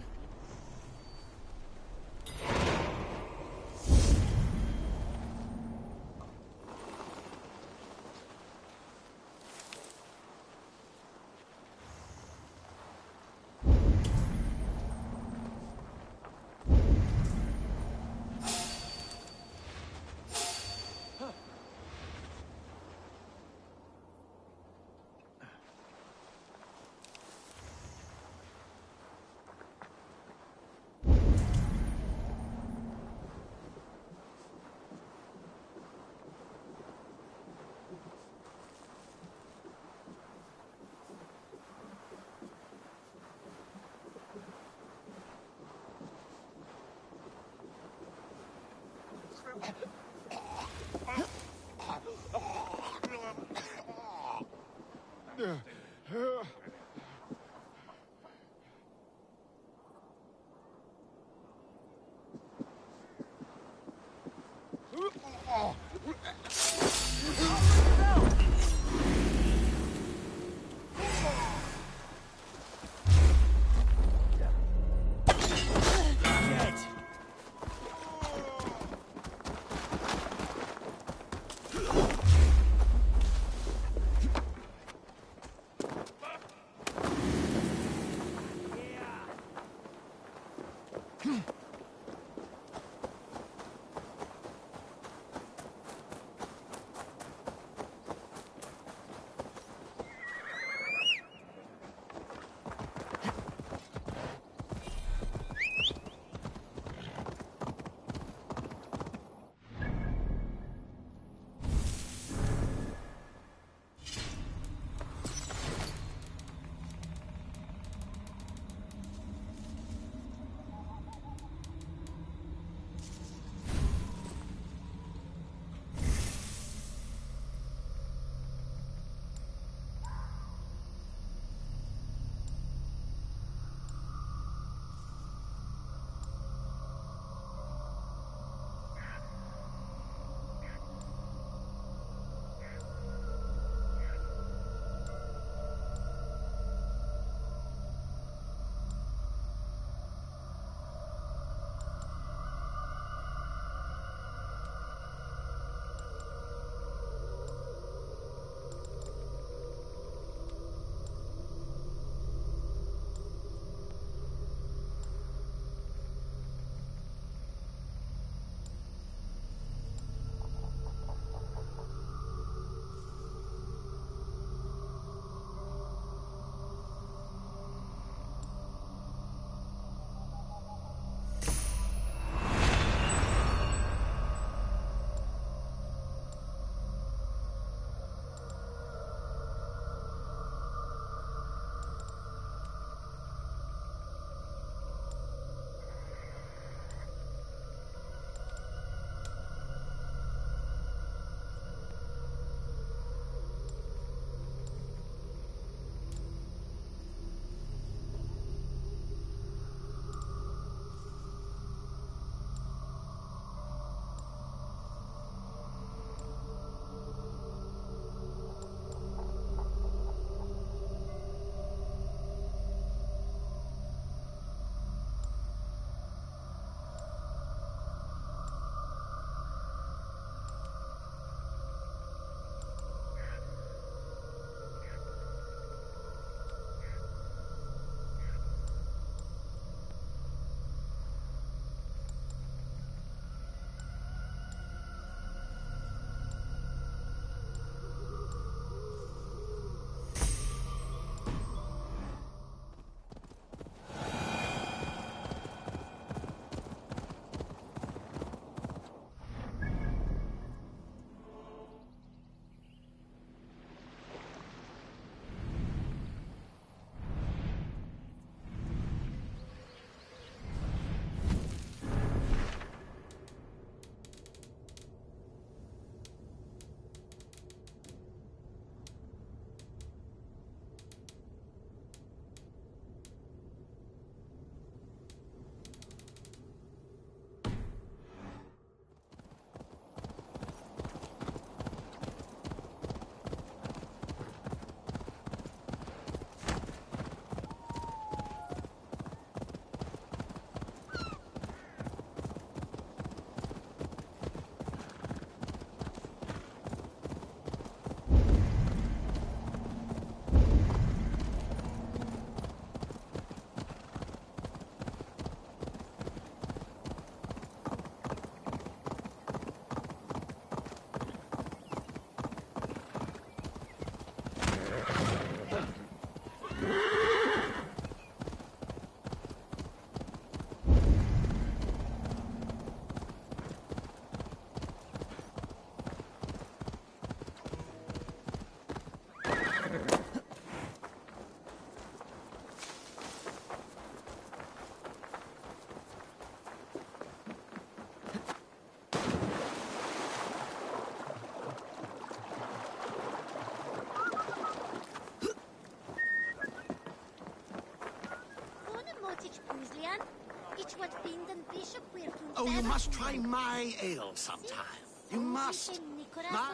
Speaker 8: Oh, you must try my ale sometime. You must.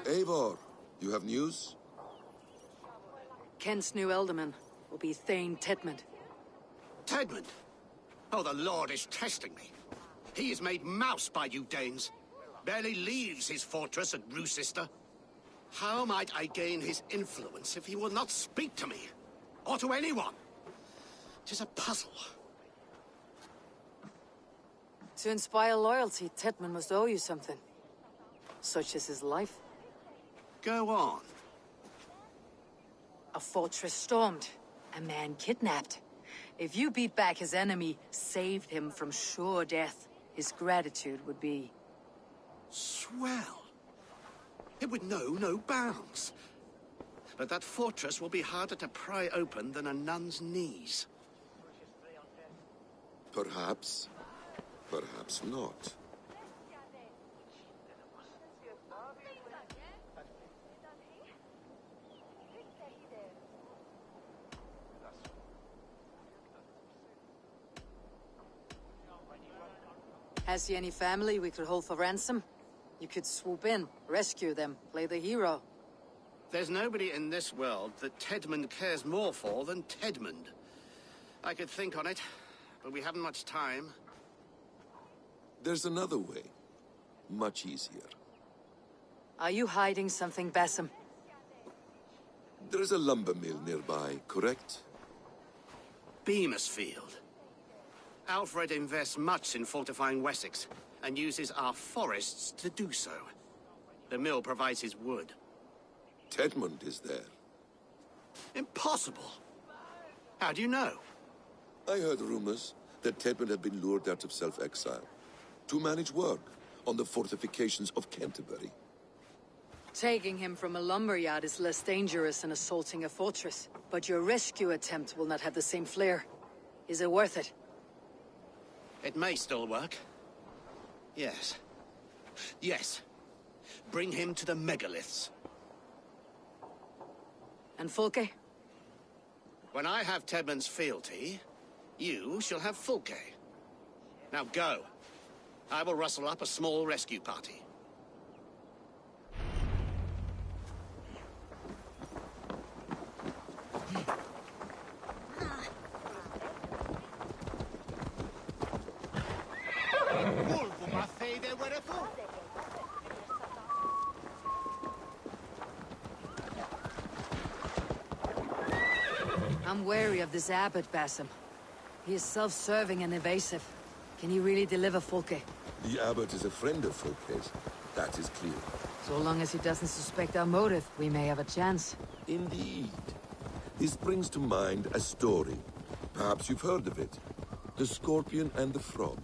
Speaker 10: Eivor, you have news?
Speaker 2: Kent's new ealdorman will be Thane Tedmund.
Speaker 8: Tedmund? Oh, the Lord is testing me. He is made mouse by you Danes. Barely leaves his fortress at Roosister. How might I gain his influence if he will not speak to me? Or to anyone? 'Tis a puzzle.
Speaker 2: To inspire loyalty, Tedman must owe you something. Such as his life.
Speaker 8: Go on.
Speaker 2: A fortress stormed. A man kidnapped. If you beat back his enemy, saved him from sure death, his gratitude would be...
Speaker 8: Swell. It would know no bounds. But that fortress will be harder to pry open than a nun's knees.
Speaker 10: Perhaps. Perhaps not.
Speaker 2: Has he any family we could hold for ransom? You could swoop in, rescue them, play the hero.
Speaker 8: There's nobody in this world that Tedmund cares more for than Tedmund. I could think on it, but we haven't much time.
Speaker 10: There's another way. Much easier.
Speaker 2: Are you hiding something, Basim?
Speaker 10: There is a lumber mill nearby, correct?
Speaker 8: Beamisfield. Alfred invests much in fortifying Wessex, and uses our forests to do so. The mill provides his wood.
Speaker 10: Tedmund is there.
Speaker 8: Impossible! How do you know?
Speaker 10: I heard rumors that Tedmund had been lured out of self-exile to manage work on the fortifications of Canterbury.
Speaker 2: Taking him from a lumberyard is less dangerous than assaulting a fortress. But your rescue attempt will not have the same flair. Is it worth it?
Speaker 8: It may still work. Yes. Yes. Bring him to the megaliths.
Speaker 2: And Fulke?
Speaker 8: When I have Tedmund's fealty, you shall have Fulke. Now go. I will rustle up a small rescue party.
Speaker 2: I'm wary of this abbot, Basim. He is self-serving and evasive. Can he really deliver Fulke?
Speaker 10: The abbot is a friend of Fulke's. That is clear.
Speaker 2: So long as he doesn't suspect our motive, we may have a chance.
Speaker 10: Indeed. This brings to mind a story. Perhaps you've heard of it. The Scorpion and the Frog.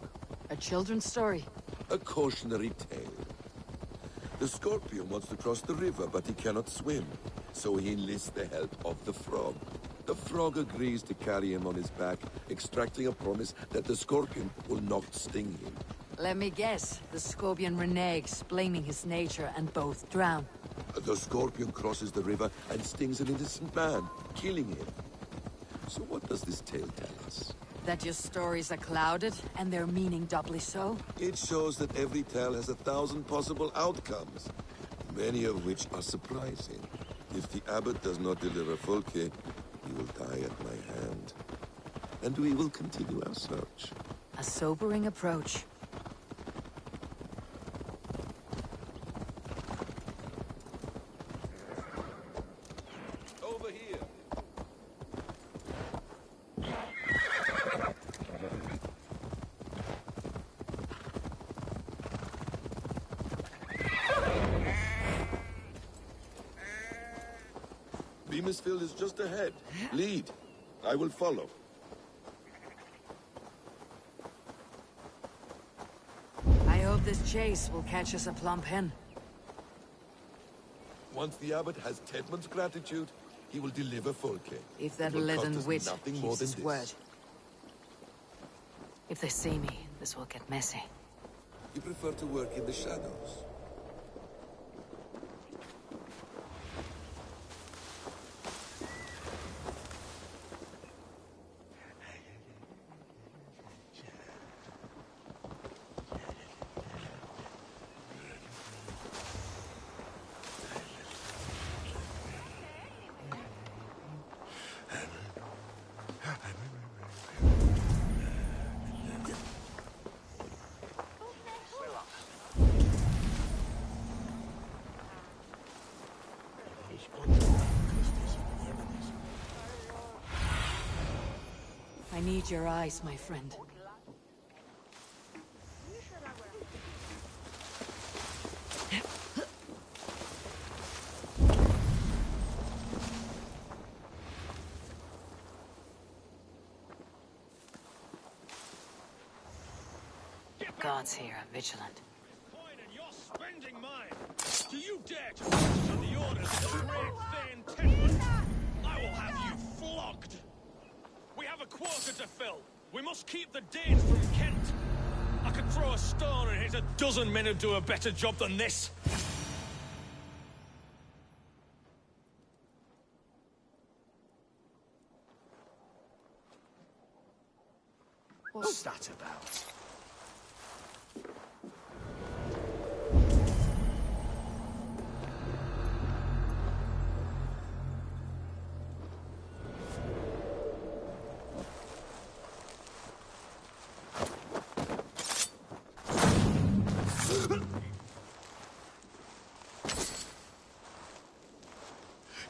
Speaker 2: A children's story?
Speaker 10: A cautionary tale. The Scorpion wants to cross the river, but he cannot swim. So he enlists the help of the Frog. The Frog agrees to carry him on his back, extracting a promise that the Scorpion will not sting him.
Speaker 2: Let me guess. The Scorpion reneges, blaming his nature, and both drown.
Speaker 10: The Scorpion crosses the river and stings an innocent man, killing him. So what does this tale tell us?
Speaker 2: That your stories are clouded, and their meaning doubly so?
Speaker 10: It shows that every tale has 1,000 possible outcomes, many of which are surprising. If the abbot does not deliver Fulke, he will die at my hand. And we will continue our search.
Speaker 2: A sobering approach.
Speaker 10: Over here. Beamisfield is just ahead. Lead. I will follow.
Speaker 2: I hope this chase will catch us a plump hen.
Speaker 10: Once the abbot has Tedmund's gratitude, he will deliver Fulke.
Speaker 2: If that
Speaker 10: It will
Speaker 2: leaden
Speaker 10: cost us
Speaker 2: wit
Speaker 10: nothing more
Speaker 2: keeps
Speaker 10: than
Speaker 2: his
Speaker 10: this.
Speaker 2: word. If they see me, this will get messy.
Speaker 10: You prefer to work in the shadows.
Speaker 2: I need your eyes, my friend. guards here are vigilant.
Speaker 21: Spending mine. Do you dare to question the orders of the great Thane Tedmund? I will have you flogged. We have a quarter to fill. We must keep the Danes from Kent. I could throw a stone and hit a dozen men who'd do a better job than this.
Speaker 4: What's that about?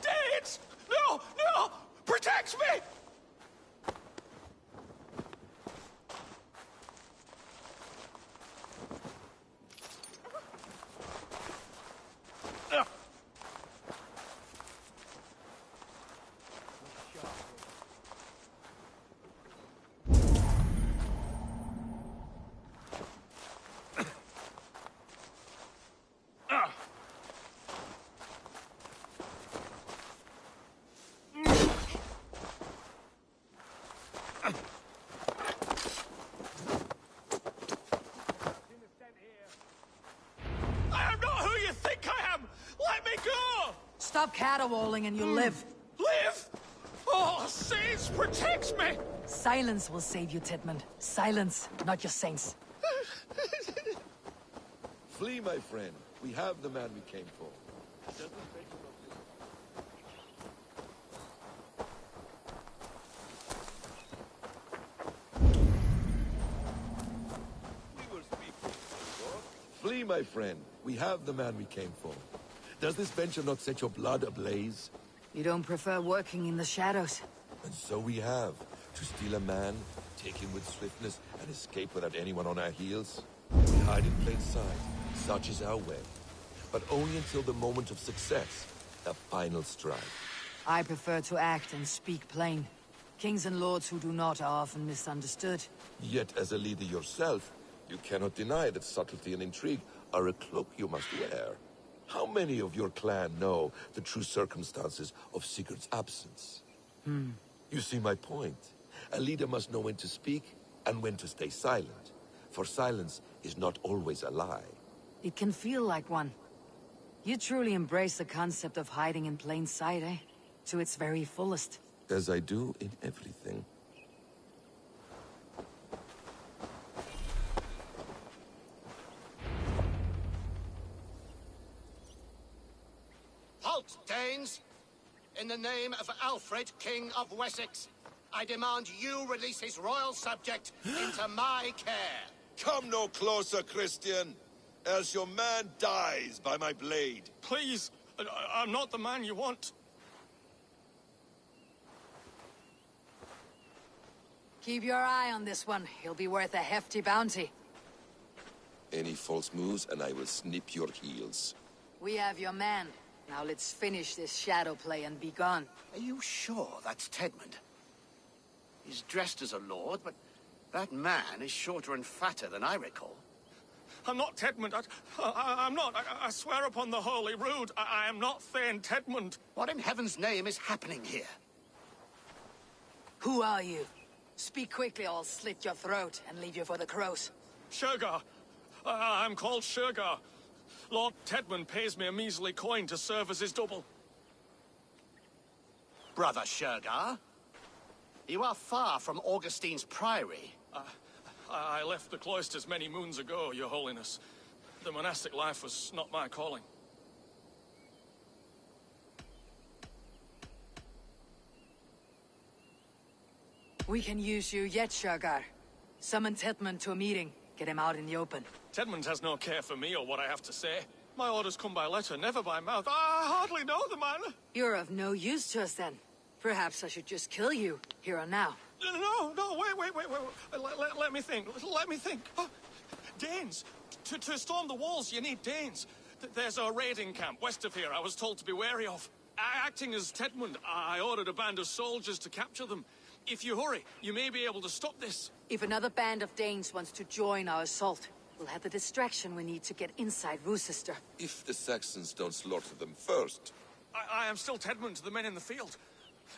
Speaker 21: Danes! No! No! Protect me! I am not who you think I am! Let me go!
Speaker 2: Stop caterwauling and you'll live.
Speaker 21: Live? Oh, saints, protect me!
Speaker 2: Silence will save you, Tedmund. Silence, not your saints.
Speaker 10: Flee, my friend. We have the man we came for. Flee, my friend. We have the man we came for. Does this venture not set your blood ablaze?
Speaker 2: You don't prefer working in the shadows?
Speaker 10: And so we have. To steal a man, take him with swiftness, and escape without anyone on our heels? We hide in plain sight. Such is our way. But only until the moment of success. The final strike.
Speaker 2: I prefer to act and speak plain. Kings and lords who do not are often misunderstood.
Speaker 10: Yet, as a leader yourself, you cannot deny that subtlety and intrigue are a cloak you must wear. How many of your clan know the true circumstances of Sigurd's absence? You see my point. A leader must know when to speak and when to stay silent. For silence is not always a lie.
Speaker 2: It can feel like one. You truly embrace the concept of hiding in plain sight, eh? To its very fullest.
Speaker 10: As I do in everything.
Speaker 8: Halt, Danes! In the name of Alfred, King of Wessex, I demand you release his royal subject into my care.
Speaker 10: Come no closer, Christian, else your man dies by my blade.
Speaker 21: Please, I'm not the man you want.
Speaker 2: Keep your eye on this one. He'll be worth a hefty bounty.
Speaker 10: Any false moves and I will snip your heels.
Speaker 2: We have your man. Now let's finish this shadow play and be gone.
Speaker 8: Are you sure that's Tedmund? He's dressed as a lord, but that man is shorter and fatter than I recall.
Speaker 21: I'm not Tedmund. I'm not. I swear upon the Holy Rood, I am not Thane Tedmund.
Speaker 8: What in heaven's name is happening here?
Speaker 2: Who are you? Speak quickly or I'll slit your throat and leave you for the crows.
Speaker 21: Shergar. I'm called Shergar. Lord Tedmund pays me a measly coin to serve as his double.
Speaker 8: Brother Shergar? You are far from Augustine's priory.
Speaker 21: I left the cloisters many moons ago, Your Holiness. The monastic life was not my calling.
Speaker 2: We can use you yet, Shergar. Summon Tedmund to a meeting. Get him out in the open.
Speaker 21: Tedmund has no care for me or what I have to say. My orders come by letter, never by mouth. I hardly know the man.
Speaker 2: You're of no use to us then. Perhaps I should just kill you, here and now.
Speaker 21: No, wait. Let me think. Let me think. Oh, Danes. To storm the walls, you need Danes. There's a raiding camp west of here I was told to be wary of. Acting as Tedmund, I ordered a band of soldiers to capture them. If you hurry, you may be able to stop this.
Speaker 2: If another band of Danes wants to join our assault, We'll have the distraction we need to get inside Rochester.
Speaker 10: If the Saxons don't slaughter them first.
Speaker 12: I am still Tedmund to the men in the field.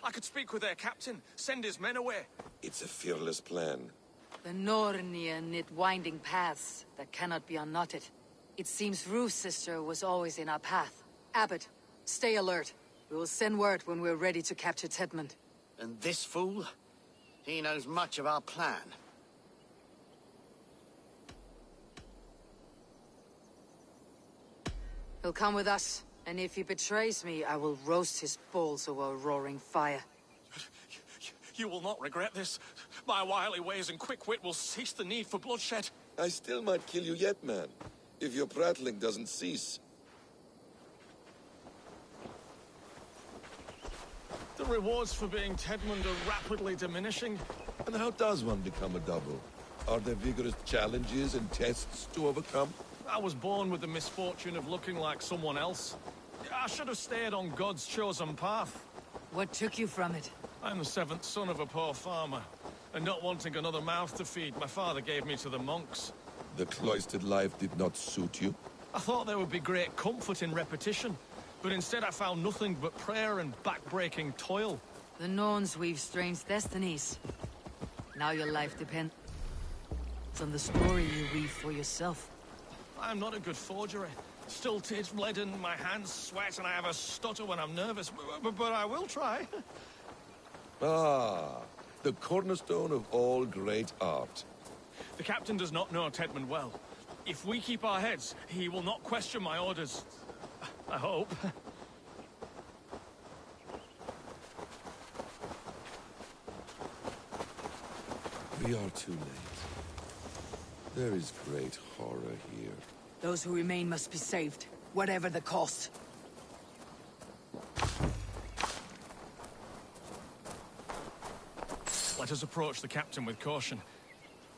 Speaker 12: I could speak with their captain, send his men away.
Speaker 10: It's a fearless plan.
Speaker 2: The Nornia knit winding paths that cannot be unknotted. It seems Rochester was always in our path. Abbot, stay alert. We will send word when we're ready to capture Tedmund.
Speaker 8: And this fool? He knows much of our plan.
Speaker 2: He'll come with us, and if he betrays me, I will roast his balls over a roaring fire.
Speaker 12: You will not regret this. My wily ways and quick wit will cease the need for bloodshed.
Speaker 10: I still might kill you yet, man. If your prattling doesn't cease.
Speaker 12: The rewards for being Tedmund are rapidly diminishing.
Speaker 10: And how does one become a double? Are there vigorous challenges and tests to overcome?
Speaker 12: I was born with the misfortune of looking like someone else. I should have stayed on God's chosen path.
Speaker 2: What took you from it?
Speaker 12: I'm the seventh son of a poor farmer. And not wanting another mouth to feed, my father gave me to the monks.
Speaker 10: The cloistered life did not suit you?
Speaker 12: I thought there would be great comfort in repetition. But instead I found nothing but prayer and back-breaking toil.
Speaker 2: The Norns weave strange destinies. Now your life depends on the story you weave for yourself.
Speaker 12: I'm not a good forgery. Stilted, leaden, my hands sweat, and I have a stutter when I'm nervous. But I will try.
Speaker 10: Ah, the cornerstone of all great art.
Speaker 12: The captain does not know Tedmund well. If we keep our heads, he will not question my orders. I hope.
Speaker 10: We are too late. There is great horror here.
Speaker 2: Those who remain must be saved, whatever the cost.
Speaker 12: Let us approach the captain with caution.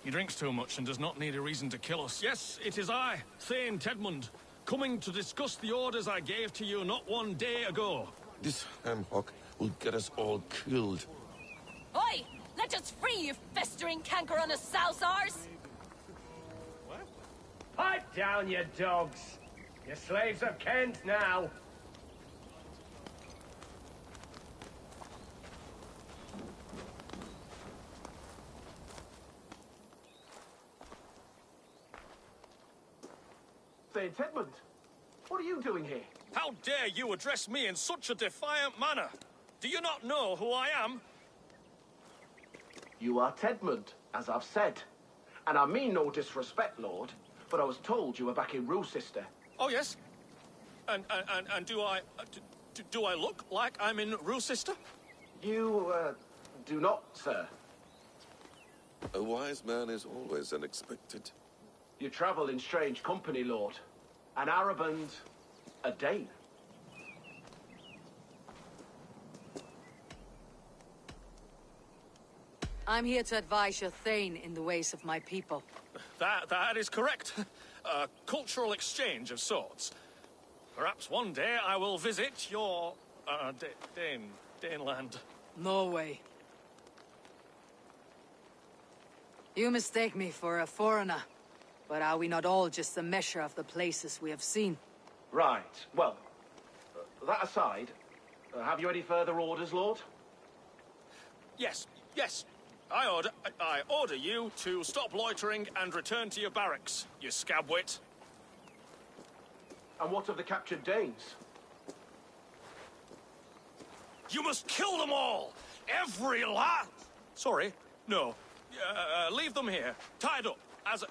Speaker 12: He drinks too much and does not need a reason to kill us. Yes, it is I, Thane Tedmund, coming to discuss the orders I gave to you not one day ago.
Speaker 10: This hamhock will get us all killed.
Speaker 17: Oi! Let us free, you festering canker on a sousars!
Speaker 6: Pipe down, you dogs! Your slaves of Kent now!
Speaker 13: Thane Tedmund, what are you doing here?
Speaker 12: How dare you address me in such a defiant manner? Do you not know who I am?
Speaker 13: You are Tedmund, as I've said. And I mean no disrespect, Lord, but I was told you were back in Rochester.
Speaker 12: Oh, yes? And do I... do I look like I'm in Rochester?
Speaker 13: You, do not, sir.
Speaker 10: A wise man is always unexpected.
Speaker 13: You travel in strange company, Lord. An Arab and a Dane.
Speaker 2: I'm here to advise your Thane in the ways of my people.
Speaker 12: That is correct. A cultural exchange of sorts. Perhaps one day I will visit your, Daneland.
Speaker 2: Norway. You mistake me for a foreigner. But are we not all just a measure of the places we have seen?
Speaker 13: Right. Well, that aside, have you any further orders, Lord?
Speaker 12: Yes. I order you to stop loitering and return to your barracks, you scabwit.
Speaker 13: And what of the captured Danes?
Speaker 12: You must kill them all! Every last... Sorry, no. Leave them here, tied up, as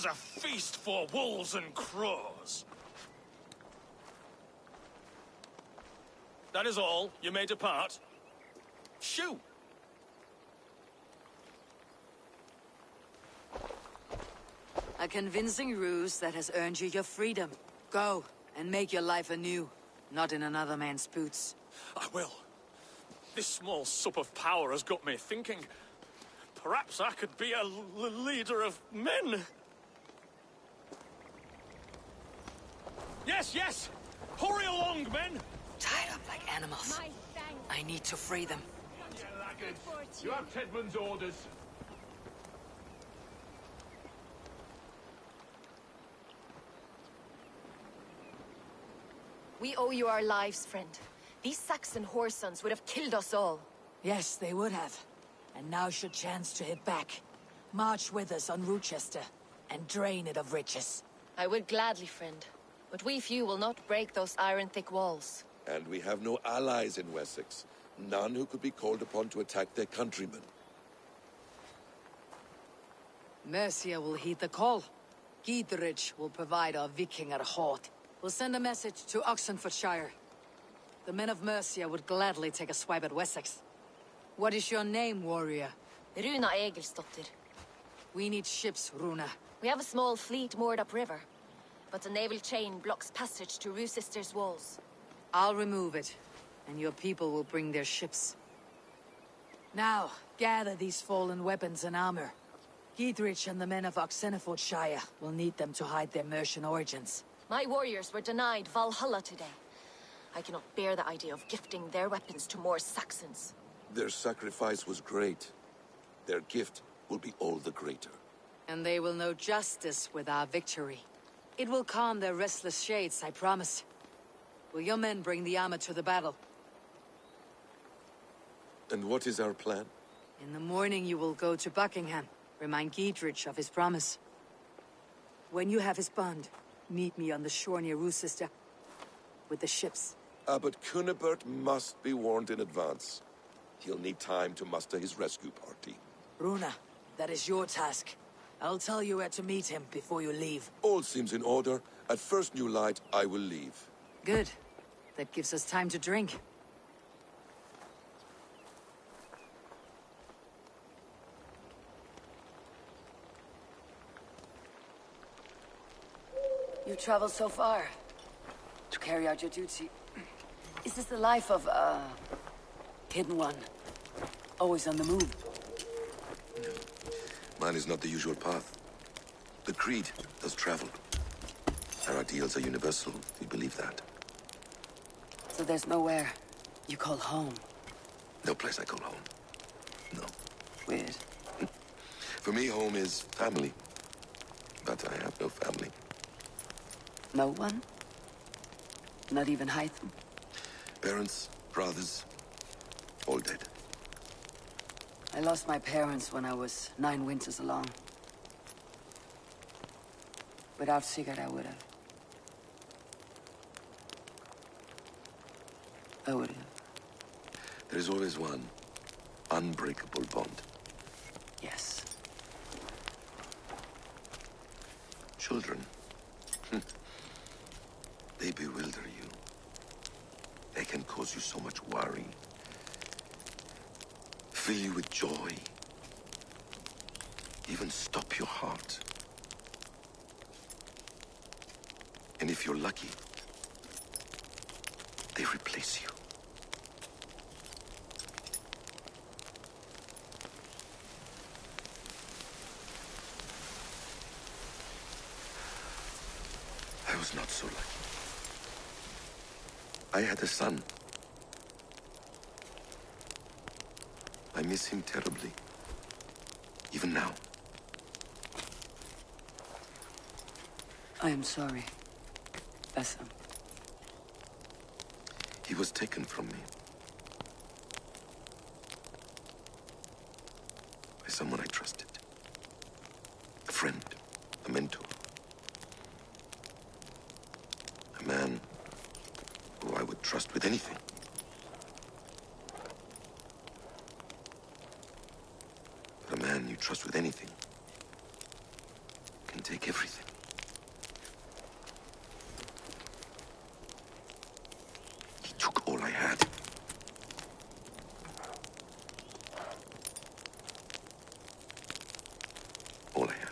Speaker 12: a feast for wolves and crows. That is all. You may depart. Shoo!
Speaker 2: A convincing ruse that has earned you your freedom. Go, and make your life anew, not in another man's boots.
Speaker 12: I will. This small sup of power has got me thinking. Perhaps I could be a leader of men. Yes! Hurry along, men!
Speaker 2: Tied up like animals. I need to free them.
Speaker 13: You have Tedmund's orders.
Speaker 15: We owe you our lives, friend. These Saxon whoresons would have killed us all.
Speaker 2: Yes, they would have. And now's your chance to hit back. March with us on Rochester, and drain it of riches.
Speaker 15: I would gladly, friend. But we few will not break those iron-thick walls.
Speaker 10: And we have no allies in Wessex. None who could be called upon to attack their countrymen.
Speaker 2: Mercia will heed the call. Gidrich will provide our Vikinger halt. We'll send a message to Oxenfordshire. The men of Mercia would gladly take a swipe at Wessex. What is your name, warrior?
Speaker 15: Runa Egilsdotter.
Speaker 2: We need ships, Runa.
Speaker 15: We have a small fleet moored upriver, but the naval chain blocks passage to Rochester's walls.
Speaker 2: I'll remove it, and your people will bring their ships. Now, gather these fallen weapons and armor. Gidrich and the men of Oxenfordshire will need them to hide their Mercian origins.
Speaker 15: My warriors were denied Valhalla today. I cannot bear the idea of gifting their weapons to more Saxons.
Speaker 10: Their sacrifice was great. Their gift will be all the greater.
Speaker 2: And they will know justice with our victory. It will calm their restless shades, I promise. Will your men bring the armor to the battle?
Speaker 10: And what is our plan?
Speaker 2: In the morning you will go to Buckingham. Remind Gidrich of his promise. When you have his bond, meet me on the shore near Rochester with the ships.
Speaker 10: But Cunibert must be warned in advance. He'll need time to muster his rescue party.
Speaker 2: Runa, that is your task. I'll tell you where to meet him before you leave.
Speaker 10: All seems in order. At first new light, I will leave.
Speaker 2: Good. That gives us time to drink. You traveled so far to carry out your duty. Is this the life of a hidden one? Always on the move?
Speaker 10: Mine is not the usual path. The Creed does travel. Our ideals are universal. We believe that.
Speaker 2: So there's nowhere you call home?
Speaker 10: No place I call home. No.
Speaker 2: Weird.
Speaker 10: For me, home is family. But I have no family.
Speaker 2: No one? Not even Hytham?
Speaker 10: Parents, brothers, all dead.
Speaker 2: I lost my parents when I was 9 winters along. Without Sigurd, I would have.
Speaker 10: There is always one unbreakable bond.
Speaker 2: Yes.
Speaker 10: Children. They bewilder you. They can cause you so much worry. Fill you with joy. Even stop your heart. And if you're lucky, they replace you. I was not so lucky. I had a son. I miss him terribly. Even now.
Speaker 2: I am sorry, Bessem.
Speaker 10: He was taken from me. By someone I trusted. A friend, a mentor. A man who I would trust with anything. But a man you trust with anything can take everything. He took all I had. All I had.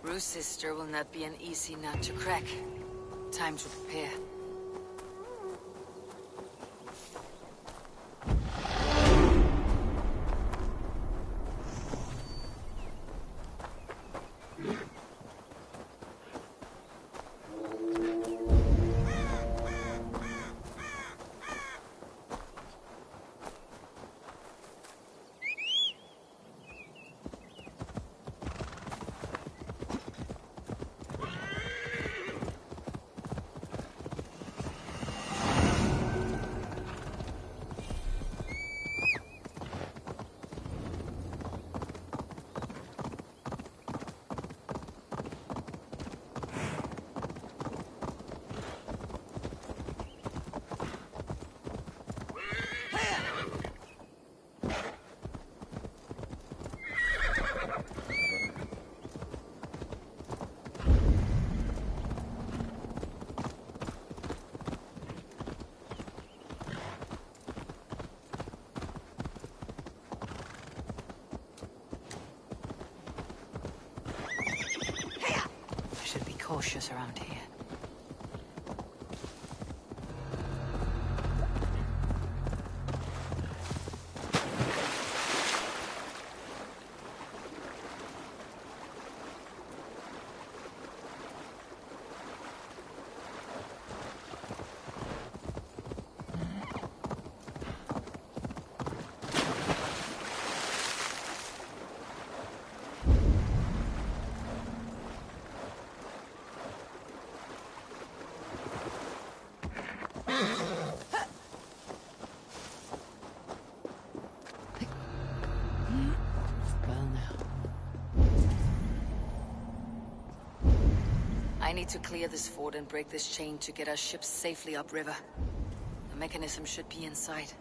Speaker 2: Rochester will not be an easy nut to crack. Time to prepare. cautious around here. I need to clear this fort and break this chain to get our ships safely upriver. The mechanism should be inside.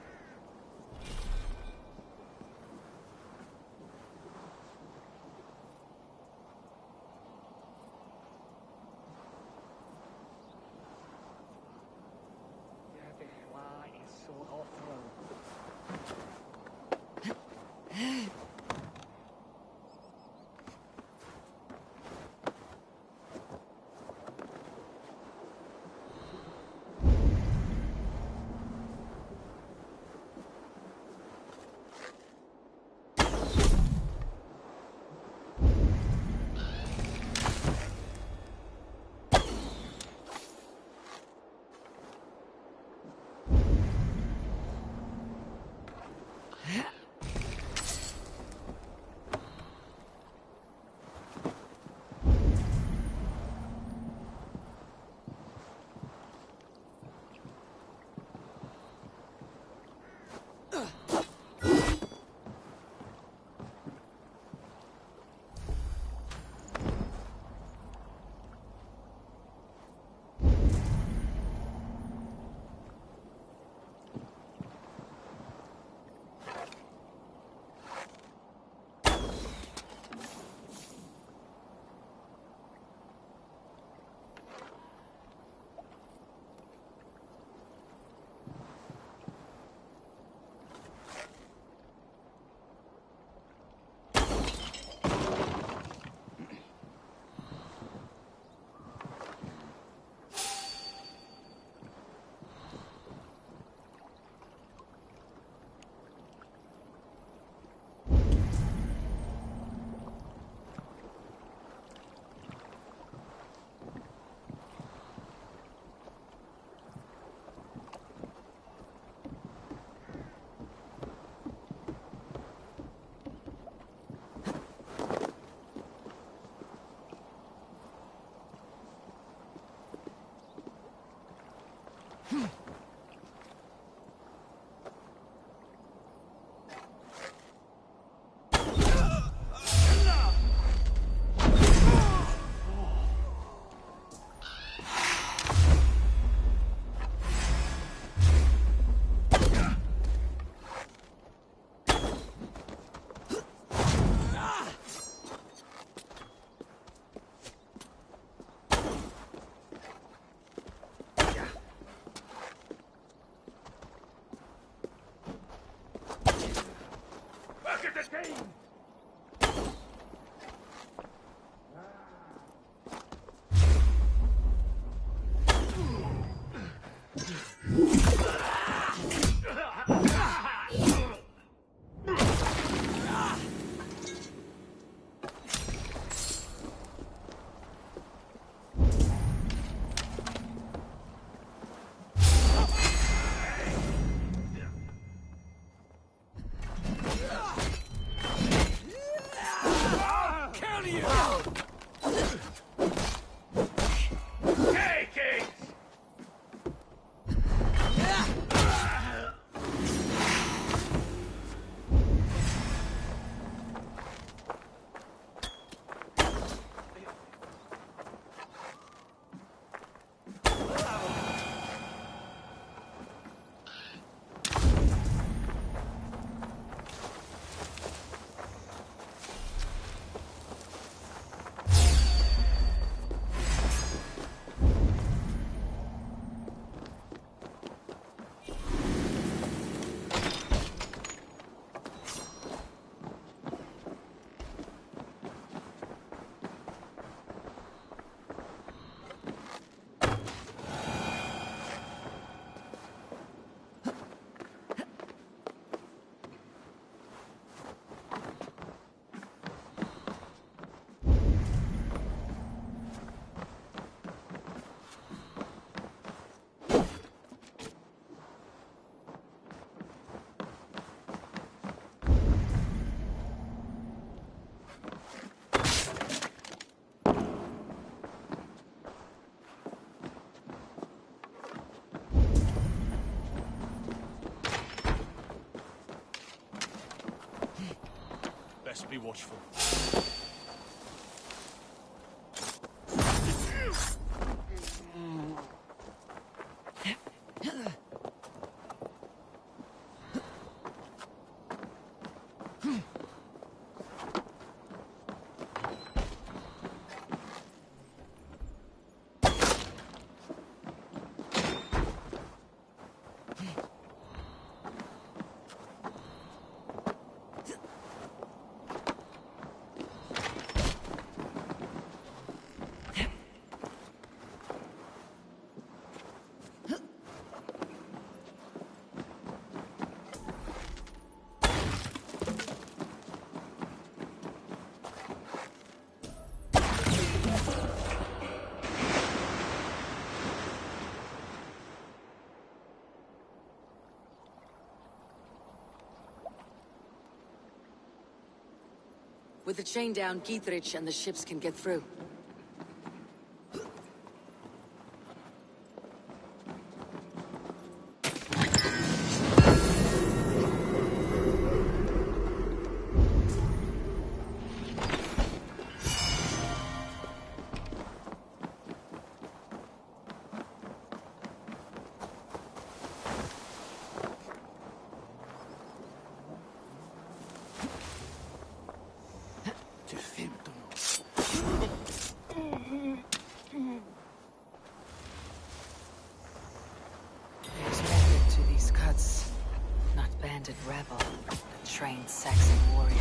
Speaker 6: Best be watchful.
Speaker 2: With the chain down, Gietrich and the ships can get through. There's method to these cuts. Not bandit rebel, but trained Saxon warrior.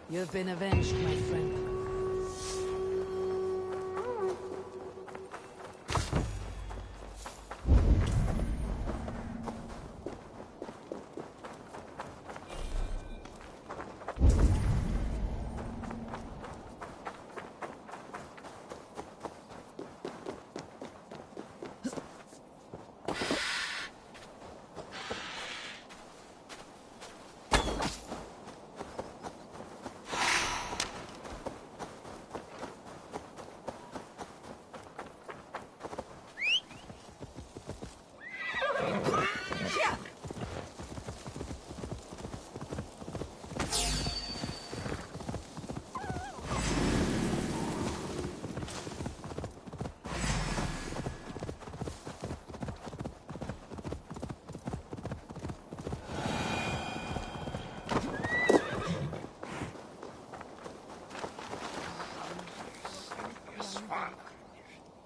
Speaker 2: You've been avenged, my friend.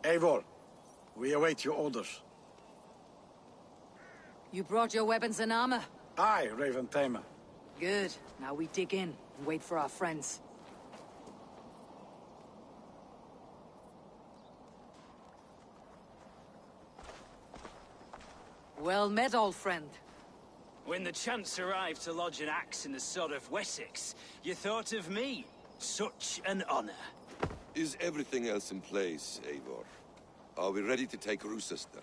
Speaker 20: Eivor, we await your orders.
Speaker 2: You brought your weapons and armor?
Speaker 20: Aye, Raven Tamer.
Speaker 2: Good. Now we dig in and wait for our friends. Well met, old friend.
Speaker 22: When the chance arrived to lodge an axe in the sod of Wessex, you thought of me. Such an honor.
Speaker 10: Is everything else in place, Eivor? Are we ready to take Rochester?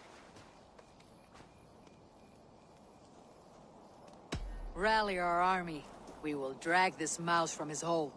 Speaker 2: Rally our army. We will drag this mouse from his hole.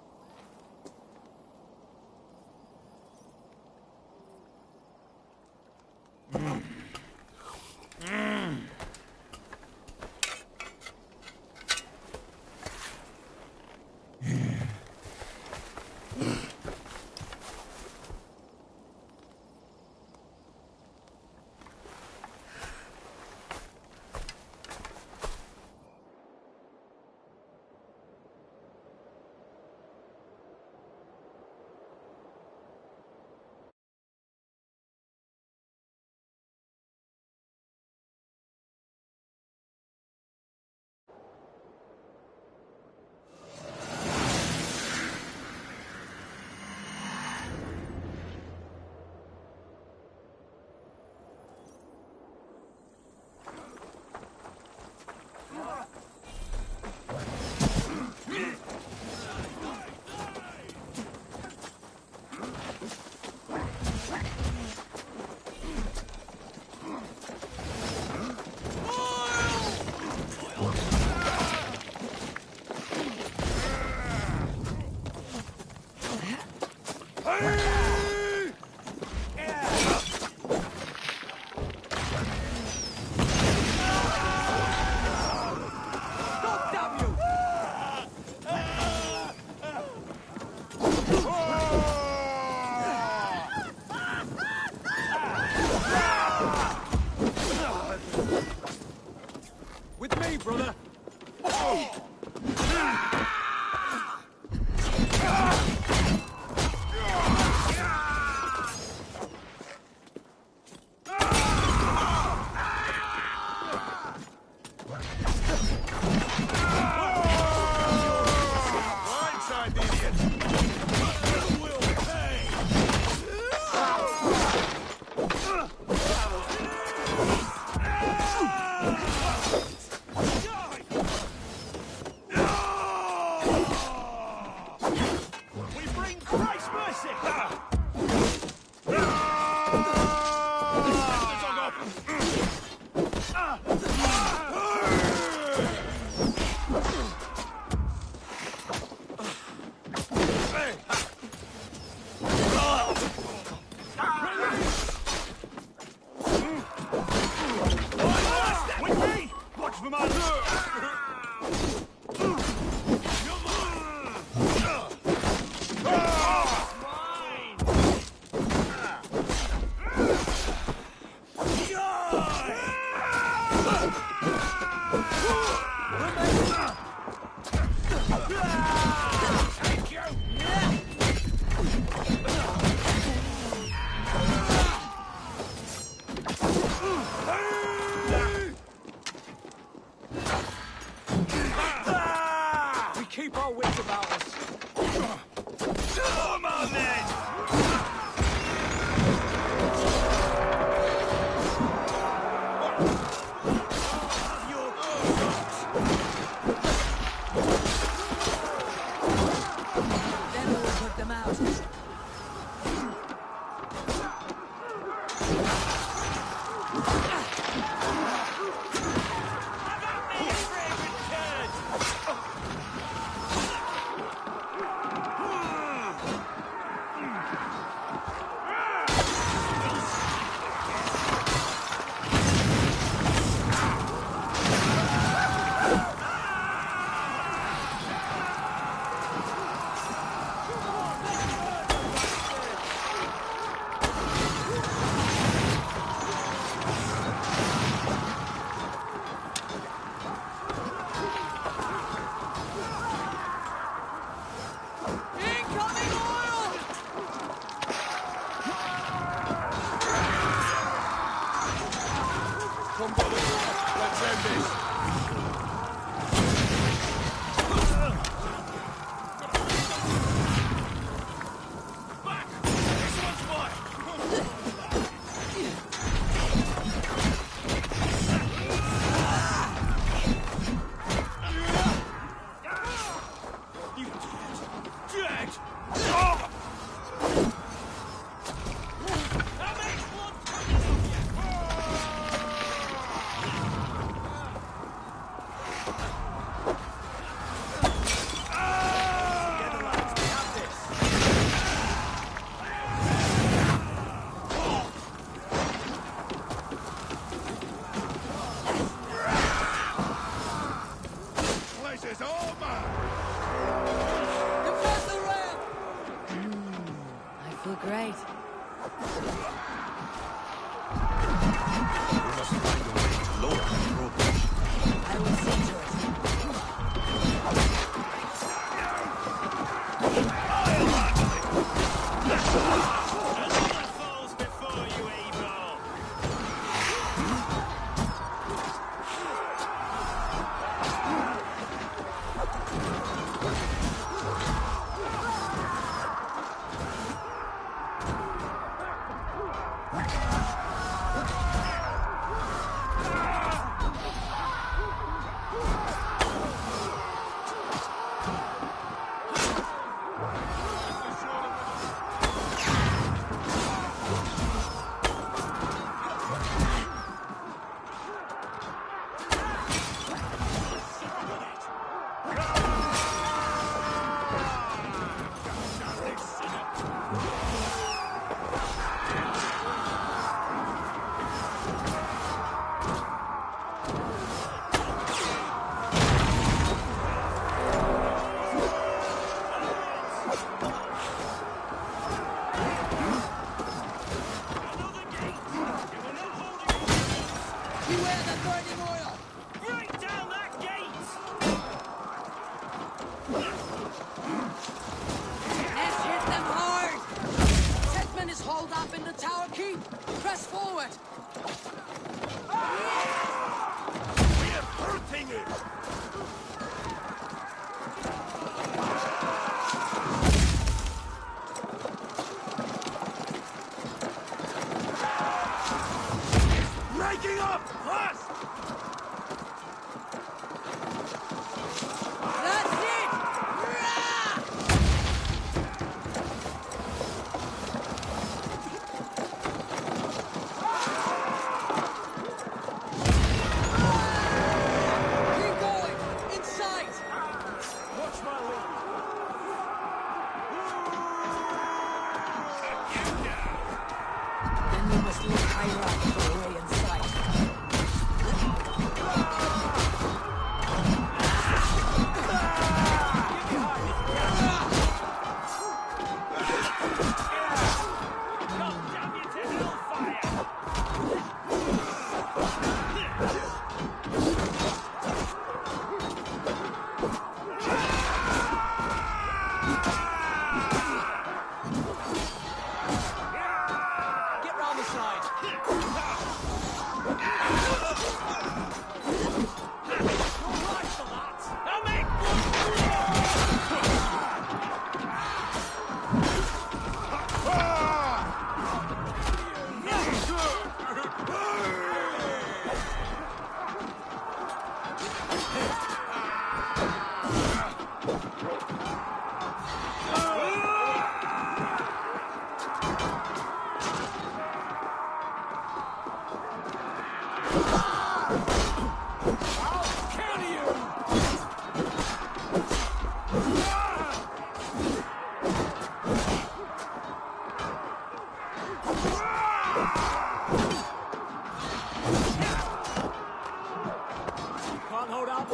Speaker 14: With me, brother! Keep our wits about us. Come on, then!
Speaker 2: Then we'll put them out. Great. I will see to Press forward!
Speaker 14: We are hurting it! Breaking up! Fast!
Speaker 2: That's it! Rah! Keep going! In sight!
Speaker 14: Watch my lead!
Speaker 2: Then we must look higher up for a way in sight.
Speaker 18: Get round the side.
Speaker 14: Can't hold out.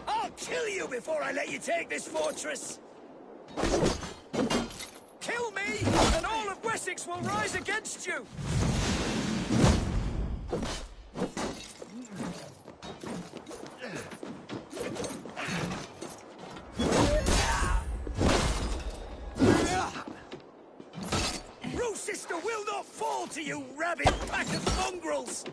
Speaker 4: I'll kill you before I let you take this fortress! Kill me, and all of Wessex will rise against you! Rose Sister will not fall to you, rabid pack of mongrels!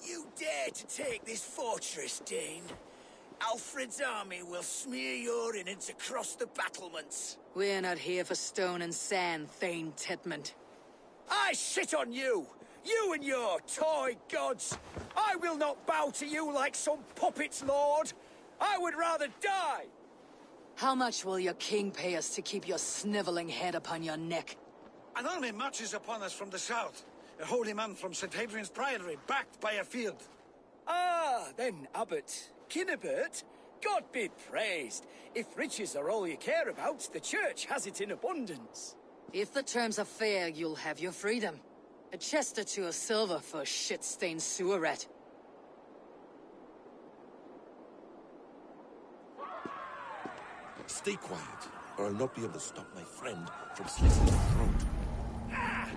Speaker 4: You dare to take this fortress, Dane? Alfred's army will smear your innards across the battlements.
Speaker 2: We're not here for stone and sand, Thane Tedmond.
Speaker 4: I shit on you! You and your toy gods! I will not bow to you like some puppet's lord! I would rather die!
Speaker 2: How much will your king pay us to keep your sniveling head upon your neck?
Speaker 20: An army marches upon us from the south. A holy man from St. Hadrian's Priory, backed by a field.
Speaker 11: Ah, then, Abbot. Kinnebert, God be praised. If riches are all you care about, the church has it in abundance.
Speaker 2: If the terms are fair, you'll have your freedom. A chest or two of silver for a shit-stained sewer rat.
Speaker 10: Stay quiet, or I'll not be able to stop my friend from slitting your throat.
Speaker 11: Ah!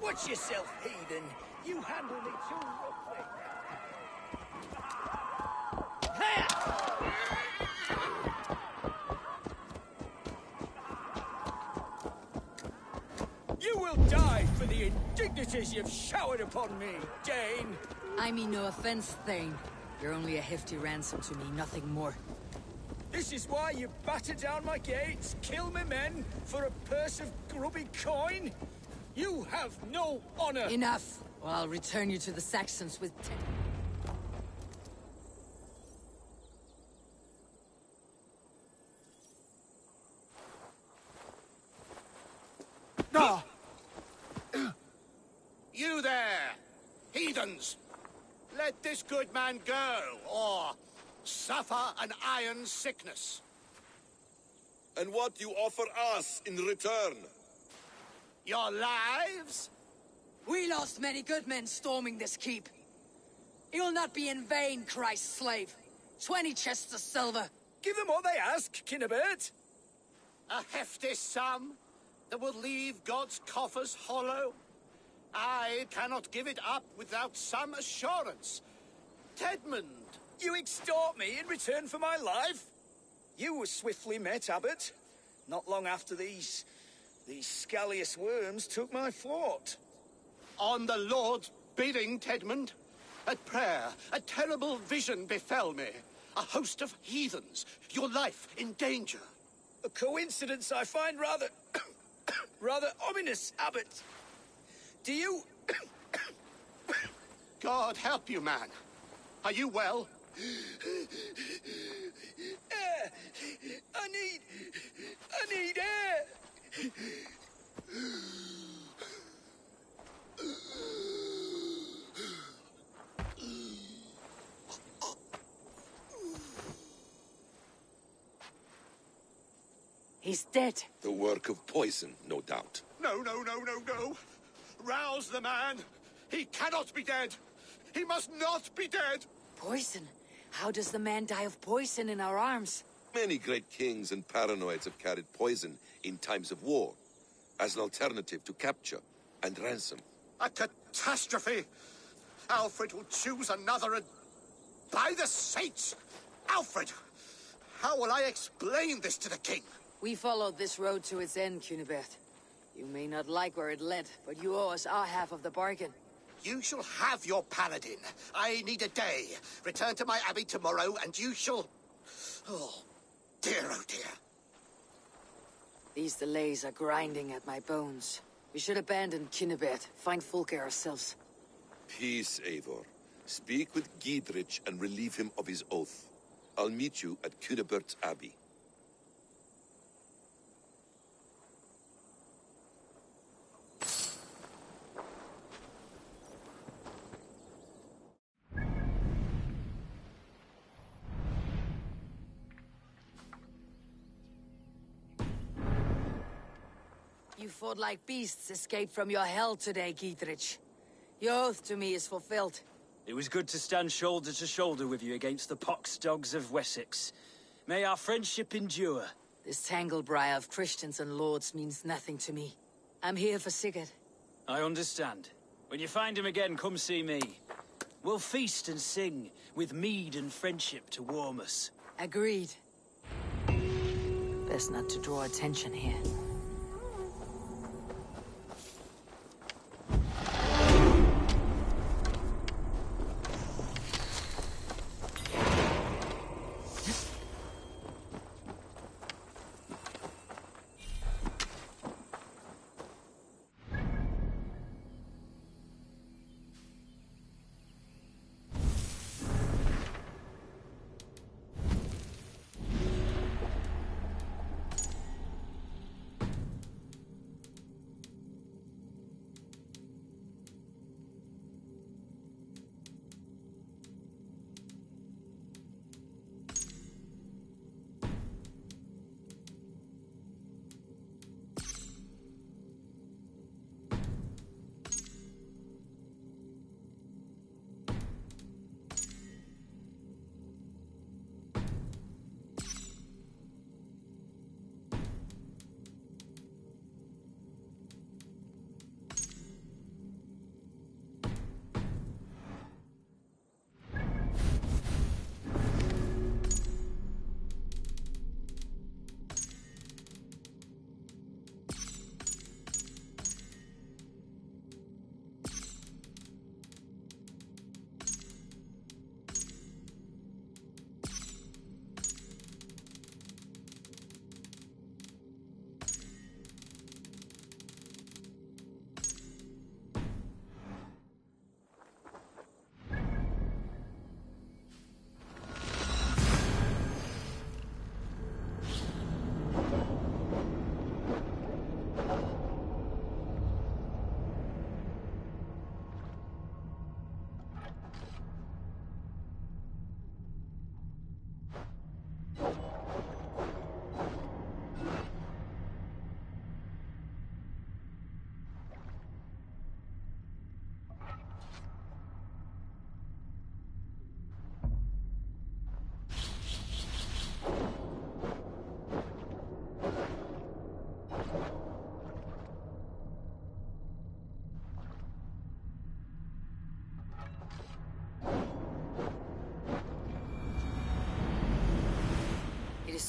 Speaker 11: Watch yourself, heathen. You handle me too roughly. You will die for the indignities you've showered upon me, Dane.
Speaker 2: I mean no offense, Thane. You're only a hefty ransom to me, nothing more.
Speaker 11: This is why you batter down my gates, kill my men, for a purse of grubby coin? You have no honor!
Speaker 2: Enough, or I'll return you to the Saxons with
Speaker 8: No! You there, heathens! Let this good man go, or suffer an iron sickness.
Speaker 10: And what you offer us in return?
Speaker 8: Your lives?
Speaker 2: We lost many good men storming this keep. You'll not be in vain, Christ's slave. 20 chests of silver.
Speaker 11: Give them all they ask, Kinnebert.
Speaker 8: A hefty sum that will leave God's coffers hollow? I cannot give it up without some assurance. Tedmund!
Speaker 11: You extort me in return for my life? You were swiftly met, Abbot. Not long after these scallious worms took my fort.
Speaker 8: On the Lord's bidding, Tedmund. At prayer, a terrible vision befell me. A host of heathens, your life in danger.
Speaker 11: A coincidence I find rather... rather ominous, Abbot. Do you...
Speaker 8: God help you, man. Are you well?
Speaker 11: Air! I need air!
Speaker 2: He's dead.
Speaker 10: The work of poison, no doubt.
Speaker 8: No, no, no, no, no. Rouse the man. He cannot be dead. He must not be dead.
Speaker 2: Poison? How does the man die of poison in our arms?
Speaker 10: Many great kings and paranoids have carried poison in times of war, as an alternative to capture and ransom.
Speaker 8: A catastrophe! Alfred will choose another and... By the saints! Alfred! How will I explain this to the king?
Speaker 2: We followed this road to its end, Cunibert. You may not like where it led, but you owe us our half of the bargain.
Speaker 8: You shall have your paladin. I need a day. Return to my abbey tomorrow, and you shall... Oh, dear, oh dear.
Speaker 2: These delays are grinding at my bones. We should abandon Cunibert, find Fulke ourselves.
Speaker 10: Peace, Eivor. Speak with Giedrich and relieve him of his oath. I'll meet you at Cunebert's Abbey.
Speaker 2: You fought like beasts escaped from your hell today, Giedrich. Your oath to me is fulfilled.
Speaker 22: It was good to stand shoulder to shoulder with you against the pox dogs of Wessex. May our friendship endure.
Speaker 2: This tangled briar of Christians and lords means nothing to me. I'm here for Sigurd.
Speaker 22: I understand. When you find him again, come see me. We'll feast and sing, with mead and friendship to warm us.
Speaker 2: Agreed. Best not to draw attention here.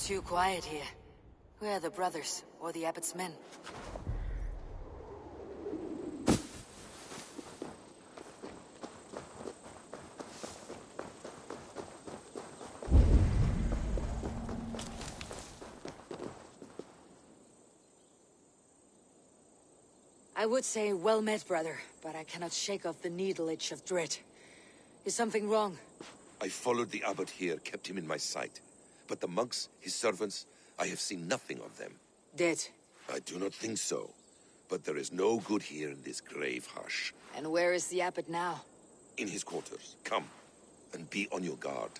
Speaker 2: Too quiet here. Where are the brothers, or the abbot's men? I would say well met, brother, but I cannot shake off the needle itch of dread. Is something wrong?
Speaker 10: I followed the abbot here, kept him in my sight. But the monks, his servants, I have seen nothing of them.
Speaker 2: Dead?
Speaker 10: I do not think so. But there is no good here in this grave hush.
Speaker 2: And where is the abbot now?
Speaker 10: In his quarters. Come, and be on your guard.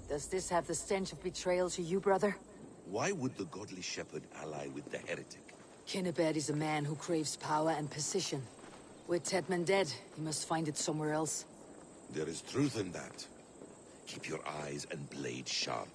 Speaker 2: Does this have the stench of betrayal to you, brother?
Speaker 10: Why would the godly shepherd ally with the heretic?
Speaker 2: Kinnebad is a man who craves power and position. With Tedman dead, he must find it somewhere else.
Speaker 10: There is truth in that. Keep your eyes and blade sharp.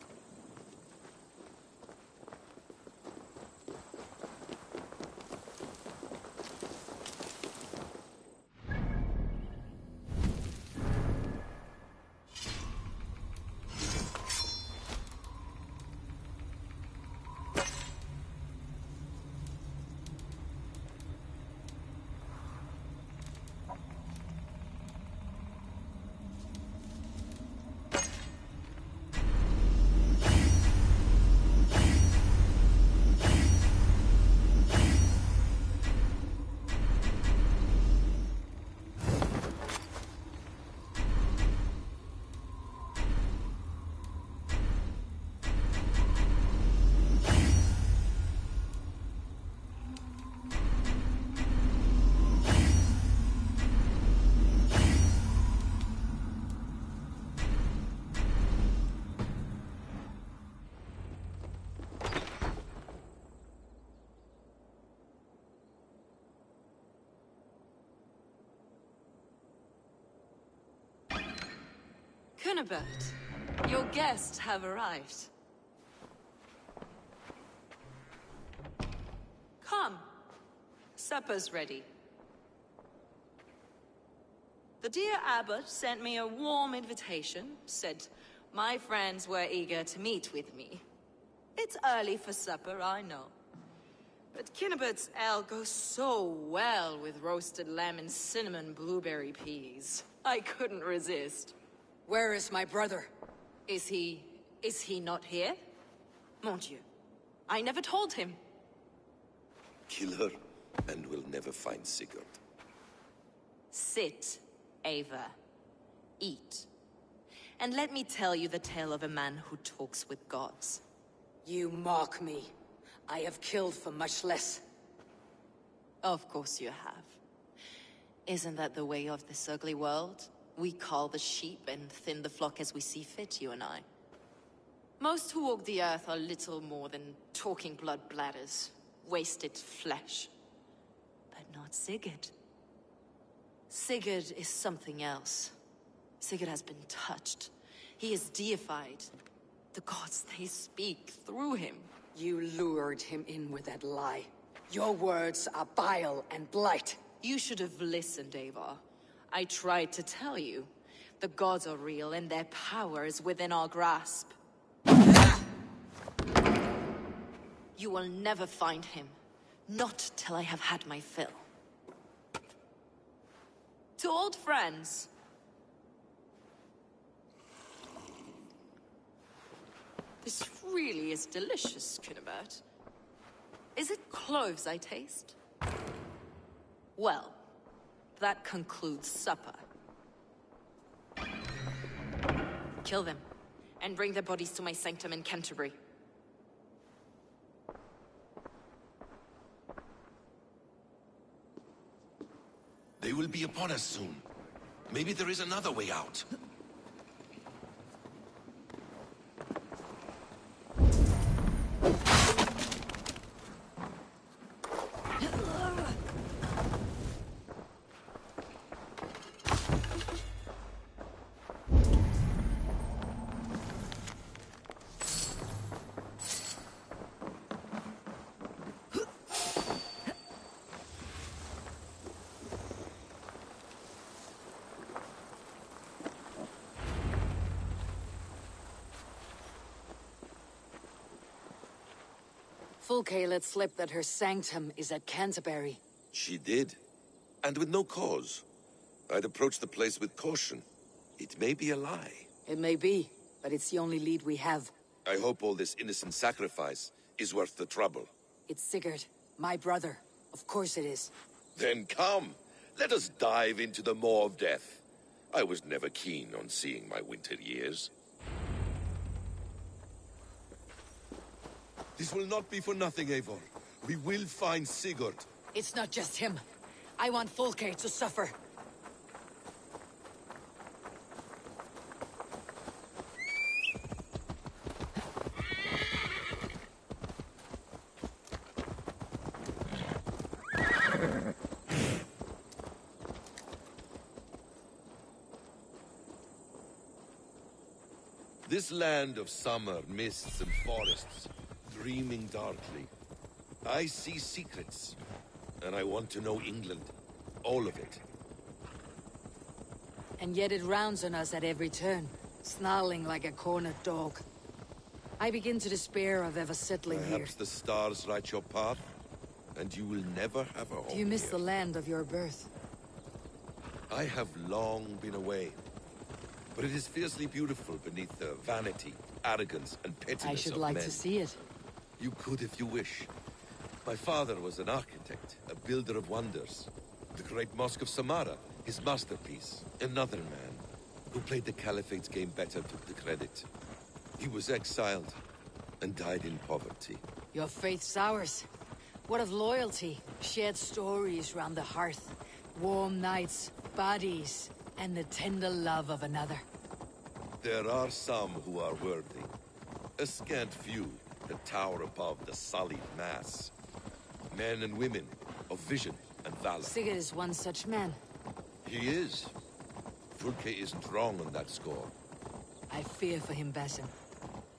Speaker 9: Cunibert, your guests have arrived. Come. Supper's ready. The dear abbot sent me a warm invitation, said my friends were eager to meet with me. It's early for supper, I know. But Kinnibert's ale goes so well with roasted lamb and cinnamon blueberry peas. I couldn't resist.
Speaker 2: Where is my brother?
Speaker 9: Is he not here? Mon Dieu. I never told him.
Speaker 10: Kill her, and we'll never find Sigurd.
Speaker 9: Sit, Ava. Eat. And let me tell you the tale of a man who talks with gods.
Speaker 2: You mock me. I have killed for much less.
Speaker 9: Of course you have. Isn't that the way of this ugly world? We cull the sheep and thin the flock as we see fit, you and I. Most who walk the earth are little more than talking blood bladders, wasted flesh. But not Sigurd. Sigurd is something else. Sigurd has been touched. He is deified. The gods, they speak through him.
Speaker 2: You lured him in with that lie. Your words are bile and blight.
Speaker 9: You should have listened, Ava. I tried to tell you. The gods are real, and their power is within our grasp. You will never find him. Not till I have had my fill. To old friends. This really is delicious, Kinnebert. Is it cloves I taste? Well, that concludes supper. Kill them, and bring their bodies to my sanctum in Canterbury.
Speaker 10: They will be upon us soon. Maybe there is another way out.
Speaker 2: Fulke let slip that her sanctum is at Canterbury.
Speaker 10: She did. And with no cause. I'd approach the place with caution. It may be a lie.
Speaker 2: It may be, but it's the only lead we have.
Speaker 10: I hope all this innocent sacrifice is worth the trouble.
Speaker 2: It's Sigurd, my brother. Of course it is.
Speaker 10: Then come. Let us dive into the maw of death. I was never keen on seeing my winter years. This will not be for nothing, Eivor. We will find Sigurd.
Speaker 2: It's not just him. I want Fulke to suffer.
Speaker 10: This land of summer, mists and forests, dreaming darkly. I see secrets, and I want to know England. All of it.
Speaker 2: And yet it rounds on us at every turn, snarling like a cornered dog. I begin to despair of ever settling here.
Speaker 10: Perhaps the stars write your path, and you will never have a home.
Speaker 2: Do you miss
Speaker 10: here.
Speaker 2: the land of your birth?
Speaker 10: I have long been away. But it is fiercely beautiful beneath the vanity, arrogance, and pettiness of men.
Speaker 2: I should like to see it.
Speaker 10: You could if you wish. My father was an architect, a builder of wonders. The great Mosque of Samarra, his masterpiece. Another man, who played the Caliphate's game better, took the credit. He was exiled, and died in poverty.
Speaker 2: Your faith's ours. What of loyalty? Shared stories round the hearth. Warm nights, bodies, and the tender love of another.
Speaker 10: There are some who are worthy. A scant few that tower above the sullied mass. Men and women of vision and valor.
Speaker 2: Sigurd is one such man.
Speaker 10: He is. Fulke isn't wrong on that score.
Speaker 2: I fear for him, Basim.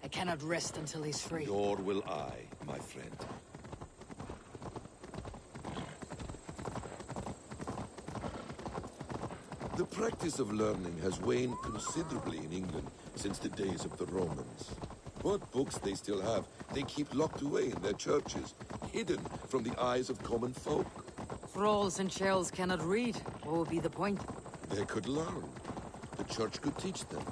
Speaker 2: I cannot rest until he's free.
Speaker 10: Nor will I, my friend. The practice of learning has waned considerably in England since the days of the Romans. What books they still have, they keep locked away in their churches, hidden from the eyes of common folk.
Speaker 2: Thralls and churls cannot read. What would be the point?
Speaker 10: They could learn. The church could teach them.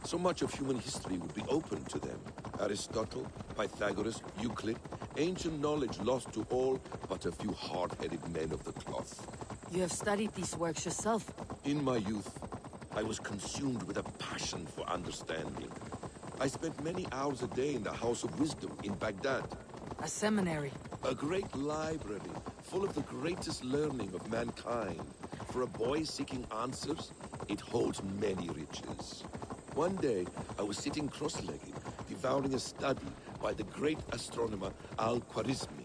Speaker 10: So much of human history would be open to them. Aristotle, Pythagoras, Euclid, ancient knowledge lost to all but a few hard-headed men of the cloth.
Speaker 2: You have studied these works yourself.
Speaker 10: In my youth, I was consumed with a passion for understanding. I spent many hours a day in the House of Wisdom in Baghdad.
Speaker 2: A seminary.
Speaker 10: A great library full of the greatest learning of mankind. For a boy seeking answers, it holds many riches. One day, I was sitting cross-legged, devouring a study by the great astronomer Al-Khwarizmi.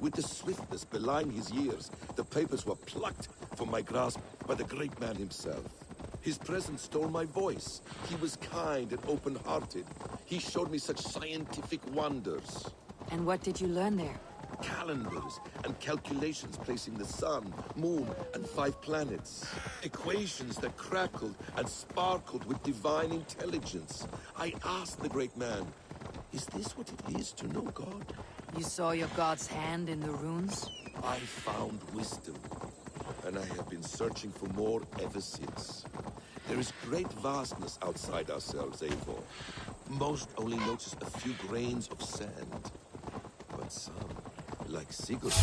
Speaker 10: With the swiftness belying his years, the papers were plucked from my grasp by the great man himself. His presence stole my voice. He was kind and open-hearted. He showed me such scientific wonders.
Speaker 2: And what did you learn there?
Speaker 10: Calendars and calculations placing the sun, moon, and 5 planets. Equations that crackled and sparkled with divine intelligence. I asked the great man, is this what it is to know God?
Speaker 2: You saw your god's hand in the runes?
Speaker 10: I found wisdom, and I have been searching for more ever since. There is great vastness outside ourselves, Eivor. Most only notice a few grains of sand. But some, like Sigurd.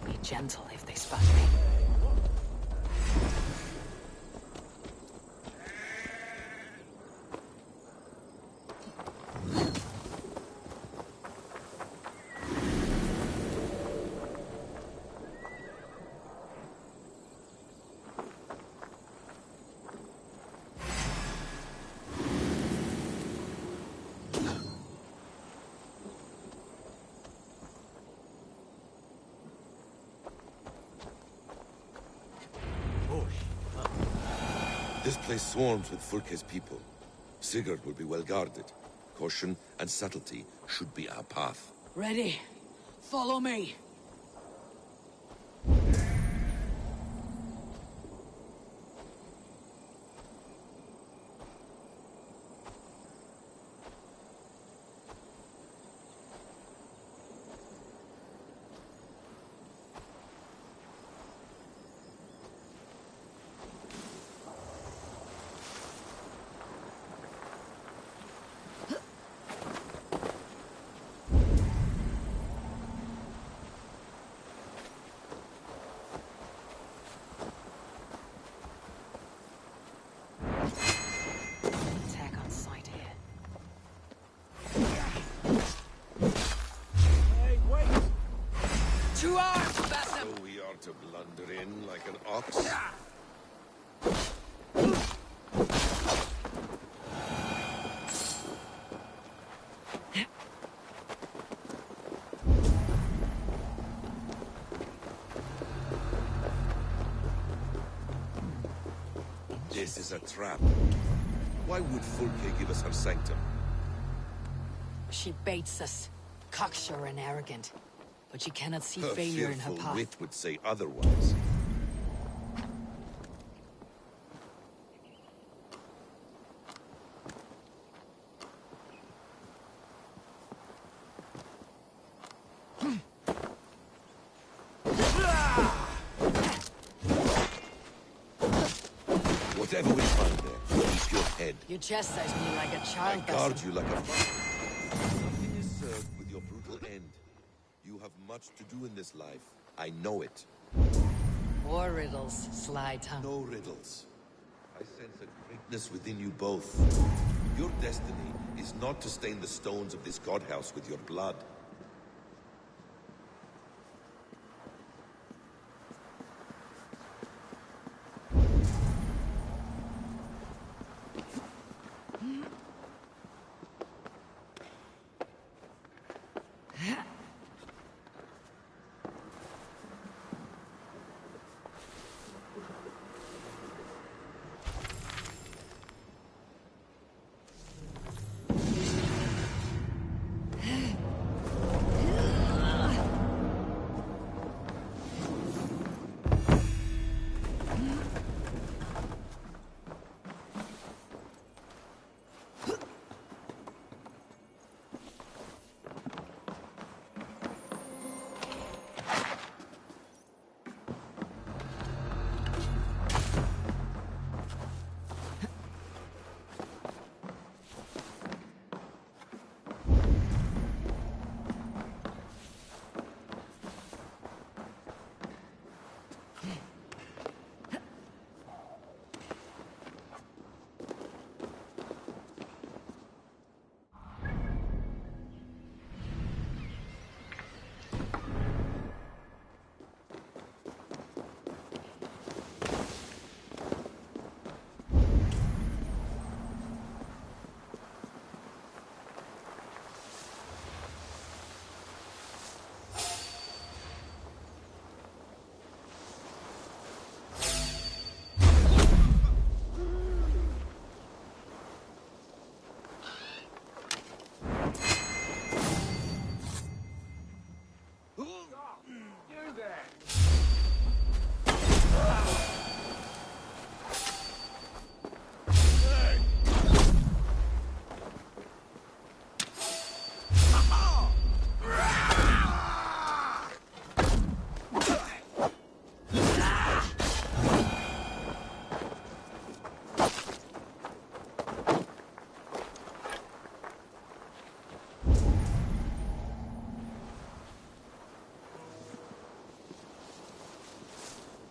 Speaker 2: Be gentle if they spot me.
Speaker 10: This place swarms with Fulke's people. Sigurd will be well guarded. Caution and subtlety should be our path.
Speaker 2: Ready. Follow me. Attack on sight here.
Speaker 14: Hey, wait!
Speaker 2: To arms, Basim!
Speaker 10: So we are to blunder in like an ox? This is a trap. Why would Fulke give us her sanctum?
Speaker 2: She baits us. Cocksure and arrogant. But she cannot see
Speaker 10: Her
Speaker 2: failure in her
Speaker 10: fearful
Speaker 2: path.
Speaker 10: wit would say otherwise. Whatever we find there, keep your head.
Speaker 2: You chastise me like a child,
Speaker 10: I guard
Speaker 2: Basim.
Speaker 10: you like a father. Nothing is served with your brutal end. You have much to do in this life. I know it.
Speaker 2: More riddles, sly tongue.
Speaker 10: No riddles. I sense a greatness within you both. Your destiny is not to stain the stones of this godhouse with your blood.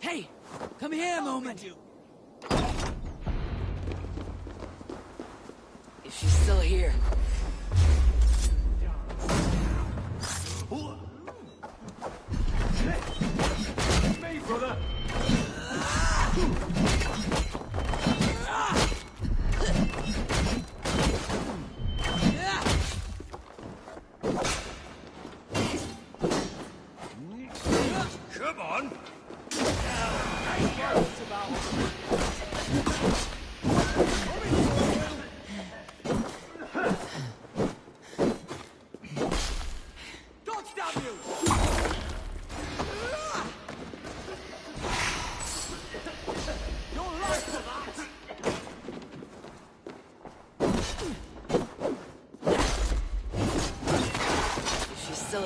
Speaker 2: Hey! Come here a moment! If she's still here.
Speaker 14: Me, brother!
Speaker 12: Come on!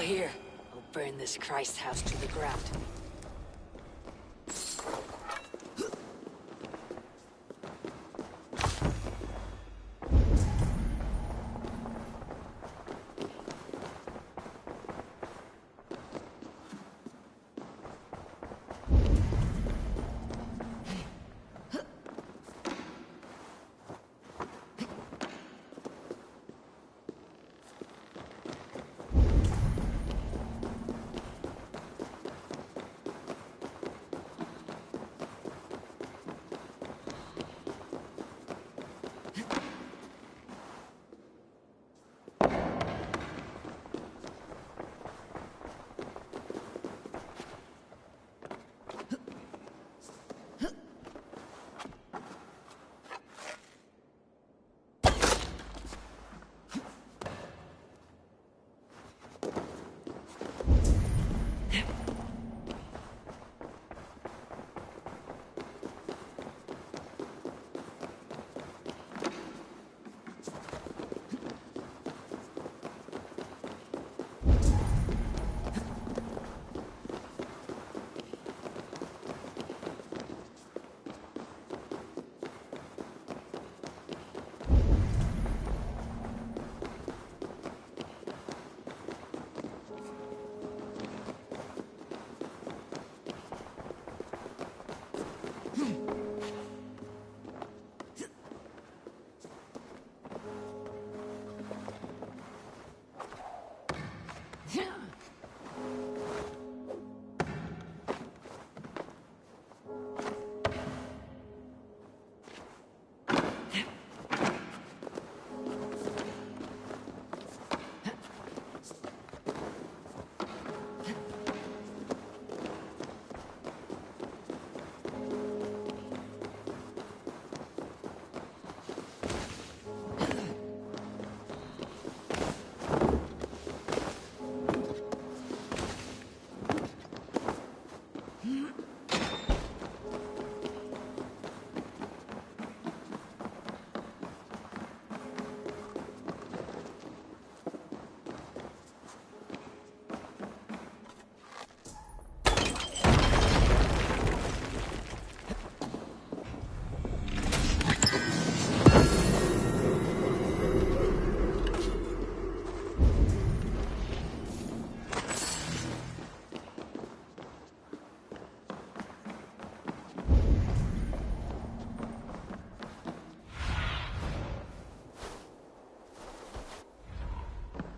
Speaker 2: here. I'll burn this Christ house to the ground.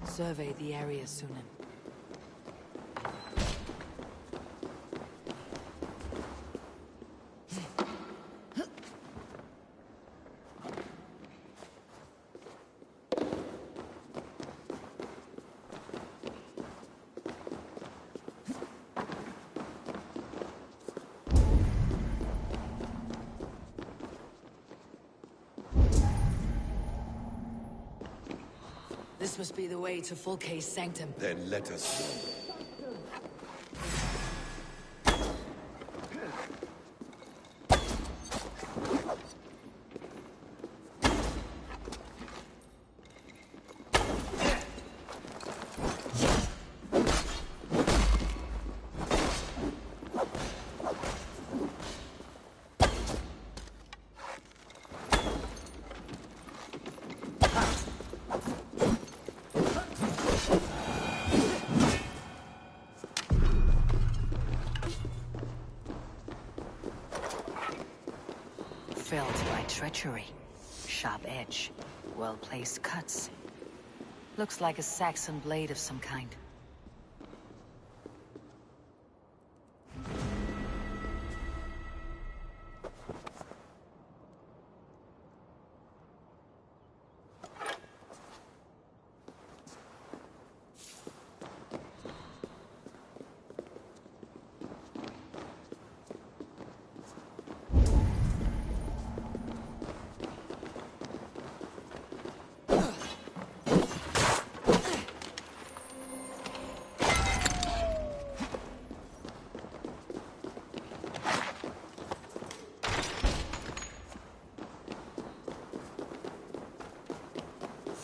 Speaker 2: Survey the area, Sunan. This must be the way to Fulke's sanctum.
Speaker 10: Then let us go.
Speaker 19: Felled by treachery. Sharp edge. Well-placed cuts. Looks like a Saxon blade of some kind.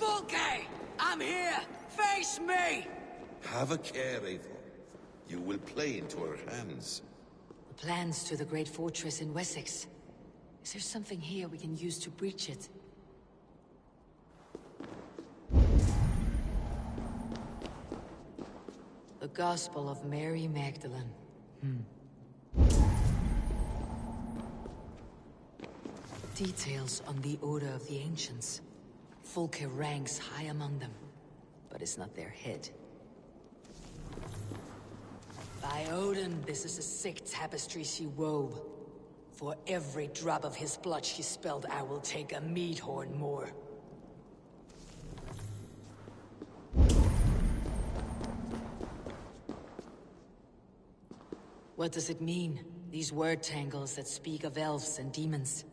Speaker 2: Fulke! I'm here! Face me!
Speaker 10: Have a care, Eivor. You will play into her hands.
Speaker 2: The plans to the great fortress in Wessex. Is there something here we can use to breach it? The Gospel of Mary Magdalene. Details on the Order of the Ancients. Fulke ranks high among them, but it's not their head. By Odin, this is a sick tapestry she wove. For every drop of his blood she spilled, I will take a mead horn more. What does it mean? These word tangles that speak of elves and demons.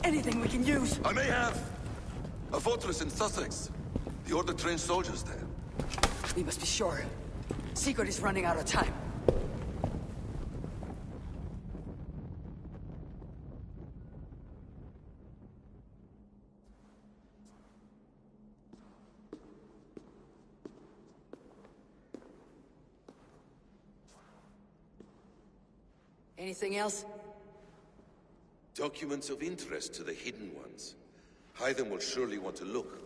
Speaker 10: Anything we can use! I may have! A fortress in Sussex. The Order trains soldiers there.
Speaker 2: We must be sure. Sigurd is running out of time. Anything else?
Speaker 10: Documents of interest to the Hidden Ones. Hyden will surely want to look.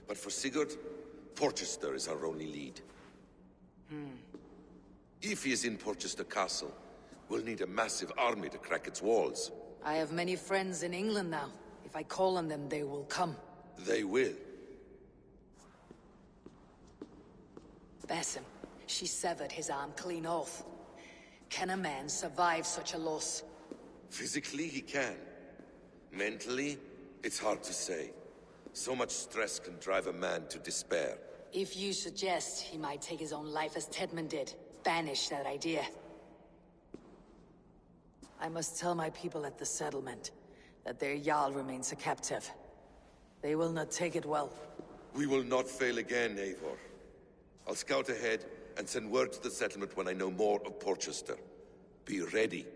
Speaker 10: But for Sigurd, Porchester is our only lead. If he is in Porchester Castle, we'll need a massive army to crack its walls.
Speaker 2: I have many friends in England now. If I call on them, they will come.
Speaker 10: They will.
Speaker 2: Basim, she severed his arm clean off. Can a man survive such a loss?
Speaker 10: Physically, he can. Mentally, it's hard to say. So much stress can drive a man to despair.
Speaker 2: If you suggest he might take his own life as Tedman did, banish that idea. I must tell my people at the settlement that their Jarl remains a captive. They will not take it well.
Speaker 10: We will not fail again, Eivor. I'll scout ahead and send word to the settlement when I know more of Porchester. Be ready.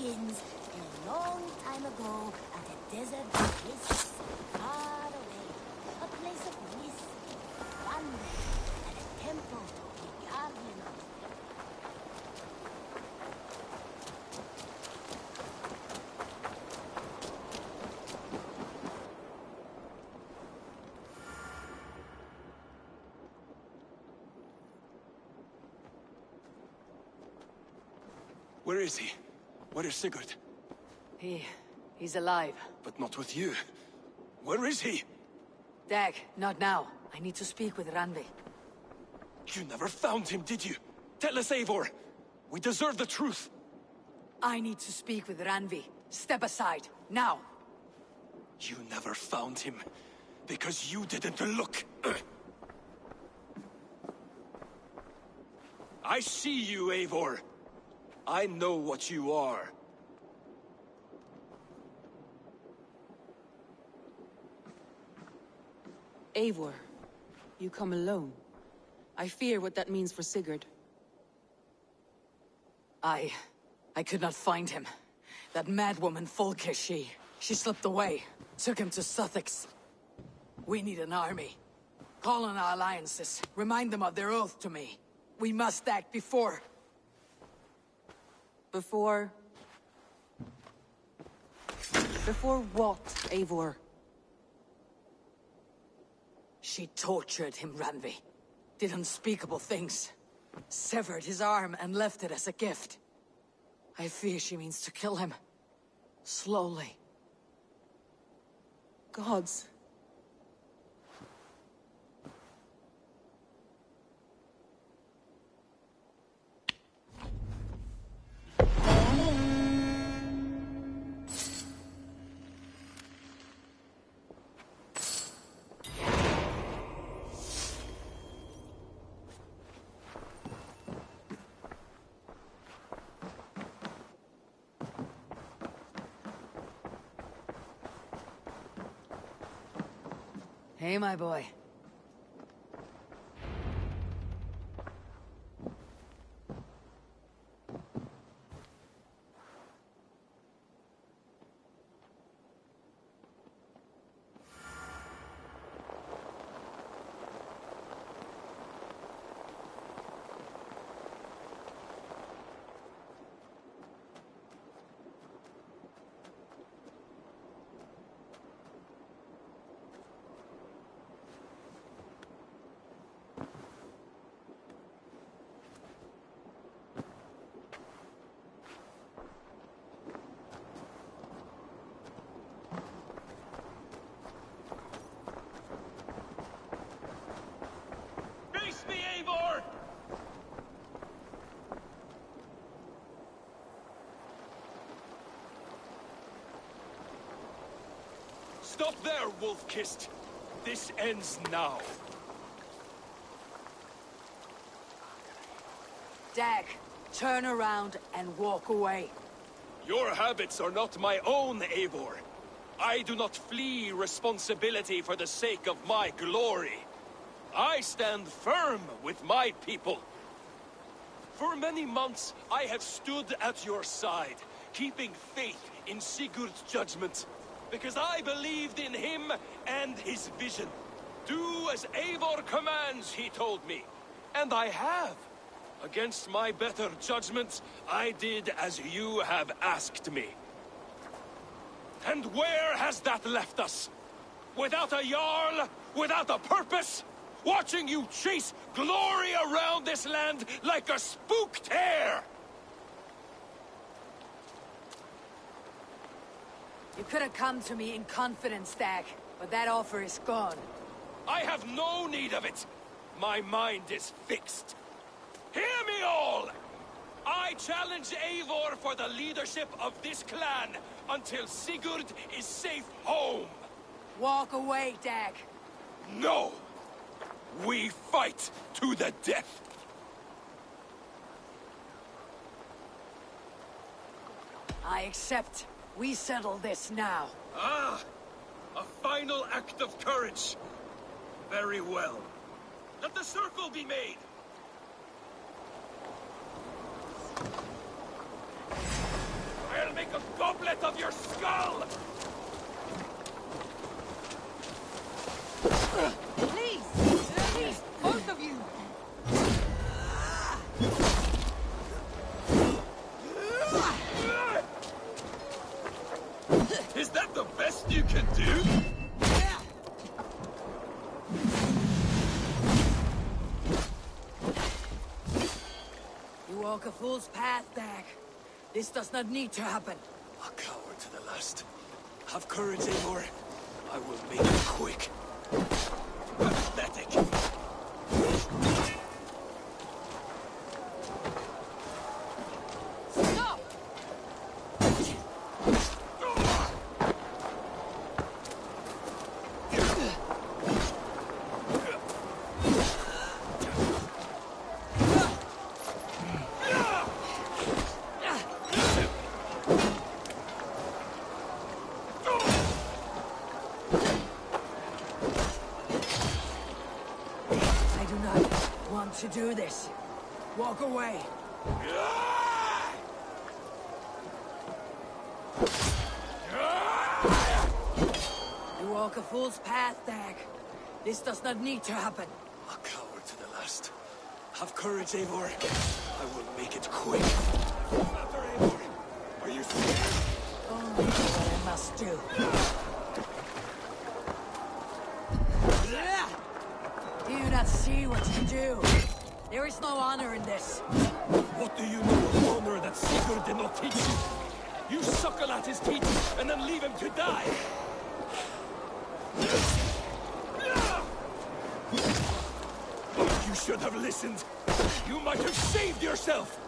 Speaker 1: begins a long time ago at a desert place far away. A place of mist, wonder, and a temple to the guardian of.
Speaker 21: Where is he? Where is Sigurd?
Speaker 2: He's alive.
Speaker 21: But not with you. Where is he?
Speaker 2: Dag, not now. I need to speak with Randvi.
Speaker 21: You never found him, did you? Tell us, Eivor. We deserve the truth.
Speaker 2: I need to speak with Randvi. Step aside, now.
Speaker 21: You never found him, because you didn't look. I see you, Eivor. I know what you are.
Speaker 16: Eivor, you come alone. I fear what that means for Sigurd.
Speaker 2: I could not find him. That madwoman Folke, she slipped away. Took him to Sussex. We need an army. Call on our alliances. Remind them of their oath to me. We must act before...
Speaker 16: Before what, Eivor?
Speaker 2: She tortured him, Randvi. Did unspeakable things. Severed his arm and left it as a gift. I fear she means to kill him. Slowly.
Speaker 16: Gods.
Speaker 2: Hey, my boy.
Speaker 21: Face me, Eivor! Stop there, Wolf-Kissed. This ends now.
Speaker 2: Dag, turn around and walk away.
Speaker 21: Your habits are not my own, Eivor. I do not flee responsibility for the sake of my glory. I stand firm with my people. For many months, I have stood at your side, keeping faith in Sigurd's judgment, because I believed in him and his vision. Do as Eivor commands, he told me. And I have. Against my better judgment, I did as you have asked me. And where has that left us? Without a Jarl? Without a purpose? Watching you chase glory around this land like a spooked hare!
Speaker 2: You could have come to me in confidence, Dag, but that offer is gone.
Speaker 21: I have no need of it. My mind is fixed. Hear me all! I challenge Eivor for the leadership of this clan until Sigurd is safe home.
Speaker 2: Walk away, Dag.
Speaker 21: No! We fight to the death!
Speaker 2: I accept. We settle this now.
Speaker 21: Ah! A final act of courage. Very well. Let the circle be made! I'll make the goblet of your skull!
Speaker 2: Please! Please, both of you!
Speaker 21: Is that the best you can do?
Speaker 2: You walk a fool's path, Dag. This does not need to happen.
Speaker 21: A coward to the last. Have courage, Eivor. I will make it quick. Pathetic.
Speaker 2: Stop! I do not want to do this. Walk away. You walk a fool's path, Dag. This does not need to happen.
Speaker 21: A coward to the last. Have courage, Eivor. I will make it quick. Master Eivor, are you scared?
Speaker 2: Only what I must do. Do you not see what you do? There is no honor in this.
Speaker 21: What do you know of honor that Sigurd did not teach you? You suckle at his teeth and then leave him to die. You should have listened. You might have saved yourself.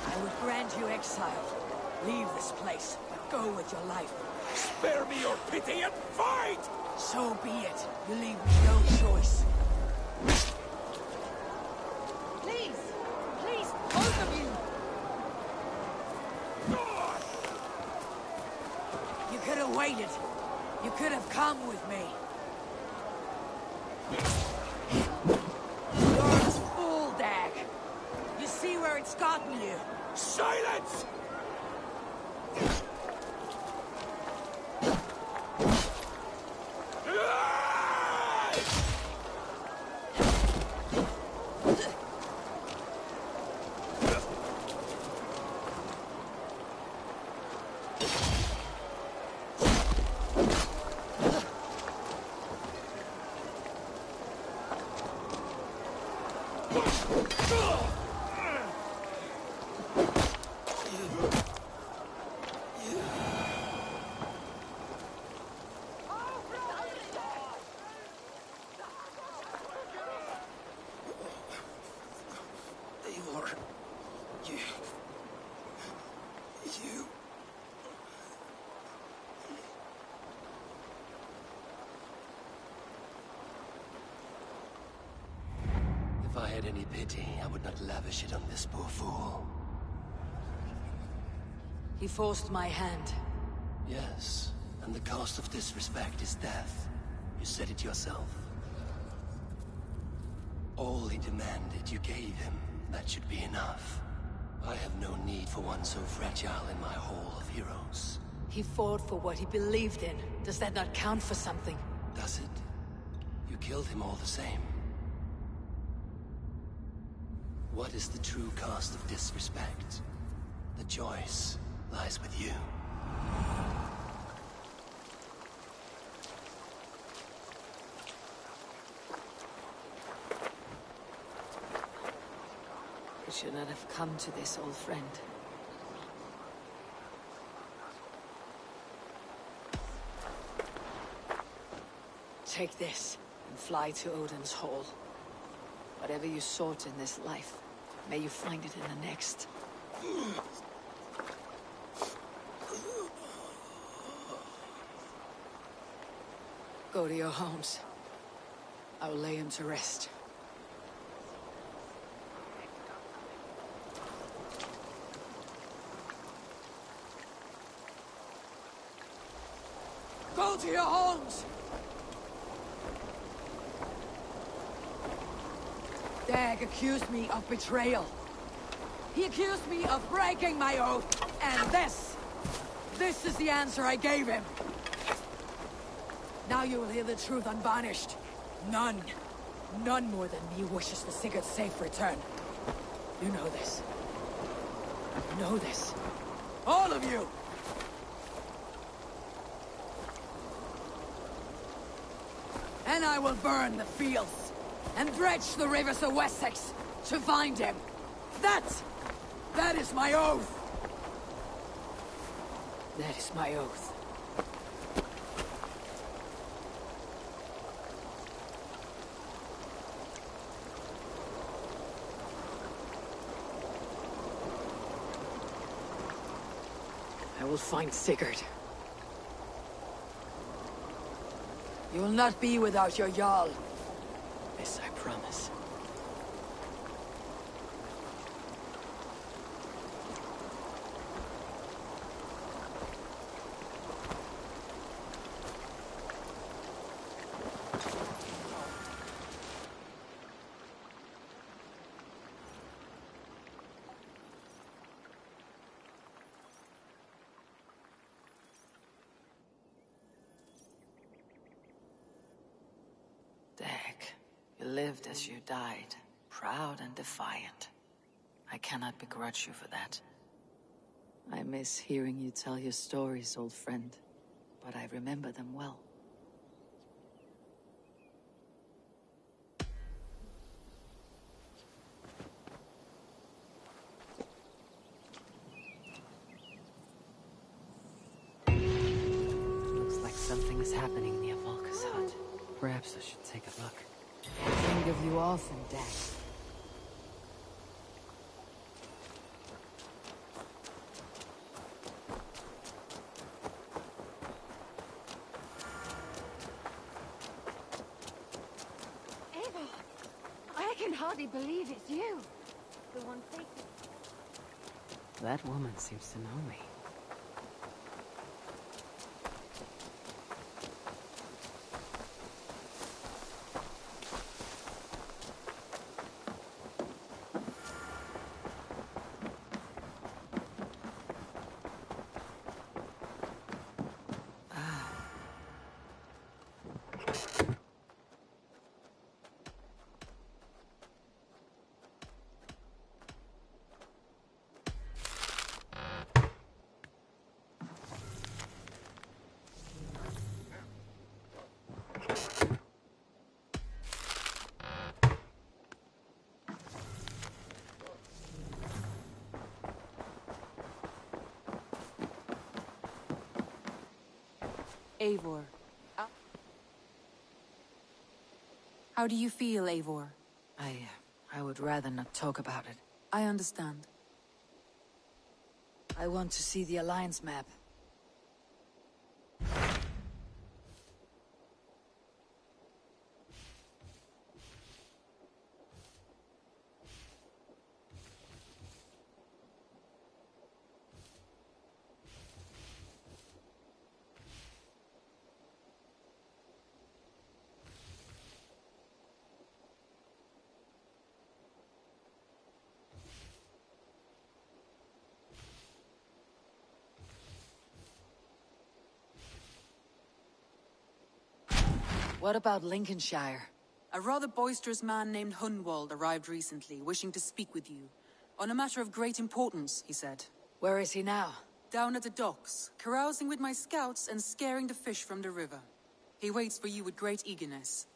Speaker 2: I would grant you exile. Leave this place, but go with your life.
Speaker 21: Spare me your pity and fight!
Speaker 2: So be it. You leave me no choice. Please! Please, both of you! You could have waited. You could have come with me. You're a fool, Dag. You see where it's gotten you.
Speaker 21: Silence! Eivor, you... If I had any pity, I would not lavish it on this poor fool.
Speaker 2: He forced my hand.
Speaker 21: Yes, and the cost of disrespect is death. You said it yourself. All he demanded, you gave him. That should be enough. I have no need for one so fragile in my hall of heroes.
Speaker 2: He fought for what he believed in. Does that not count for something?
Speaker 21: Does it? You killed him all the same. What is the true cost of disrespect? The choice lies with you.
Speaker 2: We should not have come to this, old friend. Take this and fly to Odin's Hall. Whatever you sought in this life, may you find it in the next. Go to your homes. I will lay him to rest. Go to your homes! Dag accused me of betrayal. He accused me of breaking my oath, and this is the answer I gave him. Now you will hear the truth unvarnished. None more than me wishes for Sigurd's safe return. You know this. You know this. All of you! And I will burn the fields, and dredge the rivers of Wessex to find him. That is my oath! That is my oath. I will find Sigurd. You will not be without your Jarl. This I promise.
Speaker 19: You lived as you died, proud and defiant. I cannot begrudge you for that. I miss hearing you tell your stories, old friend, but I remember them well. Looks like something is happening near Volka's hut. Perhaps I should take a look.
Speaker 2: I think of you often, Dag.
Speaker 3: Eivor! I can hardly believe it's you. The one taken.
Speaker 19: That woman seems to know me.
Speaker 16: Eivor. How do you feel, Eivor?
Speaker 19: I would rather not talk about it.
Speaker 16: I understand.
Speaker 2: I want to see the Alliance map. What about Lincolnshire?
Speaker 16: A rather boisterous man named Hunwald arrived recently, wishing to speak with you. On a matter of great importance, he said.
Speaker 2: Where is he now?
Speaker 16: Down at the docks, carousing with my scouts and scaring the fish from the river. He waits for you with great eagerness.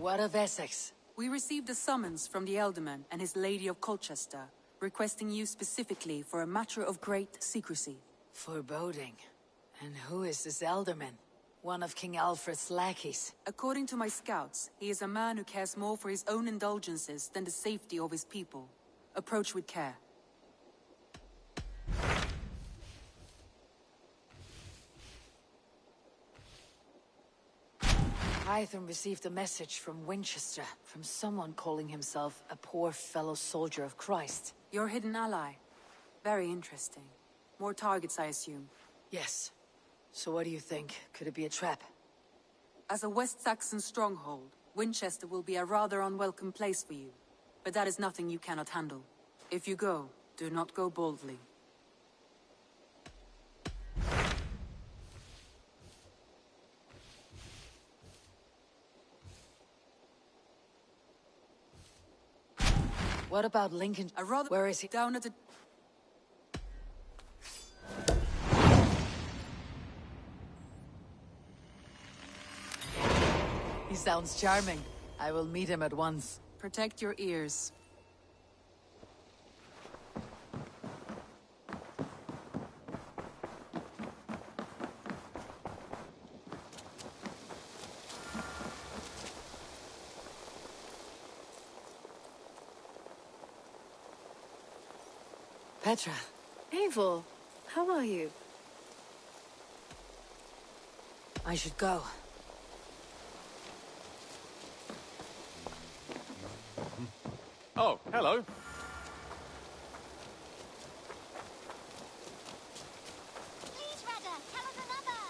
Speaker 2: What of Essex?
Speaker 16: We received a summons from the Ealdorman and his Lady of Colchester, requesting you specifically for a matter of great secrecy.
Speaker 2: Foreboding. And who is this Ealdorman? One of King Alfred's lackeys.
Speaker 16: According to my scouts, he is a man who cares more for his own indulgences than the safety of his people. Approach with care.
Speaker 2: Hytham received a message from Winchester, from someone calling himself a poor fellow soldier of Christ.
Speaker 16: Your hidden ally. Very interesting. More targets, I assume.
Speaker 2: Yes. So what do you think? Could it be a trap?
Speaker 16: As a West Saxon stronghold, Winchester will be a rather unwelcome place for you. But that is nothing you cannot handle. If you go, do not go boldly.
Speaker 2: What about Lincoln? Where is he?
Speaker 16: Down at the...
Speaker 2: He sounds charming. I will meet him at once.
Speaker 16: Protect your ears.
Speaker 2: Petra.
Speaker 5: Eivor, how are you?
Speaker 2: I should go.
Speaker 12: Oh, hello.
Speaker 1: Please, Radha, tell us another.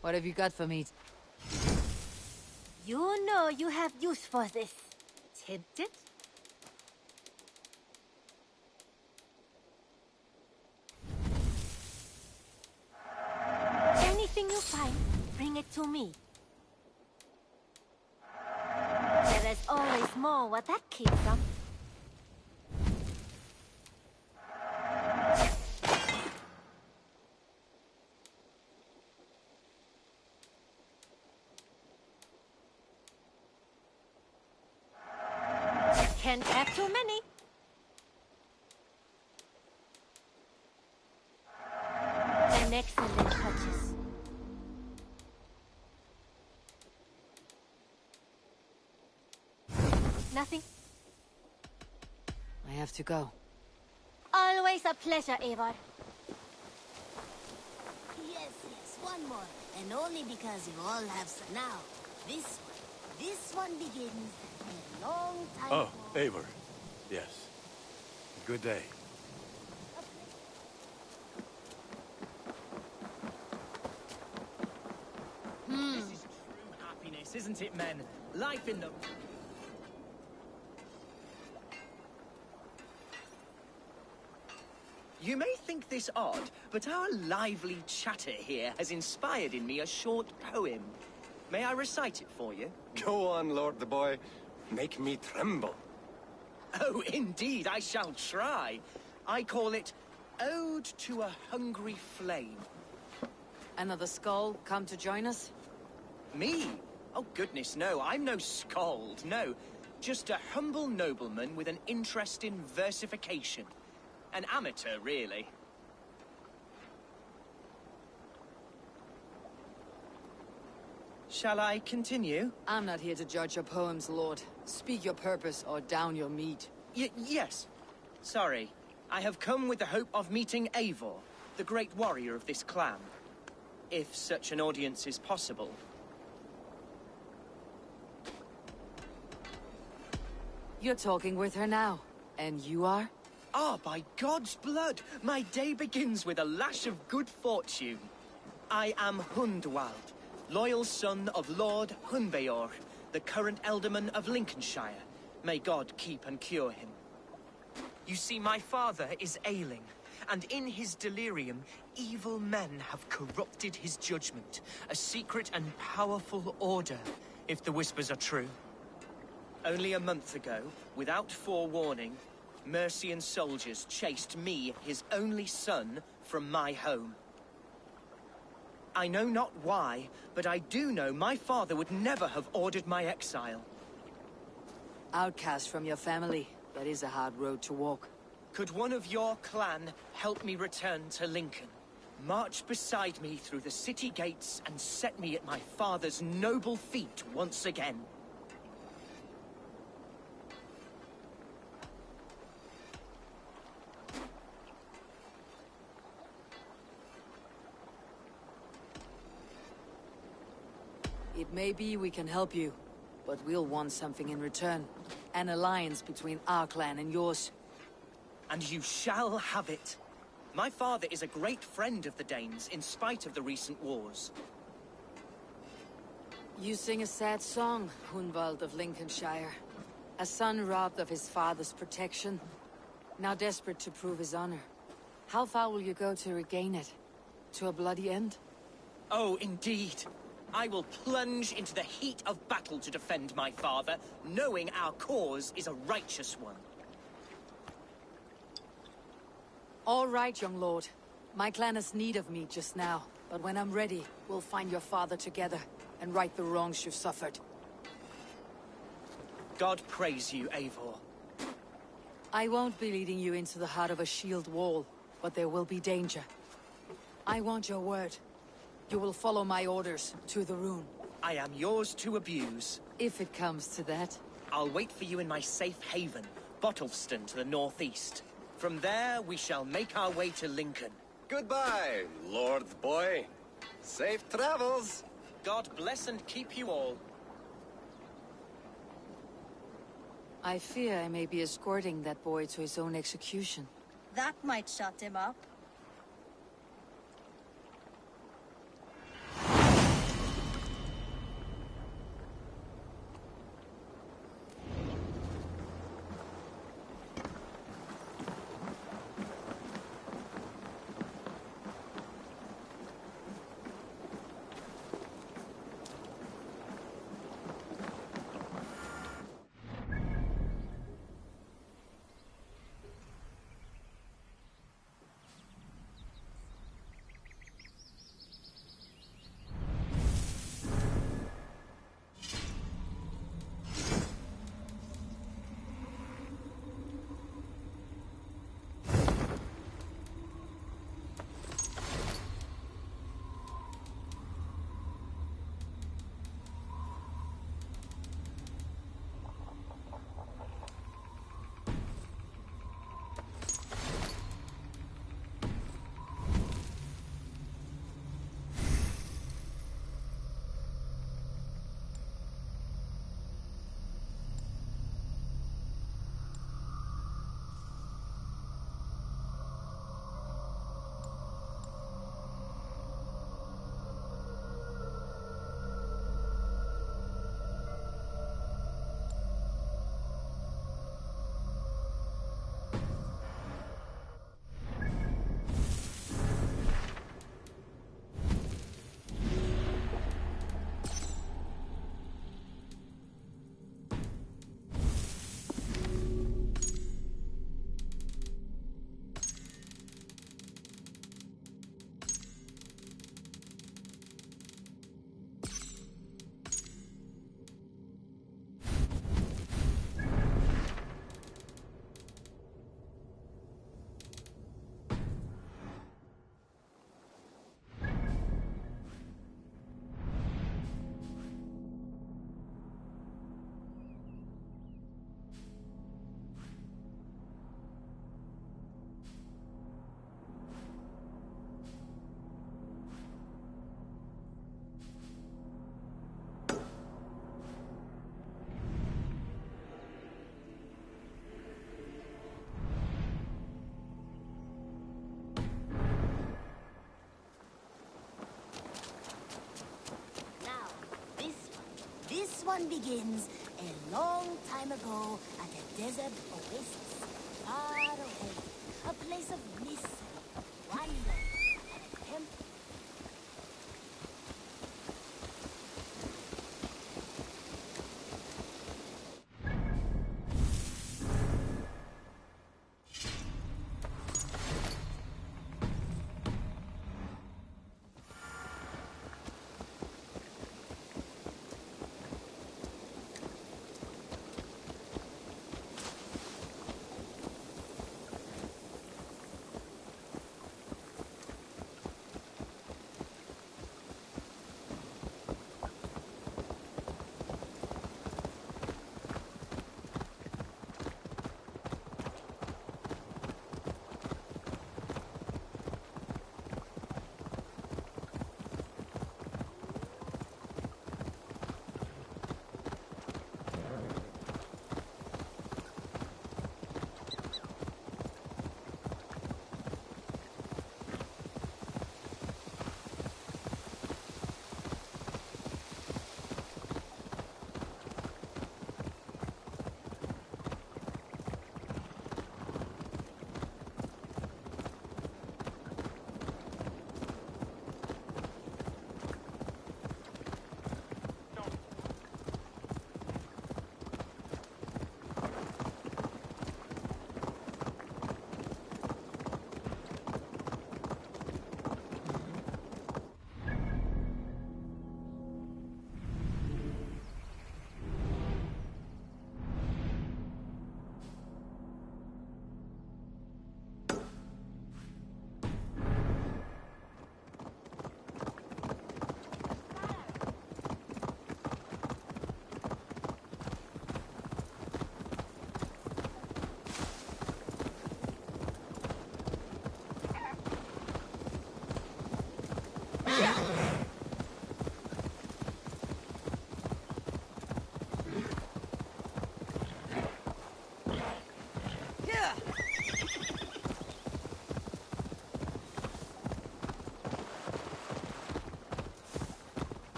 Speaker 2: What have you got for me?
Speaker 1: You know you have use for this. Tempted? Anything you find, bring it to me. There is always more where that came from. Can't have too many. An excellent purchase. Nothing.
Speaker 2: I have to go.
Speaker 1: Always a pleasure, Eivor. Yes, one more. And only because you all have some now. This one begins a long time
Speaker 12: Oh,
Speaker 1: ago.
Speaker 12: Eivor. Yes. Good day.
Speaker 22: This is true happiness, isn't it, men? Life in the... You may think this odd, but our lively chatter here has inspired in me a short poem. May I recite it for you?
Speaker 21: Go on, Lord the Boy. Make me tremble.
Speaker 22: Oh, indeed, I shall try. I call it Ode to a Hungry Flame.
Speaker 2: Another skull come to join us?
Speaker 22: Me? Oh, goodness, no. I'm no skald, no. Just a humble nobleman with an interest in versification. An amateur, really. Shall I continue?
Speaker 2: I'm not here to judge your poems, Lord. Speak your purpose or down your meat.
Speaker 22: Yes. Sorry. I have come with the hope of meeting Eivor, the great warrior of this clan. If such an audience is possible.
Speaker 2: You're talking with her now. And you are?
Speaker 22: Ah, by God's blood! My day begins with a lash of good fortune. I am Hundwald, loyal son of Lord Hunbeor, the current Ealdorman of Lincolnshire. May God keep and cure him. You see, my father is ailing, and in his delirium, evil men have corrupted his judgment. A secret and powerful order, if the whispers are true. Only a month ago, without forewarning, Mercian soldiers chased me, his only son, from my home. I know not why, but I do know my father would never have ordered my exile.
Speaker 2: Outcast from your family. That is a hard road to walk.
Speaker 22: Could one of your clan help me return to Lincoln? March beside me through the city gates and set me at my father's noble feet once again.
Speaker 2: It may be we can help you, but we'll want something in return. An alliance between our clan and yours.
Speaker 22: And you shall have it. My father is a great friend of the Danes, in spite of the recent wars.
Speaker 2: You sing a sad song, Hunwald of Lincolnshire. A son robbed of his father's protection, now desperate to prove his honor. How far will you go to regain it? To a bloody end?
Speaker 22: Oh, indeed. I will plunge into the heat of battle to defend my father, knowing our cause is a righteous one.
Speaker 2: All right, young lord. My clan has need of me just now, but when I'm ready, we'll find your father together and right the wrongs you've suffered.
Speaker 22: God praise you, Eivor.
Speaker 2: I won't be leading you into the heart of a shield wall, but there will be danger. I want your word. You will follow my orders to the rune.
Speaker 22: I am yours to abuse.
Speaker 2: If it comes to that.
Speaker 22: I'll wait for you in my safe haven, Bottleston to the northeast. From there, we shall make our way to Lincoln.
Speaker 6: Goodbye, Lord Boy. Safe travels.
Speaker 22: God bless and keep you all.
Speaker 2: I fear I may be escorting that boy to his own execution.
Speaker 1: That might shut him up. This one begins a long time ago at a desert oasis, far away, a place of mystery, wonder, and a temple.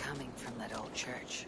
Speaker 19: coming from that old church.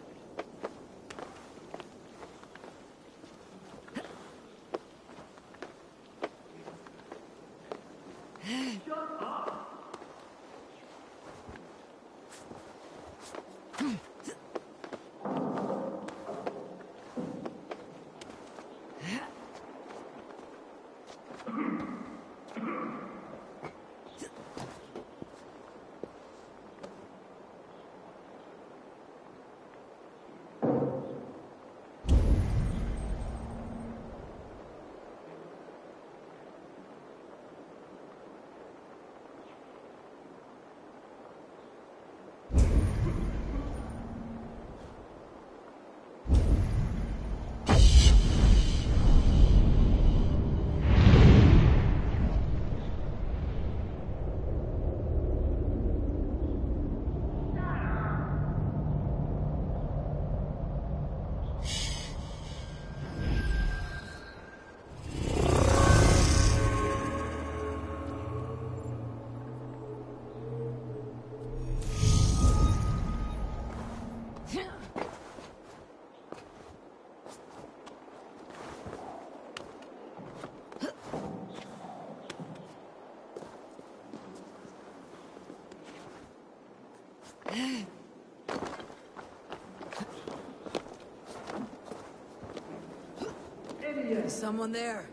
Speaker 2: Is someone there?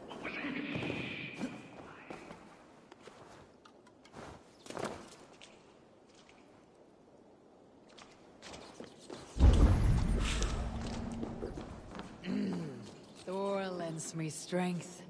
Speaker 2: Thor lends me strength.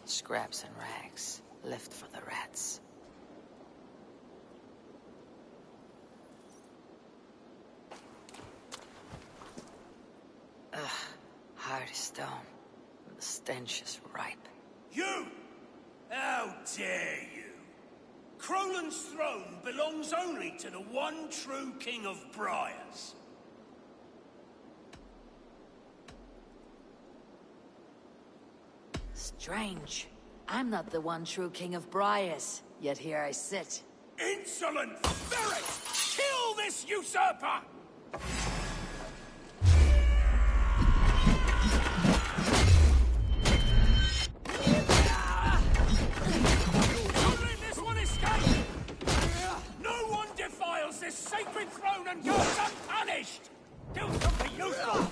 Speaker 19: Scraps and rags, left for the rats. Ugh, hard as stone. The stench is ripe.
Speaker 7: You! How dare you! Crolan's throne belongs only to the one true King of Briars.
Speaker 2: Strange. I'm not the one true King of Briars, yet here I sit.
Speaker 7: Insolent ferret! Kill this usurper! Don't let this one escape! No one defiles this sacred throne and goes unpunished! Do something useful!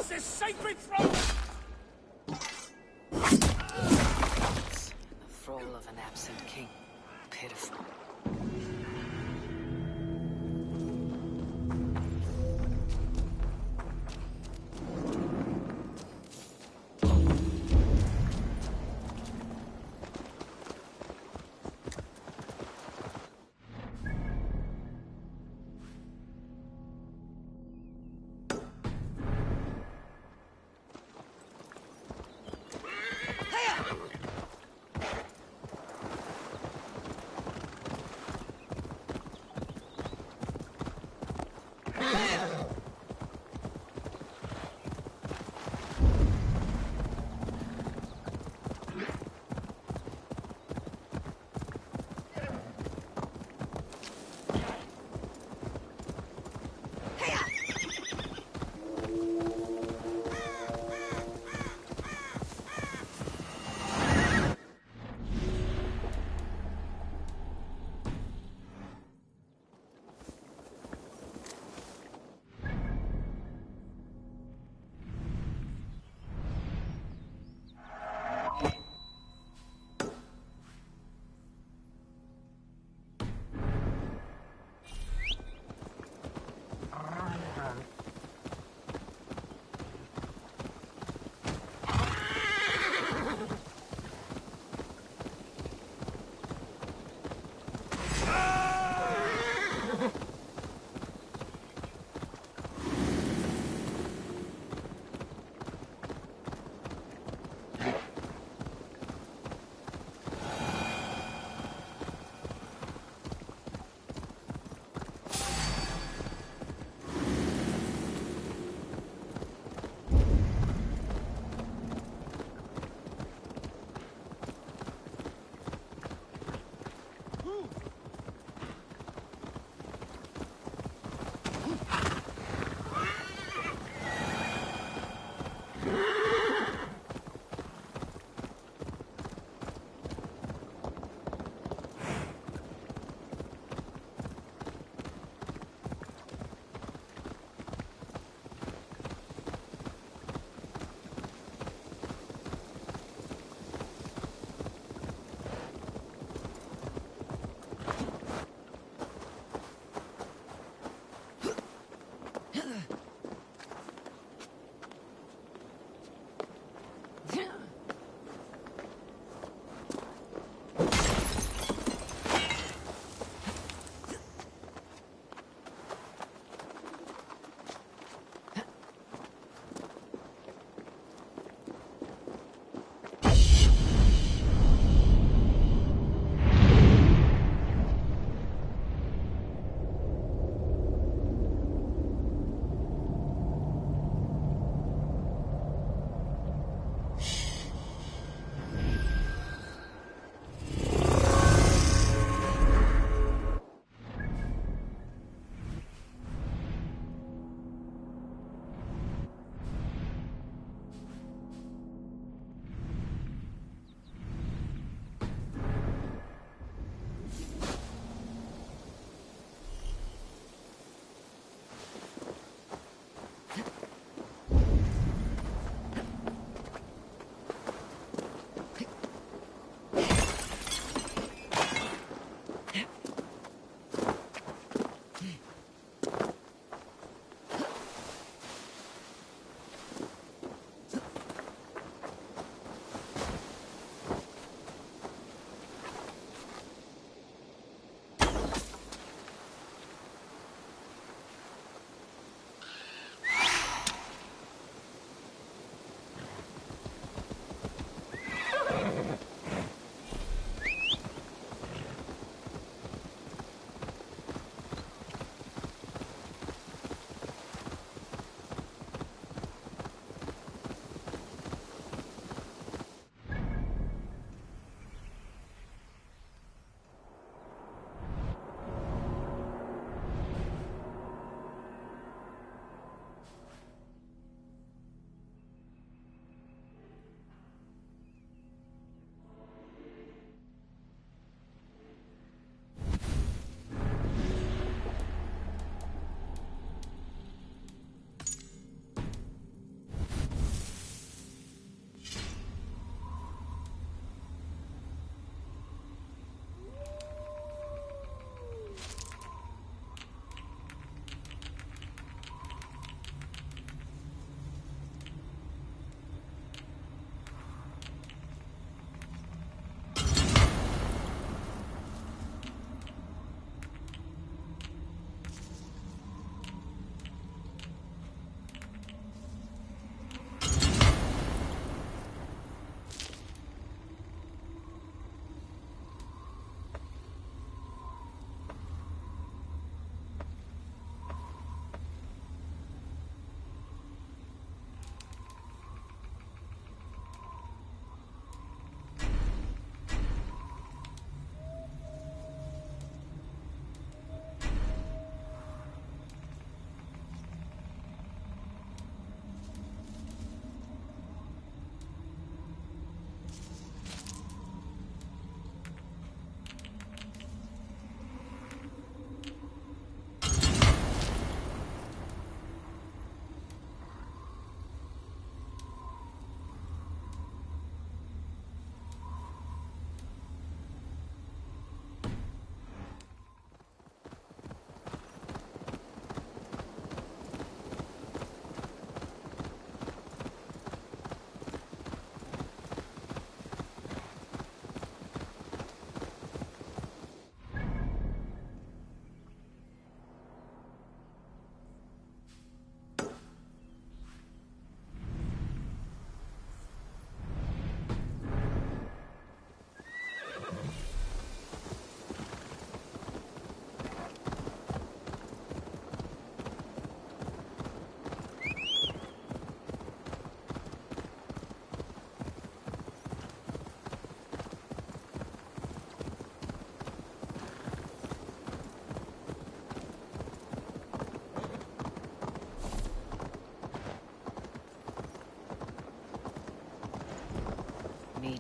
Speaker 7: This sacred throne!
Speaker 19: The thrall of an absent king. Pitiful.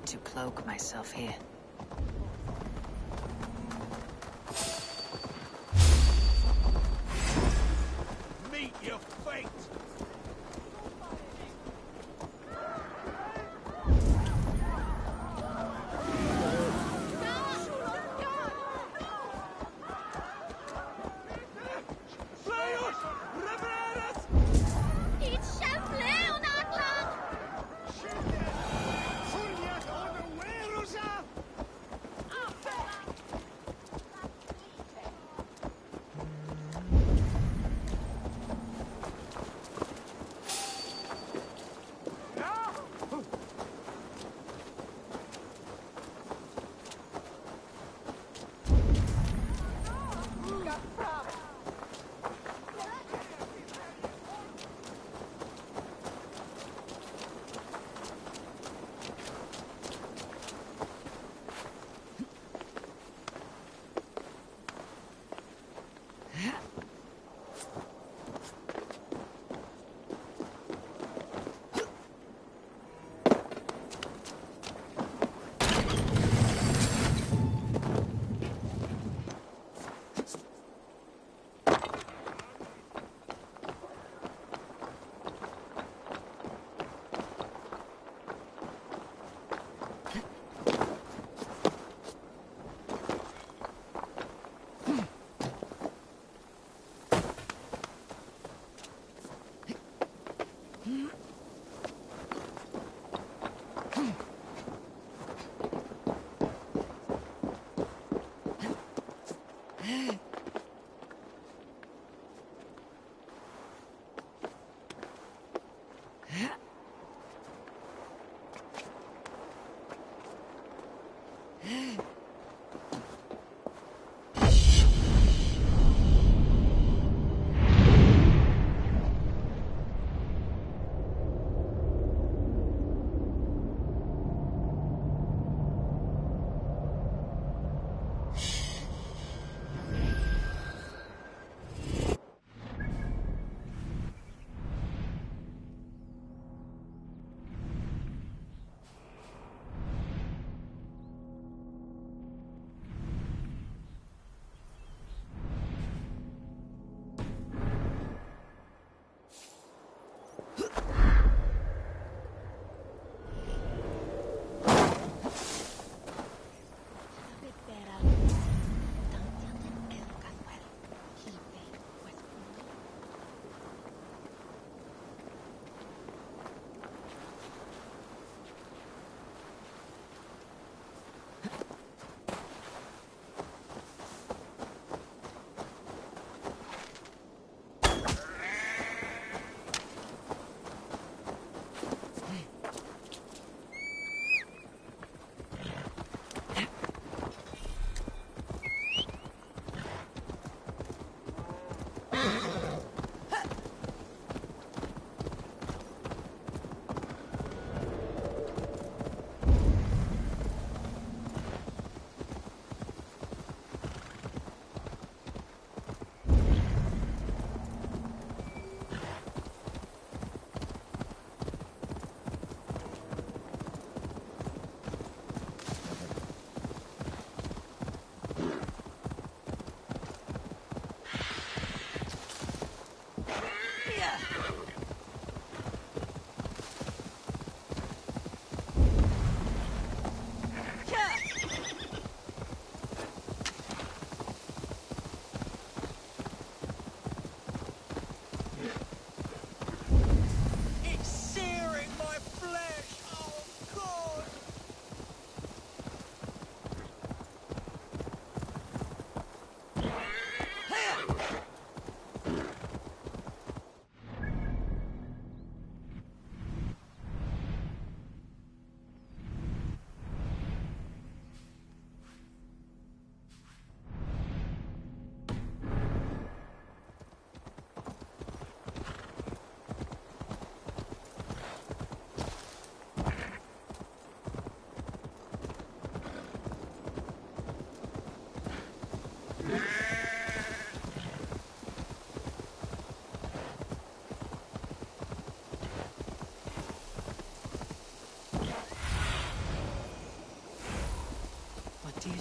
Speaker 19: need to cloak myself here.
Speaker 14: Meet your fate!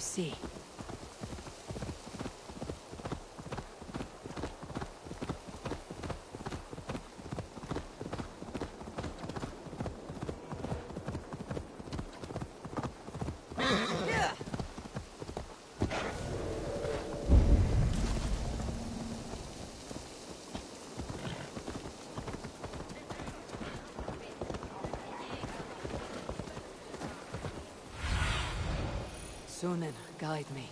Speaker 2: see? Sunan, guide me.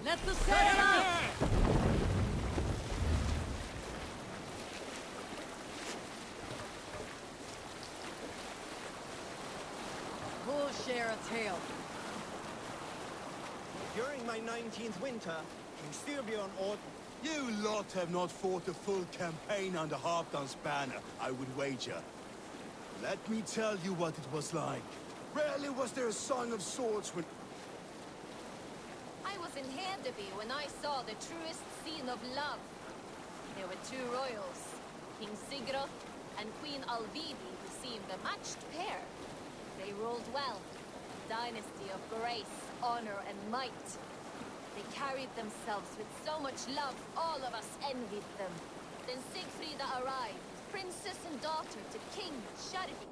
Speaker 1: Let the sail out! We'll share a tale.
Speaker 18: During my 19th winter, King Styrbjorn ordered...
Speaker 14: You lot have not fought a full campaign under Halfdan's banner, I would wager. Let me tell you what it was like. Rarely was there a song of swords when...
Speaker 15: I was in Hedeby when I saw the truest scene of love. There were two royals, King Sigurd and Queen Alvidi, who seemed a matched pair. They ruled well, a dynasty of grace, honor, and might. They carried themselves with so much love, all of us envied them. Then Sigfrida arrived, princess and daughter to King Sharvi.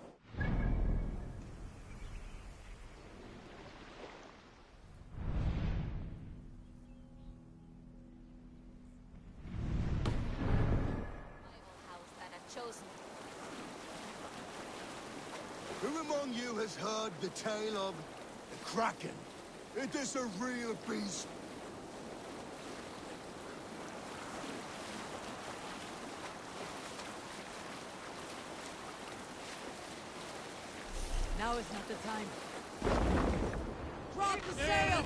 Speaker 15: House that had chosen.
Speaker 14: Who among you has heard the tale of the Kraken? It is a real beast.
Speaker 2: Now is not the time. Drop the sail!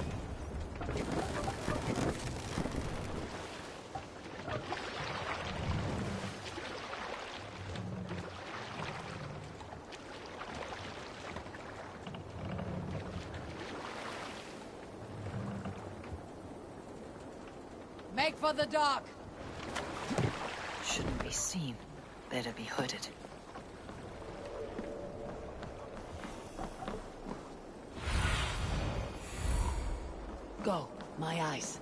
Speaker 2: Make for the dock!
Speaker 19: Shouldn't be seen. Better be hooded.
Speaker 2: Go, my eyes.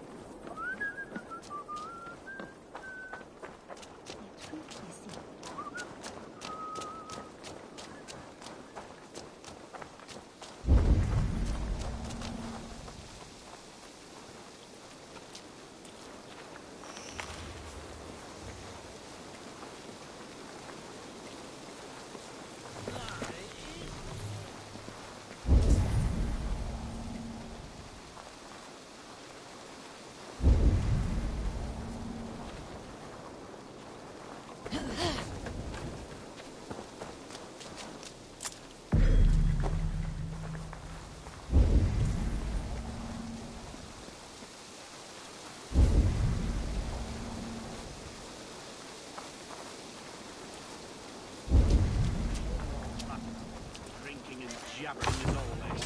Speaker 18: Drinking and jabbering as always.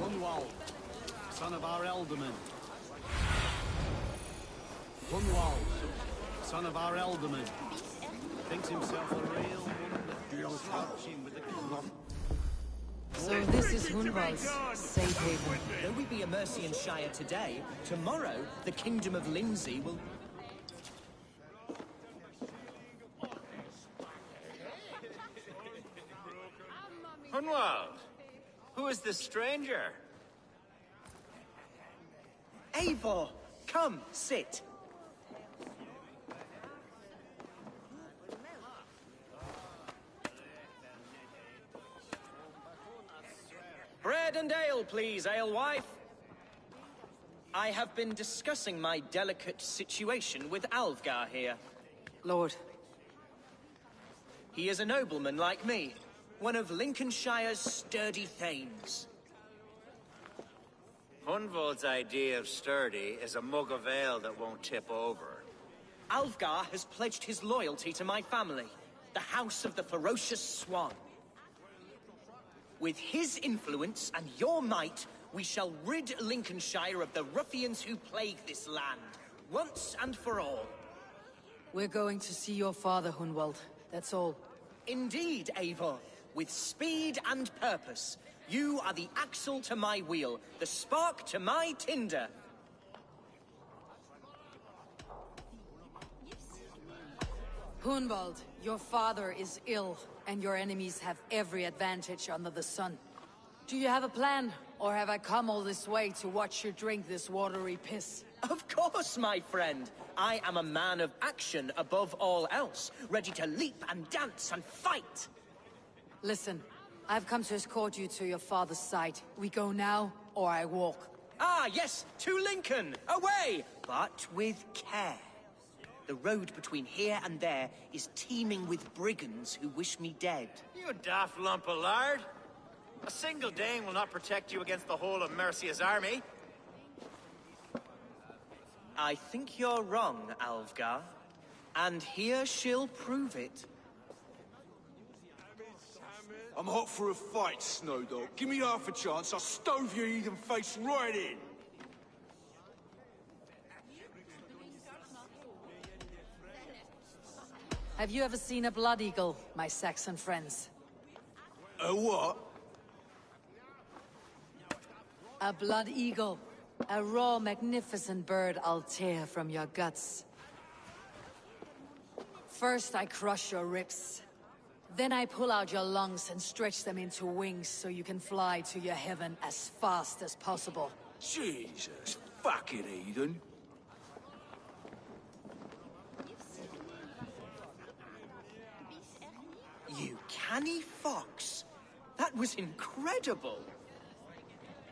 Speaker 18: Hunwald, son of our Elderman. Hunwald, son of our Elderman. Thinks himself a real one. Touch him with the cloth.
Speaker 2: So this is Hunwald's safe haven.
Speaker 22: Though we be a Mercian Shire today, tomorrow the Kingdom of Lindsey will...
Speaker 4: Hunwald, who is this stranger?
Speaker 22: Eivor, come, sit. Bread and ale, please, alewife. I have been discussing my delicate situation with Alvgar here.
Speaker 2: Lord.
Speaker 22: He is a nobleman like me, one of Lincolnshire's sturdy thanes.
Speaker 4: Hunwald's idea of sturdy is a mug of ale that won't tip over.
Speaker 22: Alvgar has pledged his loyalty to my family, the House of the Ferocious Swan. With his influence and your might, we shall rid Lincolnshire of the ruffians who plague this land, once and for all.
Speaker 2: We're going to see your father, Hunwald. That's all.
Speaker 22: Indeed, Eivor. With speed and purpose. You are the axle to my wheel, the spark to my tinder.
Speaker 2: Hunwald, your father is ill, and your enemies have every advantage under the sun. Do you have a plan, or have I come all this way to watch you drink this watery piss?
Speaker 22: Of course, my friend. I am a man of action above all else, ready to leap and dance and fight.
Speaker 2: Listen, I've come to escort you to your father's side. We go now, or I walk.
Speaker 22: Ah, yes, to Lincoln! Away! But with care. The road between here and there is teeming with brigands who wish me dead.
Speaker 4: You daft lump of lard! A single Dane will not protect you against the whole of Mercia's army.
Speaker 22: I think you're wrong, Alvgar. And here she'll prove it.
Speaker 14: I'm hot for a fight, Snowdog. Give me half a chance, I'll stove your heathen face right in.
Speaker 2: Have you ever seen a blood eagle, my Saxon friends?
Speaker 14: A what?
Speaker 2: A blood eagle. A raw, magnificent bird I'll tear from your guts. First I crush your ribs. Then I pull out your lungs and stretch them into wings so you can fly to your heaven as fast as possible.
Speaker 14: Jesus, fucking heathen.
Speaker 22: You canny fox. That was incredible.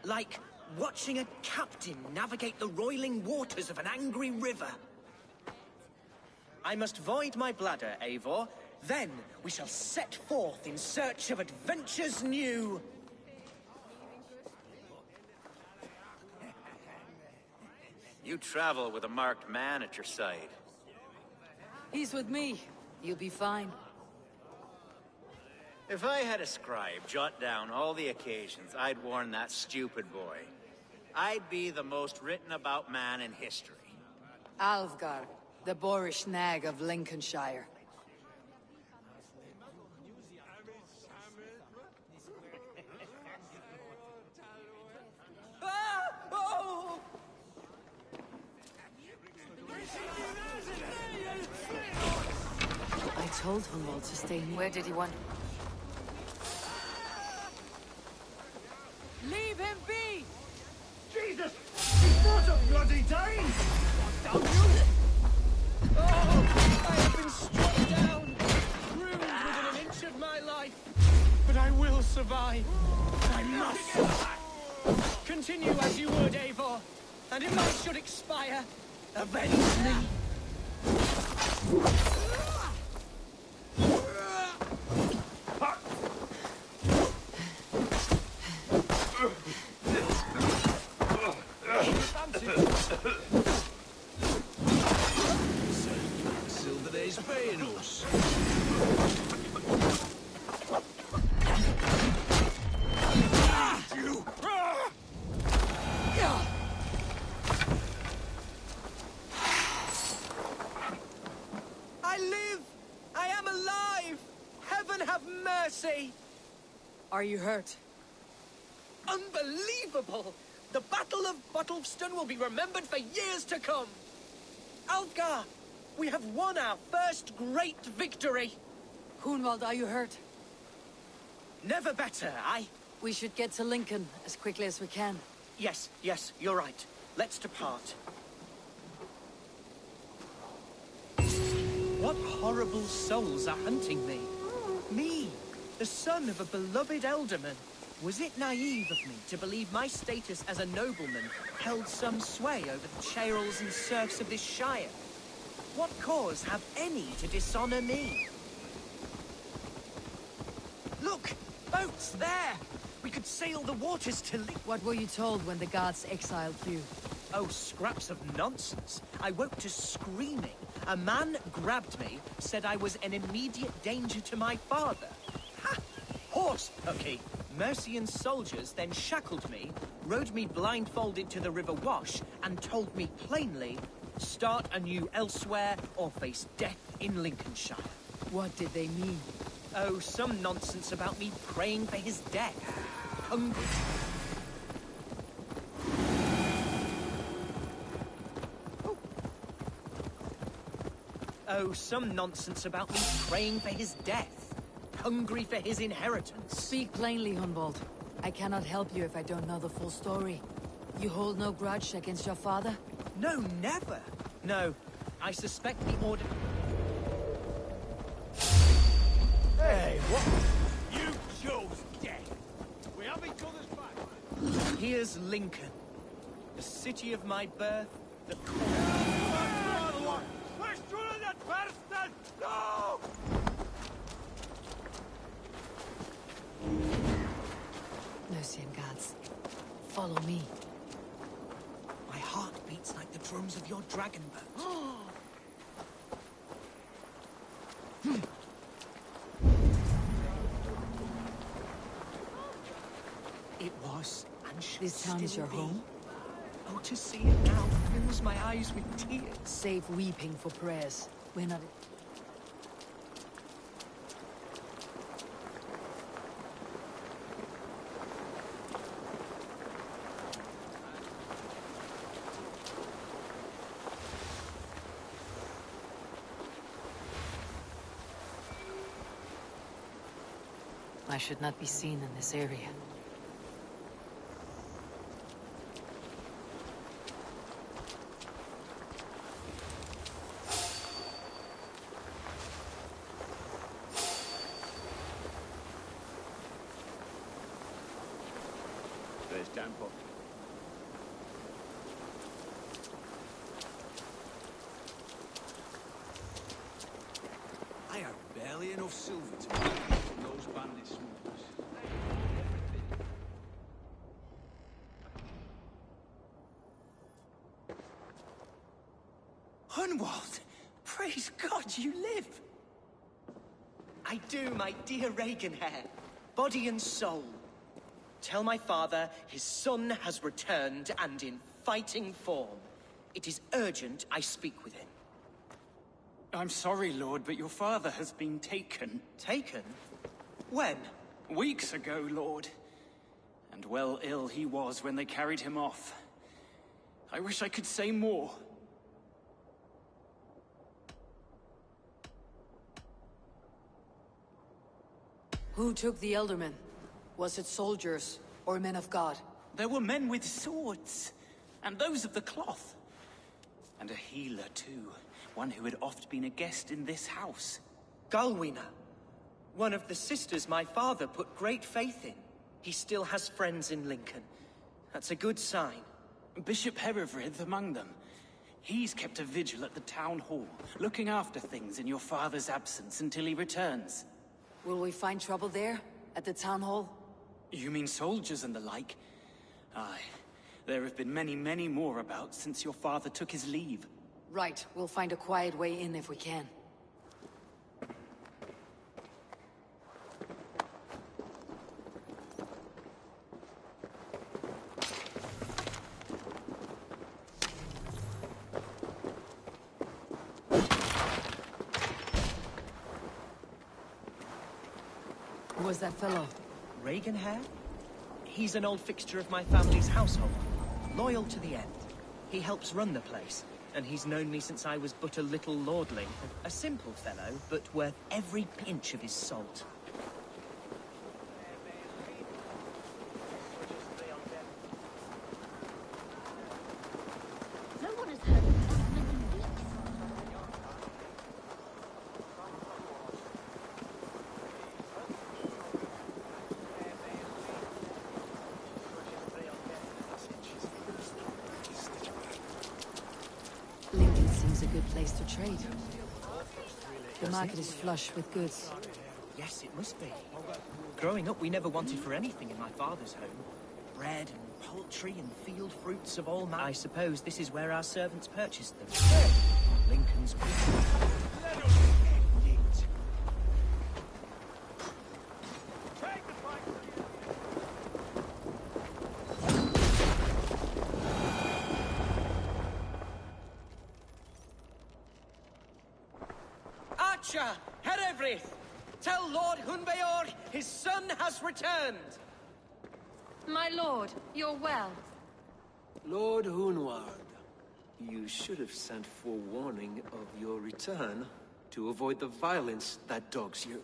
Speaker 22: Like watching a captain navigate the roiling waters of an angry river. I must void my bladder, Eivor. Then we shall set forth in search of adventures new.
Speaker 13: You travel with a marked man at your side.
Speaker 2: He's with me. You'll be fine.
Speaker 13: If I had a scribe jot down all the occasions I'd warn that stupid boy, I'd be the most written about man in history.
Speaker 2: Alfgar, the boorish nag of Lincolnshire.
Speaker 22: Oh!
Speaker 2: I told Hunwald to stay near.
Speaker 5: Where did he want?
Speaker 22: Leave him be!
Speaker 7: Jesus! He's not a bloody Dane!
Speaker 22: Damn you! Oh! I have been struck down! Ruined within an inch of my life! But I will survive! I must! Continue as you would, Eivor. And if I should expire, avenge me!
Speaker 14: Silverday's paying us.
Speaker 22: I live! I am alive! Heaven have mercy!
Speaker 2: Are you hurt?
Speaker 22: Unbelievable! The Battle of Bottleston will be remembered for years to come! Alfgar! We have won our first great victory!
Speaker 2: Hunwald, are you hurt?
Speaker 22: Never better, aye?
Speaker 2: We should get to Lincoln as quickly as we can.
Speaker 22: Yes, you're right. Let's depart. What horrible souls are hunting me? Me, the son of a beloved elderman. Was it naive of me to believe my status as a nobleman held some sway over the churls and serfs of this shire? What cause have any to dishonor me? Look! Boats there! We could sail the waters to
Speaker 2: What were you told when the guards exiled you?
Speaker 22: Oh, scraps of nonsense. I woke to screaming. A man grabbed me, said I was an immediate danger to my father. Ha! Horse pucky! Mercian soldiers then shackled me, rode me blindfolded to the River Wash, and told me plainly, start anew elsewhere or face death in Lincolnshire.
Speaker 2: What did they mean?
Speaker 22: Oh, some nonsense about me praying for his death. Hungry. Oh, some nonsense about me praying for his death. Hungry for his inheritance.
Speaker 2: Speak plainly, Hunwald. I cannot help you if I don't know the full story. You hold no grudge against your father?
Speaker 22: No, never. No, I suspect the order...
Speaker 7: Hey, what? You chose death. We have each other's back.
Speaker 22: Here's Lincoln. The city of my birth, the...
Speaker 7: No!
Speaker 2: Mercian guards, follow me.
Speaker 22: My heart beats like the drums of your dragon boat. It was, and should
Speaker 2: This town is
Speaker 22: still
Speaker 2: your
Speaker 22: be.
Speaker 2: home?
Speaker 22: Oh, to see it now fills my eyes with tears.
Speaker 2: Save weeping for prayers. We're not...
Speaker 19: I should not be seen in this area.
Speaker 6: There's Danpo.
Speaker 14: I have barely enough silver to make from those bandit smugglers.
Speaker 22: Hunwald! Praise God you live! I do, my dear Reaganhair. Body and soul. Tell my father his son has returned and in fighting form. It is urgent I speak with him.
Speaker 17: I'm sorry, Lord, but your father has been taken.
Speaker 22: Taken? When?
Speaker 17: Weeks ago, Lord. And well ill he was when they carried him off. I wish I could say more.
Speaker 2: Who took the Elderman? Was it soldiers or men of God?
Speaker 17: There were men with swords, and those of the cloth. And a healer, too. One who had oft been a guest in this house.
Speaker 22: Galwina. One of the sisters my father put great faith in. He still has friends in Lincoln. That's a good sign.
Speaker 17: Bishop Herefrith among them. He's kept a vigil at the town hall, looking after things in your father's absence until he returns.
Speaker 2: Will we find trouble there? At the town hall?
Speaker 17: You mean soldiers and the like? Aye. There have been many, many more about since your father took his leave.
Speaker 2: Right. We'll find a quiet way in if we can. Who was that fellow?
Speaker 22: Reaganhair? He's an old fixture of my family's household. Loyal to the end. He helps run the place, and he's known me since I was but a little lordling. A simple fellow, but worth every pinch of his salt.
Speaker 1: No one has heard of this in many weeks.
Speaker 2: Lincoln seems a good place to trade. The market is flush with goods.
Speaker 22: Yes, it must be. Growing up, we never wanted for anything in my father's home. Bread and poultry and field fruits of all I suppose this is where our servants purchased them. Lincoln's Archer! Herefrith! Tell Lord Hunbeor his son has returned!
Speaker 3: My lord, you're well.
Speaker 20: Lord Hunward, you should have sent forewarning of your return to avoid the violence that dogs you.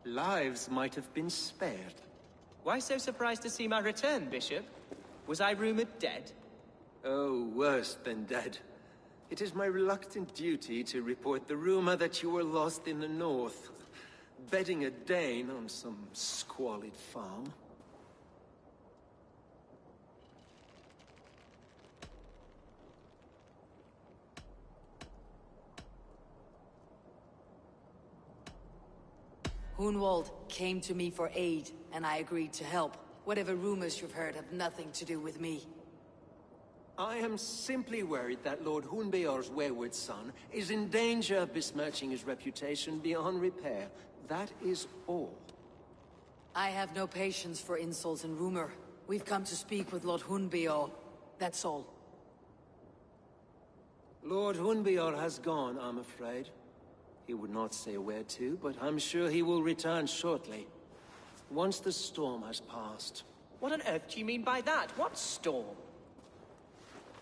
Speaker 20: Lives might have been spared.
Speaker 22: Why so surprised to see my return, Bishop? Was I rumored dead?
Speaker 20: Oh, worse than dead. It is my reluctant duty to report the rumor that you were lost in the north, bedding a Dane on some squalid farm.
Speaker 2: Hunwald came to me for aid, and I agreed to help. Whatever rumors you've heard have nothing to do with me.
Speaker 20: I am simply worried that Lord Hunbeor's wayward son is in danger of besmirching his reputation beyond repair. That is all.
Speaker 2: I have no patience for insults and rumor. We've come to speak with Lord Hunbeor. That's all.
Speaker 20: Lord Hunbeor has gone, I'm afraid. He would not say where to, but I'm sure he will return shortly. Once the storm has passed.
Speaker 22: What on earth do you mean by that? What storm?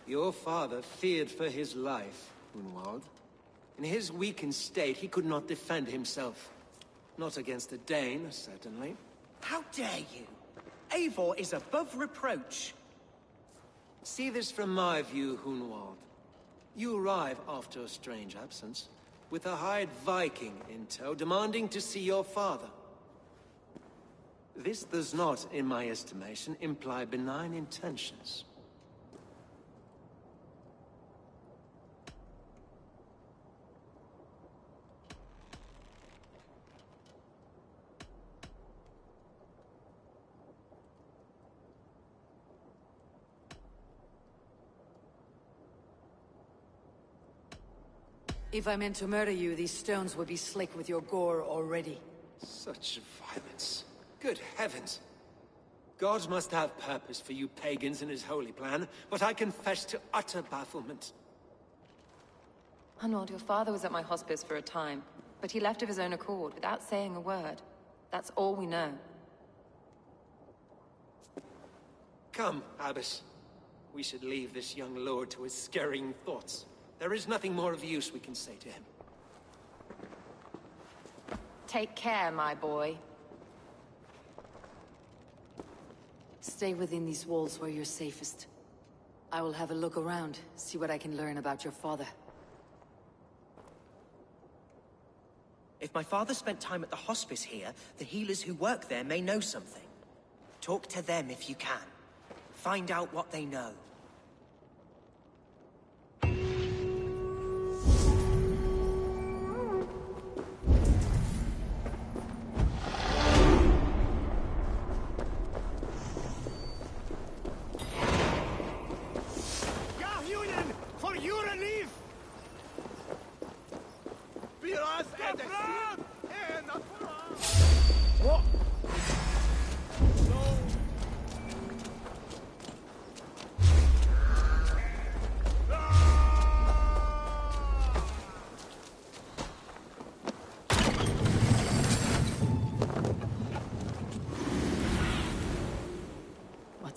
Speaker 20: Your father feared for his life, Hunwald. In his weakened state, he could not defend himself. Not against a Dane, certainly.
Speaker 22: How dare you? Eivor is above reproach.
Speaker 20: See this from my view, Hunwald. You arrive after a strange absence, with a hired Viking in tow demanding to see your father. This does not, in my estimation, imply benign intentions.
Speaker 2: If I meant to murder you, these stones would be slick with your gore already.
Speaker 20: Such violence. Good heavens! God must have purpose for you pagans in his holy plan, but I confess to utter bafflement.
Speaker 8: Hunwald, your father was at my hospice for a time, but he left of his own accord, without saying a word. That's all we know.
Speaker 20: Come, Abbess. We should leave this young lord to his scurrying thoughts. There is nothing more of use we can say to him.
Speaker 8: Take care, my boy.
Speaker 2: Stay within these walls where you're safest. I will have a look around, see what I can learn about your father.
Speaker 22: If my father spent time at the hospice here, the healers who work there may know something. Talk to them if you can. Find out what they know.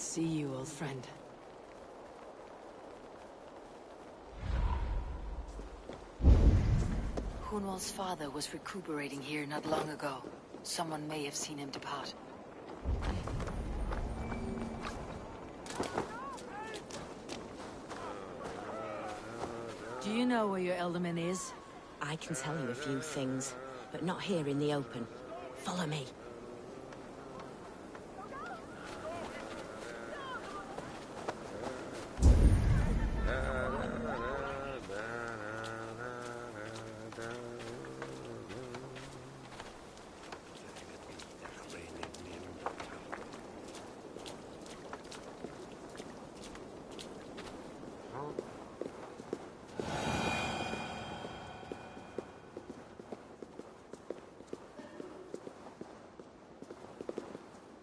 Speaker 2: See you, old friend. Hunwald's father was recuperating here not long ago. Someone may have seen him depart. Do you know where your Elderman is?
Speaker 1: I can tell you a few things, but not here in the open. Follow me.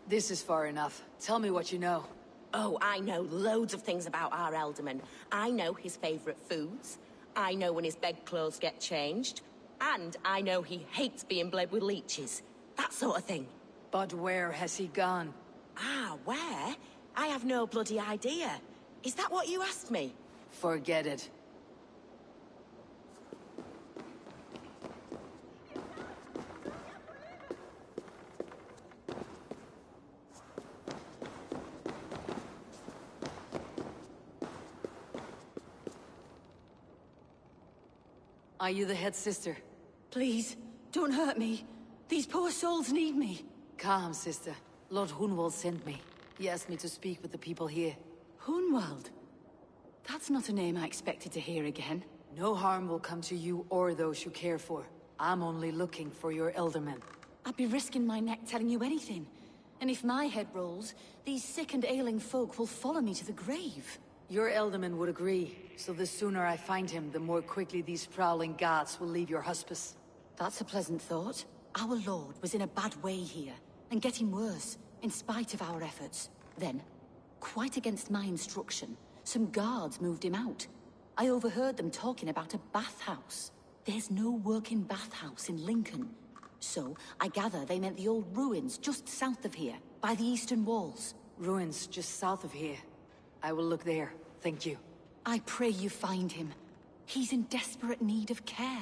Speaker 2: This is far enough. Tell me what you know.
Speaker 1: Oh, I know loads of things about our Elderman. I know his favorite foods. I know when his bedclothes get changed. And I know he hates being bled with leeches. That sort of thing.
Speaker 2: But where has he gone?
Speaker 1: Ah, where? I have no bloody idea. Is that what you asked me?
Speaker 2: Forget it. Are you the head sister?
Speaker 11: Please, don't hurt me. These poor souls need me.
Speaker 2: Calm, sister. Lord Hunwald sent me. He asked me to speak with the people here.
Speaker 11: Hunwald? That's not a name I expected to hear again.
Speaker 2: No harm will come to you or those you care for. I'm only looking for your Elderman.
Speaker 11: I'd be risking my neck telling you anything. And if my head rolls, these sick and ailing folk will follow me to the grave.
Speaker 2: Your Elderman would agree, so the sooner I find him, the more quickly these prowling gods will leave your hospice.
Speaker 11: That's a pleasant thought. Our lord was in a bad way here, and getting worse, in spite of our efforts. Then, quite against my instruction, some guards moved him out. I overheard them talking about a bathhouse. There's no working bathhouse in Lincoln. So, I gather they meant the old ruins just south of here, by the eastern walls.
Speaker 2: Ruins just south of here. I will look there, thank you.
Speaker 11: I pray you find him. He's in desperate need of care.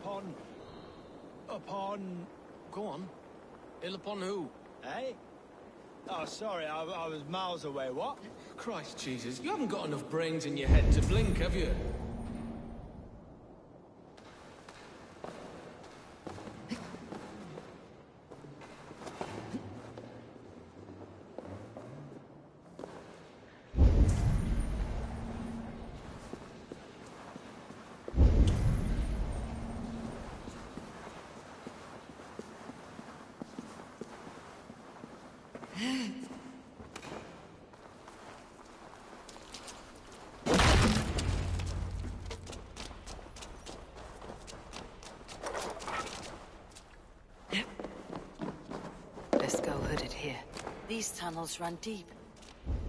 Speaker 4: upon...
Speaker 21: Go on. Ill upon who?
Speaker 4: Eh? Oh, sorry, I was miles away. What?
Speaker 21: Christ Jesus, you haven't got enough brains in your head to blink, have you?
Speaker 19: Let's go hooded here. These tunnels run deep.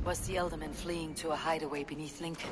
Speaker 19: Was the Elderman fleeing to a hideaway beneath Lincoln?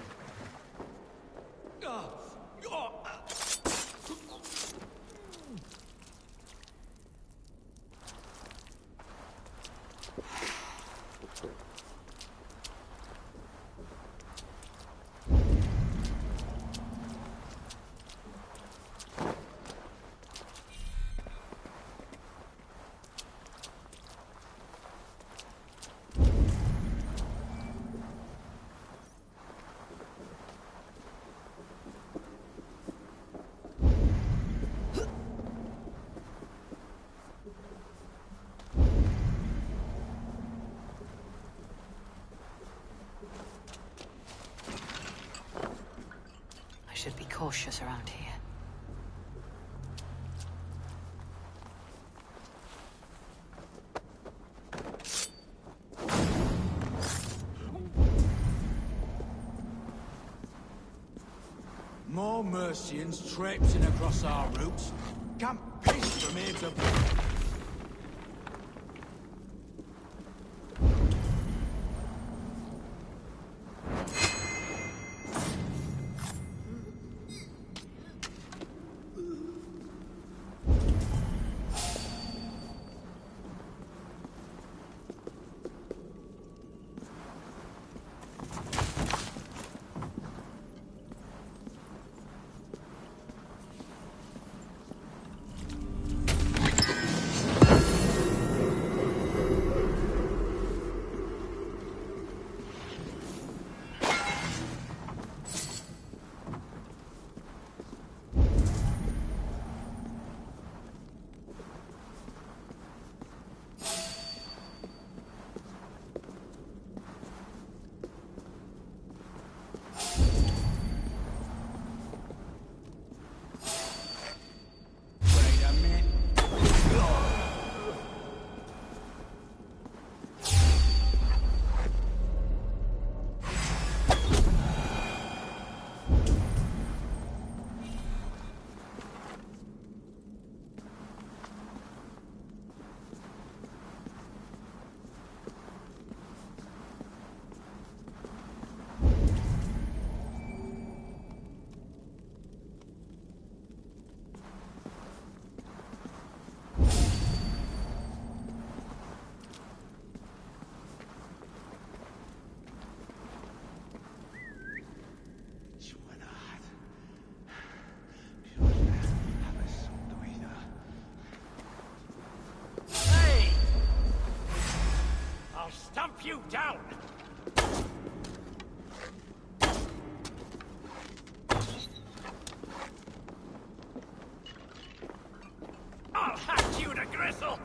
Speaker 19: Should be cautious around here.
Speaker 14: More Mercians traipsing across our routes. Can't piss from here to...
Speaker 7: I'll stamp you down! I'll hack you to gristle!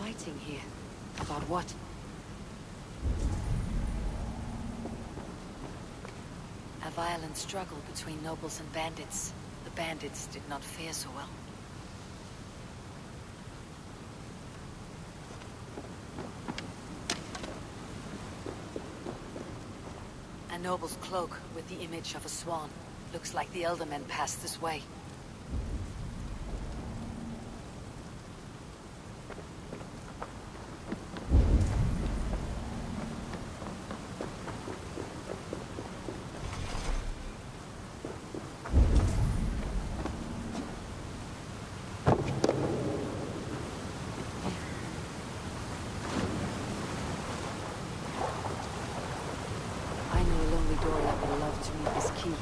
Speaker 2: fighting here. About what? A violent struggle between nobles and bandits. The bandits did not fare so well. A noble's cloak with the image of a swan. Looks like the Eldermen passed this way. I know a lonely door that would love to meet this key.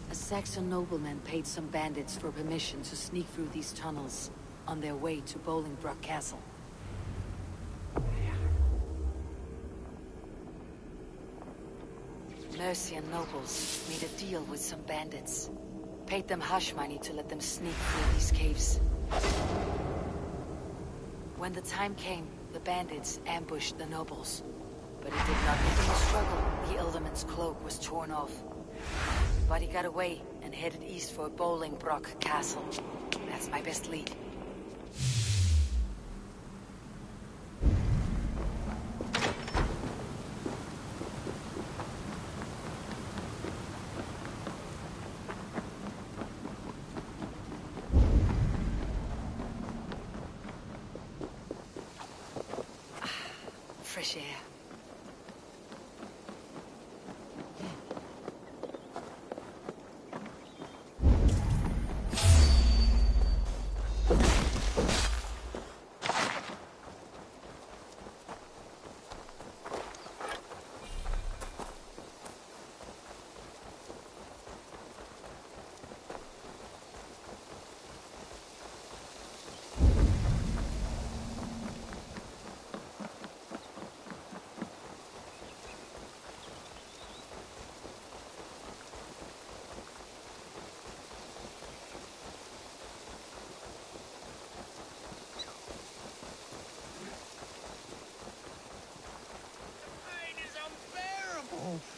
Speaker 2: A Saxon nobleman paid some bandits for permission to sneak through these tunnels on their way to Bolingbroke Castle. Mercian nobles made a deal with some bandits. Paid them hush money to let them sneak through these caves. When the time came, the bandits ambushed the nobles. But it did not end in the struggle. The Elderman's cloak was torn off. But he got away and headed east for Bolingbroke Castle. That's my best lead. Fresh air.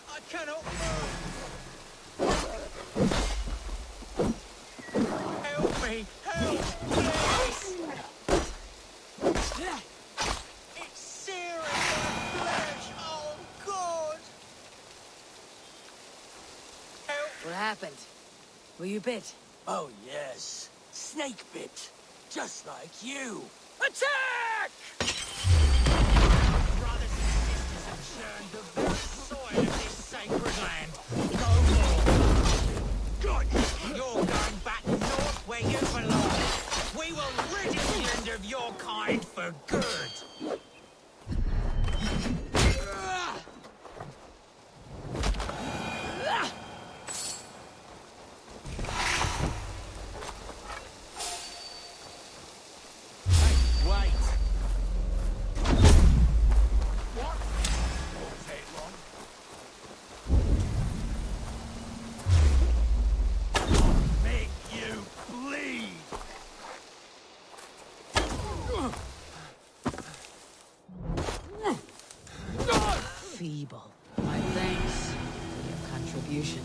Speaker 18: I cannot move! Help me! Help! Please! It's searing my flesh! Oh, God! Help!
Speaker 2: What happened? Were you bit?
Speaker 7: Oh, yes. Snake bit. Just like you. Attack!
Speaker 18: Brothers and sisters have churned the very soil of this sacred land. No more. Good. You're going back north where you belong. We will rid England of your kind for good. Wait. What? Won't take long. I'll make you bleed.
Speaker 2: Feeble. My thanks for your contribution.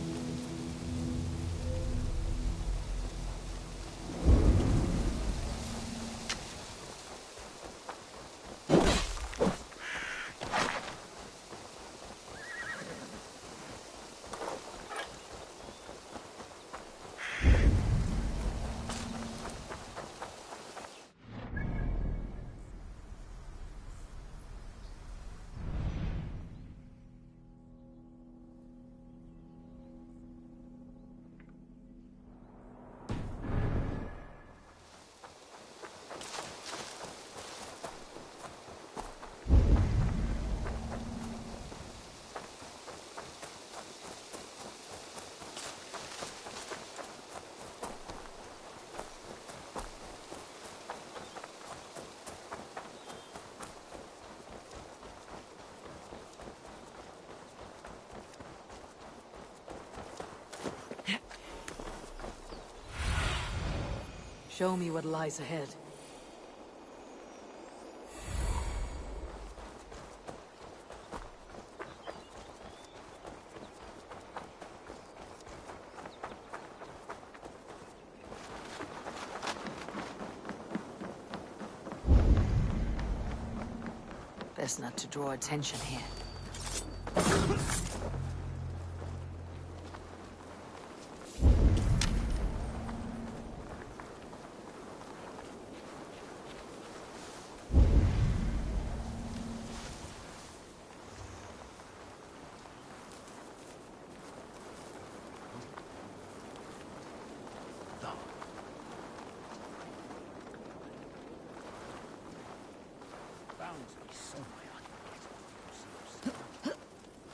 Speaker 2: Show me what lies ahead. Best not to draw attention here.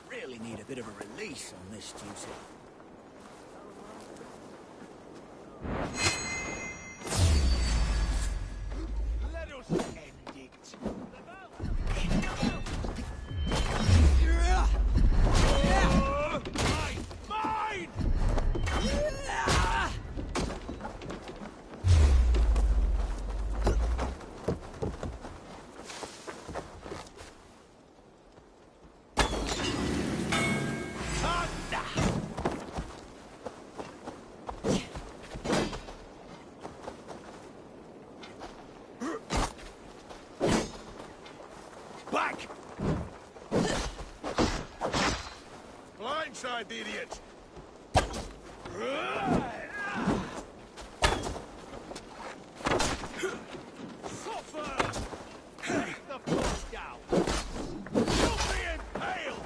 Speaker 7: Really need a bit of a release on this duty. Let us end it. Mine! Back!
Speaker 12: Blindside, the idiot!
Speaker 7: Suffer! Take the force down! You'll be impaled!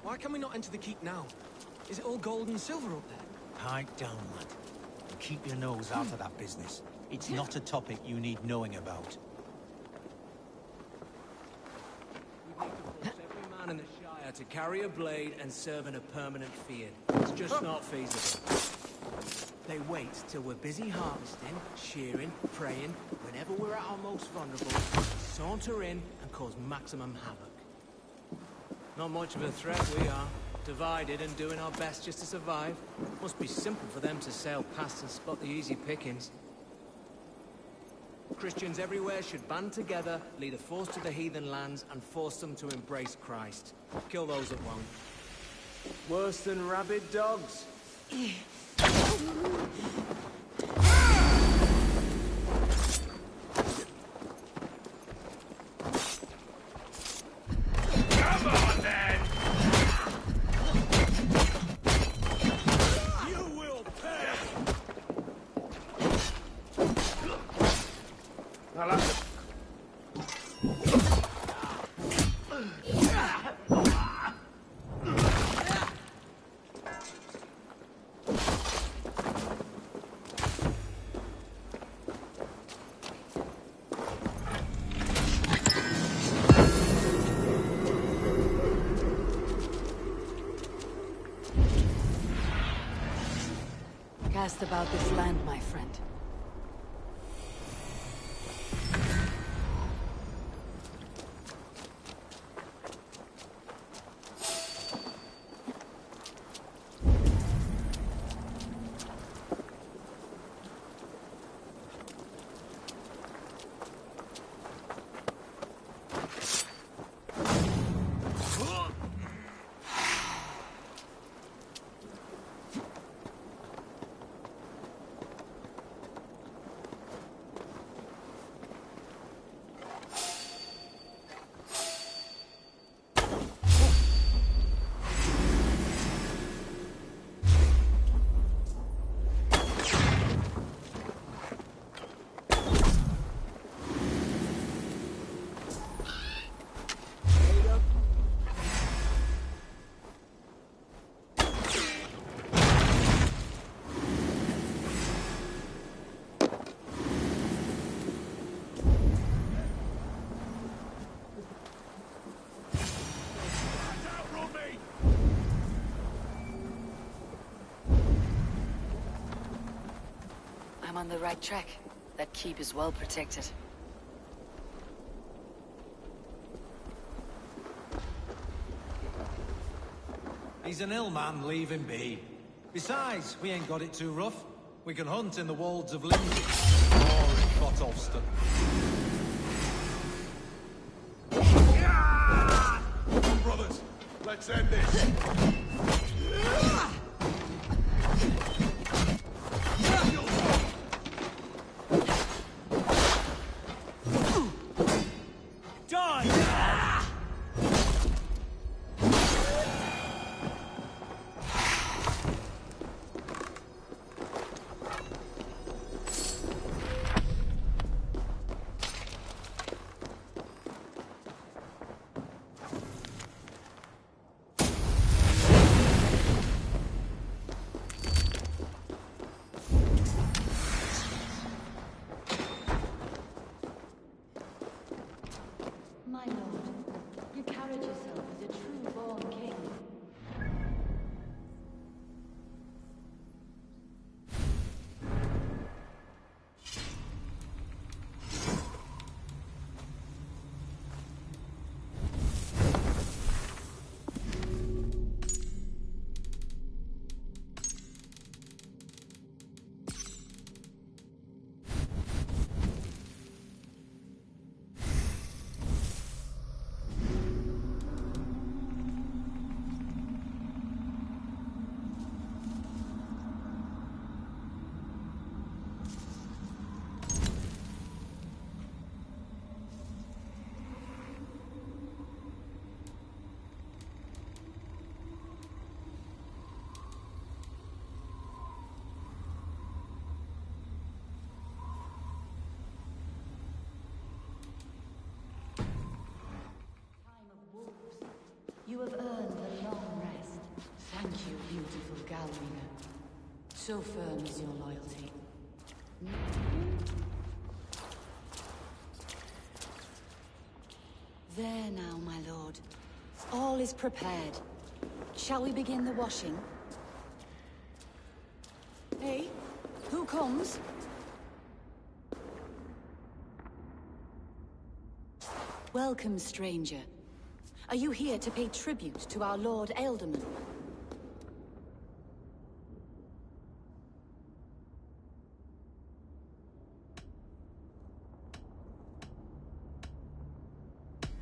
Speaker 22: Why can we not enter the keep now? Is it all gold and silver up there?
Speaker 4: Pipe down, lad. And keep your nose out of that business. It's not a topic you need knowing about.
Speaker 6: We need to force every man in the Shire to carry a blade and serve in a permanent field. It's just not feasible.
Speaker 9: They wait till we're busy harvesting, shearing, praying, whenever we're at our most vulnerable, saunter in and cause maximum havoc. Not much of a threat we are. Divided and doing our best just to survive. Must be simple for them to sail past and spot the easy pickings. Christians everywhere should band together, lead a force to the heathen lands, and force them to embrace Christ. Kill those that won't.
Speaker 20: Worse than rabid dogs.
Speaker 7: Come on, then!
Speaker 14: You will pay!
Speaker 2: Cast about this land, my friend. I'm on the right track. That keep is well protected.
Speaker 10: He's an ill man, leave him be. Besides, we ain't got it too rough. We can hunt in the wolds of Lindsey, or in Clotholston.
Speaker 14: Brothers, let's end this!
Speaker 11: My lord, you carried yourself as a true-born king. You have earned a long rest. Thank you, beautiful Galrina. So firm is your loyalty. There now, my lord. All is prepared. Shall we begin the washing? Hey, comes. Welcome, stranger. Are you here to pay tribute to our Lord Ealdorman?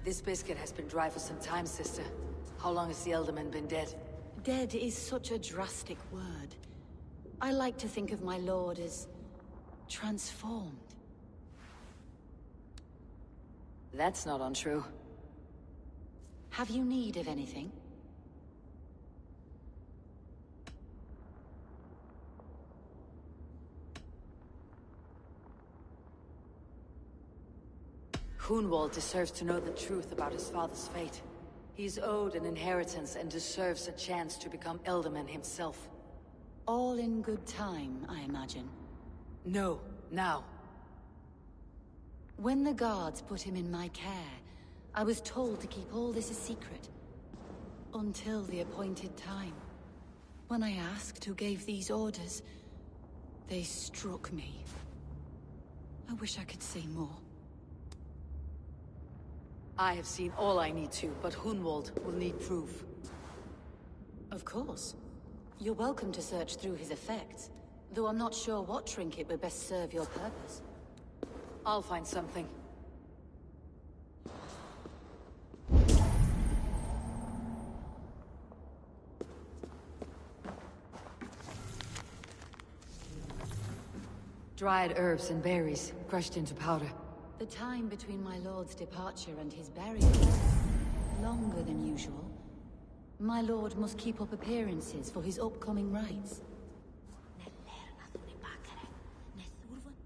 Speaker 2: This biscuit has been dry for some time, sister. How long has the Ealdorman been dead?
Speaker 11: Dead is such a drastic word. I like to think of my lord as transformed.
Speaker 2: That's not untrue.
Speaker 11: Have you need of anything?
Speaker 2: Hunwald deserves to know the truth about his father's fate. He's owed an inheritance and deserves a chance to become Ealdorman himself.
Speaker 11: All in good time, I imagine.
Speaker 2: No, now.
Speaker 11: When the guards put him in my care, I was told to keep all this a secret. Until the appointed time. When I asked who gave these orders, they struck me. I wish I could say more.
Speaker 2: I have seen all I need to, but Hunwald will need proof.
Speaker 11: Of course. You're welcome to search through his effects, though I'm not sure what trinket would best serve your purpose.
Speaker 2: I'll find something. Dried herbs and berries, crushed into powder.
Speaker 11: The time between my lord's departure and his burial is longer than usual. My lord must keep up appearances for his upcoming rites.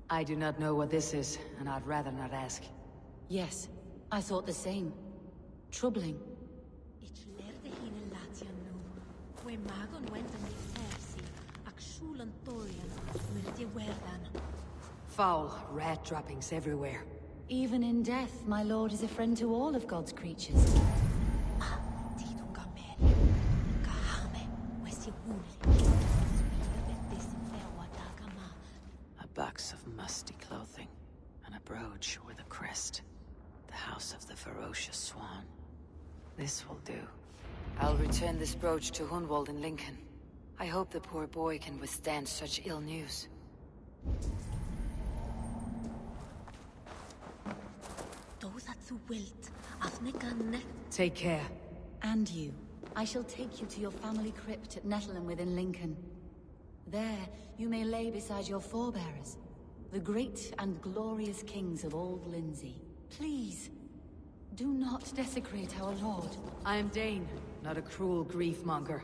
Speaker 2: I do not know what this is, and I'd rather not ask.
Speaker 11: Yes, I thought the same. Troubling.
Speaker 2: Foul rat droppings everywhere.
Speaker 11: Even in death, my lord is a friend to all of God's creatures.
Speaker 19: A box of musty clothing, and a brooch with a crest. The house of the ferocious swan. This will do.
Speaker 2: I'll return this brooch to Hunwald in Lincoln. I hope the poor boy can withstand such ill news. Take care.
Speaker 11: And you. I shall take you to your family crypt at Nettleton within Lincoln. There, you may lay beside your forebearers, the great and glorious kings of Old Lindsey. Please, do not desecrate our lord.
Speaker 2: I am Dane, not a cruel grief-monger.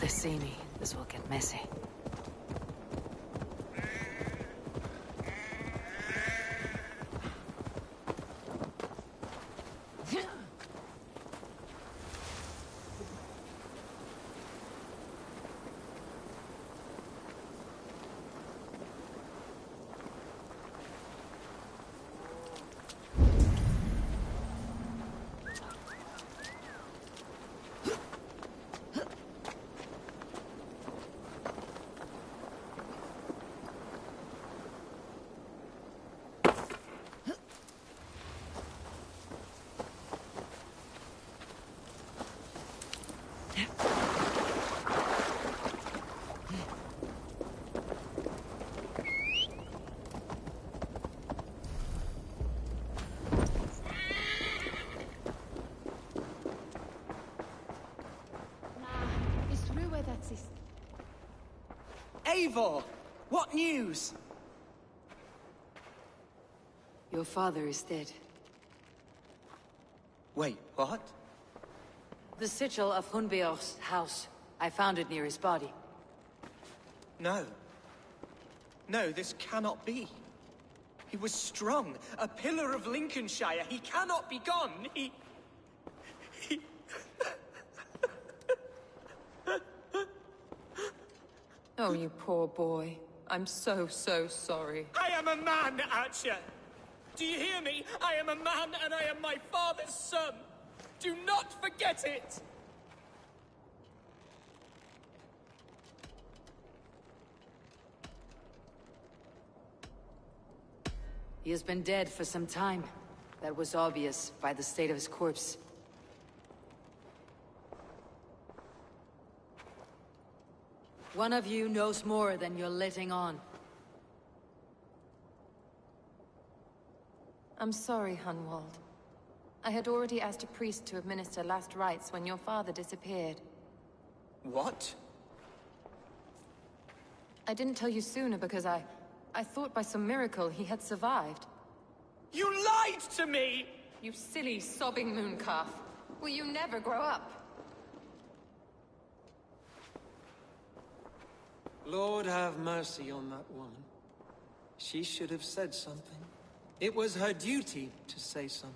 Speaker 19: they see me, this will get messy.
Speaker 22: Eivor! What news?
Speaker 2: Your father is dead.
Speaker 22: Wait, what?
Speaker 2: The sigil of Hunbeor's house. I found it near his body.
Speaker 22: No. No, this cannot be. He was strong, a pillar of Lincolnshire. He cannot be gone. He...
Speaker 8: Oh, you poor boy. I'm so sorry.
Speaker 22: I am a man, Archer! Do you hear me? I am a man and I am my father's son! Do not forget it!
Speaker 2: He has been dead for some time. That was obvious by the state of his corpse. One of you knows more than you're letting on.
Speaker 8: I'm sorry, Hunwald. I had already asked a priest to administer last rites when your father disappeared.
Speaker 22: What?
Speaker 8: I didn't tell you sooner because I thought by some miracle he had survived.
Speaker 22: You lied to me!
Speaker 8: You silly, sobbing mooncalf. Will you never grow up?
Speaker 20: Lord have mercy on that woman. She should have said something. It was her duty to say something.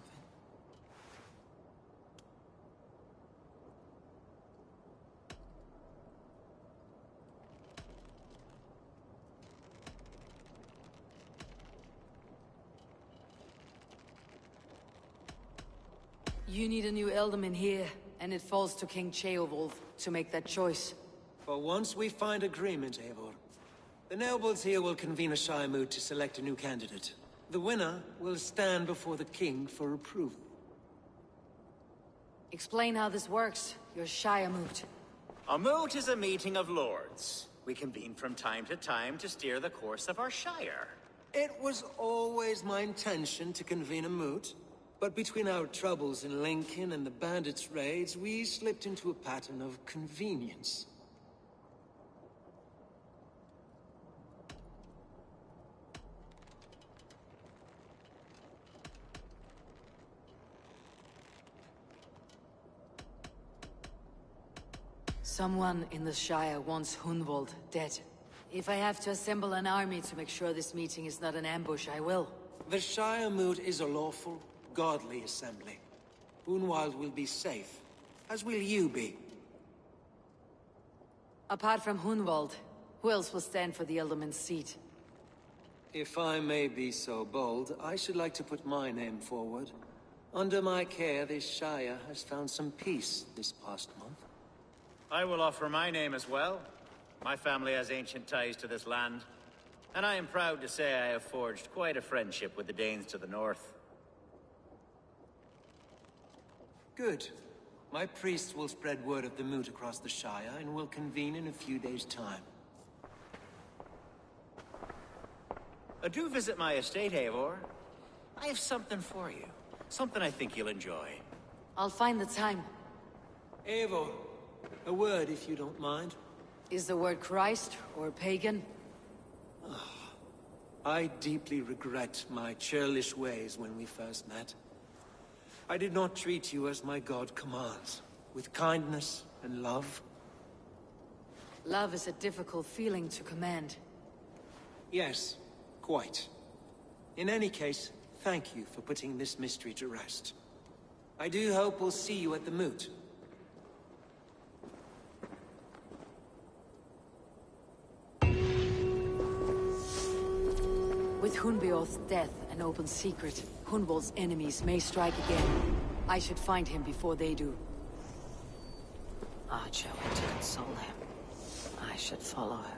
Speaker 2: You need a new Elderman here, and it falls to King Ceolwulf to make that choice.
Speaker 20: For once we find agreement, Eivor. The nobles here will convene a Shire moot to select a new candidate. The winner will stand before the king for approval.
Speaker 2: Explain how this works, your Shire moot.
Speaker 13: A moot is a meeting of lords. We convene from time to steer the course of our Shire.
Speaker 20: It was always my intention to convene a moot, but between our troubles in Lincoln and the bandits' raids, we slipped into a pattern of convenience.
Speaker 2: Someone in the Shire wants Hunwald dead. If I have to assemble an army to make sure this meeting is not an ambush, I will.
Speaker 20: The Shire moot is a lawful, godly assembly. Hunwald will be safe, as will you be.
Speaker 2: Apart from Hunwald, who else will stand for the Elderman's seat?
Speaker 20: If I may be so bold, I should like to put my name forward. Under my care, this Shire has found some peace this past month.
Speaker 13: I will offer my name as well. My family has ancient ties to this land, and I am proud to say I have forged quite a friendship with the Danes to the north.
Speaker 20: Good. My priests will spread word of the moot across the Shire, and will convene in a few days' time.
Speaker 13: Do visit my estate, Eivor. I have something for you. Something I think you'll enjoy.
Speaker 2: I'll find the time.
Speaker 20: Eivor, a word if you don't mind.
Speaker 2: Is the word Christ or pagan?
Speaker 20: I deeply regret my churlish ways when we first met. I did not treat you as my god commands, with kindness and love.
Speaker 2: Love is a difficult feeling to command.
Speaker 20: Yes, quite. In any case, thank you for putting this mystery to rest. I do hope we'll see you at the moot.
Speaker 2: With Hunbeorth's death an open secret, Hunwald's enemies may strike again. I should find him before they do.
Speaker 19: Archer went to console him. I should follow her.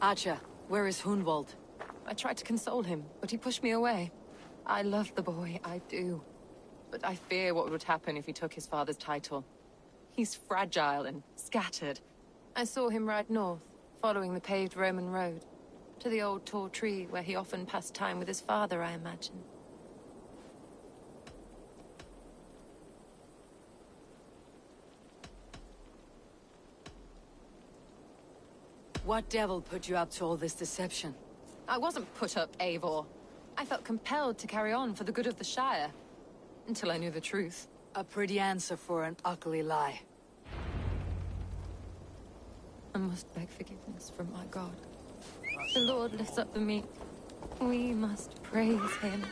Speaker 2: Archer, where is Hunwald?
Speaker 8: I tried to console him, but he pushed me away. I love the boy, I do. But I fear what would happen if he took his father's title. He's fragile and scattered. I saw him ride north, following the paved Roman road. To the old tall tree where he often passed time with his father, I imagine.
Speaker 2: What devil put you up to all this deception?
Speaker 8: I wasn't put up, Eivor. I felt compelled to carry on for the good of the Shire. Until I knew the truth.
Speaker 2: A pretty answer for an ugly lie.
Speaker 8: I must beg forgiveness from my God. The Lord lifts up the meek. We must praise him.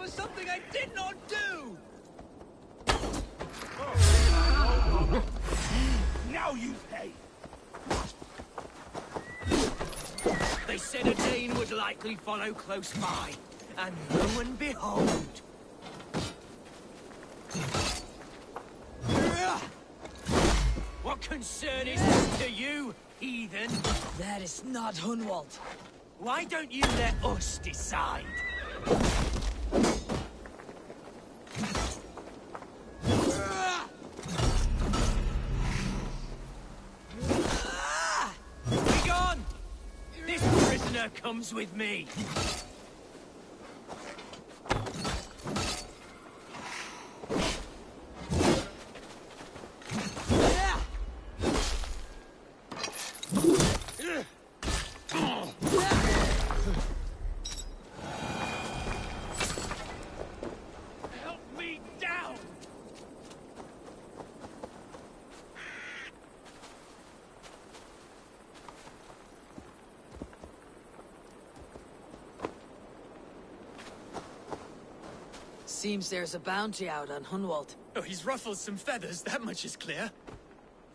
Speaker 9: Something I did not do!
Speaker 7: Now you pay!
Speaker 9: They said a Dane would likely follow close by, and lo and behold! What concern is this to you, heathen?
Speaker 2: That is not Hunwald.
Speaker 9: Why don't you let us decide? Be gone! This prisoner comes with me.
Speaker 2: Seems there's a bounty out on Hunwald.
Speaker 15: Oh, he's ruffled some feathers, that much is clear.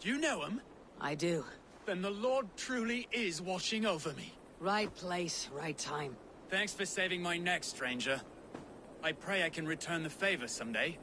Speaker 15: Do you know him?
Speaker 2: I do.
Speaker 15: Then the Lord truly is watching over me.
Speaker 2: Right place, right time.
Speaker 15: Thanks for saving my neck, stranger. I pray I can return the favor someday.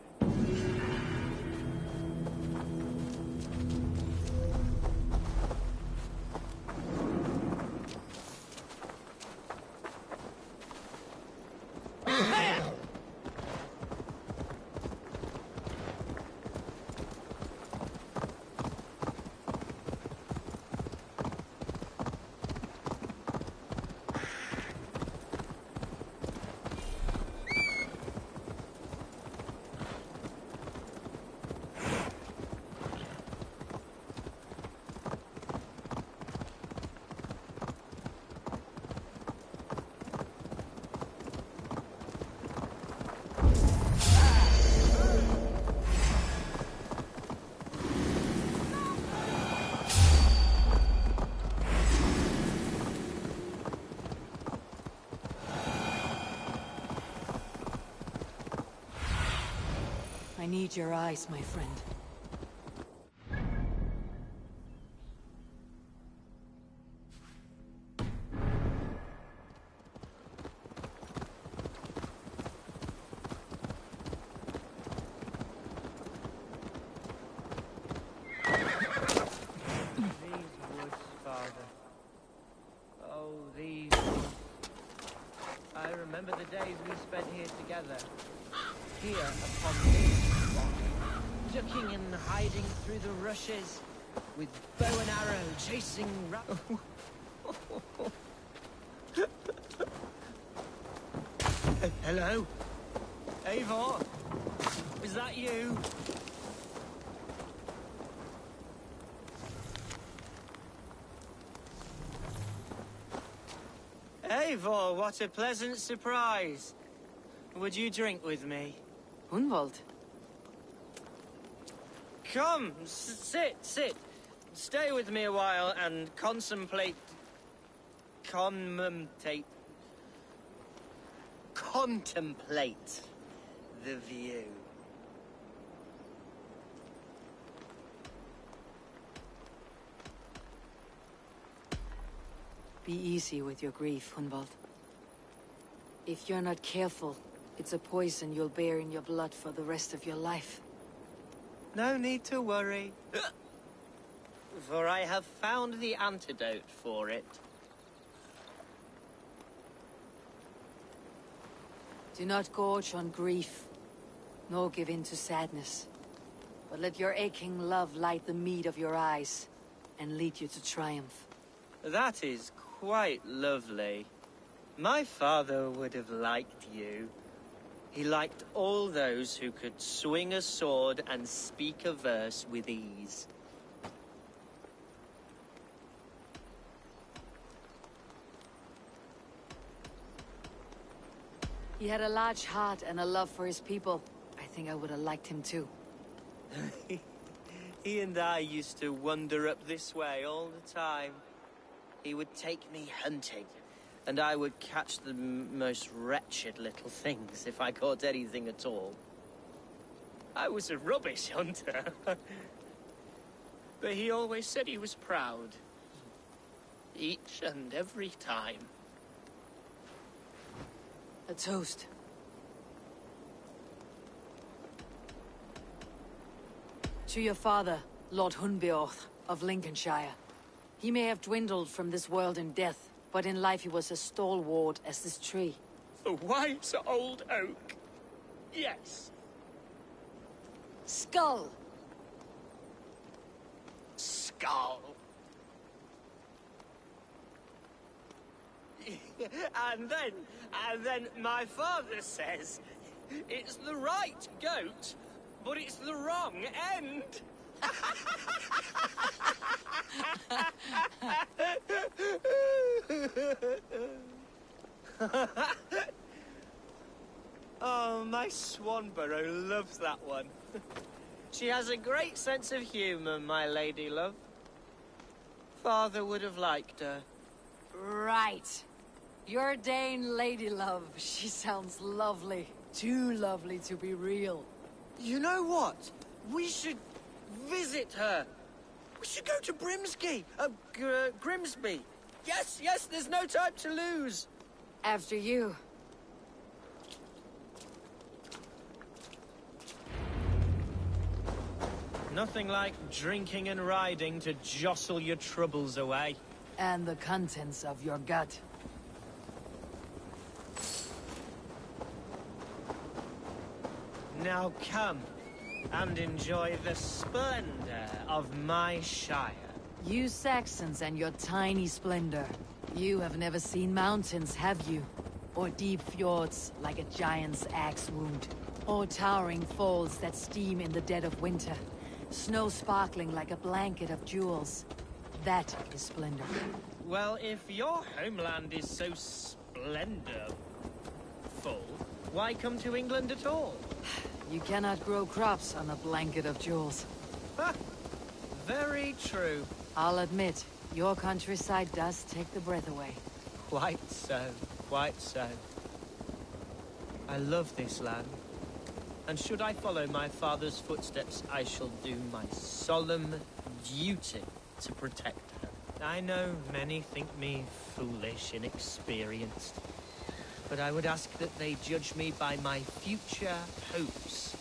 Speaker 2: need your eyes, my friend.
Speaker 22: These. I remember the days we spent here together. Here upon this rock, ducking and hiding through the rushes, with bow and arrow chasing Hello? Eivor? Is that you? Eivor, what a pleasant surprise. Would you drink with me?
Speaker 2: Hunwald?
Speaker 22: Come, sit. Stay with me a while and contemplate the view.
Speaker 2: Be easy with your grief, Hunwald. If you're not careful, it's a poison you'll bear in your blood for the rest of your life.
Speaker 22: No need to worry. For I have found the antidote for it.
Speaker 2: Do not gorge on grief, nor give in to sadness. But let your aching love light the mead of your eyes, and lead you to triumph.
Speaker 22: That is quite lovely. My father would have liked you. He liked all those who could swing a sword and speak a verse with ease.
Speaker 2: He had a large heart and a love for his people. I think I would have liked him too.
Speaker 22: He and I used to wander up this way all the time. He would take me hunting, and I would catch the most wretched little things if I caught anything at all. I was a rubbish hunter. But he always said he was proud. Each and every time.
Speaker 2: A toast. To your father, Lord Hunbeorth of Lincolnshire. He may have dwindled from this world in death, but in life he was as stalwart as this tree.
Speaker 22: A wise old oak. Yes.
Speaker 2: Skull!
Speaker 22: Skull. And then my father says, it's the right goat, but it's the wrong end. Oh, my Swanborough loves that one. She has a great sense of humor, my lady love. Father would have liked her.
Speaker 2: Right. Your Dane lady love. She sounds lovely. Too lovely to be real.
Speaker 22: You know what? We should visit her. We should go to Grimsby. Yes, there's no time to lose.
Speaker 2: After you.
Speaker 22: Nothing like drinking and riding to jostle your troubles away.
Speaker 2: And the contents of your gut.
Speaker 22: Now come and enjoy the splendor of my shire.
Speaker 2: You Saxons and your tiny splendor. You have never seen mountains, have you? Or deep fjords like a giant's axe wound. Or towering falls that steam in the dead of winter. Snow sparkling like a blanket of jewels. That is splendor.
Speaker 22: Well, if your homeland is so splendorful, why come to England at all?
Speaker 2: You cannot grow crops on a blanket of jewels.
Speaker 22: Ha! Very true.
Speaker 2: I'll admit, your countryside does take the breath away.
Speaker 22: Quite so, quite so. I love this land. And should I follow my father's footsteps, I shall do my solemn duty to protect her. I know many think me foolish, inexperienced, but I would ask that they judge me by my future hopes,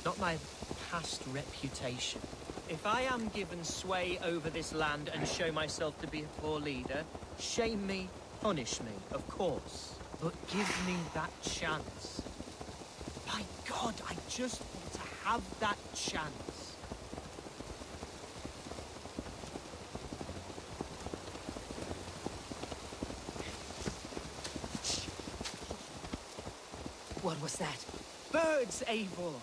Speaker 22: not my past reputation. If I am given sway over this land and show myself to be a poor leader, shame me, punish me, of course, but give me that chance. By God, I just want to have that chance.
Speaker 2: What was that?
Speaker 22: Birds, Eivor!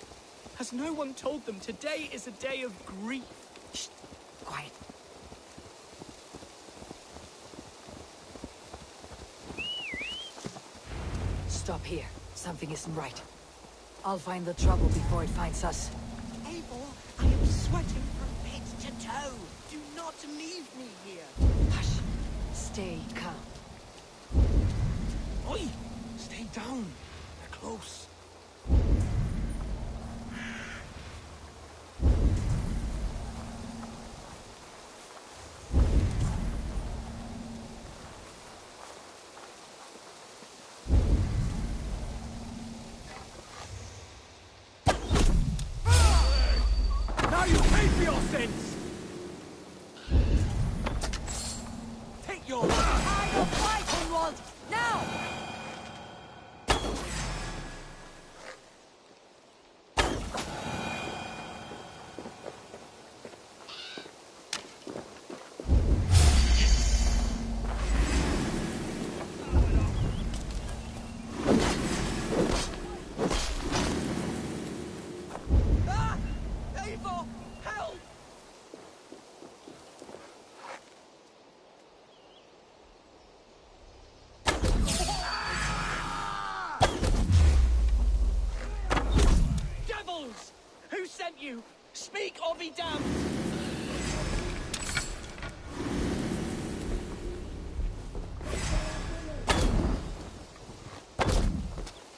Speaker 22: Has no one told them today is a day of grief?
Speaker 2: Shh! Quiet. Stop here. Something isn't right. I'll find the trouble before it finds us.
Speaker 22: Eivor, I am sweating from head to toe. Do not leave me here.
Speaker 2: Hush. Stay calm.
Speaker 22: Oi! Stay down. They're close.
Speaker 7: Now you pay for your sins! Take your life!
Speaker 2: I will fight, Hunwald! Now!
Speaker 22: Ah! Eivor! Help! Devils! Who sent you? Speak or be damned!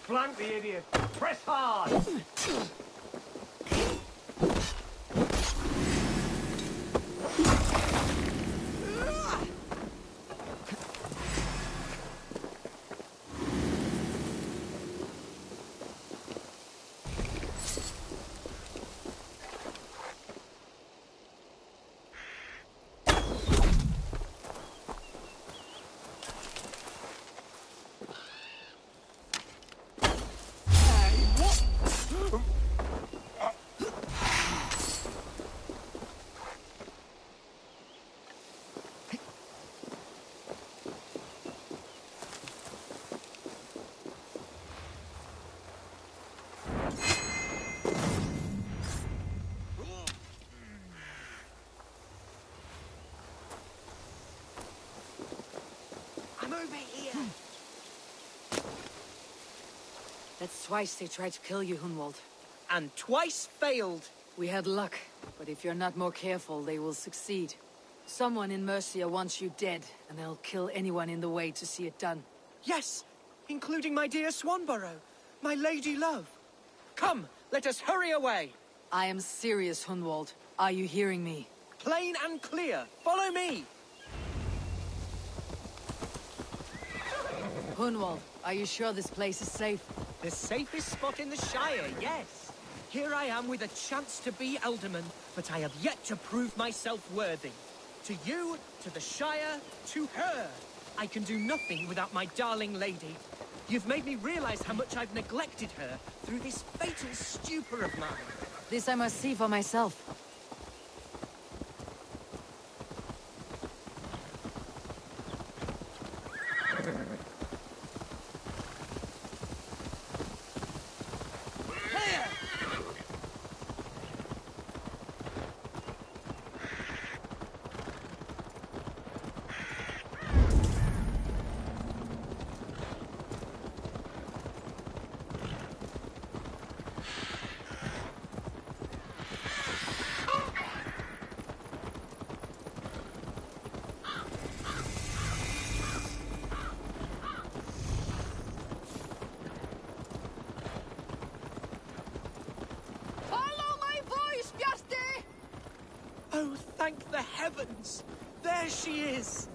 Speaker 7: Flank the idiot! Press hard!
Speaker 22: I'm over here!
Speaker 2: That's twice they tried to kill you, Hunwald.
Speaker 22: And twice failed.
Speaker 2: We had luck, but if you're not more careful, they will succeed. Someone in Mercia wants you dead, and they'll kill anyone in the way to see it done.
Speaker 22: Yes, including my dear Swanborough, my lady love. Come, let us hurry away.
Speaker 2: I am serious, Hunwald. Are you hearing me?
Speaker 22: Plain and clear. Follow me.
Speaker 2: Hunwald, are you sure this place is safe?
Speaker 22: The safest spot in the Shire, yes. Here I am with a chance to be Alderman, but I have yet to prove myself worthy. To you, to the Shire, to her. I can do nothing without my darling lady. You've made me realize how much I've neglected her through this fatal stupor of mine.
Speaker 2: This I must see for myself.
Speaker 22: heavens! There she is!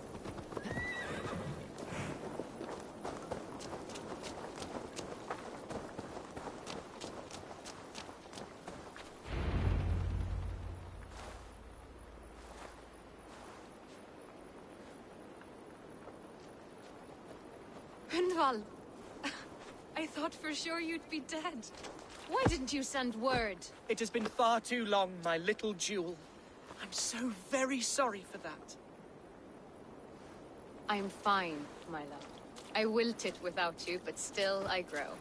Speaker 3: Hunwald, I thought for sure you'd be dead. Why didn't you send word?
Speaker 22: It has been far too long, my little jewel. I'm so very sorry for that.
Speaker 3: I'm fine, my love. I wilted without you, but still I grow.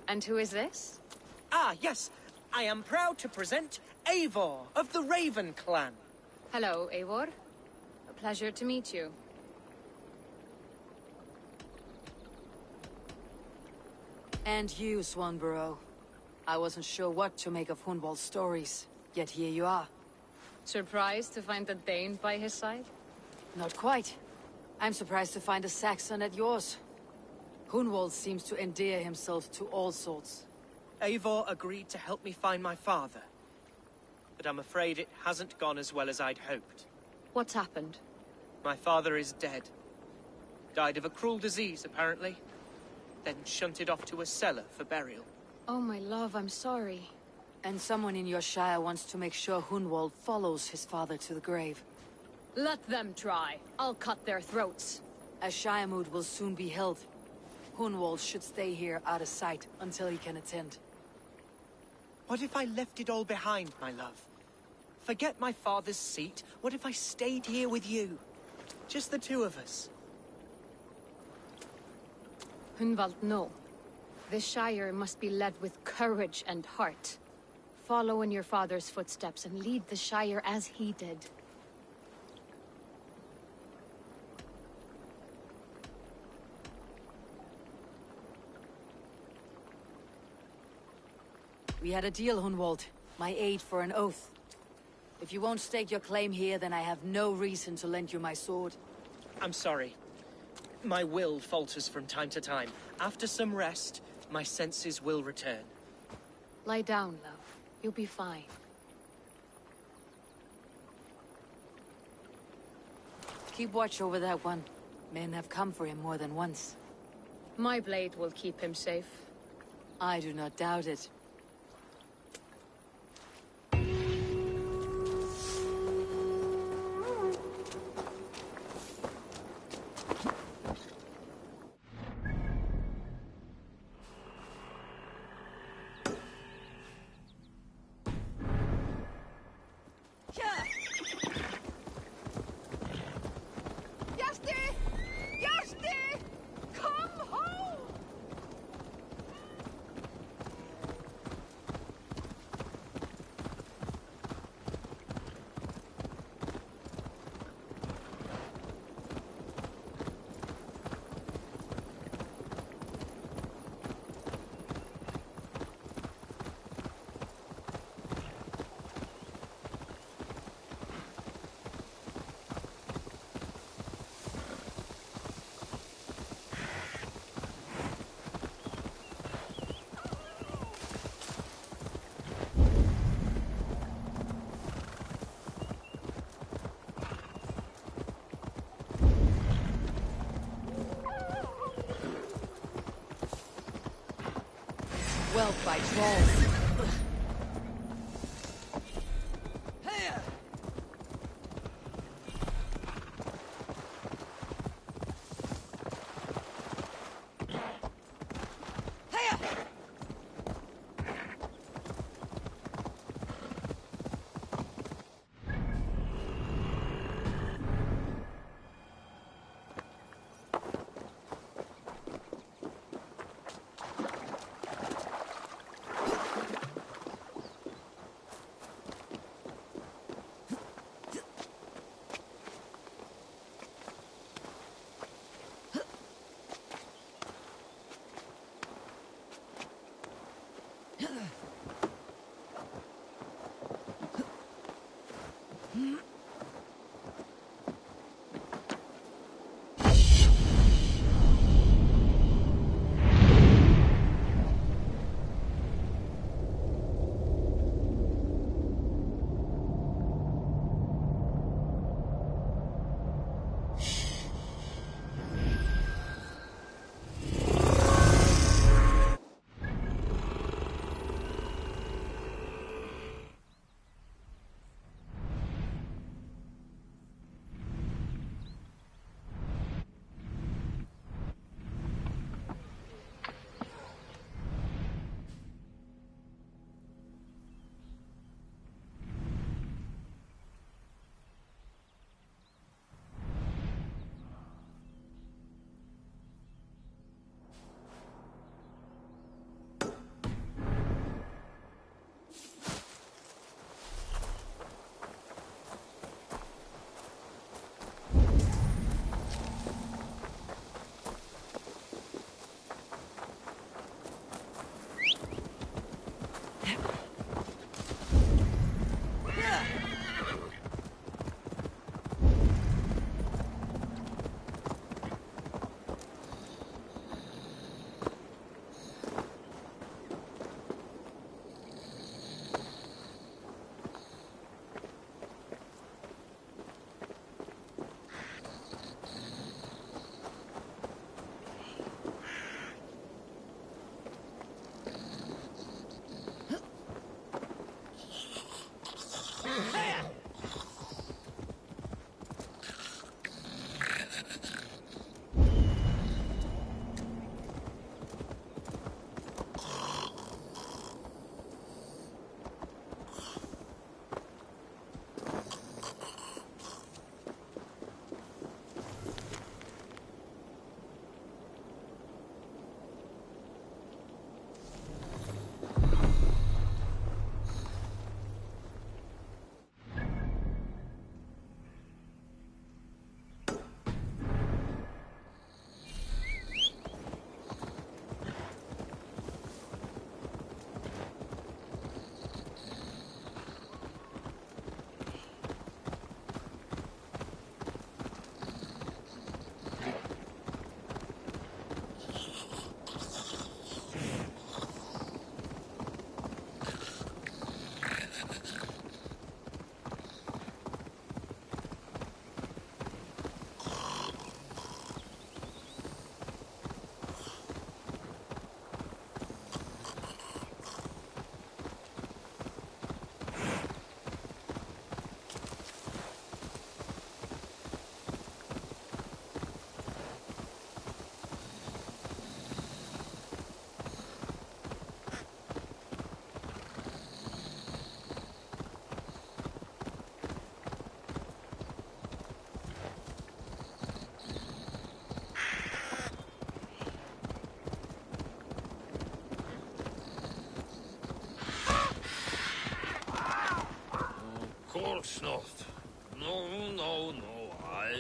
Speaker 3: And who is this?
Speaker 22: Ah, yes. I am proud to present Eivor of the Raven clan.
Speaker 3: Hello, Eivor. A pleasure to meet you.
Speaker 2: And you, Swanborough. I wasn't sure what to make of Hunwald's stories, yet here you are.
Speaker 3: Surprised to find a Dane by his side?
Speaker 2: Not quite. I'm surprised to find a Saxon at yours. Hunwald seems to endear himself to all sorts.
Speaker 22: Eivor agreed to help me find my father. But I'm afraid it hasn't gone as well as I'd hoped.
Speaker 3: What's happened?
Speaker 22: My father is dead. Died of a cruel disease, apparently. Then shunted off to a cellar for burial.
Speaker 3: Oh, my love, I'm sorry.
Speaker 2: And someone in your shire wants to make sure Hunwald follows his father to the grave.
Speaker 3: Let them try. I'll cut their throats.
Speaker 2: A shire moot will soon be held. Hunwald should stay here out of sight until he can attend.
Speaker 22: What if I left it all behind, my love? Forget my father's seat. What if I stayed here with you? Just the two of us.
Speaker 3: Hunwald, no. This Shire must be led with courage and heart. Follow in your father's footsteps and lead the Shire as he did.
Speaker 2: We had a deal, Hunwald. My aid for an oath. If you won't stake your claim here, then I have no reason to lend you my sword.
Speaker 22: I'm sorry. My will falters from time to time. After some rest, my senses will return.
Speaker 3: Lie down, love. You'll be fine.
Speaker 2: Keep watch over that one. Men have come for him more than once.
Speaker 3: My blade will keep him safe.
Speaker 2: I do not doubt it. Well, by trolls.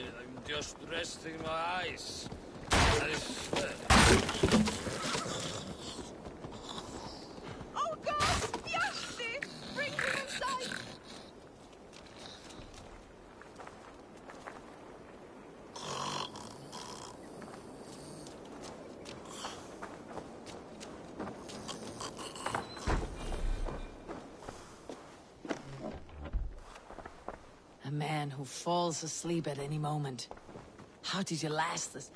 Speaker 7: I'm just resting my eyes.
Speaker 5: Oh God! Yasti! Bring him inside!
Speaker 2: A man who falls asleep at any moment. How did you last this?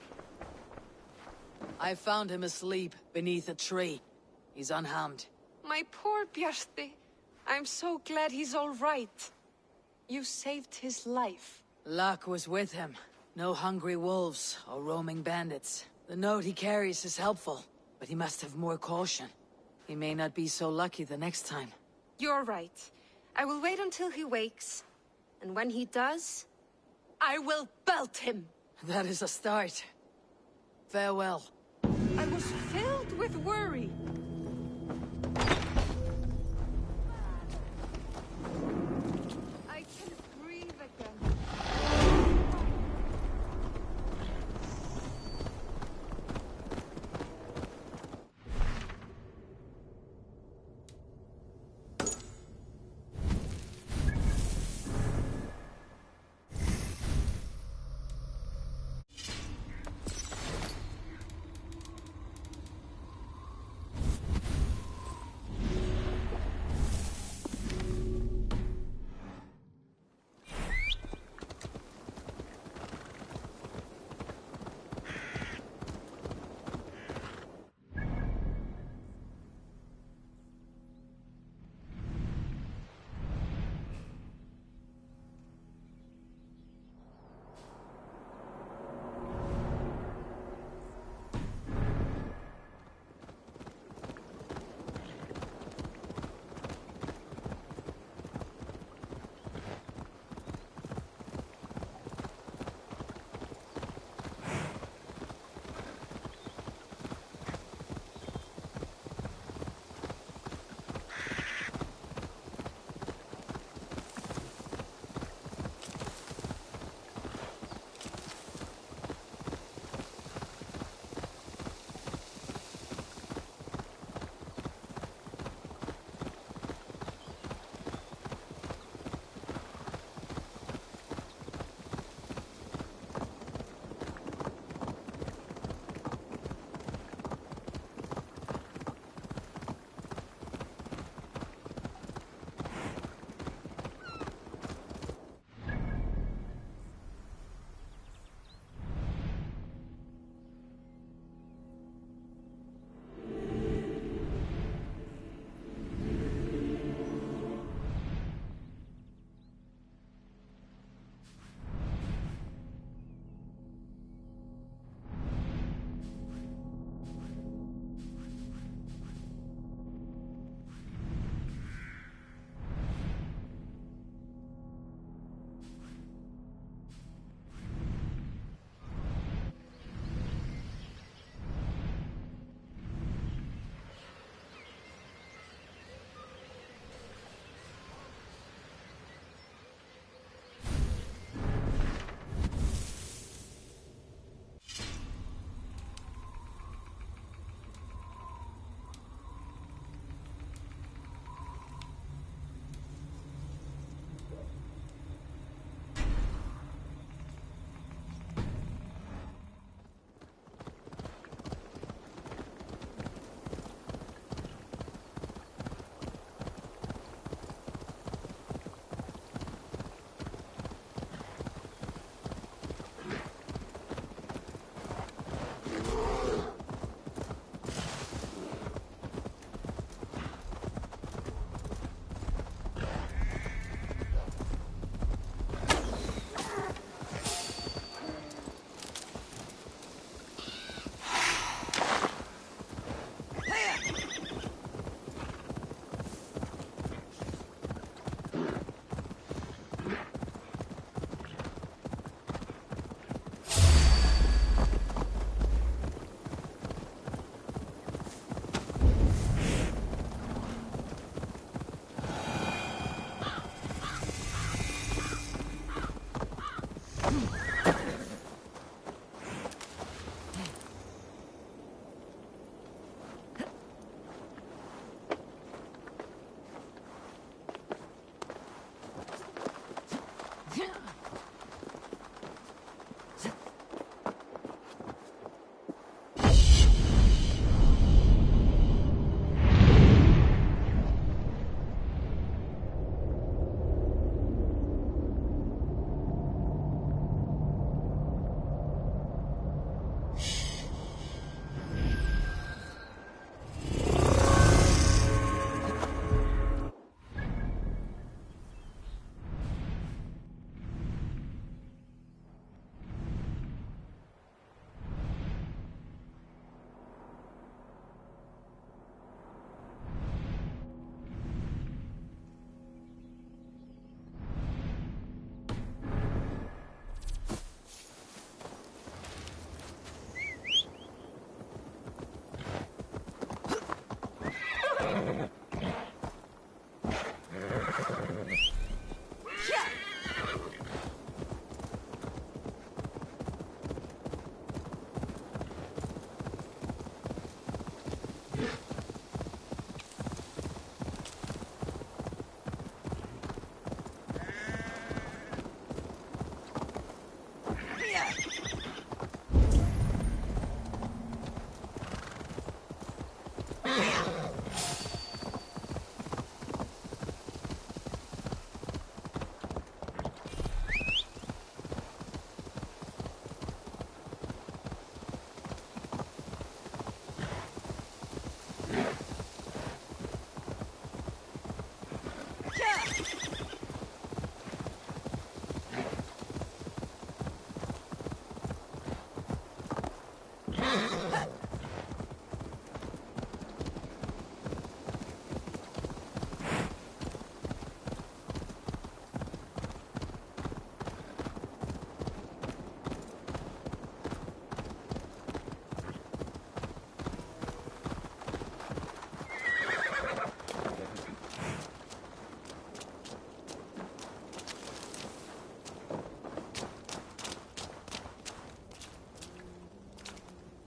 Speaker 2: I found him asleep beneath a tree. He's unharmed.
Speaker 5: My poor Bjarti. I'm so glad he's all right. You saved his life.
Speaker 2: Luck was with him. No hungry wolves or roaming bandits. The note he carries is helpful, but he must have more caution. He may not be so lucky the next time.
Speaker 5: You're right. I will wait until he wakes. And when he does, I will belt him.
Speaker 2: That is a start. Farewell.
Speaker 5: I was filled with worry. I can breathe again.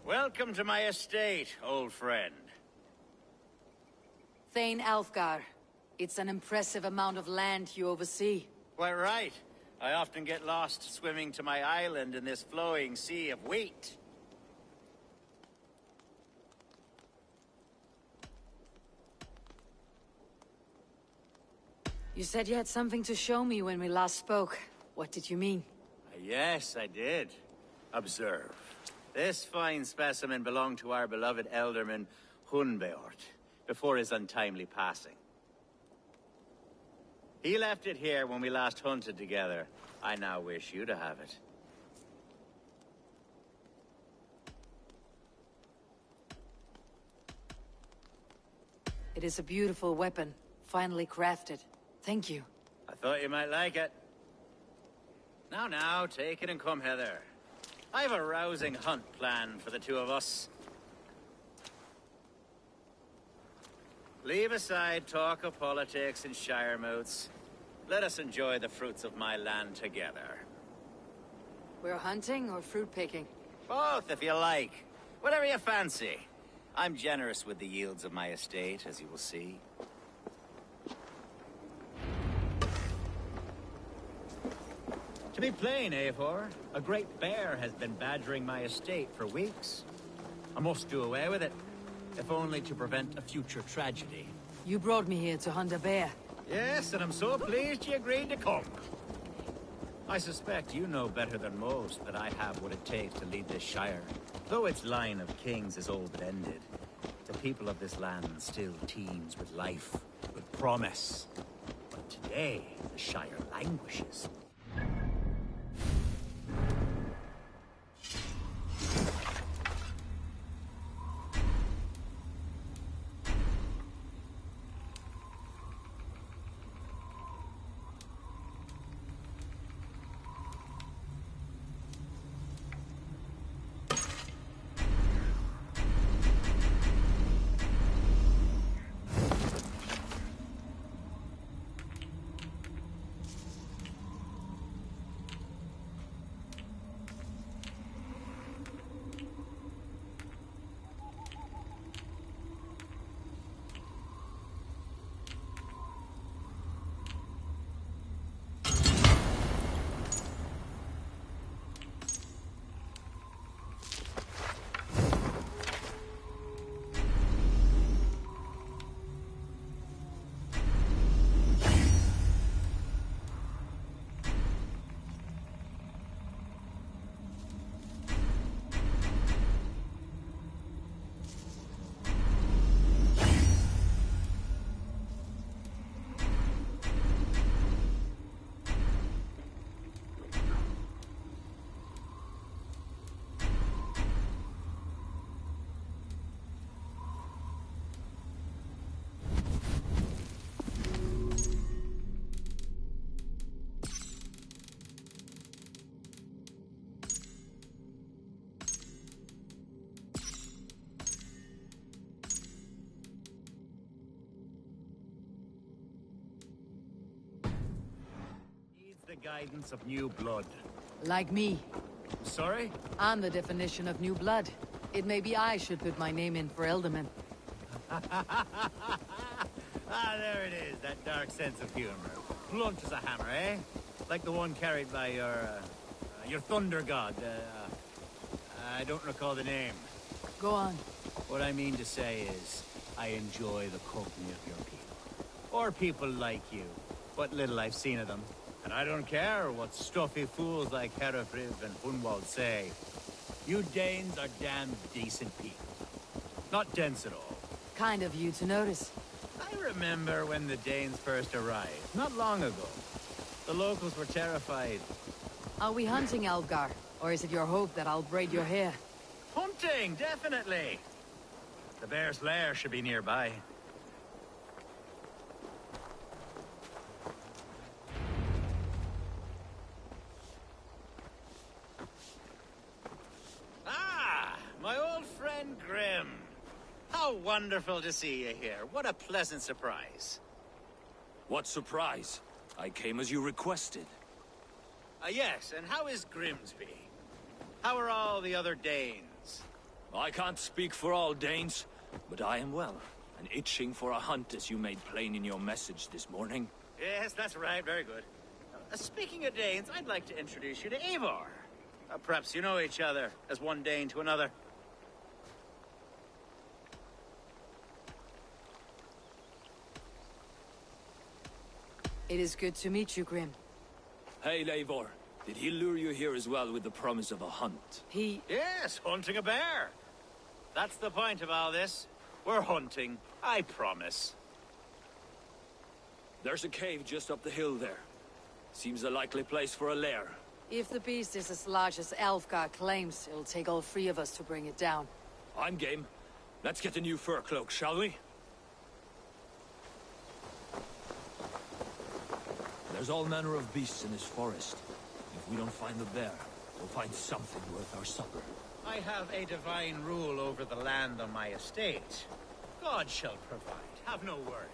Speaker 13: Welcome to my estate, old friend.
Speaker 2: Thane Alfgar. It's an impressive amount of land you oversee.
Speaker 13: Quite right. I often get lost swimming to my island in this flowing sea of wheat.
Speaker 2: You said you had something to show me when we last spoke. What did you mean?
Speaker 13: Yes, I did. Observe. This fine specimen belonged to our beloved elderman, Hunbeort, before his untimely passing. He left it here when we last hunted together. I now wish you to have it.
Speaker 2: It is a beautiful weapon, finely crafted. Thank you.
Speaker 13: I thought you might like it. Now, take it and come hither. I have a rousing hunt planned for the two of us. Leave aside talk of politics and shire moats. Let us enjoy the fruits of my land together.
Speaker 2: We're hunting or fruit picking?
Speaker 13: Both, if you like. Whatever you fancy. I'm generous with the yields of my estate, as you will see. To be plain, Eivor, a great bear has been badgering my estate for weeks. I must do away with it, if only to prevent a future tragedy.
Speaker 2: You brought me here to hunt a bear.
Speaker 13: Yes, and I'm so pleased you agreed to come. I suspect you know better than most that I have what it takes to lead this shire. Though its line of kings is old and ended, the people of this land still teems with life, with promise. But today, the shire languishes. The guidance of new blood.
Speaker 2: Like me.
Speaker 13: Sorry?
Speaker 2: I'm the definition of new blood. It may be I should put my name in for Elderman.
Speaker 13: Ah, there it is, that dark sense of humor. Blunt as a hammer, eh? Like the one carried by your thunder god. I don't recall the name.
Speaker 2: Go on.
Speaker 13: What I mean to say is, I enjoy the company of your people. Or people like you. What little I've seen of them. And I don't care what stuffy fools like Herefriv and Hunwald say. You Danes are damn decent people. Not dense at all.
Speaker 2: Kind of you to notice.
Speaker 13: I remember when the Danes first arrived, not long ago. The locals were terrified.
Speaker 2: Are we hunting, Alfgar? Or is it your hope that I'll braid your hair?
Speaker 13: Hunting, definitely! The bear's lair should be nearby. Ah, my old friend Grim. How wonderful to see you here. What a pleasant surprise.
Speaker 12: What surprise? I came as you requested.
Speaker 13: Yes, and how is Grimsby? How are all the other Danes?
Speaker 12: I can't speak for all Danes, but I am well, and itching for a hunt as you made plain in your message this morning.
Speaker 13: Yes, that's right. Very good. Speaking of Danes, I'd like to introduce you to Eivor. Perhaps you know each other, as one Dane to another.
Speaker 2: It is good to meet you, Grim.
Speaker 12: Hey, Eivor. Did he lure you here as well with the promise of a hunt?
Speaker 13: Yes, hunting a bear. That's the point of all this. We're hunting, I promise.
Speaker 12: There's a cave just up the hill there. Seems a likely place for a lair.
Speaker 2: If the beast is as large as Alfgar claims, it'll take all three of us to bring it down.
Speaker 12: I'm game. Let's get a new fur cloak, shall we? There's all manner of beasts in this forest. If we don't find the bear, we'll find something worth our supper.
Speaker 13: I have a divine rule over the land on my estate. God shall provide. Have no worry.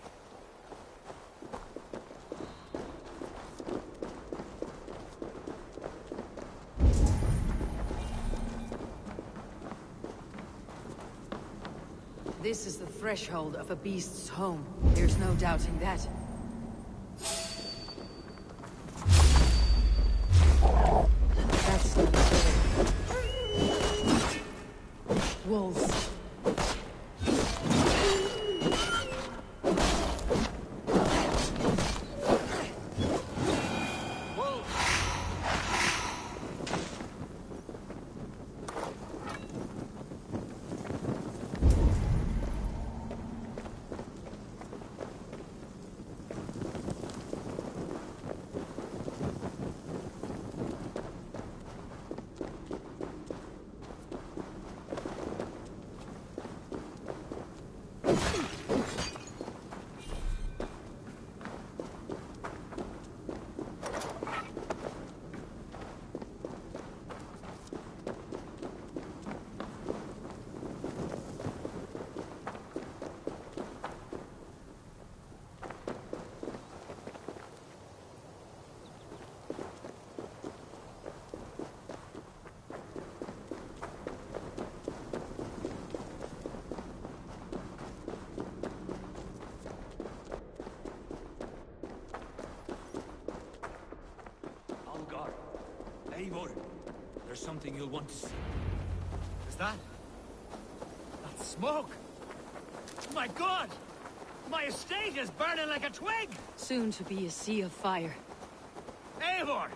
Speaker 2: This is the threshold of a beast's home. There's no doubting that. That's not good. Wolves.
Speaker 12: Eivor, there's something you'll want to see.
Speaker 13: Is that? That's smoke! My God! My estate is burning like a twig!
Speaker 2: Soon to be a sea of fire.
Speaker 13: Eivor!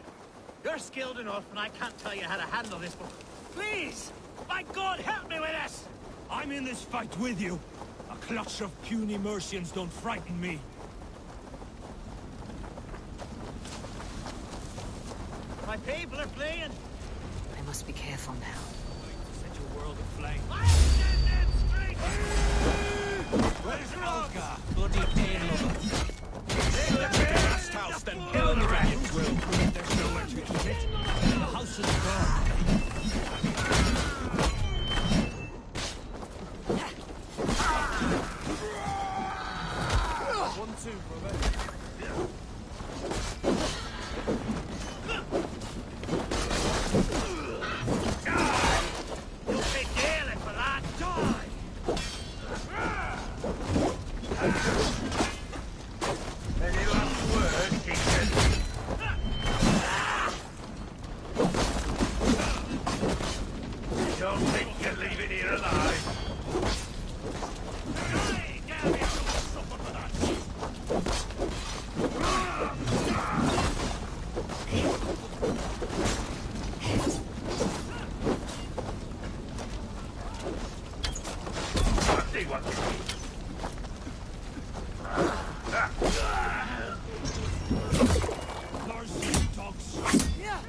Speaker 13: You're skilled enough, and I can't tell you how to handle this, but please! My God, help me with this!
Speaker 12: I'm in this fight with you. A clutch of puny Mercians don't frighten me.
Speaker 13: My people are fleeing!
Speaker 2: I must be careful now.
Speaker 12: Set your world aflame.
Speaker 13: I'll send them straight!
Speaker 12: Where's Alka? Bloody pain-lover. Take the last house, then kill the dragons will. There's nowhere to keep it. The house is gone.
Speaker 7: Any last words, Kingston? Don't think you're leaving here alive. See what this means. Larson dogs. Yeah.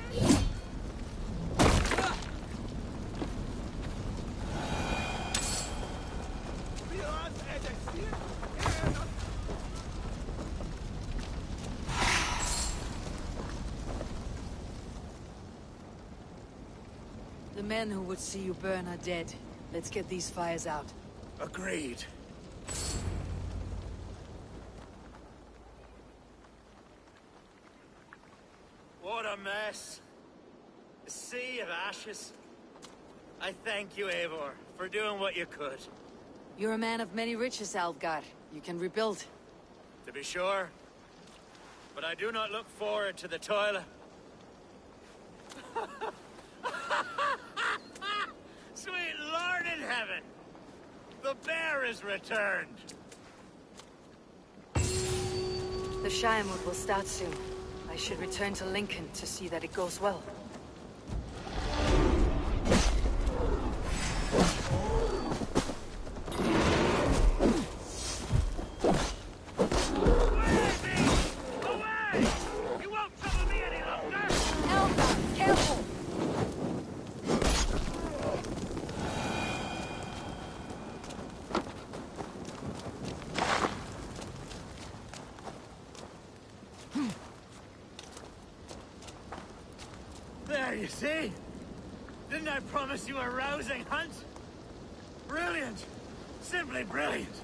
Speaker 2: The men who would see you burn are dead. Let's get these fires out.
Speaker 7: Agreed.
Speaker 13: What a mess. A sea of ashes. I thank you, Eivor, for doing what you could.
Speaker 2: You're a man of many riches, Alfgar. You can rebuild.
Speaker 13: To be sure. But I do not look forward to the toil. Sweet Lord in heaven! The bear is returned!
Speaker 2: The Shiremoot will start soon. I should return to Lincoln to see that it goes well.
Speaker 13: There, you see? Didn't I promise you a rousing hunt? Brilliant! Simply brilliant!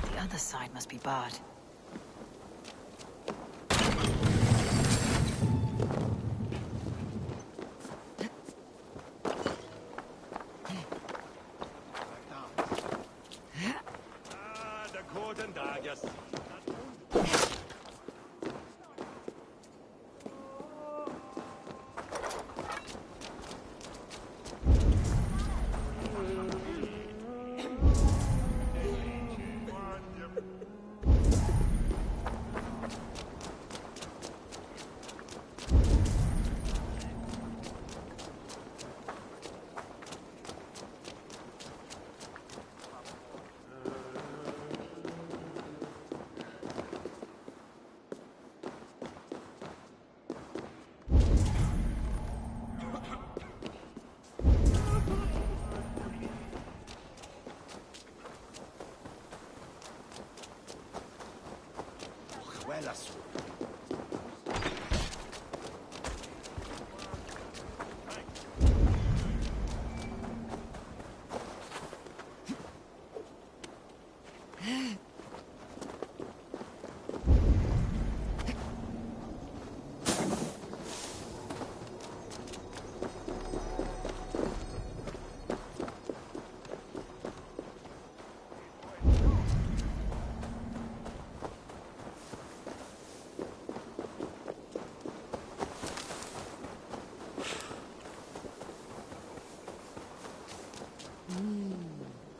Speaker 19: The other side must be barred.
Speaker 7: The court and daggers.
Speaker 10: lassù.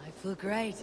Speaker 2: I feel great.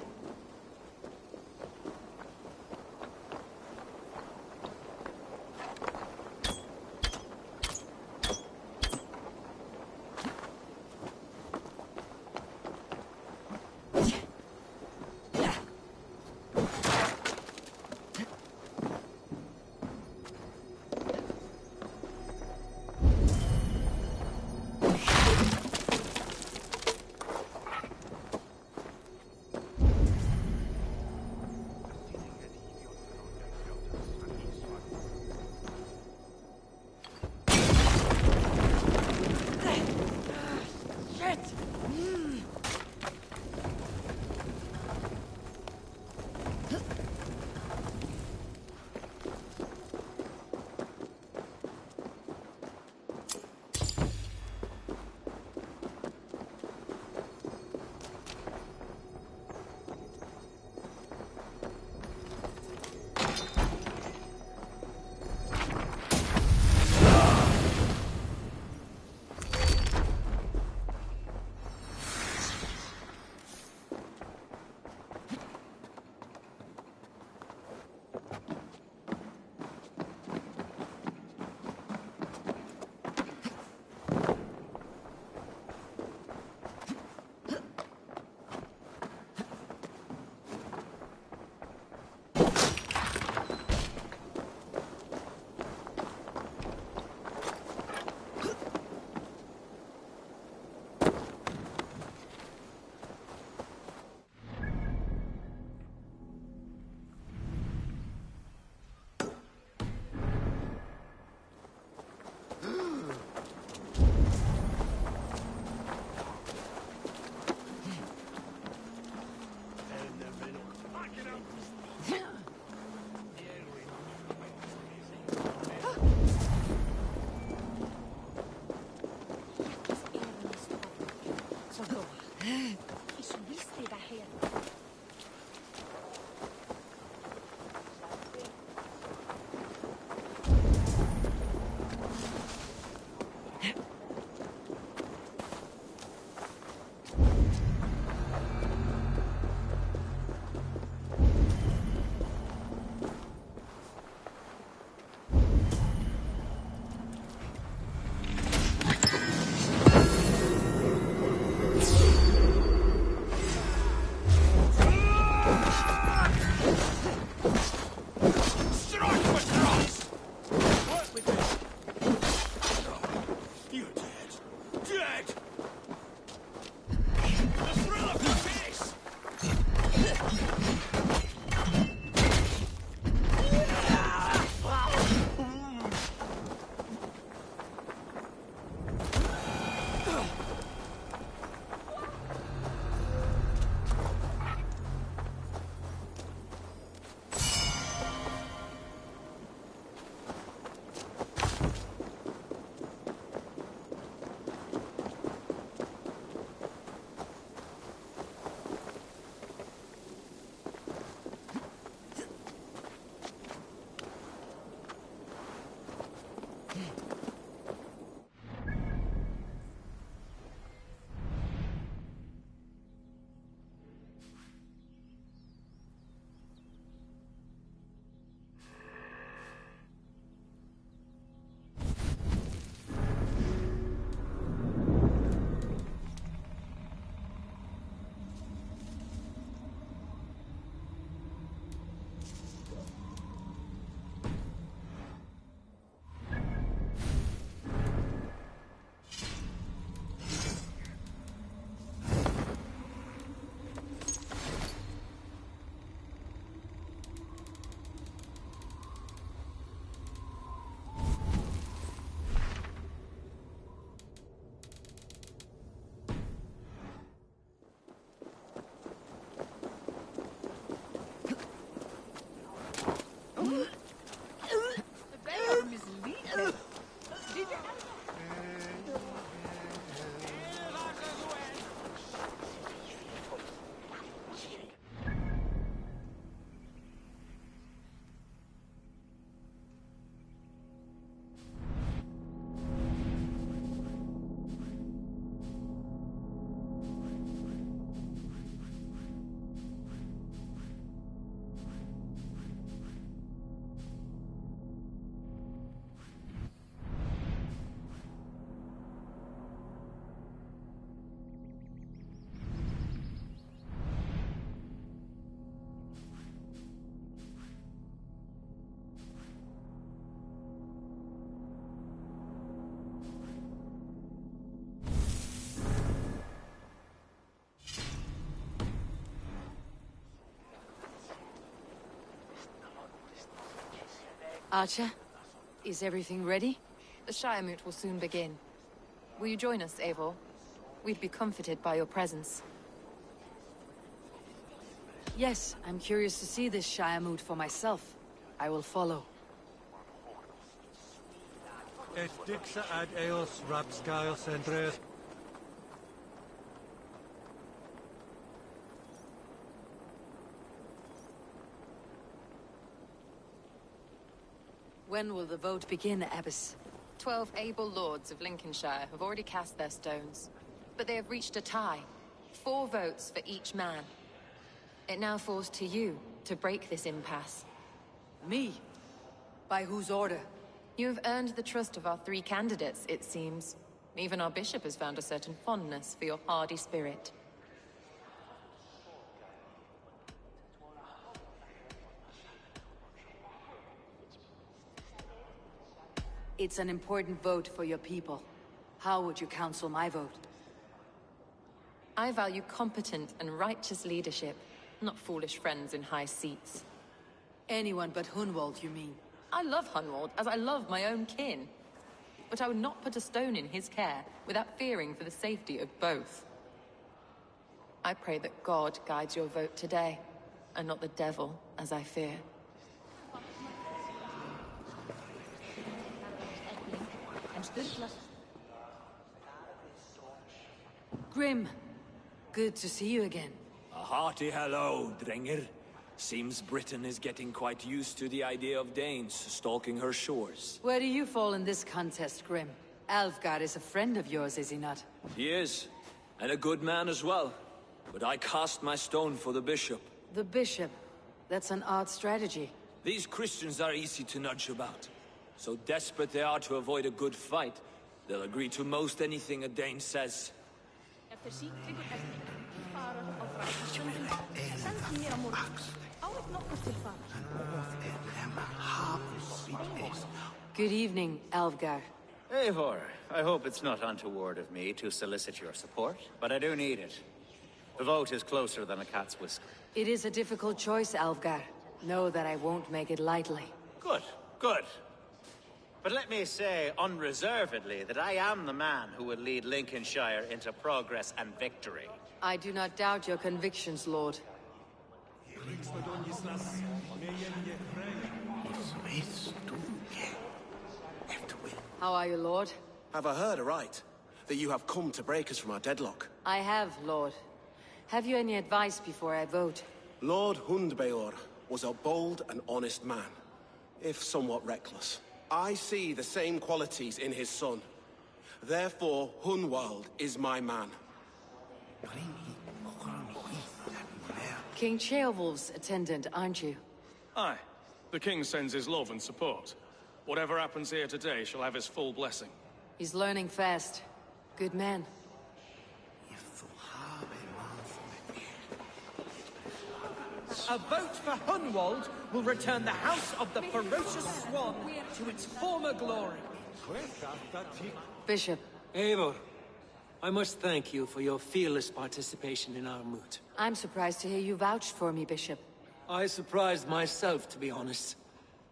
Speaker 2: Archer, is everything ready?
Speaker 8: The Shire Moot will soon begin. Will you join us, Eivor? We'd be comforted by your presence.
Speaker 2: Yes, I'm curious to see this Shire Moot for myself. I will follow.
Speaker 16: Et dixa ad eos rapscaios entres.
Speaker 2: When will the vote begin, Abbess?
Speaker 8: 12 able lords of Lincolnshire have already cast their stones, but they have reached a tie. 4 votes for each man. It now falls to you to break this impasse.
Speaker 2: Me? By whose order?
Speaker 8: You have earned the trust of our 3 candidates, it seems. Even our bishop has found a certain fondness for your hardy spirit.
Speaker 2: It's an important vote for your people. How would you counsel my vote?
Speaker 8: I value competent and righteous leadership, not foolish friends in high seats.
Speaker 2: Anyone but Hunwald, you mean?
Speaker 8: I love Hunwald, as I love my own kin. But I would not put a stone in his care without fearing for the safety of both. I pray that God guides your vote today, and not the devil, as I fear.
Speaker 2: Grim, good to see you again.
Speaker 17: A hearty hello, Drenger. Seems Britain is getting quite used to the idea of Danes stalking her shores.
Speaker 2: Where do you fall in this contest, Grim? Alfgar is a friend of yours, is he not?
Speaker 17: He is, and a good man as well. But I cast my stone for the bishop.
Speaker 2: The bishop? That's an odd strategy.
Speaker 17: These Christians are easy to nudge about. So desperate they are to avoid a good fight, they'll agree to most anything a Dane says.
Speaker 2: Good evening, Alfgar.
Speaker 13: Eivor, I hope it's not untoward of me to solicit your support, but I do need it. The vote is closer than a cat's whisker.
Speaker 2: It is a difficult choice, Alfgar. Know that I won't make it lightly.
Speaker 13: Good, good. But let me say unreservedly that I am the man who will lead Lincolnshire into progress and victory.
Speaker 2: I do not doubt your convictions, Lord. How are you, Lord?
Speaker 23: Have I heard aright? That you have come to break us from our deadlock?
Speaker 2: I have, Lord. Have you any advice before I vote?
Speaker 23: Lord Hundbeor was a bold and honest man, if somewhat reckless. I see the same qualities in his son. Therefore, Hunwald is my man.
Speaker 2: King Ceolwulf's attendant, aren't you?
Speaker 12: Aye. The king sends his love and support. Whatever happens here today shall have his full blessing.
Speaker 2: He's learning fast. Good man.
Speaker 22: A vote for Hunwald will return the House of the Ferocious Swan to its former glory.
Speaker 2: Bishop.
Speaker 20: Eivor, I must thank you for your fearless participation in our moot.
Speaker 2: I'm surprised to hear you vouched for me, Bishop.
Speaker 20: I surprised myself, to be honest.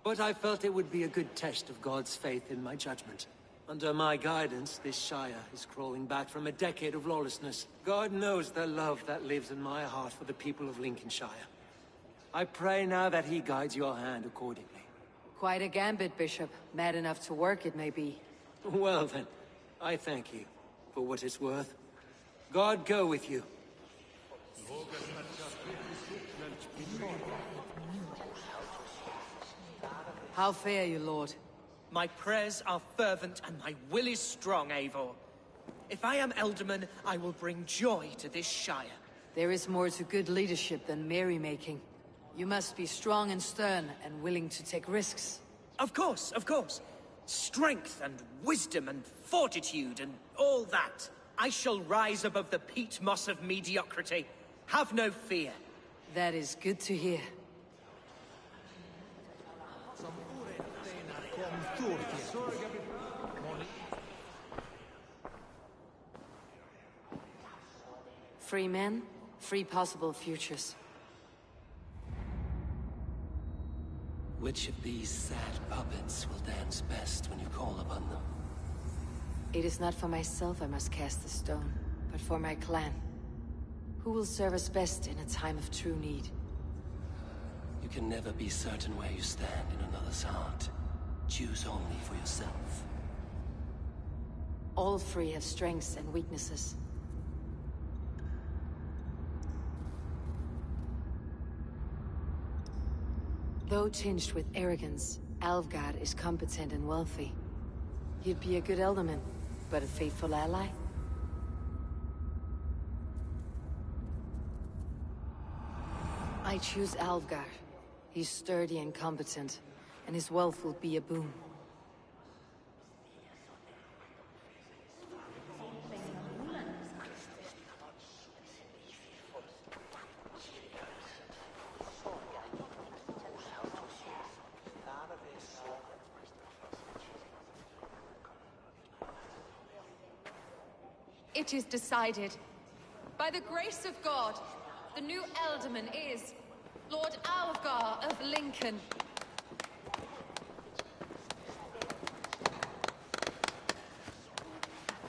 Speaker 20: But I felt it would be a good test of God's faith in my judgment. Under my guidance, this Shire is crawling back from a decade of lawlessness. God knows the love that lives in my heart for the people of Lincolnshire. I pray now that he guides your hand accordingly.
Speaker 2: Quite a gambit, Bishop. Mad enough to work, it may be.
Speaker 20: Well then, I thank you, for what it's worth. God go with you.
Speaker 2: How fare you, Lord?
Speaker 22: My prayers are fervent and my will is strong, Eivor. If I am Elderman, I will bring joy to this Shire.
Speaker 2: There is more to good leadership than merrymaking. You must be strong and stern and willing to take risks.
Speaker 22: Of course, of course. Strength and wisdom and fortitude and all that. I shall rise above the peat moss of mediocrity. Have no fear.
Speaker 2: That is good to hear. Free men, free possible futures.
Speaker 1: Which of these sad puppets will dance best when you call upon them?
Speaker 2: It is not for myself I must cast the stone, but for my clan. Who will serve us best in a time of true need?
Speaker 1: You can never be certain where you stand in another's heart. Choose only for yourself.
Speaker 2: All three have strengths and weaknesses. Though tinged with arrogance, Alvgard is competent and wealthy. He'd be a good elderman, but a faithful ally? I choose Alvgard. He's sturdy and competent, and his wealth will be a boon.
Speaker 8: It is decided. By the grace of God, the new Alderman is Lord Alvgar of Lincoln.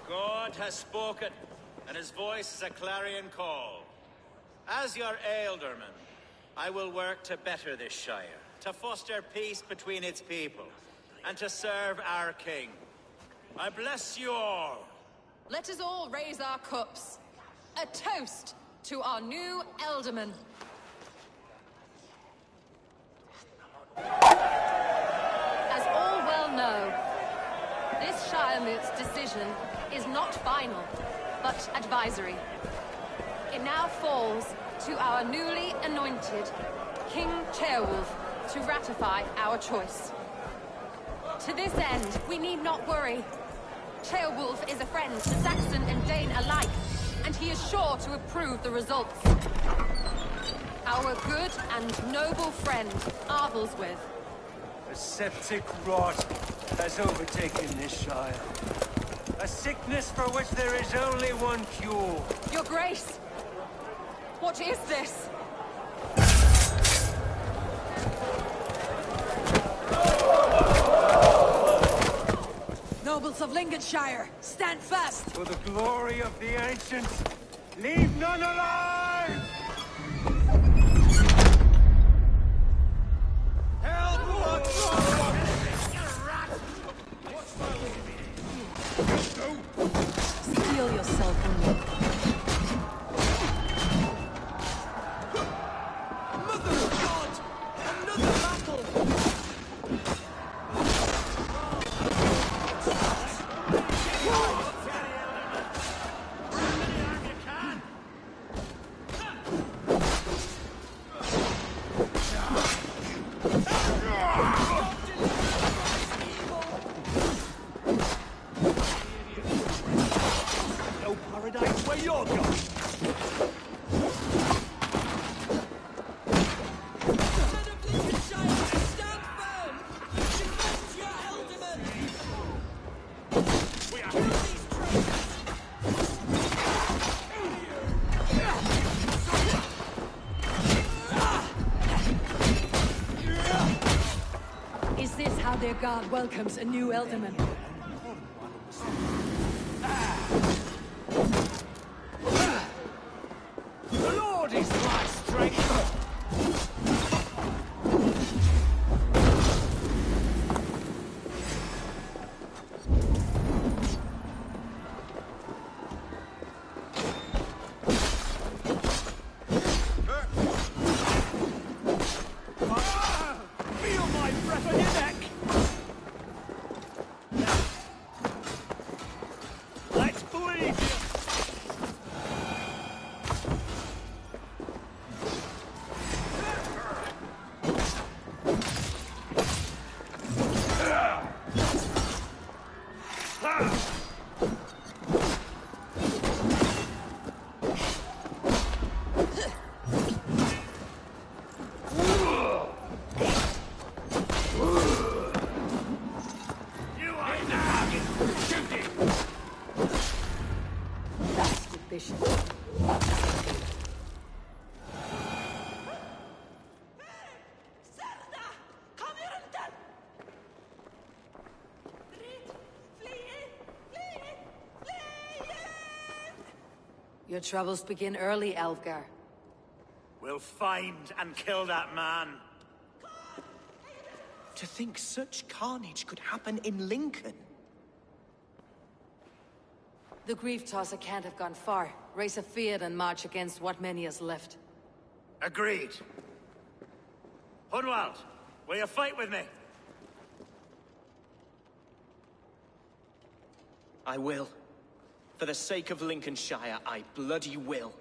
Speaker 13: God has spoken, and his voice is a clarion call. As your Ealdorman, I will work to better this Shire, to foster peace between its people, and to serve our king. I bless you all.
Speaker 8: Let us all raise our cups. A toast to our new Alderman. As all well know, this Shiremoot's decision is not final, but advisory. It now falls to our newly anointed King Ceolwulf to ratify our choice. To this end, we need not worry. Ceolwulf is a friend to Saxon and Dane alike, and he is sure to approve the results. Our good and noble friend, Arthelswith.
Speaker 16: A septic rot has overtaken this Shire. A sickness for which there is only one cure.
Speaker 8: Your Grace! What is this?
Speaker 18: Nobles of Lincolnshire, stand fast!
Speaker 16: For the glory of the ancients, leave none alive!
Speaker 18: Steel yourself on me.
Speaker 22: Mother of God! Another battle!
Speaker 16: No paradise where you're going!
Speaker 18: Is this how their god welcomes a new Elderman?
Speaker 16: The Lord is my strength! Feel my breath on your neck! Let's bleed you!
Speaker 2: Your troubles begin early, Alfgar.
Speaker 16: We'll find and kill that man.
Speaker 22: To think such carnage could happen in Lincoln.
Speaker 2: The grief tosser can't have gone far. Raise a fear and march against what many is left.
Speaker 16: Agreed. Hunwald, will you fight with me?
Speaker 22: I will. For the sake of Lincolnshire, I bloody will.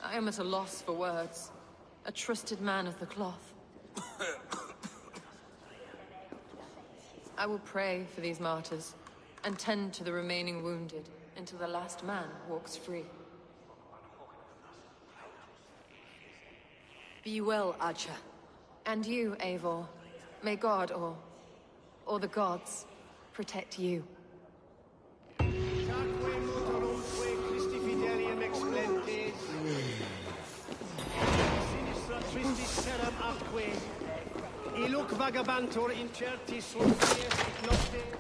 Speaker 8: I am at a loss for words. A trusted man of the cloth. I will pray for these martyrs, and tend to the remaining wounded, until the last man walks free.
Speaker 2: Be well, Archer.
Speaker 8: And you, Eivor. May God, or the gods, protect you.
Speaker 4: Illuc vagabantur incerti sunt dies et noctes.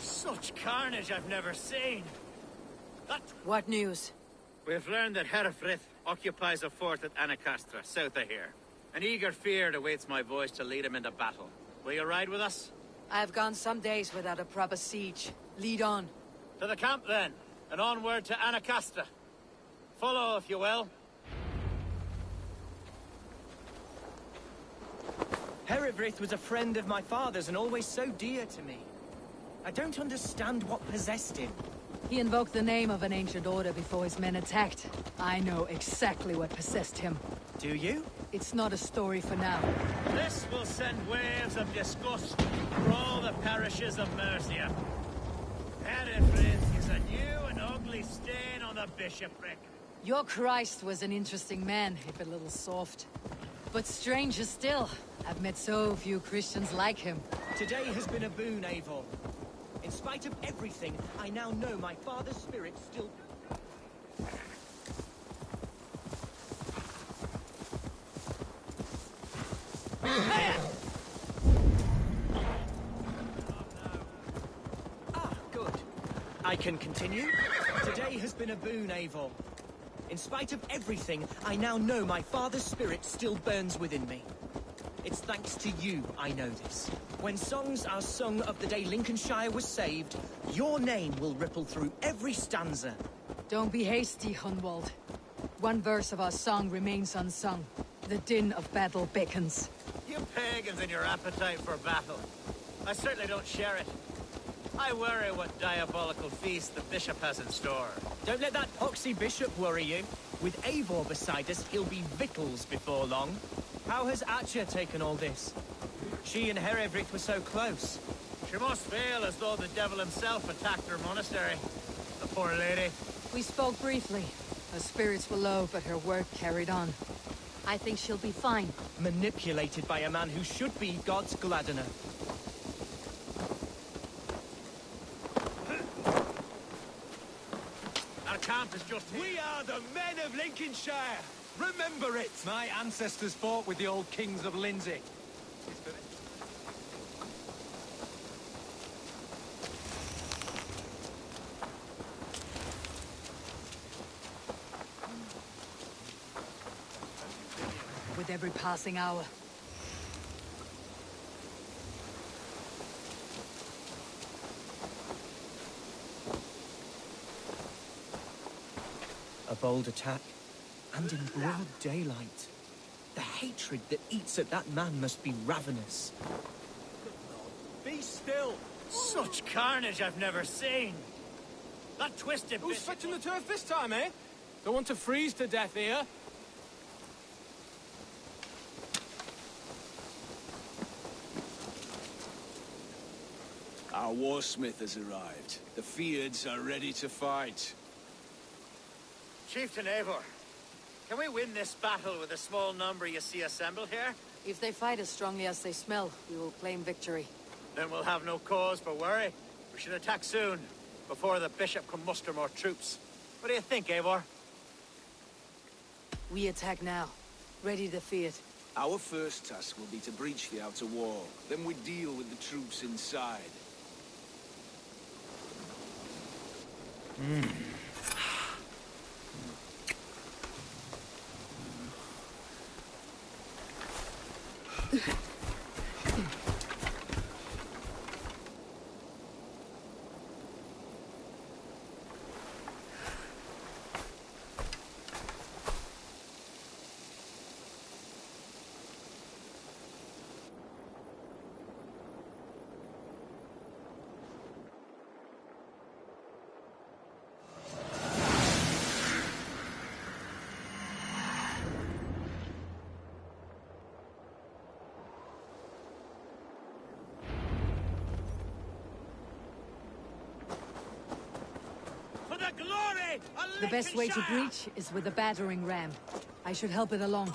Speaker 16: Such carnage I've never seen.
Speaker 2: What news?
Speaker 13: We've learned that Herefrith occupies a fort at Anacastra, south of here. An eager fear awaits my voice to lead him into battle. Will you ride with us?
Speaker 2: I've gone some days without a proper siege. Lead on.
Speaker 13: To the camp, then, and onward to Anacastra. Follow, if you will.
Speaker 22: Herefrith was a friend of my father's and always so dear to me. I don't understand what possessed him.
Speaker 2: He invoked the name of an ancient order before his men attacked. I know exactly what possessed him.
Speaker 22: Do you?
Speaker 2: It's not a story for now.
Speaker 13: This will send waves of disgust for all the parishes of Mercia. Herefrith is a new and ugly stain on the bishopric.
Speaker 2: Your Christ was an interesting man, if a little soft. But stranger still, I've met so few Christians like him.
Speaker 22: Today has been a boon, Eivor. In spite of everything, I now know my father's spirit still... can continue. Today has been a boon, Eivor. In spite of everything, I now know my father's spirit still burns within me. It's thanks to you I know this. When songs are sung of the day Lincolnshire was saved, your name will ripple through every stanza.
Speaker 2: Don't be hasty, Hunwald. One verse of our song remains unsung. The din of battle beckons.
Speaker 13: You pagans and your appetite for battle. I certainly don't share it. I worry what diabolical feast the bishop has in store.
Speaker 22: Don't let that poxy bishop worry you. With Eivor beside us, he'll be victuals before long. How has Atcha taken all this? She and Herevric were so close.
Speaker 13: She must feel as though the devil himself attacked her monastery. The poor lady.
Speaker 2: We spoke briefly. Her spirits were low, but her work carried on. I think she'll be fine.
Speaker 22: Manipulated by a man who should be God's gladdener.
Speaker 13: Our camp is just here.
Speaker 10: We are the men of Lincolnshire! Remember it! My ancestors fought with the old kings of Lindsey.
Speaker 2: With every passing hour.
Speaker 22: A bold attack, and in broad daylight. The hatred that eats at that man must be ravenous.
Speaker 13: Be still! Such carnage I've never seen! That twisted
Speaker 9: Who's fetching the turf this time, eh? Don't want to freeze to death here.
Speaker 6: Our warsmith has arrived. The Feards are ready to fight.
Speaker 13: Chieftain Eivor, can we win this battle with the small number you see assembled here?
Speaker 2: If they fight as strongly as they smell, we will claim victory.
Speaker 13: Then we'll have no cause for worry. We should attack soon, before the bishop can muster more troops. What do you think, Eivor?
Speaker 2: We attack now. Ready to fight.
Speaker 6: Our first task will be to breach the outer wall. Then we deal with the troops inside.
Speaker 2: The best way to breach is with a battering ram. I should help it along.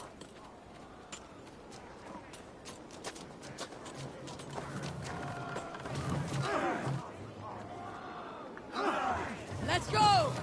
Speaker 2: Let's go!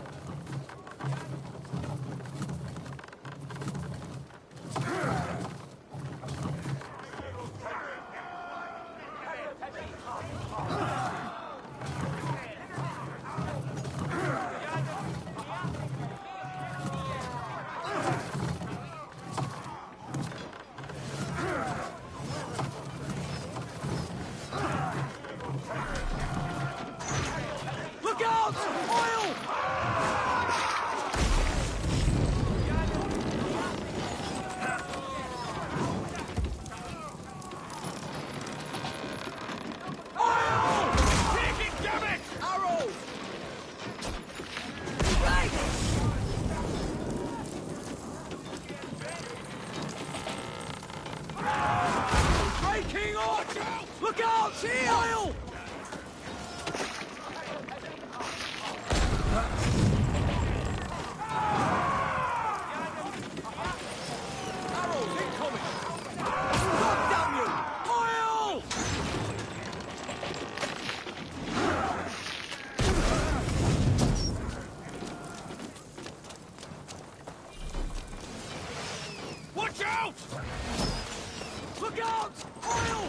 Speaker 10: Look out! Oil! Arrows incoming! God damn you! Oil! Watch out! Look out! Oil!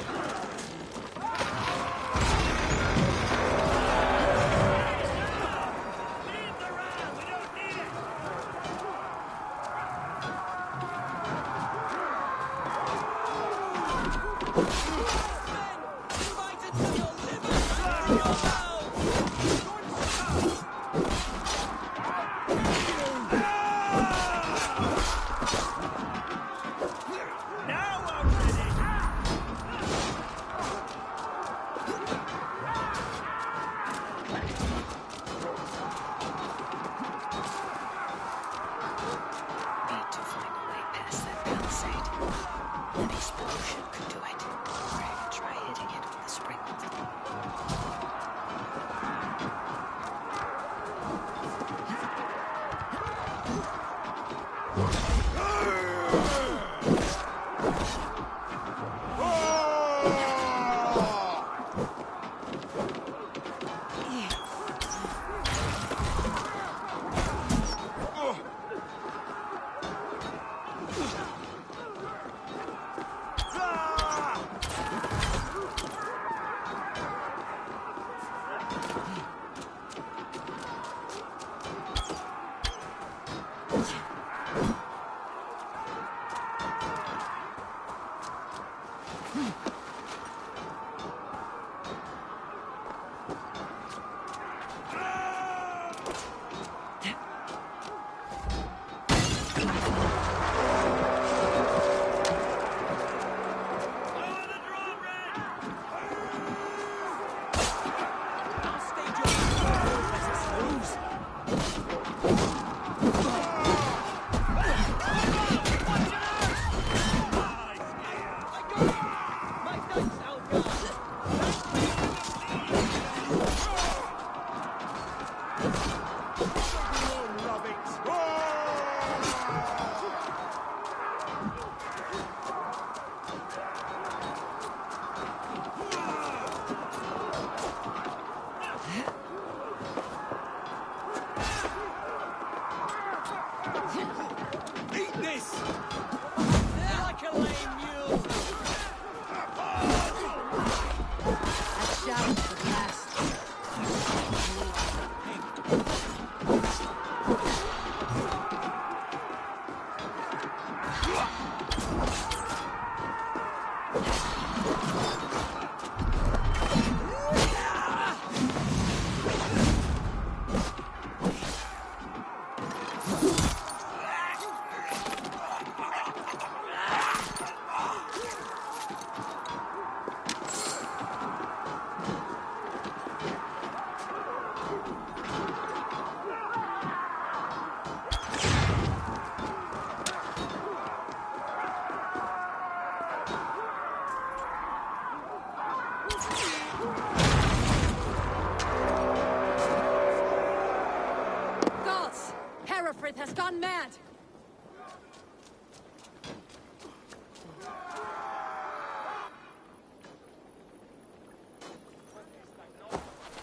Speaker 18: Has gone mad!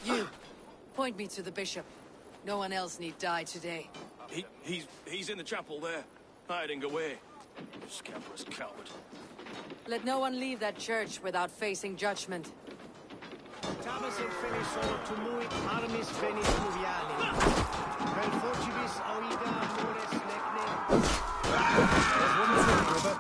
Speaker 18: You, point me to the bishop. No one else need die today.
Speaker 12: He's in the chapel there, hiding away. Scamperous coward.
Speaker 18: Let no one leave that church without facing judgment.
Speaker 4: Tamas in Finisor tumuit armis venis fluviali. Vel fortibus auida mores necne.
Speaker 10: There's one to the river.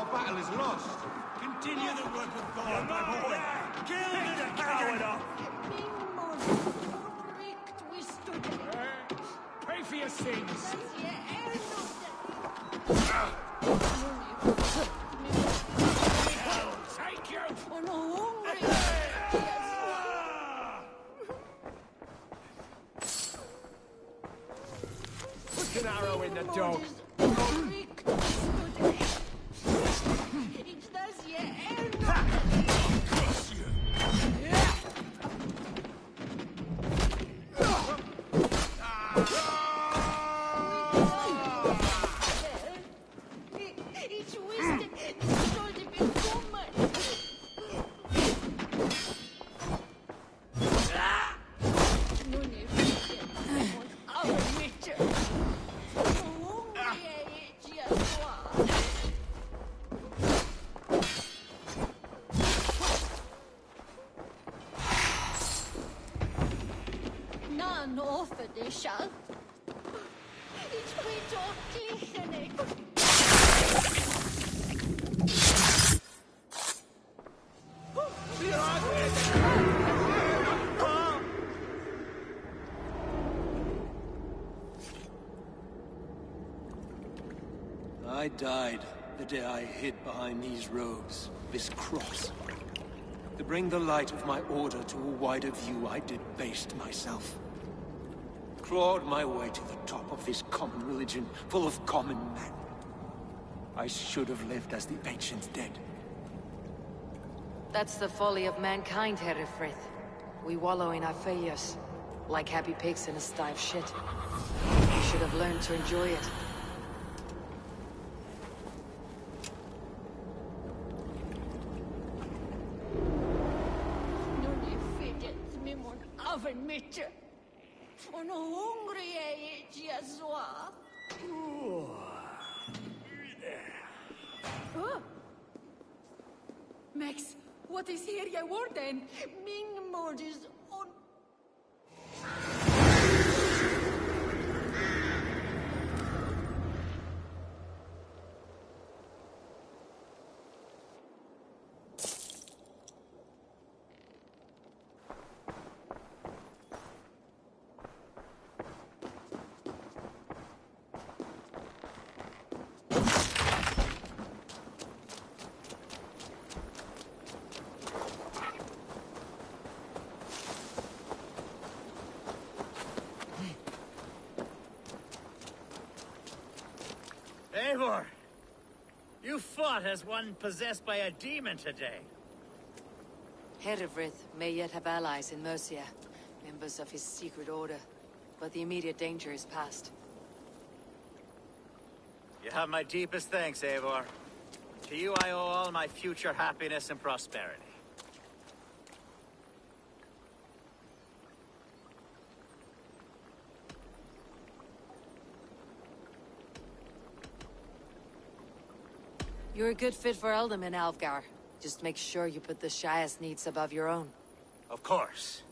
Speaker 16: our battle is lost.
Speaker 7: Continue the work of God, my boy. Kill the coward off. Pray for your sins. Take you. Put an arrow in the dog.
Speaker 20: I died the day I hid behind these robes, this cross. To bring the light of my order to a wider view, I debased myself. Clawed my way to the top of this common religion, full of common men. I should have lived as the ancients did.
Speaker 2: That's the folly of mankind, Herefrith. We wallow in our failures, like happy pigs in a sty of shit. We should have learned to enjoy it.
Speaker 18: Max, what is hier je worden? Min mod is on...
Speaker 13: Eivor! You fought as one possessed by a demon today.
Speaker 2: Herefrith may yet have allies in Mercia, members of his secret order, but the immediate danger is past.
Speaker 13: You have my deepest thanks, Eivor. To you I owe all my future happiness and prosperity.
Speaker 2: You're a good fit for Ealdorman, Alfgar. Just make sure you put the Shire's needs above your own.
Speaker 13: Of course.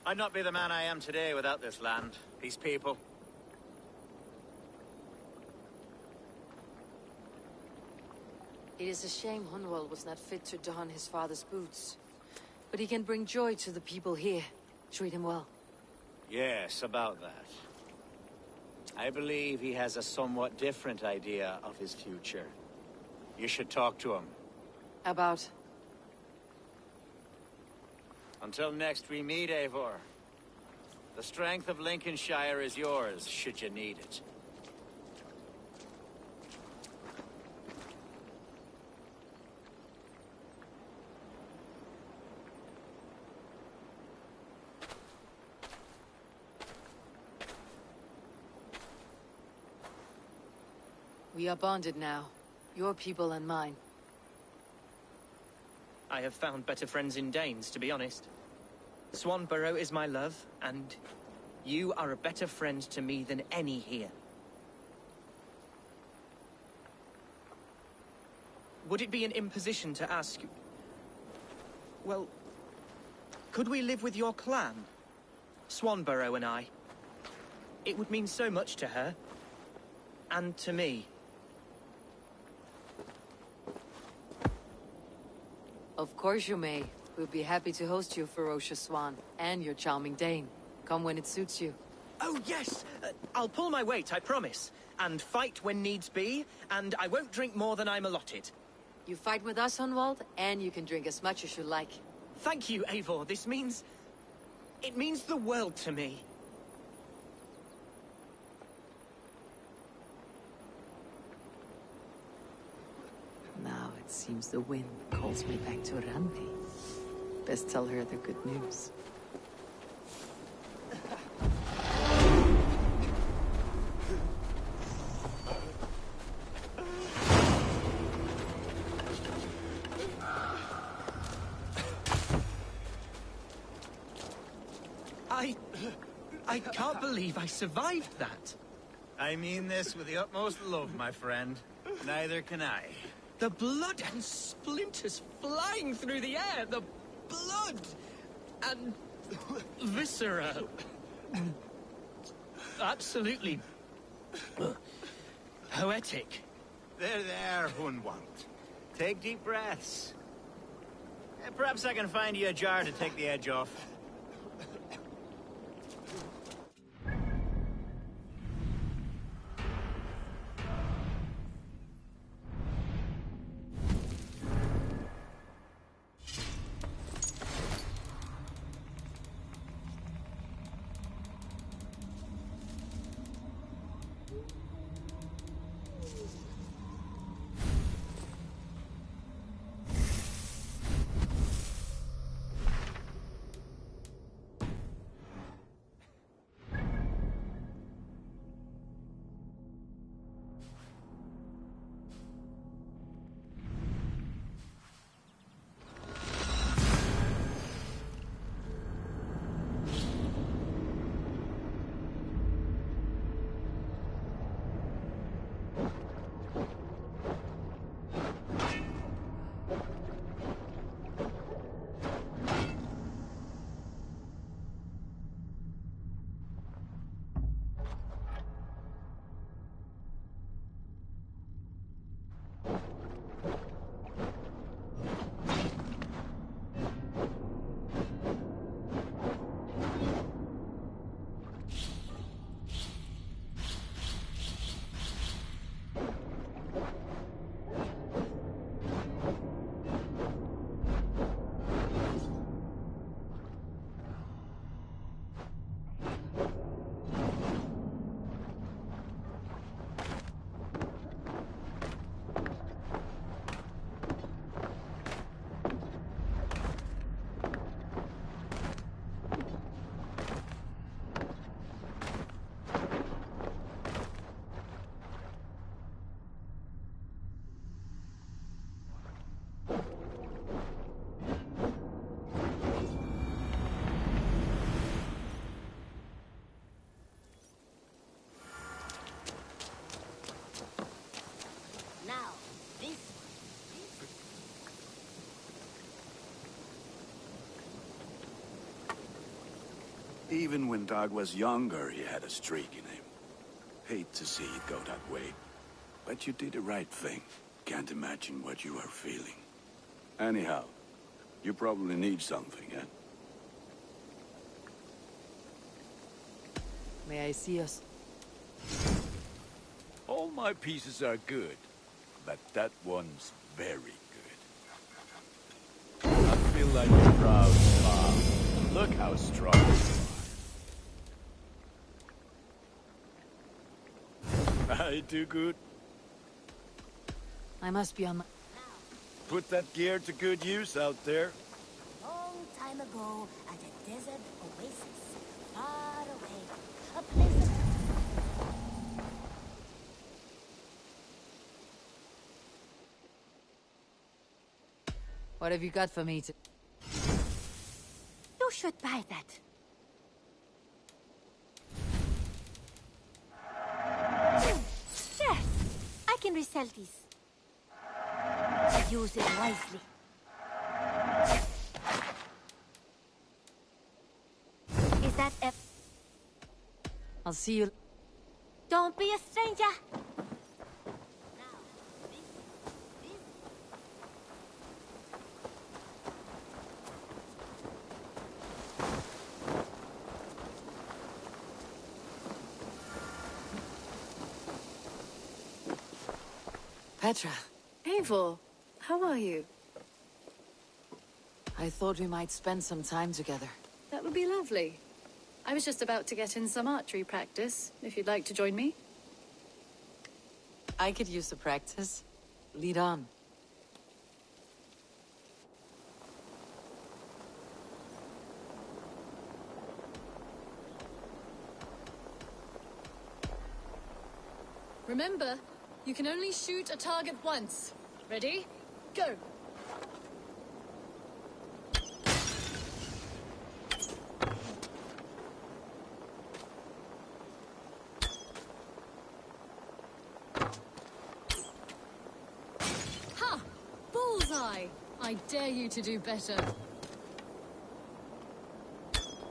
Speaker 13: I'd not be the man I am today without this land, these people.
Speaker 2: It is a shame Hunwald was not fit to don his father's boots. But he can bring joy to the people here. Treat him well.
Speaker 13: Yes, about that. I believe he has a somewhat different idea of his future. You should talk to him.
Speaker 2: About?
Speaker 13: Until next we meet, Eivor. The strength of Lincolnshire is yours, should you need it.
Speaker 2: We are bonded now. Your people and mine.
Speaker 22: I have found better friends in Danes, to be honest. Swanborough is my love, and you are a better friend to me than any here. Would it be an imposition to ask... Well, could we live with your clan? Swanborough and I. It would mean so much to her. And to me.
Speaker 19: Of course you may. We'll be happy to host you, ferocious swan, and your charming dame. Come when it suits you.
Speaker 22: Oh, yes! I'll pull my weight, I promise. And fight when needs be, and I won't drink more than I'm allotted.
Speaker 19: You fight with us, Hunwald, and you can drink as much as you like.
Speaker 22: Thank you, Eivor. This means... it means the world to me.
Speaker 19: Now it seems the wind calls me back to Randi. Best tell her the good news.
Speaker 22: I can't believe I survived that.
Speaker 13: I mean this with the utmost love, my friend. Neither can I.
Speaker 22: The blood and splinters flying through the air. The blood and viscera. Absolutely poetic.
Speaker 13: There, Hunwald. Take deep breaths. Perhaps I can find you a jar to take the edge off.
Speaker 11: Even when Dog was younger, he had a streak in him. Hate to see it go that way. But you did the right thing. Can't imagine what you are feeling. Anyhow, you probably need something, eh?
Speaker 19: May I see us?
Speaker 11: All my pieces are good, but that one's very good. I feel like a proud mom. Look how strong you are. I do good.
Speaker 19: I must be on my...
Speaker 11: Put that gear to good use out there.
Speaker 14: Long time ago, at a desert oasis, far away, a place of...
Speaker 19: What have you got for me to...
Speaker 14: You should buy that. Yes, I can resell these. Use it wisely. Is that a...
Speaker 19: I'll see you...
Speaker 14: Don't be a stranger.
Speaker 19: Petra.
Speaker 18: Eivor, how are you?
Speaker 19: I thought we might spend some time together.
Speaker 18: That would be lovely. I was just about to get in some archery practice, if you'd like to join me.
Speaker 19: I could use the practice. Lead on.
Speaker 18: Remember, you can only shoot a target once. Ready? Go! Ha! Bullseye! I dare you to do better.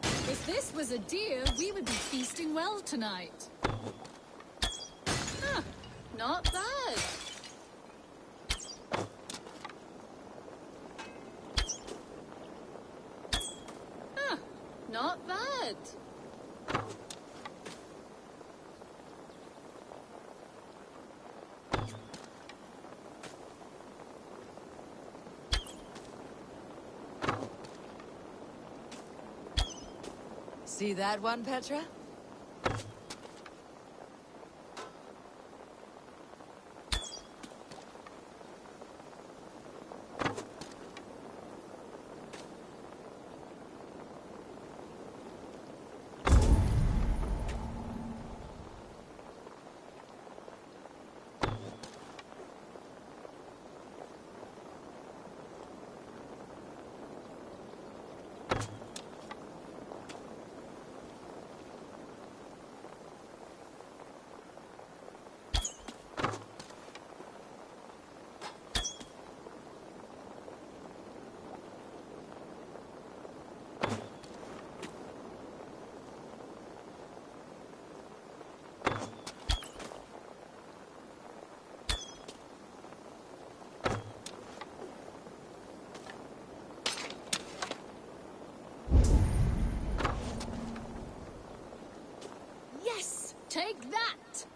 Speaker 18: If this was a deer, we would be feasting well tonight. Huh, not bad. Huh, not bad.
Speaker 19: See that one, Petra?
Speaker 18: Yes! Take that!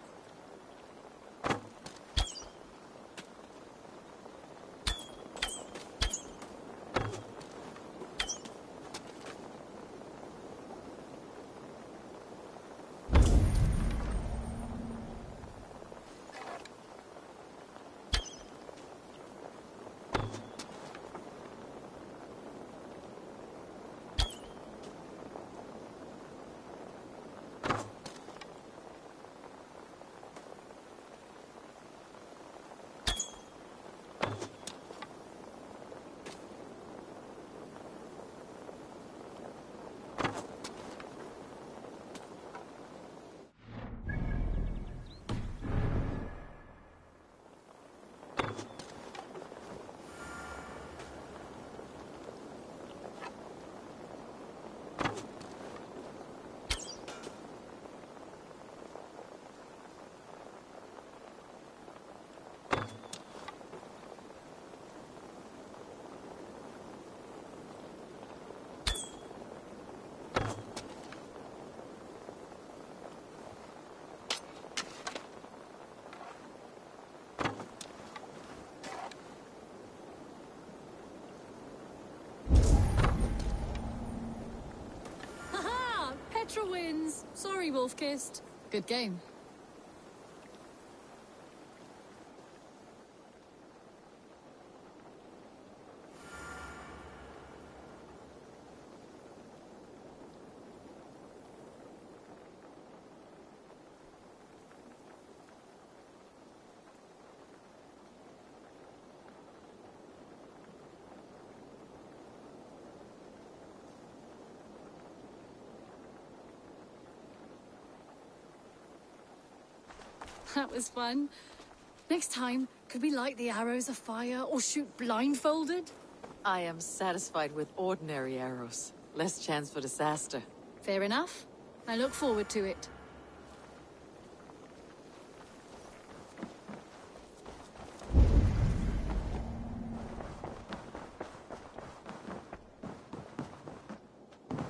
Speaker 18: Haha! Petra wins! Sorry, Wolf-Kissed. Good game. That was fun. Next time, could we light the arrows afire or shoot blindfolded?
Speaker 19: I am satisfied with ordinary arrows. Less chance for disaster.
Speaker 18: Fair enough. I look forward to it.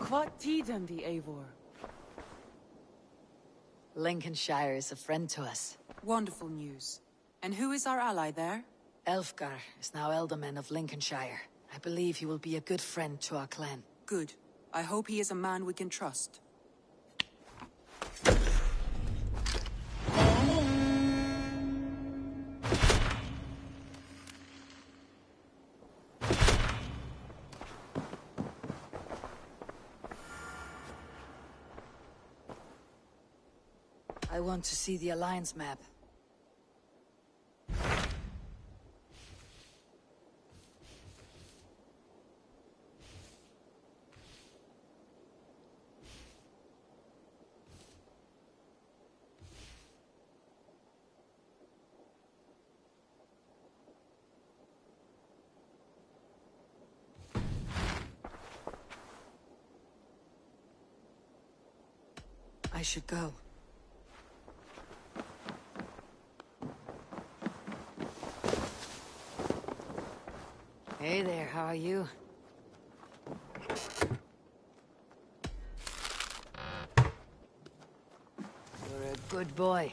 Speaker 19: What tiden the Eivor? Lincolnshire is a friend to us.
Speaker 3: Wonderful news. And who is our ally there?
Speaker 2: Elfgar is now Ealdorman of Lincolnshire. I believe he will be a good friend to our clan.
Speaker 3: Good. I hope he is a man we can trust.
Speaker 2: I want to see the Alliance map. I should go. Hey there, how are you? You're a good boy.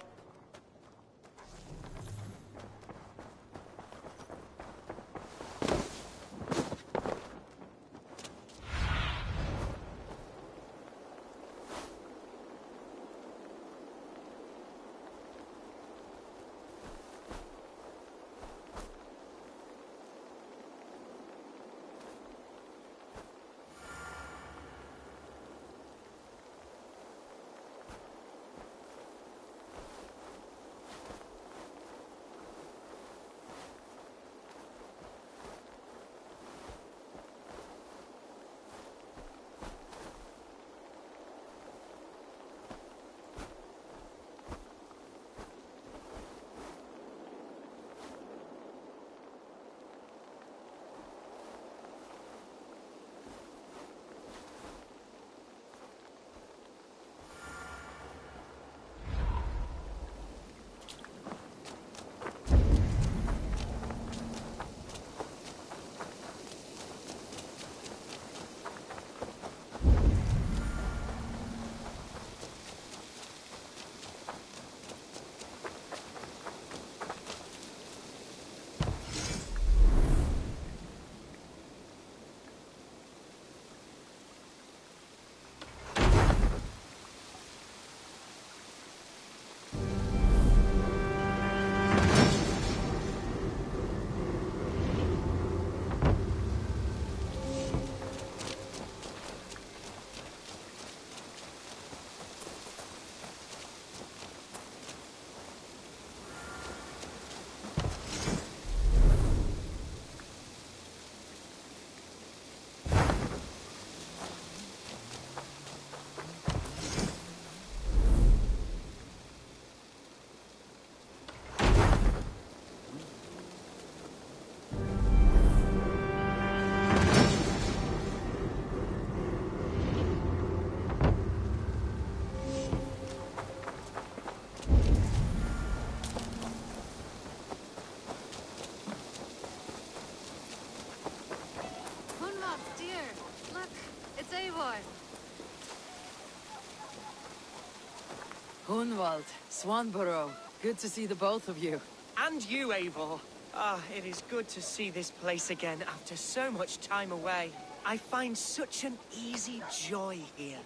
Speaker 2: Hunwald, Swanborough, good to see the both of you.
Speaker 22: And you, Eivor. Ah, it is good to see this place again after so much time away. I find such an easy joy here.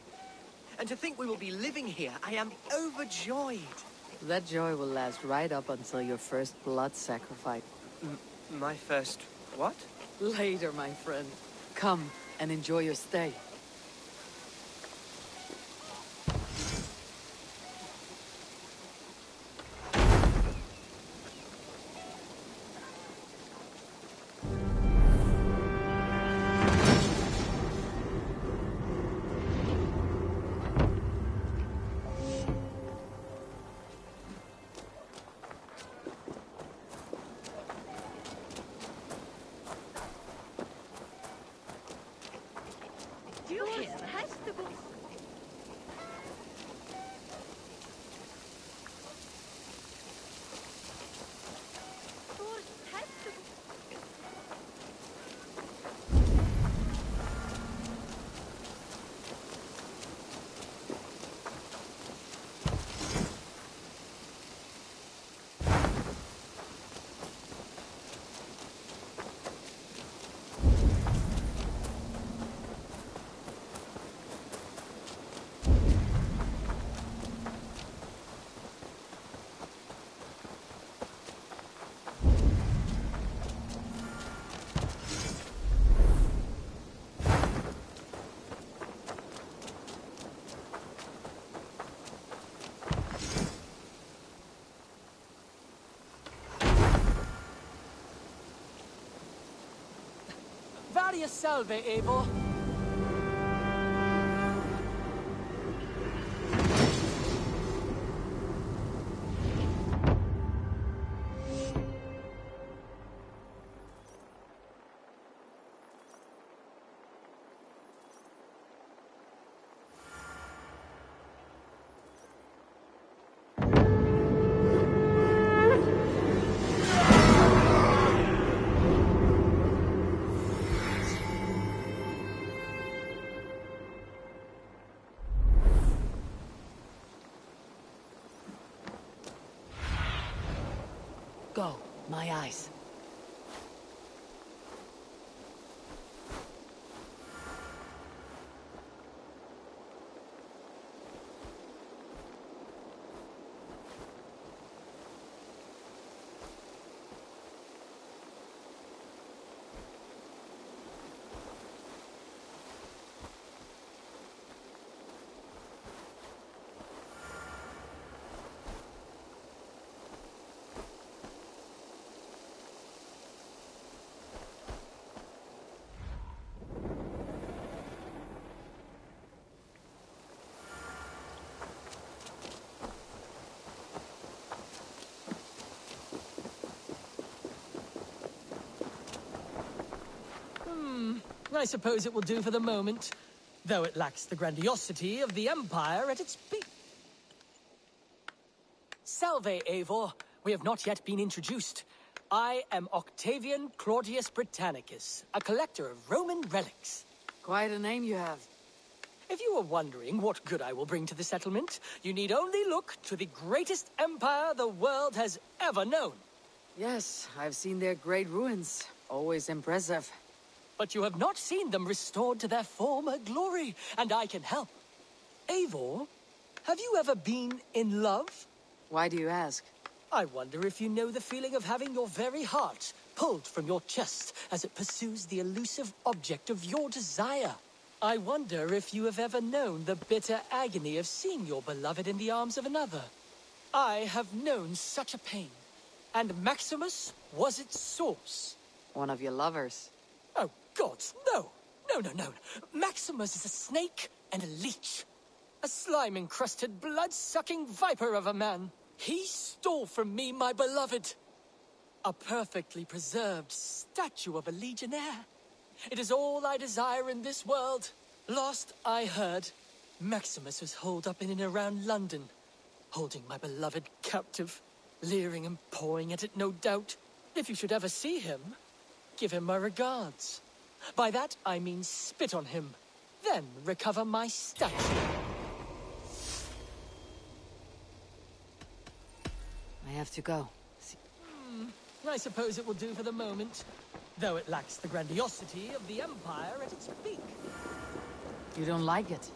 Speaker 22: And to think we will be living here, I am overjoyed.
Speaker 19: That joy will last right up until your first blood sacrifice.
Speaker 22: My first... what?
Speaker 19: Later, my friend. Come and enjoy your stay.
Speaker 5: Gloria salve, Eivor.
Speaker 2: Go, my eyes.
Speaker 5: I suppose it will do for the moment, though it lacks the grandiosity of the Empire at its peak. Salve, Eivor. We have not yet been introduced. I am Octavian Claudius Britannicus, a collector of Roman relics.
Speaker 2: Quite a name you have.
Speaker 5: If you were wondering what good I will bring to the settlement, you need only look to the greatest empire the world has ever known.
Speaker 2: Yes, I've seen their great ruins. Always impressive.
Speaker 5: But you have not seen them restored to their former glory, and I can help. Eivor, have you ever been in love?
Speaker 2: Why do you ask?
Speaker 5: I wonder if you know the feeling of having your very heart pulled from your chest as it pursues the elusive object of your desire. I wonder if you have ever known the bitter agony of seeing your beloved in the arms of another. I have known such a pain, and Maximus was its source.
Speaker 2: One of your lovers.
Speaker 5: Oh, gods, no! No. Maximus is a snake and a leech. A slime-encrusted, blood-sucking viper of a man. He stole from me my beloved. A perfectly preserved statue of a legionnaire. It is all I desire in this world. Last I heard, Maximus was holed up in and around London, holding my beloved captive, leering and pawing at it, no doubt. If you should ever see him, give him my regards. By that, I mean spit on him, then recover my statue.
Speaker 2: I have to go.
Speaker 5: I suppose it will do for the moment, though it lacks the grandiosity of the Empire at its peak.
Speaker 2: You don't like it?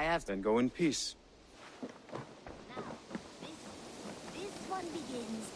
Speaker 2: I have...
Speaker 15: Then go in peace.
Speaker 14: This one begins.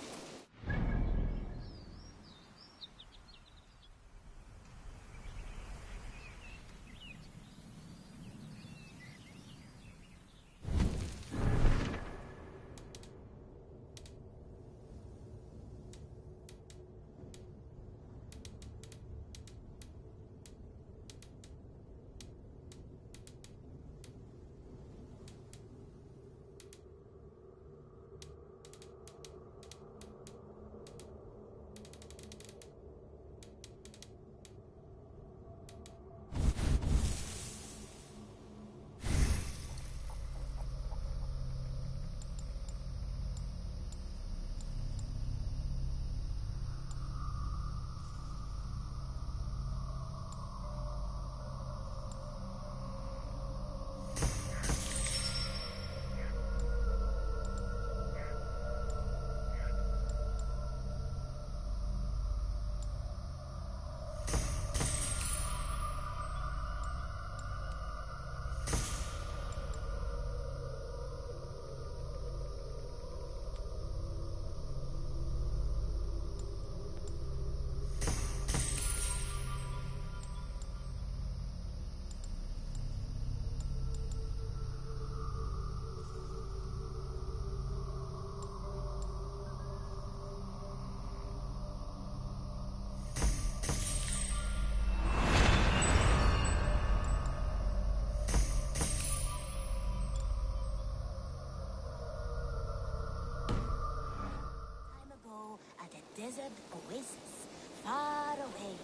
Speaker 14: At a desert oasis, far away,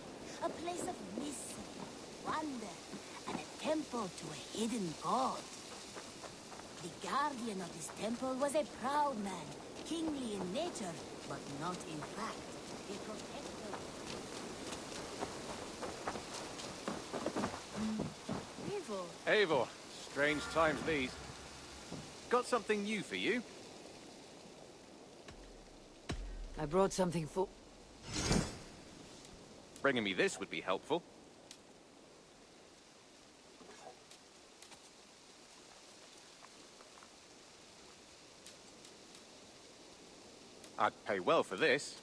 Speaker 14: a place of mystery, wonder, and a temple to a hidden god. The guardian of this temple was a proud man, kingly in nature, but not in fact. A protector.
Speaker 17: Eivor, strange times these. Got something new for you?
Speaker 2: I brought something for...
Speaker 17: Bringing me this would be helpful. I'd pay well for this.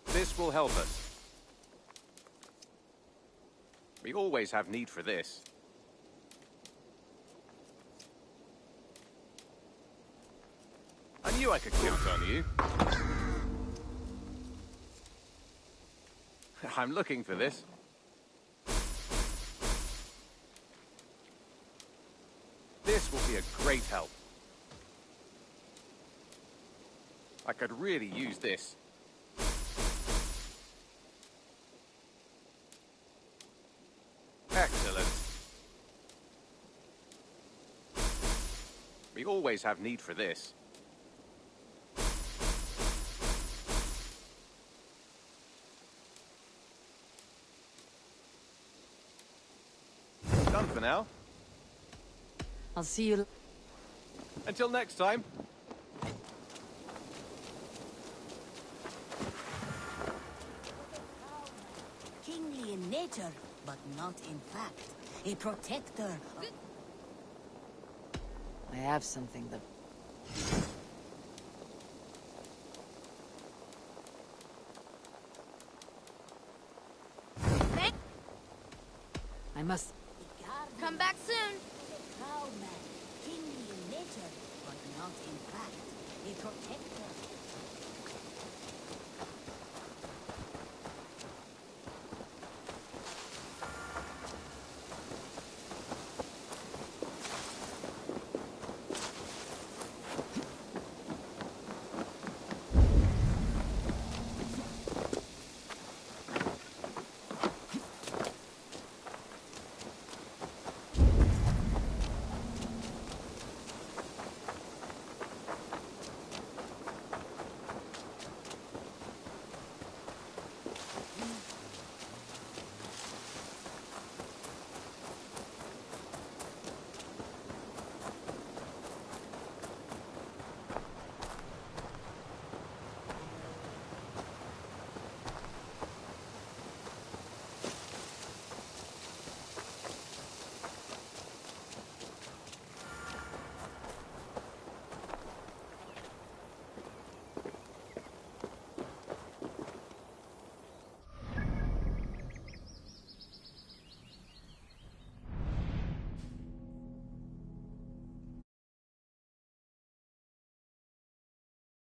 Speaker 17: This will help us. We always have need for this. I knew I could count on you. I'm looking for this. This will be a great help. I could really use this. Excellent. We always have need for this. Done for now.
Speaker 2: I'll see you...
Speaker 17: Until next time.
Speaker 14: Kingly in nature, but not in fact. A protector of...
Speaker 2: I have something that... I must...
Speaker 14: Come back soon. A proud man, kingly in nature, but not in fact. A protector